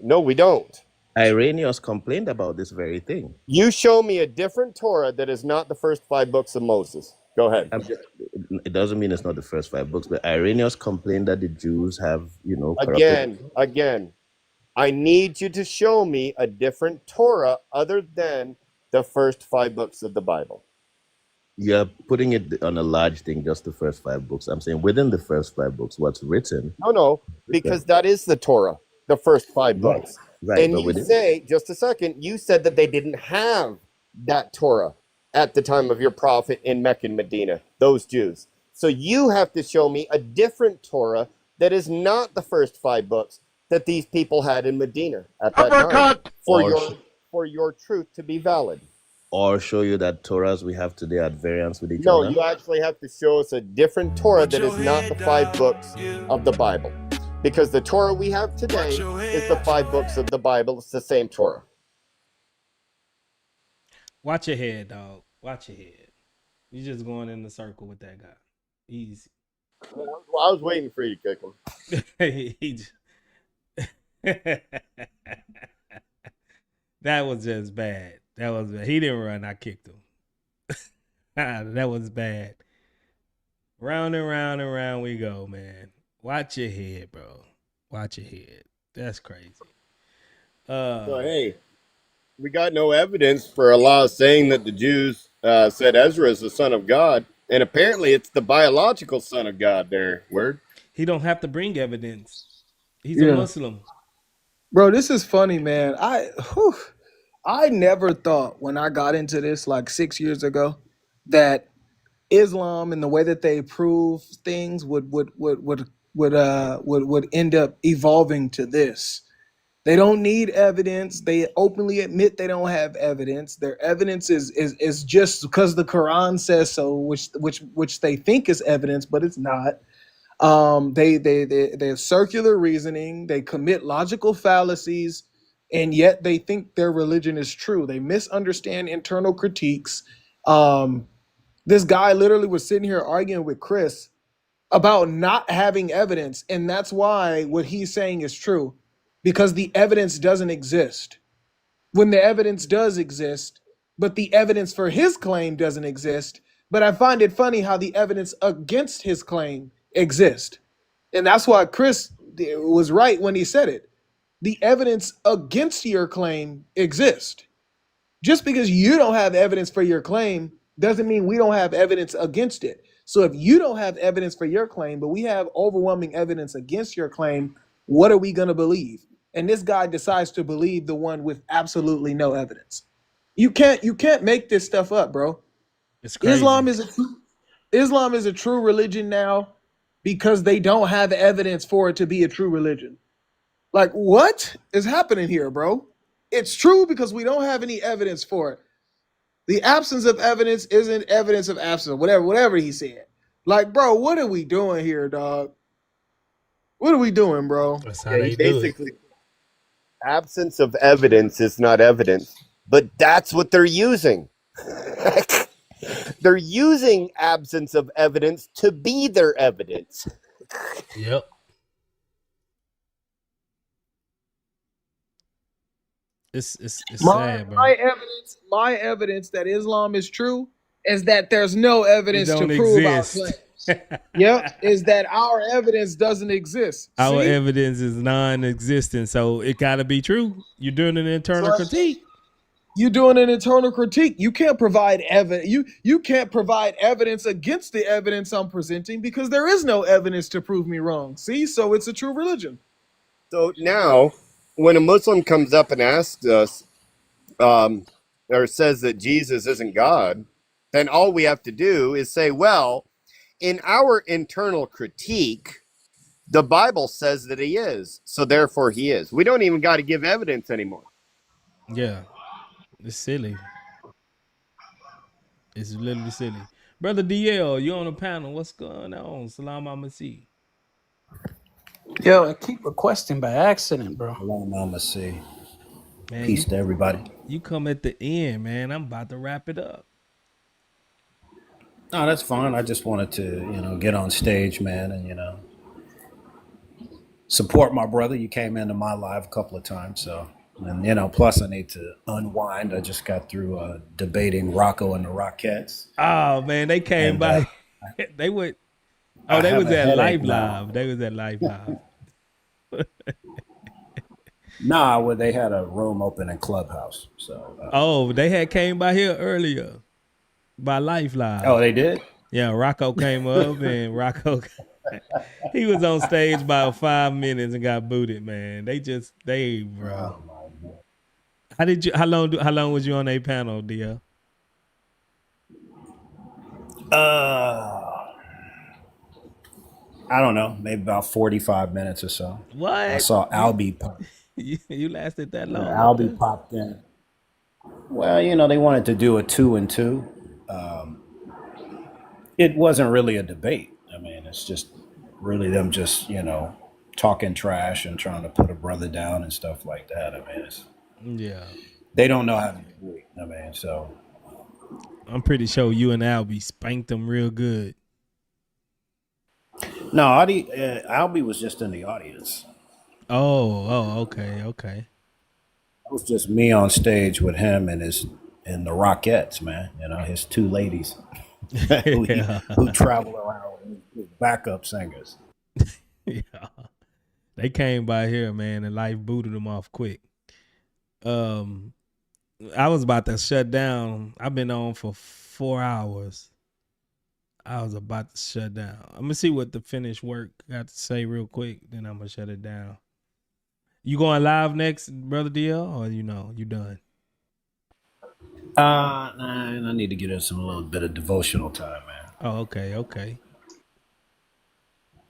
S17: No, we don't.
S19: Irenaeus complained about this very thing.
S17: You show me a different Torah that is not the first 5 books of Moses. Go ahead.
S19: It doesn't mean it's not the first 5 books, but Irenaeus complained that the Jews have, corrupted.
S17: Again, I need you to show me a different Torah other than the first 5 books of the Bible.
S19: You're putting it on a large thing, just the first 5 books. I'm saying within the first 5 books, what's written.
S17: No, because that is the Torah, the first 5 books.
S19: Right,
S17: and you say, just a second, you said that they didn't have that Torah at the time of your prophet in Mecca and Medina, those Jews. So you have to show me a different Torah that is not the first 5 books that these people had in Medina at that time for your truth to be valid.
S19: Or show you that Torahs we have today are at variance with each
S17: No,
S19: other.
S17: you actually have to show us a different Torah that is not the 5 books of the Bible. Because the Torah we have today is the 5 books of the Bible. It's the same Torah.
S2: Watch your head, dog. Watch your head. You're just going in the circle with that guy. Easy.
S17: Well, I was waiting for you to kick him.
S2: That was just bad. That was bad. He didn't run. I kicked him. That was bad. Round and round and round we go, man. Watch your head, bro. Watch your head. That's crazy.
S17: So, hey, we got no evidence for Allah saying that the Jews said Ezra is the son of God. And apparently it's the biological son of God there. Word.
S2: He don't have to bring evidence. He's a Muslim.
S5: Bro, this is funny, man. I never thought when I got into this like 6 years ago that Islam and the way that they prove things would end up evolving to this. They don't need evidence. They openly admit they don't have evidence. Their evidence is just because the Quran says so, which they think is evidence, but it's not. They have circular reasoning. They commit logical fallacies, and yet they think their religion is true. They misunderstand internal critiques. This guy literally was sitting here arguing with Chris about not having evidence, and that's why what he's saying is true, because the evidence doesn't exist. When the evidence does exist, but the evidence for his claim doesn't exist. But I find it funny how the evidence against his claim exists. And that's why Chris was right when he said it. The evidence against your claim exists. Just because you don't have evidence for your claim doesn't mean we don't have evidence against it. So if you don't have evidence for your claim, but we have overwhelming evidence against your claim, what are we going to believe? And this guy decides to believe the one with absolutely no evidence. You can't make this stuff up, bro.
S2: It's crazy.
S5: Islam is a true religion now because they don't have evidence for it to be a true religion. Like, what is happening here, bro? It's true because we don't have any evidence for it. The absence of evidence isn't evidence of absence, whatever he said. Like, bro, what are we doing here, dog? What are we doing, bro?
S2: That's how
S17: Yeah,
S2: they
S17: he
S2: do it.
S17: basically absence of evidence is not evidence, but that's what they're using. They're using absence of evidence to be their evidence.
S2: Yep. It's sad, bro.
S5: My evidence that Islam is true is that there's no evidence to prove our claims. Yep, is that our evidence doesn't exist.
S2: Our
S5: See?
S2: evidence is non-existent, so it gotta be true. You're doing an internal critique.
S5: You're doing an internal critique. You can't provide evidence. You can't provide evidence against the evidence I'm presenting because there is no evidence to prove me wrong. See, so it's a true religion.
S17: So now, when a Muslim comes up and asks us, or says that Jesus isn't God, then all we have to do is say, well, in our internal critique, the Bible says that he is, so therefore he is. We don't even got to give evidence anymore.
S2: Yeah, it's silly. It's literally silly. Brother DL, you on the panel. What's going on? Salam alaikum.
S20: Yo, I keep requesting by accident, bro.
S21: Salam alaikum.
S2: Man,
S21: Peace to everybody.
S2: You come at the end, man. I'm about to wrap it up.
S21: No, that's fine. I just wanted to, get on stage, man, and support my brother. You came into my live a couple of times, so and plus I need to unwind. I just got through debating Rocco and the Rockettes.
S2: Oh man, they came by. They went. Oh, they was at Live Live. They was at Live Live.
S21: Nah, well, they had a room open in Clubhouse. So.
S2: Oh, they had came by here earlier, by Life Live.
S21: Oh, they did.
S2: Yeah, Rocco came up and Rocco, he was on stage about 5 minutes and got booted. Man, bro. How long was you on a panel, DL?
S21: I don't know, maybe about 45 minutes or so.
S2: What?
S21: I saw Albie pop.
S2: You lasted that long?
S21: Albie popped in. Well, they wanted to do a 2 and 2. It wasn't really a debate. I mean, it's just really them just, talking trash and trying to put a brother down and stuff like that. I mean,
S2: yeah,
S21: they don't know how to do it. I mean, so
S2: I'm pretty sure you and Albie spanked them real good.
S21: No, Albie was just in the audience.
S2: Oh, okay.
S21: It was just me on stage with him and the Rockettes, man. His 2 ladies who travel around with backup singers.
S2: Yeah, they came by here, man, and life booted them off quick. I was about to shut down. I've been on for 4 hours. I was about to shut down. I'm gonna see what the finished work got to say real quick. Then I'm gonna shut it down. You going live next, Brother DL, or you done?
S21: I need to get in some little bit of devotional time, man.
S2: Oh, okay.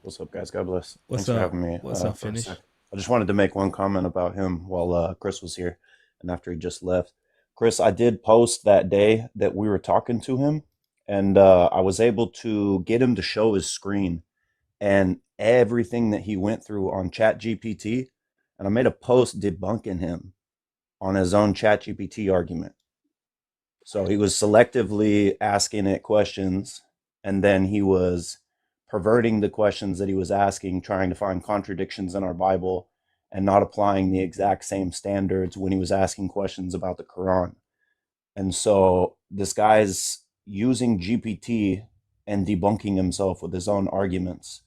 S22: What's up, guys? God bless.
S2: What's
S22: Thanks
S2: up?
S22: for having me.
S2: What's up,
S22: for a
S2: Finish?
S22: sec. I just wanted to make one comment about him while Chris was here and after he just left. Chris, I did post that day that we were talking to him, and I was able to get him to show his screen and everything that he went through on ChatGPT, and I made a post debunking him on his own ChatGPT argument. So he was selectively asking it questions, and then he was perverting the questions that he was asking, trying to find contradictions in our Bible and not applying the exact same standards when he was asking questions about the Quran. And so this guy's using GPT and debunking himself with his own arguments.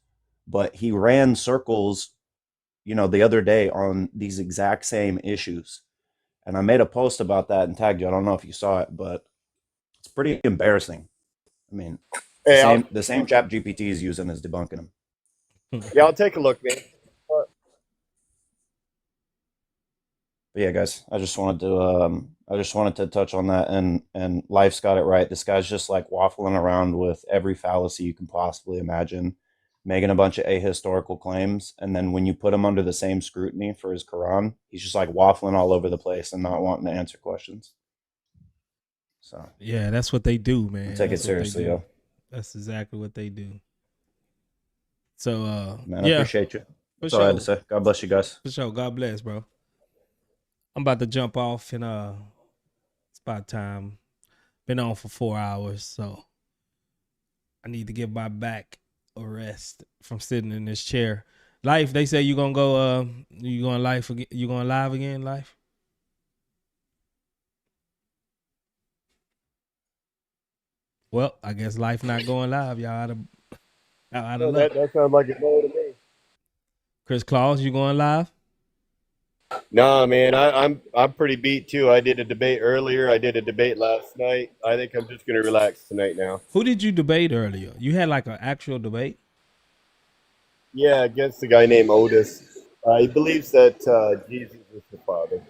S22: But he ran circles, the other day on these exact same issues. And I made a post about that and tagged you. I don't know if you saw it, but it's pretty embarrassing. I mean,
S17: Hey,
S22: the same chap GPT is using is debunking them.
S17: yeah, I'll take a look, man.
S22: But yeah, guys, I just wanted to touch on that, and Life's got it right. This guy's just like waffling around with every fallacy you can possibly imagine, making a bunch of ahistorical claims, and then when you put him under the same scrutiny for his Quran, he's just like waffling all over the place and not wanting to answer questions. So
S2: yeah, that's what they do, man.
S22: take it seriously, yo.
S2: That's exactly what they do. So,
S22: Man,
S2: yeah,
S22: I appreciate you.
S2: for
S22: That's all I had to
S2: sure.
S22: say. God bless you guys.
S2: For sure. God bless, bro. I'm about to jump off, and it's about time. Been on for 4 hours, so I need to give my back a rest from sitting in this chair. Life, they say you gonna go. You going live again? You going live again? Life? Well, I guess Life not going live. Y'all out of luck.
S17: That sounds like a no to me.
S2: Chris Claus, you going live?
S17: Nah, man, I'm pretty beat too. I did a debate earlier. I did a debate last night. I think I'm just gonna relax tonight now.
S2: Who did you debate earlier? You had like an actual debate?
S17: Yeah, against a guy named Otis. He believes that Jesus is the Father.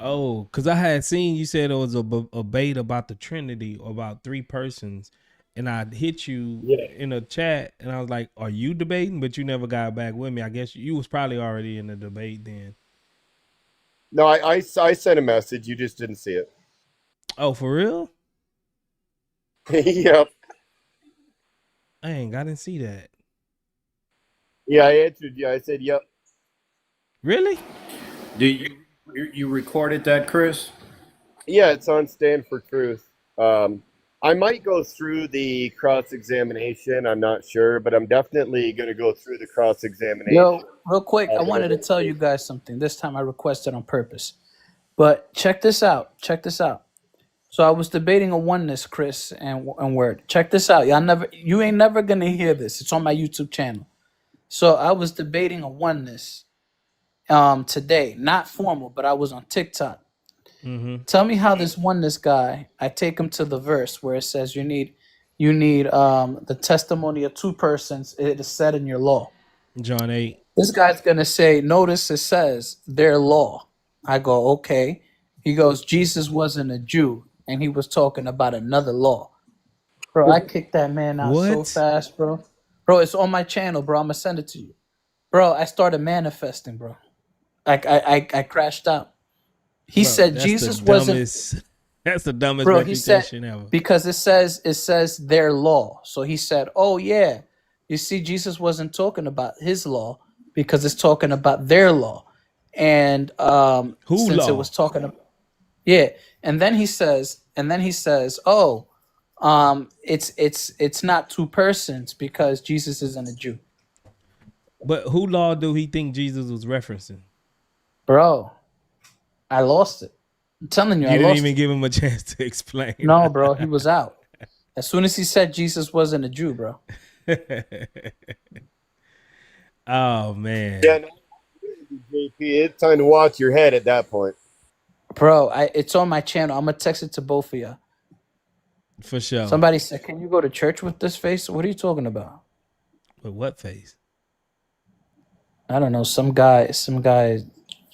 S2: Oh, because I had seen you said it was a debate about the Trinity, or about 3 persons, and I hit you in a chat, and I was like, "Are you debating?" But you never got back with me. I guess you was probably already in the debate then.
S17: No, I sent a message. You just didn't see it.
S2: Oh, for real?
S17: Yep.
S2: I didn't see that.
S17: Yeah, I answered you. I said, yep.
S2: Really?
S21: Do you recorded that, Chris?
S17: Yeah, it's on Stand for Truth. I might go through the cross-examination. I'm not sure, but I'm definitely going to go through the cross-examination.
S20: Yo, real quick, I wanted to tell you guys something. This time I requested on purpose. But check this out. Check this out. So I was debating a oneness, Chris, and Word. Check this out. You ain't never gonna hear this. It's on my YouTube channel. So I was debating a oneness today. Not formal, but I was on TikTok.
S2: Mm-hmm.
S20: Tell me how this oneness guy, I take him to the verse where it says you need the testimony of 2 persons. It is said in your law.
S2: John 8.
S20: This guy's gonna say, notice it says their law. I go, okay. He goes, Jesus wasn't a Jew, and he was talking about another law. Bro, I kicked that man out so fast, bro. Bro, it's on my channel, bro. I'm gonna send it to you. Bro, I started manifesting, bro. I crashed out. He said Jesus wasn't.
S2: That's the dumbest
S20: Bro, he said,
S2: refutation ever.
S20: because it says their law. So he said, oh yeah, you see, Jesus wasn't talking about his law because it's talking about their law. And since
S2: law?
S20: it was talking about, yeah. And then he says, oh, it's not 2 persons because Jesus isn't a Jew.
S2: But who law do he think Jesus was referencing?
S20: Bro, I lost it. I'm telling you,
S2: You
S20: I
S2: didn't
S20: lost
S2: even
S20: it.
S2: give him a chance to explain.
S20: No, bro, he was out. As soon as he said Jesus wasn't a Jew, bro.
S2: Oh, man.
S17: Yeah, no, JP, it's time to watch your head at that point.
S20: Bro, it's on my channel. I'm going to text it to both of you.
S2: For sure.
S20: Somebody said, can you go to church with this face? What are you talking about?
S2: With what face?
S20: I don't know. Some guy is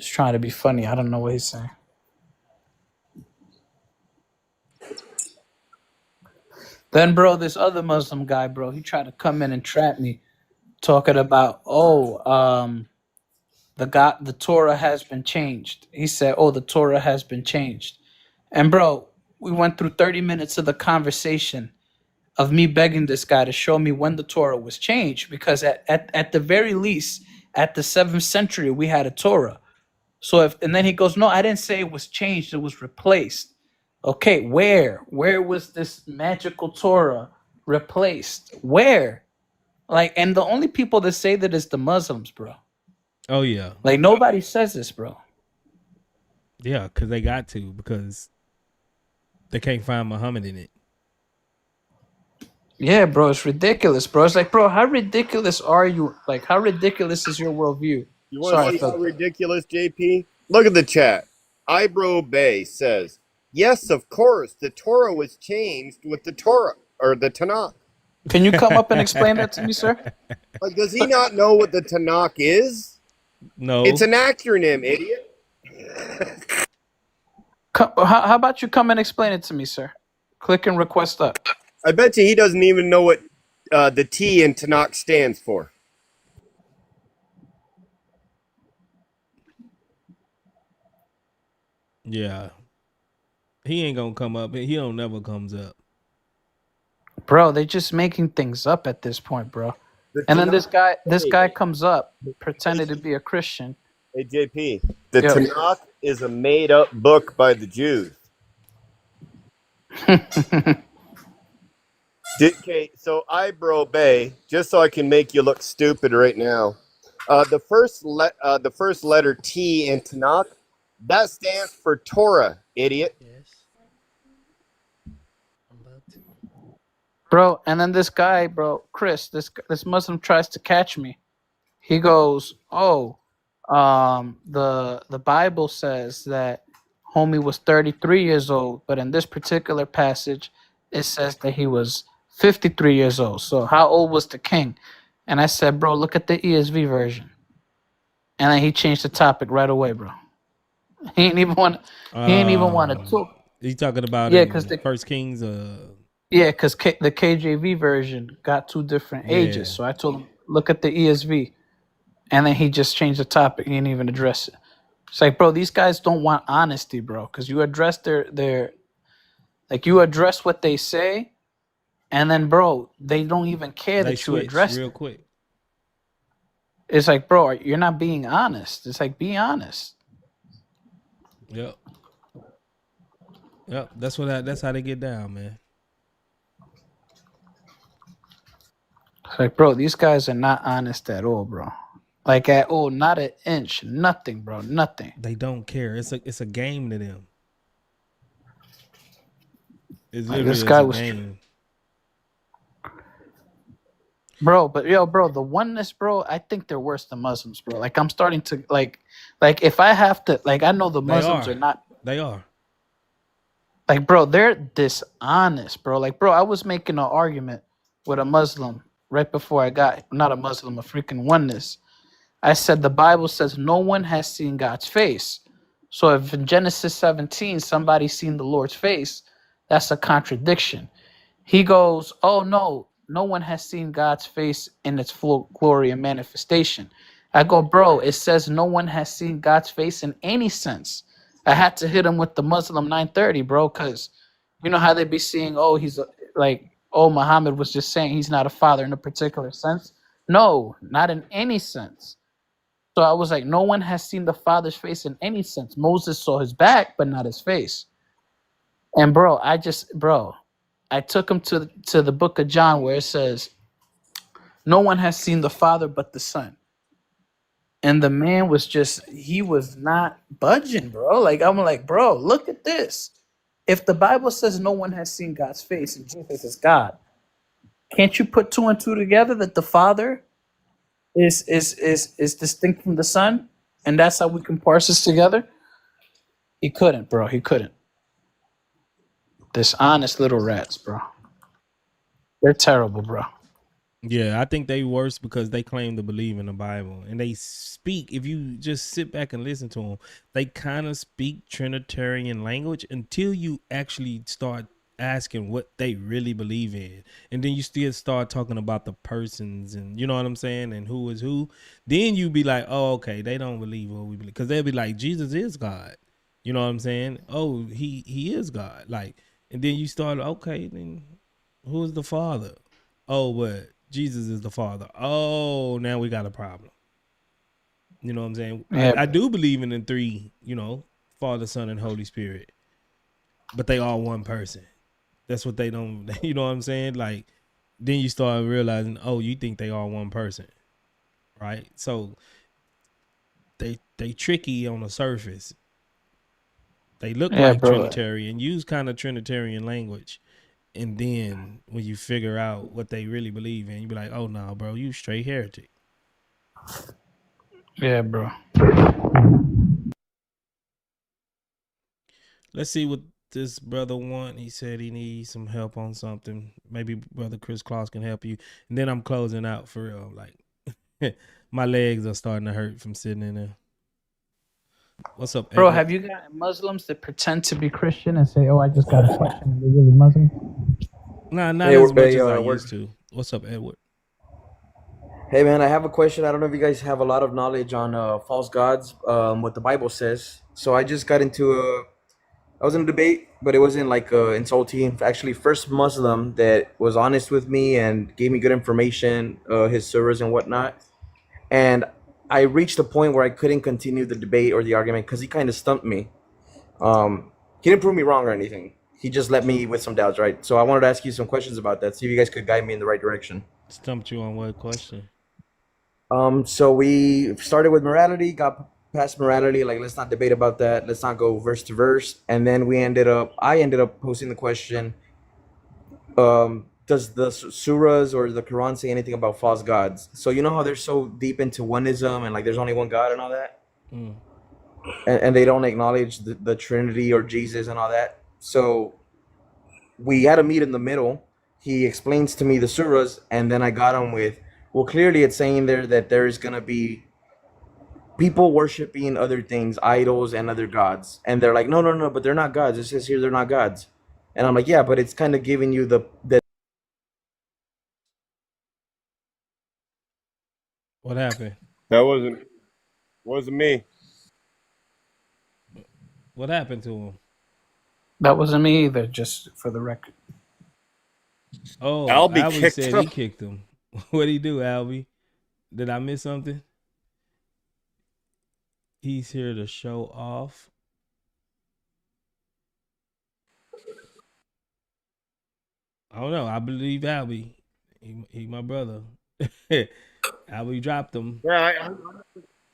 S20: trying to be funny. I don't know what he's saying. Then, bro, this other Muslim guy, bro, he tried to come in and trap me, talking about, the Torah has been changed. He said, the Torah has been changed. And, bro, we went through 30 minutes of the conversation of me begging this guy to show me when the Torah was changed, because at the very least, at the 7th century, we had a Torah. So and then he goes, no, I didn't say it was changed, it was replaced. Okay, where was this magical Torah replaced? Where? And the only people that say that is the Muslims, bro.
S2: Oh, yeah.
S20: Nobody says this, bro.
S2: Yeah, because they got to, because they can't find Muhammad in it.
S20: Yeah, bro, it's ridiculous, bro. It's like, bro, how ridiculous are you? How ridiculous is your worldview?
S17: You want to see how ridiculous, JP? Look at the chat. Ibro Bay says, yes, of course, the Torah was changed with the Torah, or the Tanakh.
S20: Can you come up and explain that to me, sir?
S17: Like, does he not know what the Tanakh is?
S2: No.
S17: It's an acronym, idiot.
S20: How about you come and explain it to me, sir? Click and request up.
S17: I bet you he doesn't even know what the T in Tanakh stands for.
S2: Yeah. He ain't gonna come up. He don't never comes up.
S20: Bro, they're just making things up at this point, bro.
S17: The
S20: And then
S17: Tanakh-
S20: this guy comes up pretending to be a Christian.
S17: Hey, JP, the
S20: Yo.
S17: Tanakh is a made-up book by the Jews. Okay, so Ibro Bay, just so I can make you look stupid right now, the first letter T in Tanakh, that stands for Torah, idiot.
S20: Bro, and then this guy, bro, Chris, this Muslim tries to catch me. He goes, "Oh, the Bible says that homie was 33 years old, but in this particular passage, it says that he was 53 years old. So how old was the king?" And I said, "Bro, look at the ESV version." And then he changed the topic right away, bro. He ain't even want. He ain't even want to talk.
S2: You talking about
S20: Yeah, because the
S2: First Kings?
S20: Yeah, because the KJV version got two different ages.
S2: Yeah.
S20: So I told him, look at the ESV. And then he just changed the topic. He didn't even address it. It's like, bro, these guys don't want honesty, bro. Because you address their you address what they say. And then, bro, they don't even care
S2: They
S20: that you
S2: switch
S20: address
S2: real
S20: it.
S2: quick.
S20: It's like, bro, you're not being honest. It's like, be honest.
S2: Yep. Yep. That's how they get down, man.
S20: It's like, bro, these guys are not honest at all, bro. Like at all, not an inch, nothing, bro, nothing.
S2: They don't care. It's a game to them. It's
S20: Like,
S2: literally
S20: this guy
S2: a
S20: was,
S2: game.
S20: bro. But yo, bro, the oneness, bro. I think they're worse than Muslims, bro. Like I'm starting to like if I have to, like I know the Muslims are not.
S2: They are.
S20: Like, bro, they're dishonest, bro. Like, bro, I was making an argument with a Muslim right before I got not a Muslim, a freaking oneness. I said the Bible says no one has seen God's face. So if in Genesis 17 somebody's seen the Lord's face, that's a contradiction. He goes, "Oh no one has seen God's face in its full glory and manifestation." I go, "Bro, it says no one has seen God's face in any sense." I had to hit him with the Muslim 930, bro, because you know how they be seeing, oh, he's Muhammad was just saying he's not a father in a particular sense. No, not in any sense. So I was like, no one has seen the Father's face in any sense. Moses saw his back, but not his face. And bro, I took him to the book of John where it says, no one has seen the Father but the Son. And the man he was not budging, bro. Like, I'm like, bro, look at this. If the Bible says no one has seen God's face and Jesus is God, can't you put two and two together that the Father is distinct from the Son? And that's how we can parse this together? He couldn't, bro. He couldn't. Dishonest little rats, bro. They're terrible, bro.
S2: Yeah, I think they worse because they claim to believe in the Bible and they speak. If you just sit back and listen to them, they kind of speak Trinitarian language until you actually start asking what they really believe in, and then you still start talking about the persons and you know what I'm saying and who is who. Then you be like, oh, okay, they don't believe what we believe because they'll be like, Jesus is God. You know what I'm saying? Oh, he is God. Like, and then you start, okay, then who is the Father? Oh, what? Jesus is the Father. Oh, now we got a problem. You know what I'm saying?
S20: Yeah.
S2: I do believe in the three, Father, Son, and Holy Spirit. But they are one person. That's what they don't, you know what I'm saying? Like, then you start realizing, oh, you think they are one person. Right? So they tricky on the surface. They look like Trinitarian, use kind of Trinitarian language. And then when you figure out what they really believe in, you be like, oh, no, bro, you straight heretic.
S20: Yeah, bro.
S2: Let's see what this brother want. He said he needs some help on something. Maybe brother Chris Claus can help you. And then I'm closing out for real. Like my legs are starting to hurt from sitting in there. What's up,
S20: Bro,
S2: Edward?
S20: have you got Muslims that pretend to be Christian and say, "Oh, I just got a question," and they're really Muslim?
S2: Nah, not as much as I used to. What's up, Edward?
S3: Hey man, I have a question. I don't know if you guys have a lot of knowledge on false gods, what the Bible says. So I just got into I was in a debate, but it wasn't like insulting. Actually, first Muslim that was honest with me and gave me good information, his surahs and whatnot. And I reached a point where I couldn't continue the debate or the argument because he kind of stumped me. He didn't prove me wrong or anything. He just left me with some doubts, right? So I wanted to ask you some questions about that, see if you guys could guide me in the right direction.
S2: Stumped you on what question?
S3: So we started with morality, got past morality, like let's not debate about that. Let's not go verse to verse. And then I ended up posing the question, does the surahs or the Quran say anything about false gods? So you know how they're so deep into oneism and like there's only one God and all that?
S2: Mm.
S3: And they don't acknowledge the Trinity or Jesus and all that. So we had a meet in the middle. He explains to me the surahs, and then I got him with, well, clearly it's saying there that there is going to be people worshiping other things, idols and other gods. And they're like, no, but they're not gods. It says here they're not gods. And I'm like, yeah, but it's kind of giving you the
S2: What happened?
S17: That wasn't me.
S2: What happened to him?
S20: That wasn't me either, just for the record.
S2: Oh,
S17: Albie
S2: said
S17: him.
S2: he kicked him. What'd he do, Albie? Did I miss something? He's here to show off. I don't know. I believe Albie. He my brother. Albie dropped him.
S17: Yeah,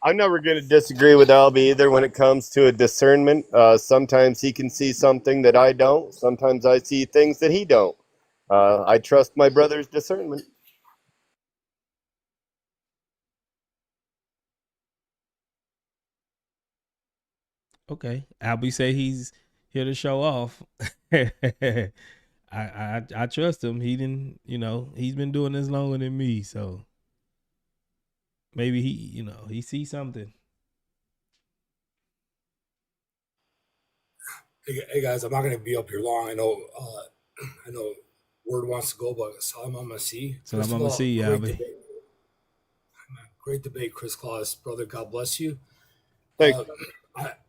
S17: I'm never going to disagree with Albie either when it comes to a discernment. Sometimes he can see something that I don't. Sometimes I see things that he don't. I trust my brother's discernment.
S2: Okay. Albie say he's here to show off. I trust him. He didn't, he's been doing this longer than me, so maybe he sees something.
S6: Hey guys, I'm not gonna be up here long. I know Word wants to go, but Salam Alaikum.
S2: Salam Alaikum, Albie.
S6: Great debate, Chris Claus, brother. God bless you.
S17: Thanks.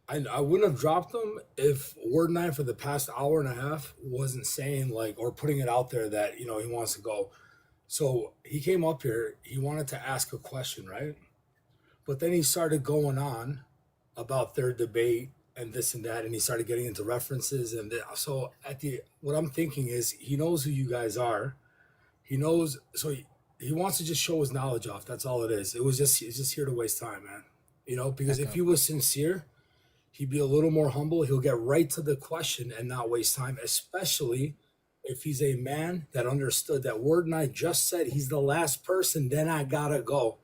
S6: I wouldn't have dropped him if Word 9 for the past hour and a half wasn't saying or putting it out there that he wants to go. So he came up here, he wanted to ask a question, right? But then he started going on about their debate and this and that, and he started getting into references and so what I'm thinking is he knows who you guys are. He knows, so he wants to just show his knowledge off. That's all it is. It's just here to waste time, man. Because if he was sincere, he'd be a little more humble. He'll get right to the question and not waste time, especially if he's a man that understood that Word and I just said he's the last person, then I gotta go.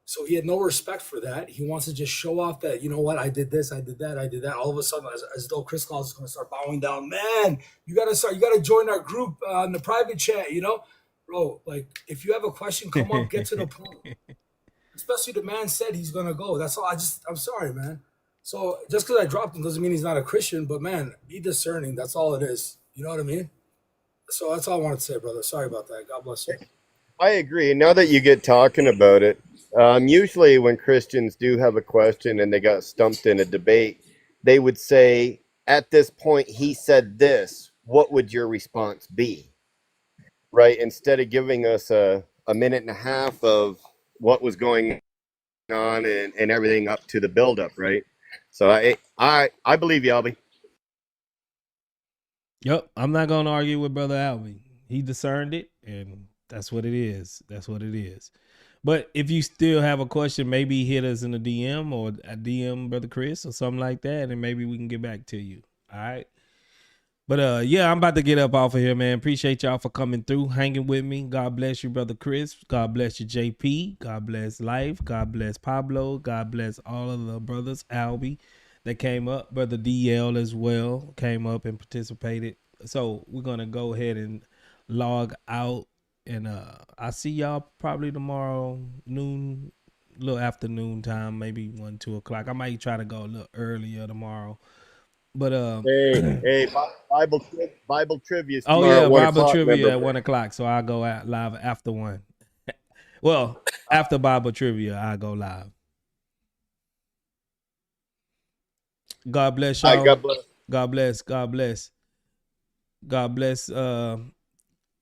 S6: So he had no respect for that. He wants to just show off that, you know what, I did this, I did that, I did that. All of a sudden, as though Chris Claus is going to start bowing down. Man, you got to join our group on the private chat, Bro, if you have a question, come up, get to the point. Especially the man said he's going to go. That's all. I'm sorry, man. So just because I dropped him doesn't mean he's not a Christian, but man, be discerning. That's all it is. You know what I mean? So that's all I wanted to say, brother. Sorry about that. God bless you.
S17: I agree. Now that you get talking about it, usually when Christians do have a question and they got stumped in a debate, they would say, at this point, he said this. What would your response be? Right? Instead of giving us a minute and a half of what was going on and everything up to the buildup, right? So I believe you, Albie.
S2: Yep, I'm not going to argue with Brother Albie. He discerned it, and that's what it is. That's what it is. But if you still have a question, maybe hit us in a DM or a DM Brother Chris or something like that, and maybe we can get back to you. All right? But yeah, I'm about to get up off of here, man. Appreciate y'all for coming through, hanging with me. God bless you, Brother Chris. God bless you, JP. God bless Life. God bless Pablo. God bless all of the brothers, Albie. that came up. Brother DL as well came up and participated. So we're gonna go ahead and log out, and I see y'all probably tomorrow noon, a little afternoon time, maybe 1-2 o'clock. I might try to go a little earlier tomorrow. But
S17: hey, Bible trivia.
S2: Oh
S17: Tomorrow
S2: yeah,
S17: at 1
S2: Bible
S17: o'clock,
S2: trivia
S17: remember?
S2: at 1 o'clock. So I'll go out live after 1. Well, after Bible trivia, I'll go live. God bless y'all.
S17: All right, God bless.
S2: God bless. God bless. God bless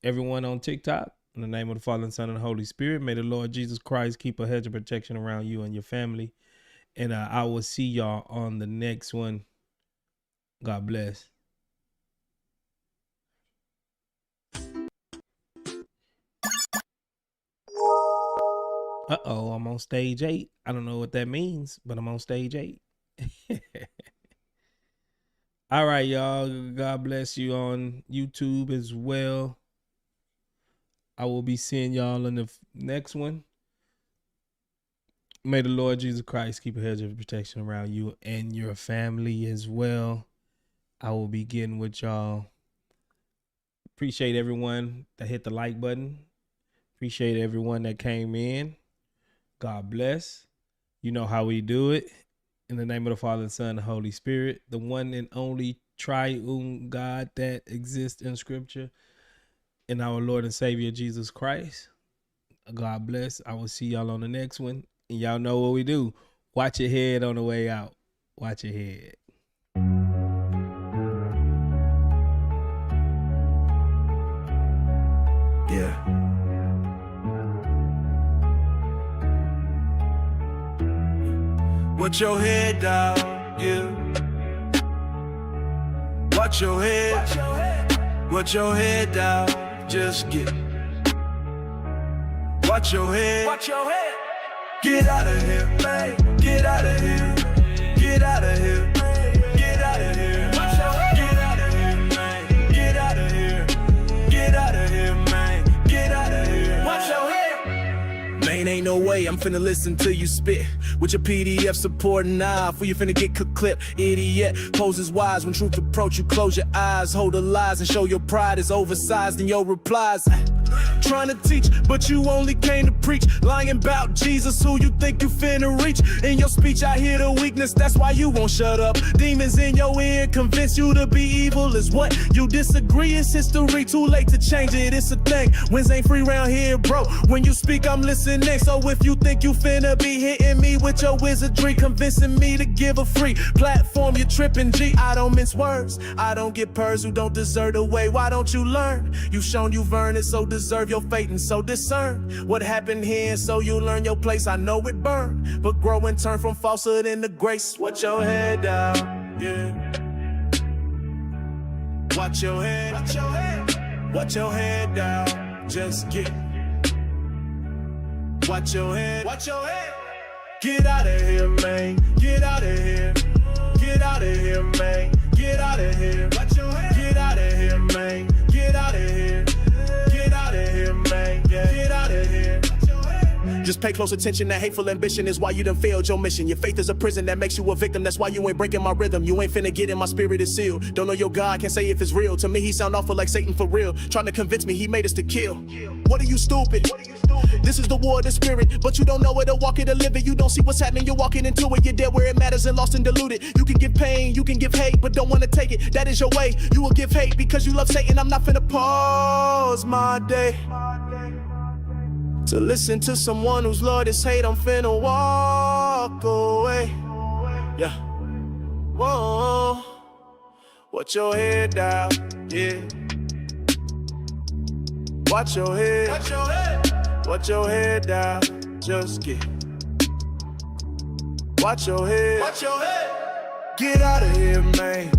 S2: everyone on TikTok. In the name of the Father and Son and the Holy Spirit, may the Lord Jesus Christ keep a hedge of protection around you and your family. And I will see y'all on the next one. God bless. Uh-oh, I'm on stage 8. I don't know what that means, but I'm on stage 8. All right, y'all. God bless you on YouTube as well. I will be seeing y'all in the next one. May the Lord Jesus Christ keep a hedge of protection around you and your family as well. I will be getting with y'all. Appreciate everyone that hit the like button. Appreciate everyone that came in. God bless. You know how we do it. In the name of the Father, the Son, and the Holy Spirit, the one and only triune God that exists in Scripture, and our Lord and Savior Jesus Christ. God bless. I will see y'all on the next one. And y'all know what we do. Watch your head on the way out. Watch your head.
S1: Yeah. Watch your head down, yeah. Watch your head. Watch your head down. Just get. Watch your head. Watch your head. Get out of here, man. Get out of here. Get out of here. Get out of here. Watch your head. Get out of here, man. Get out of here. Get out of here, man. Get out of here. Watch your head. Man, ain't no way I'm finna listen to you spit with your PDF supporting off. Where you finna get clip, idiot. Poses wise when truth approach you. Close your eyes, hold the lies, and show your pride is oversized in your replies. Trying to teach, but you only came to preach. Lying about Jesus, who you think you finna reach. In your speech, I hear the weakness, that's why you won't shut up. Demons in your ear convince you to be evil is what you disagree. It's history, too late to change it, it's a thing. Wins ain't free round here, bro. When you speak, I'm listening. So if you think you finna be hitting me with your wizardry, convincing me to give a free platform, you're tripping, G. I don't mince words, I don't get purrs who don't deserve the way. Why don't you learn? You've shown you've earned it, so deserve your fate, and so discern what happened here, so you learn your place. I know it burned, but grow and turn from falsehood into grace. Watch your head down, yeah. Watch your head. Watch your head. Watch your head down. Just get. Watch your head. Watch your head. Get out of here, man. Get out of here. Get out of here, man. Get out of here. Watch your head. Get out of here, man. Get out of here. Get out of here, man. Yeah. Get out of here. Just pay close attention, that hateful ambition is why you done failed your mission. Your faith is a prison that makes you a victim, that's why you ain't breaking my rhythm. You ain't finna get in, my spirit is sealed. Don't know your God, can't say if it's real. To me, he sound awful like Satan for real. Trying to convince me he made us to kill. What are you, stupid? This is the war of the spirit, but you don't know it or walk it or live it. You don't see what's happening, you're walking into it. You're dead where it matters and lost and diluted. You can give pain, you can give hate, but don't wanna take it. That is your way, you will give hate because you love Satan. I'm not finna pause my day to listen to someone whose Lord is hate. I'm finna walk away. Yeah. Whoa. Watch your head down. Yeah. Watch your head. Watch your head. Watch your head down. Just get. Watch your head. Watch your head. Get out of here, man.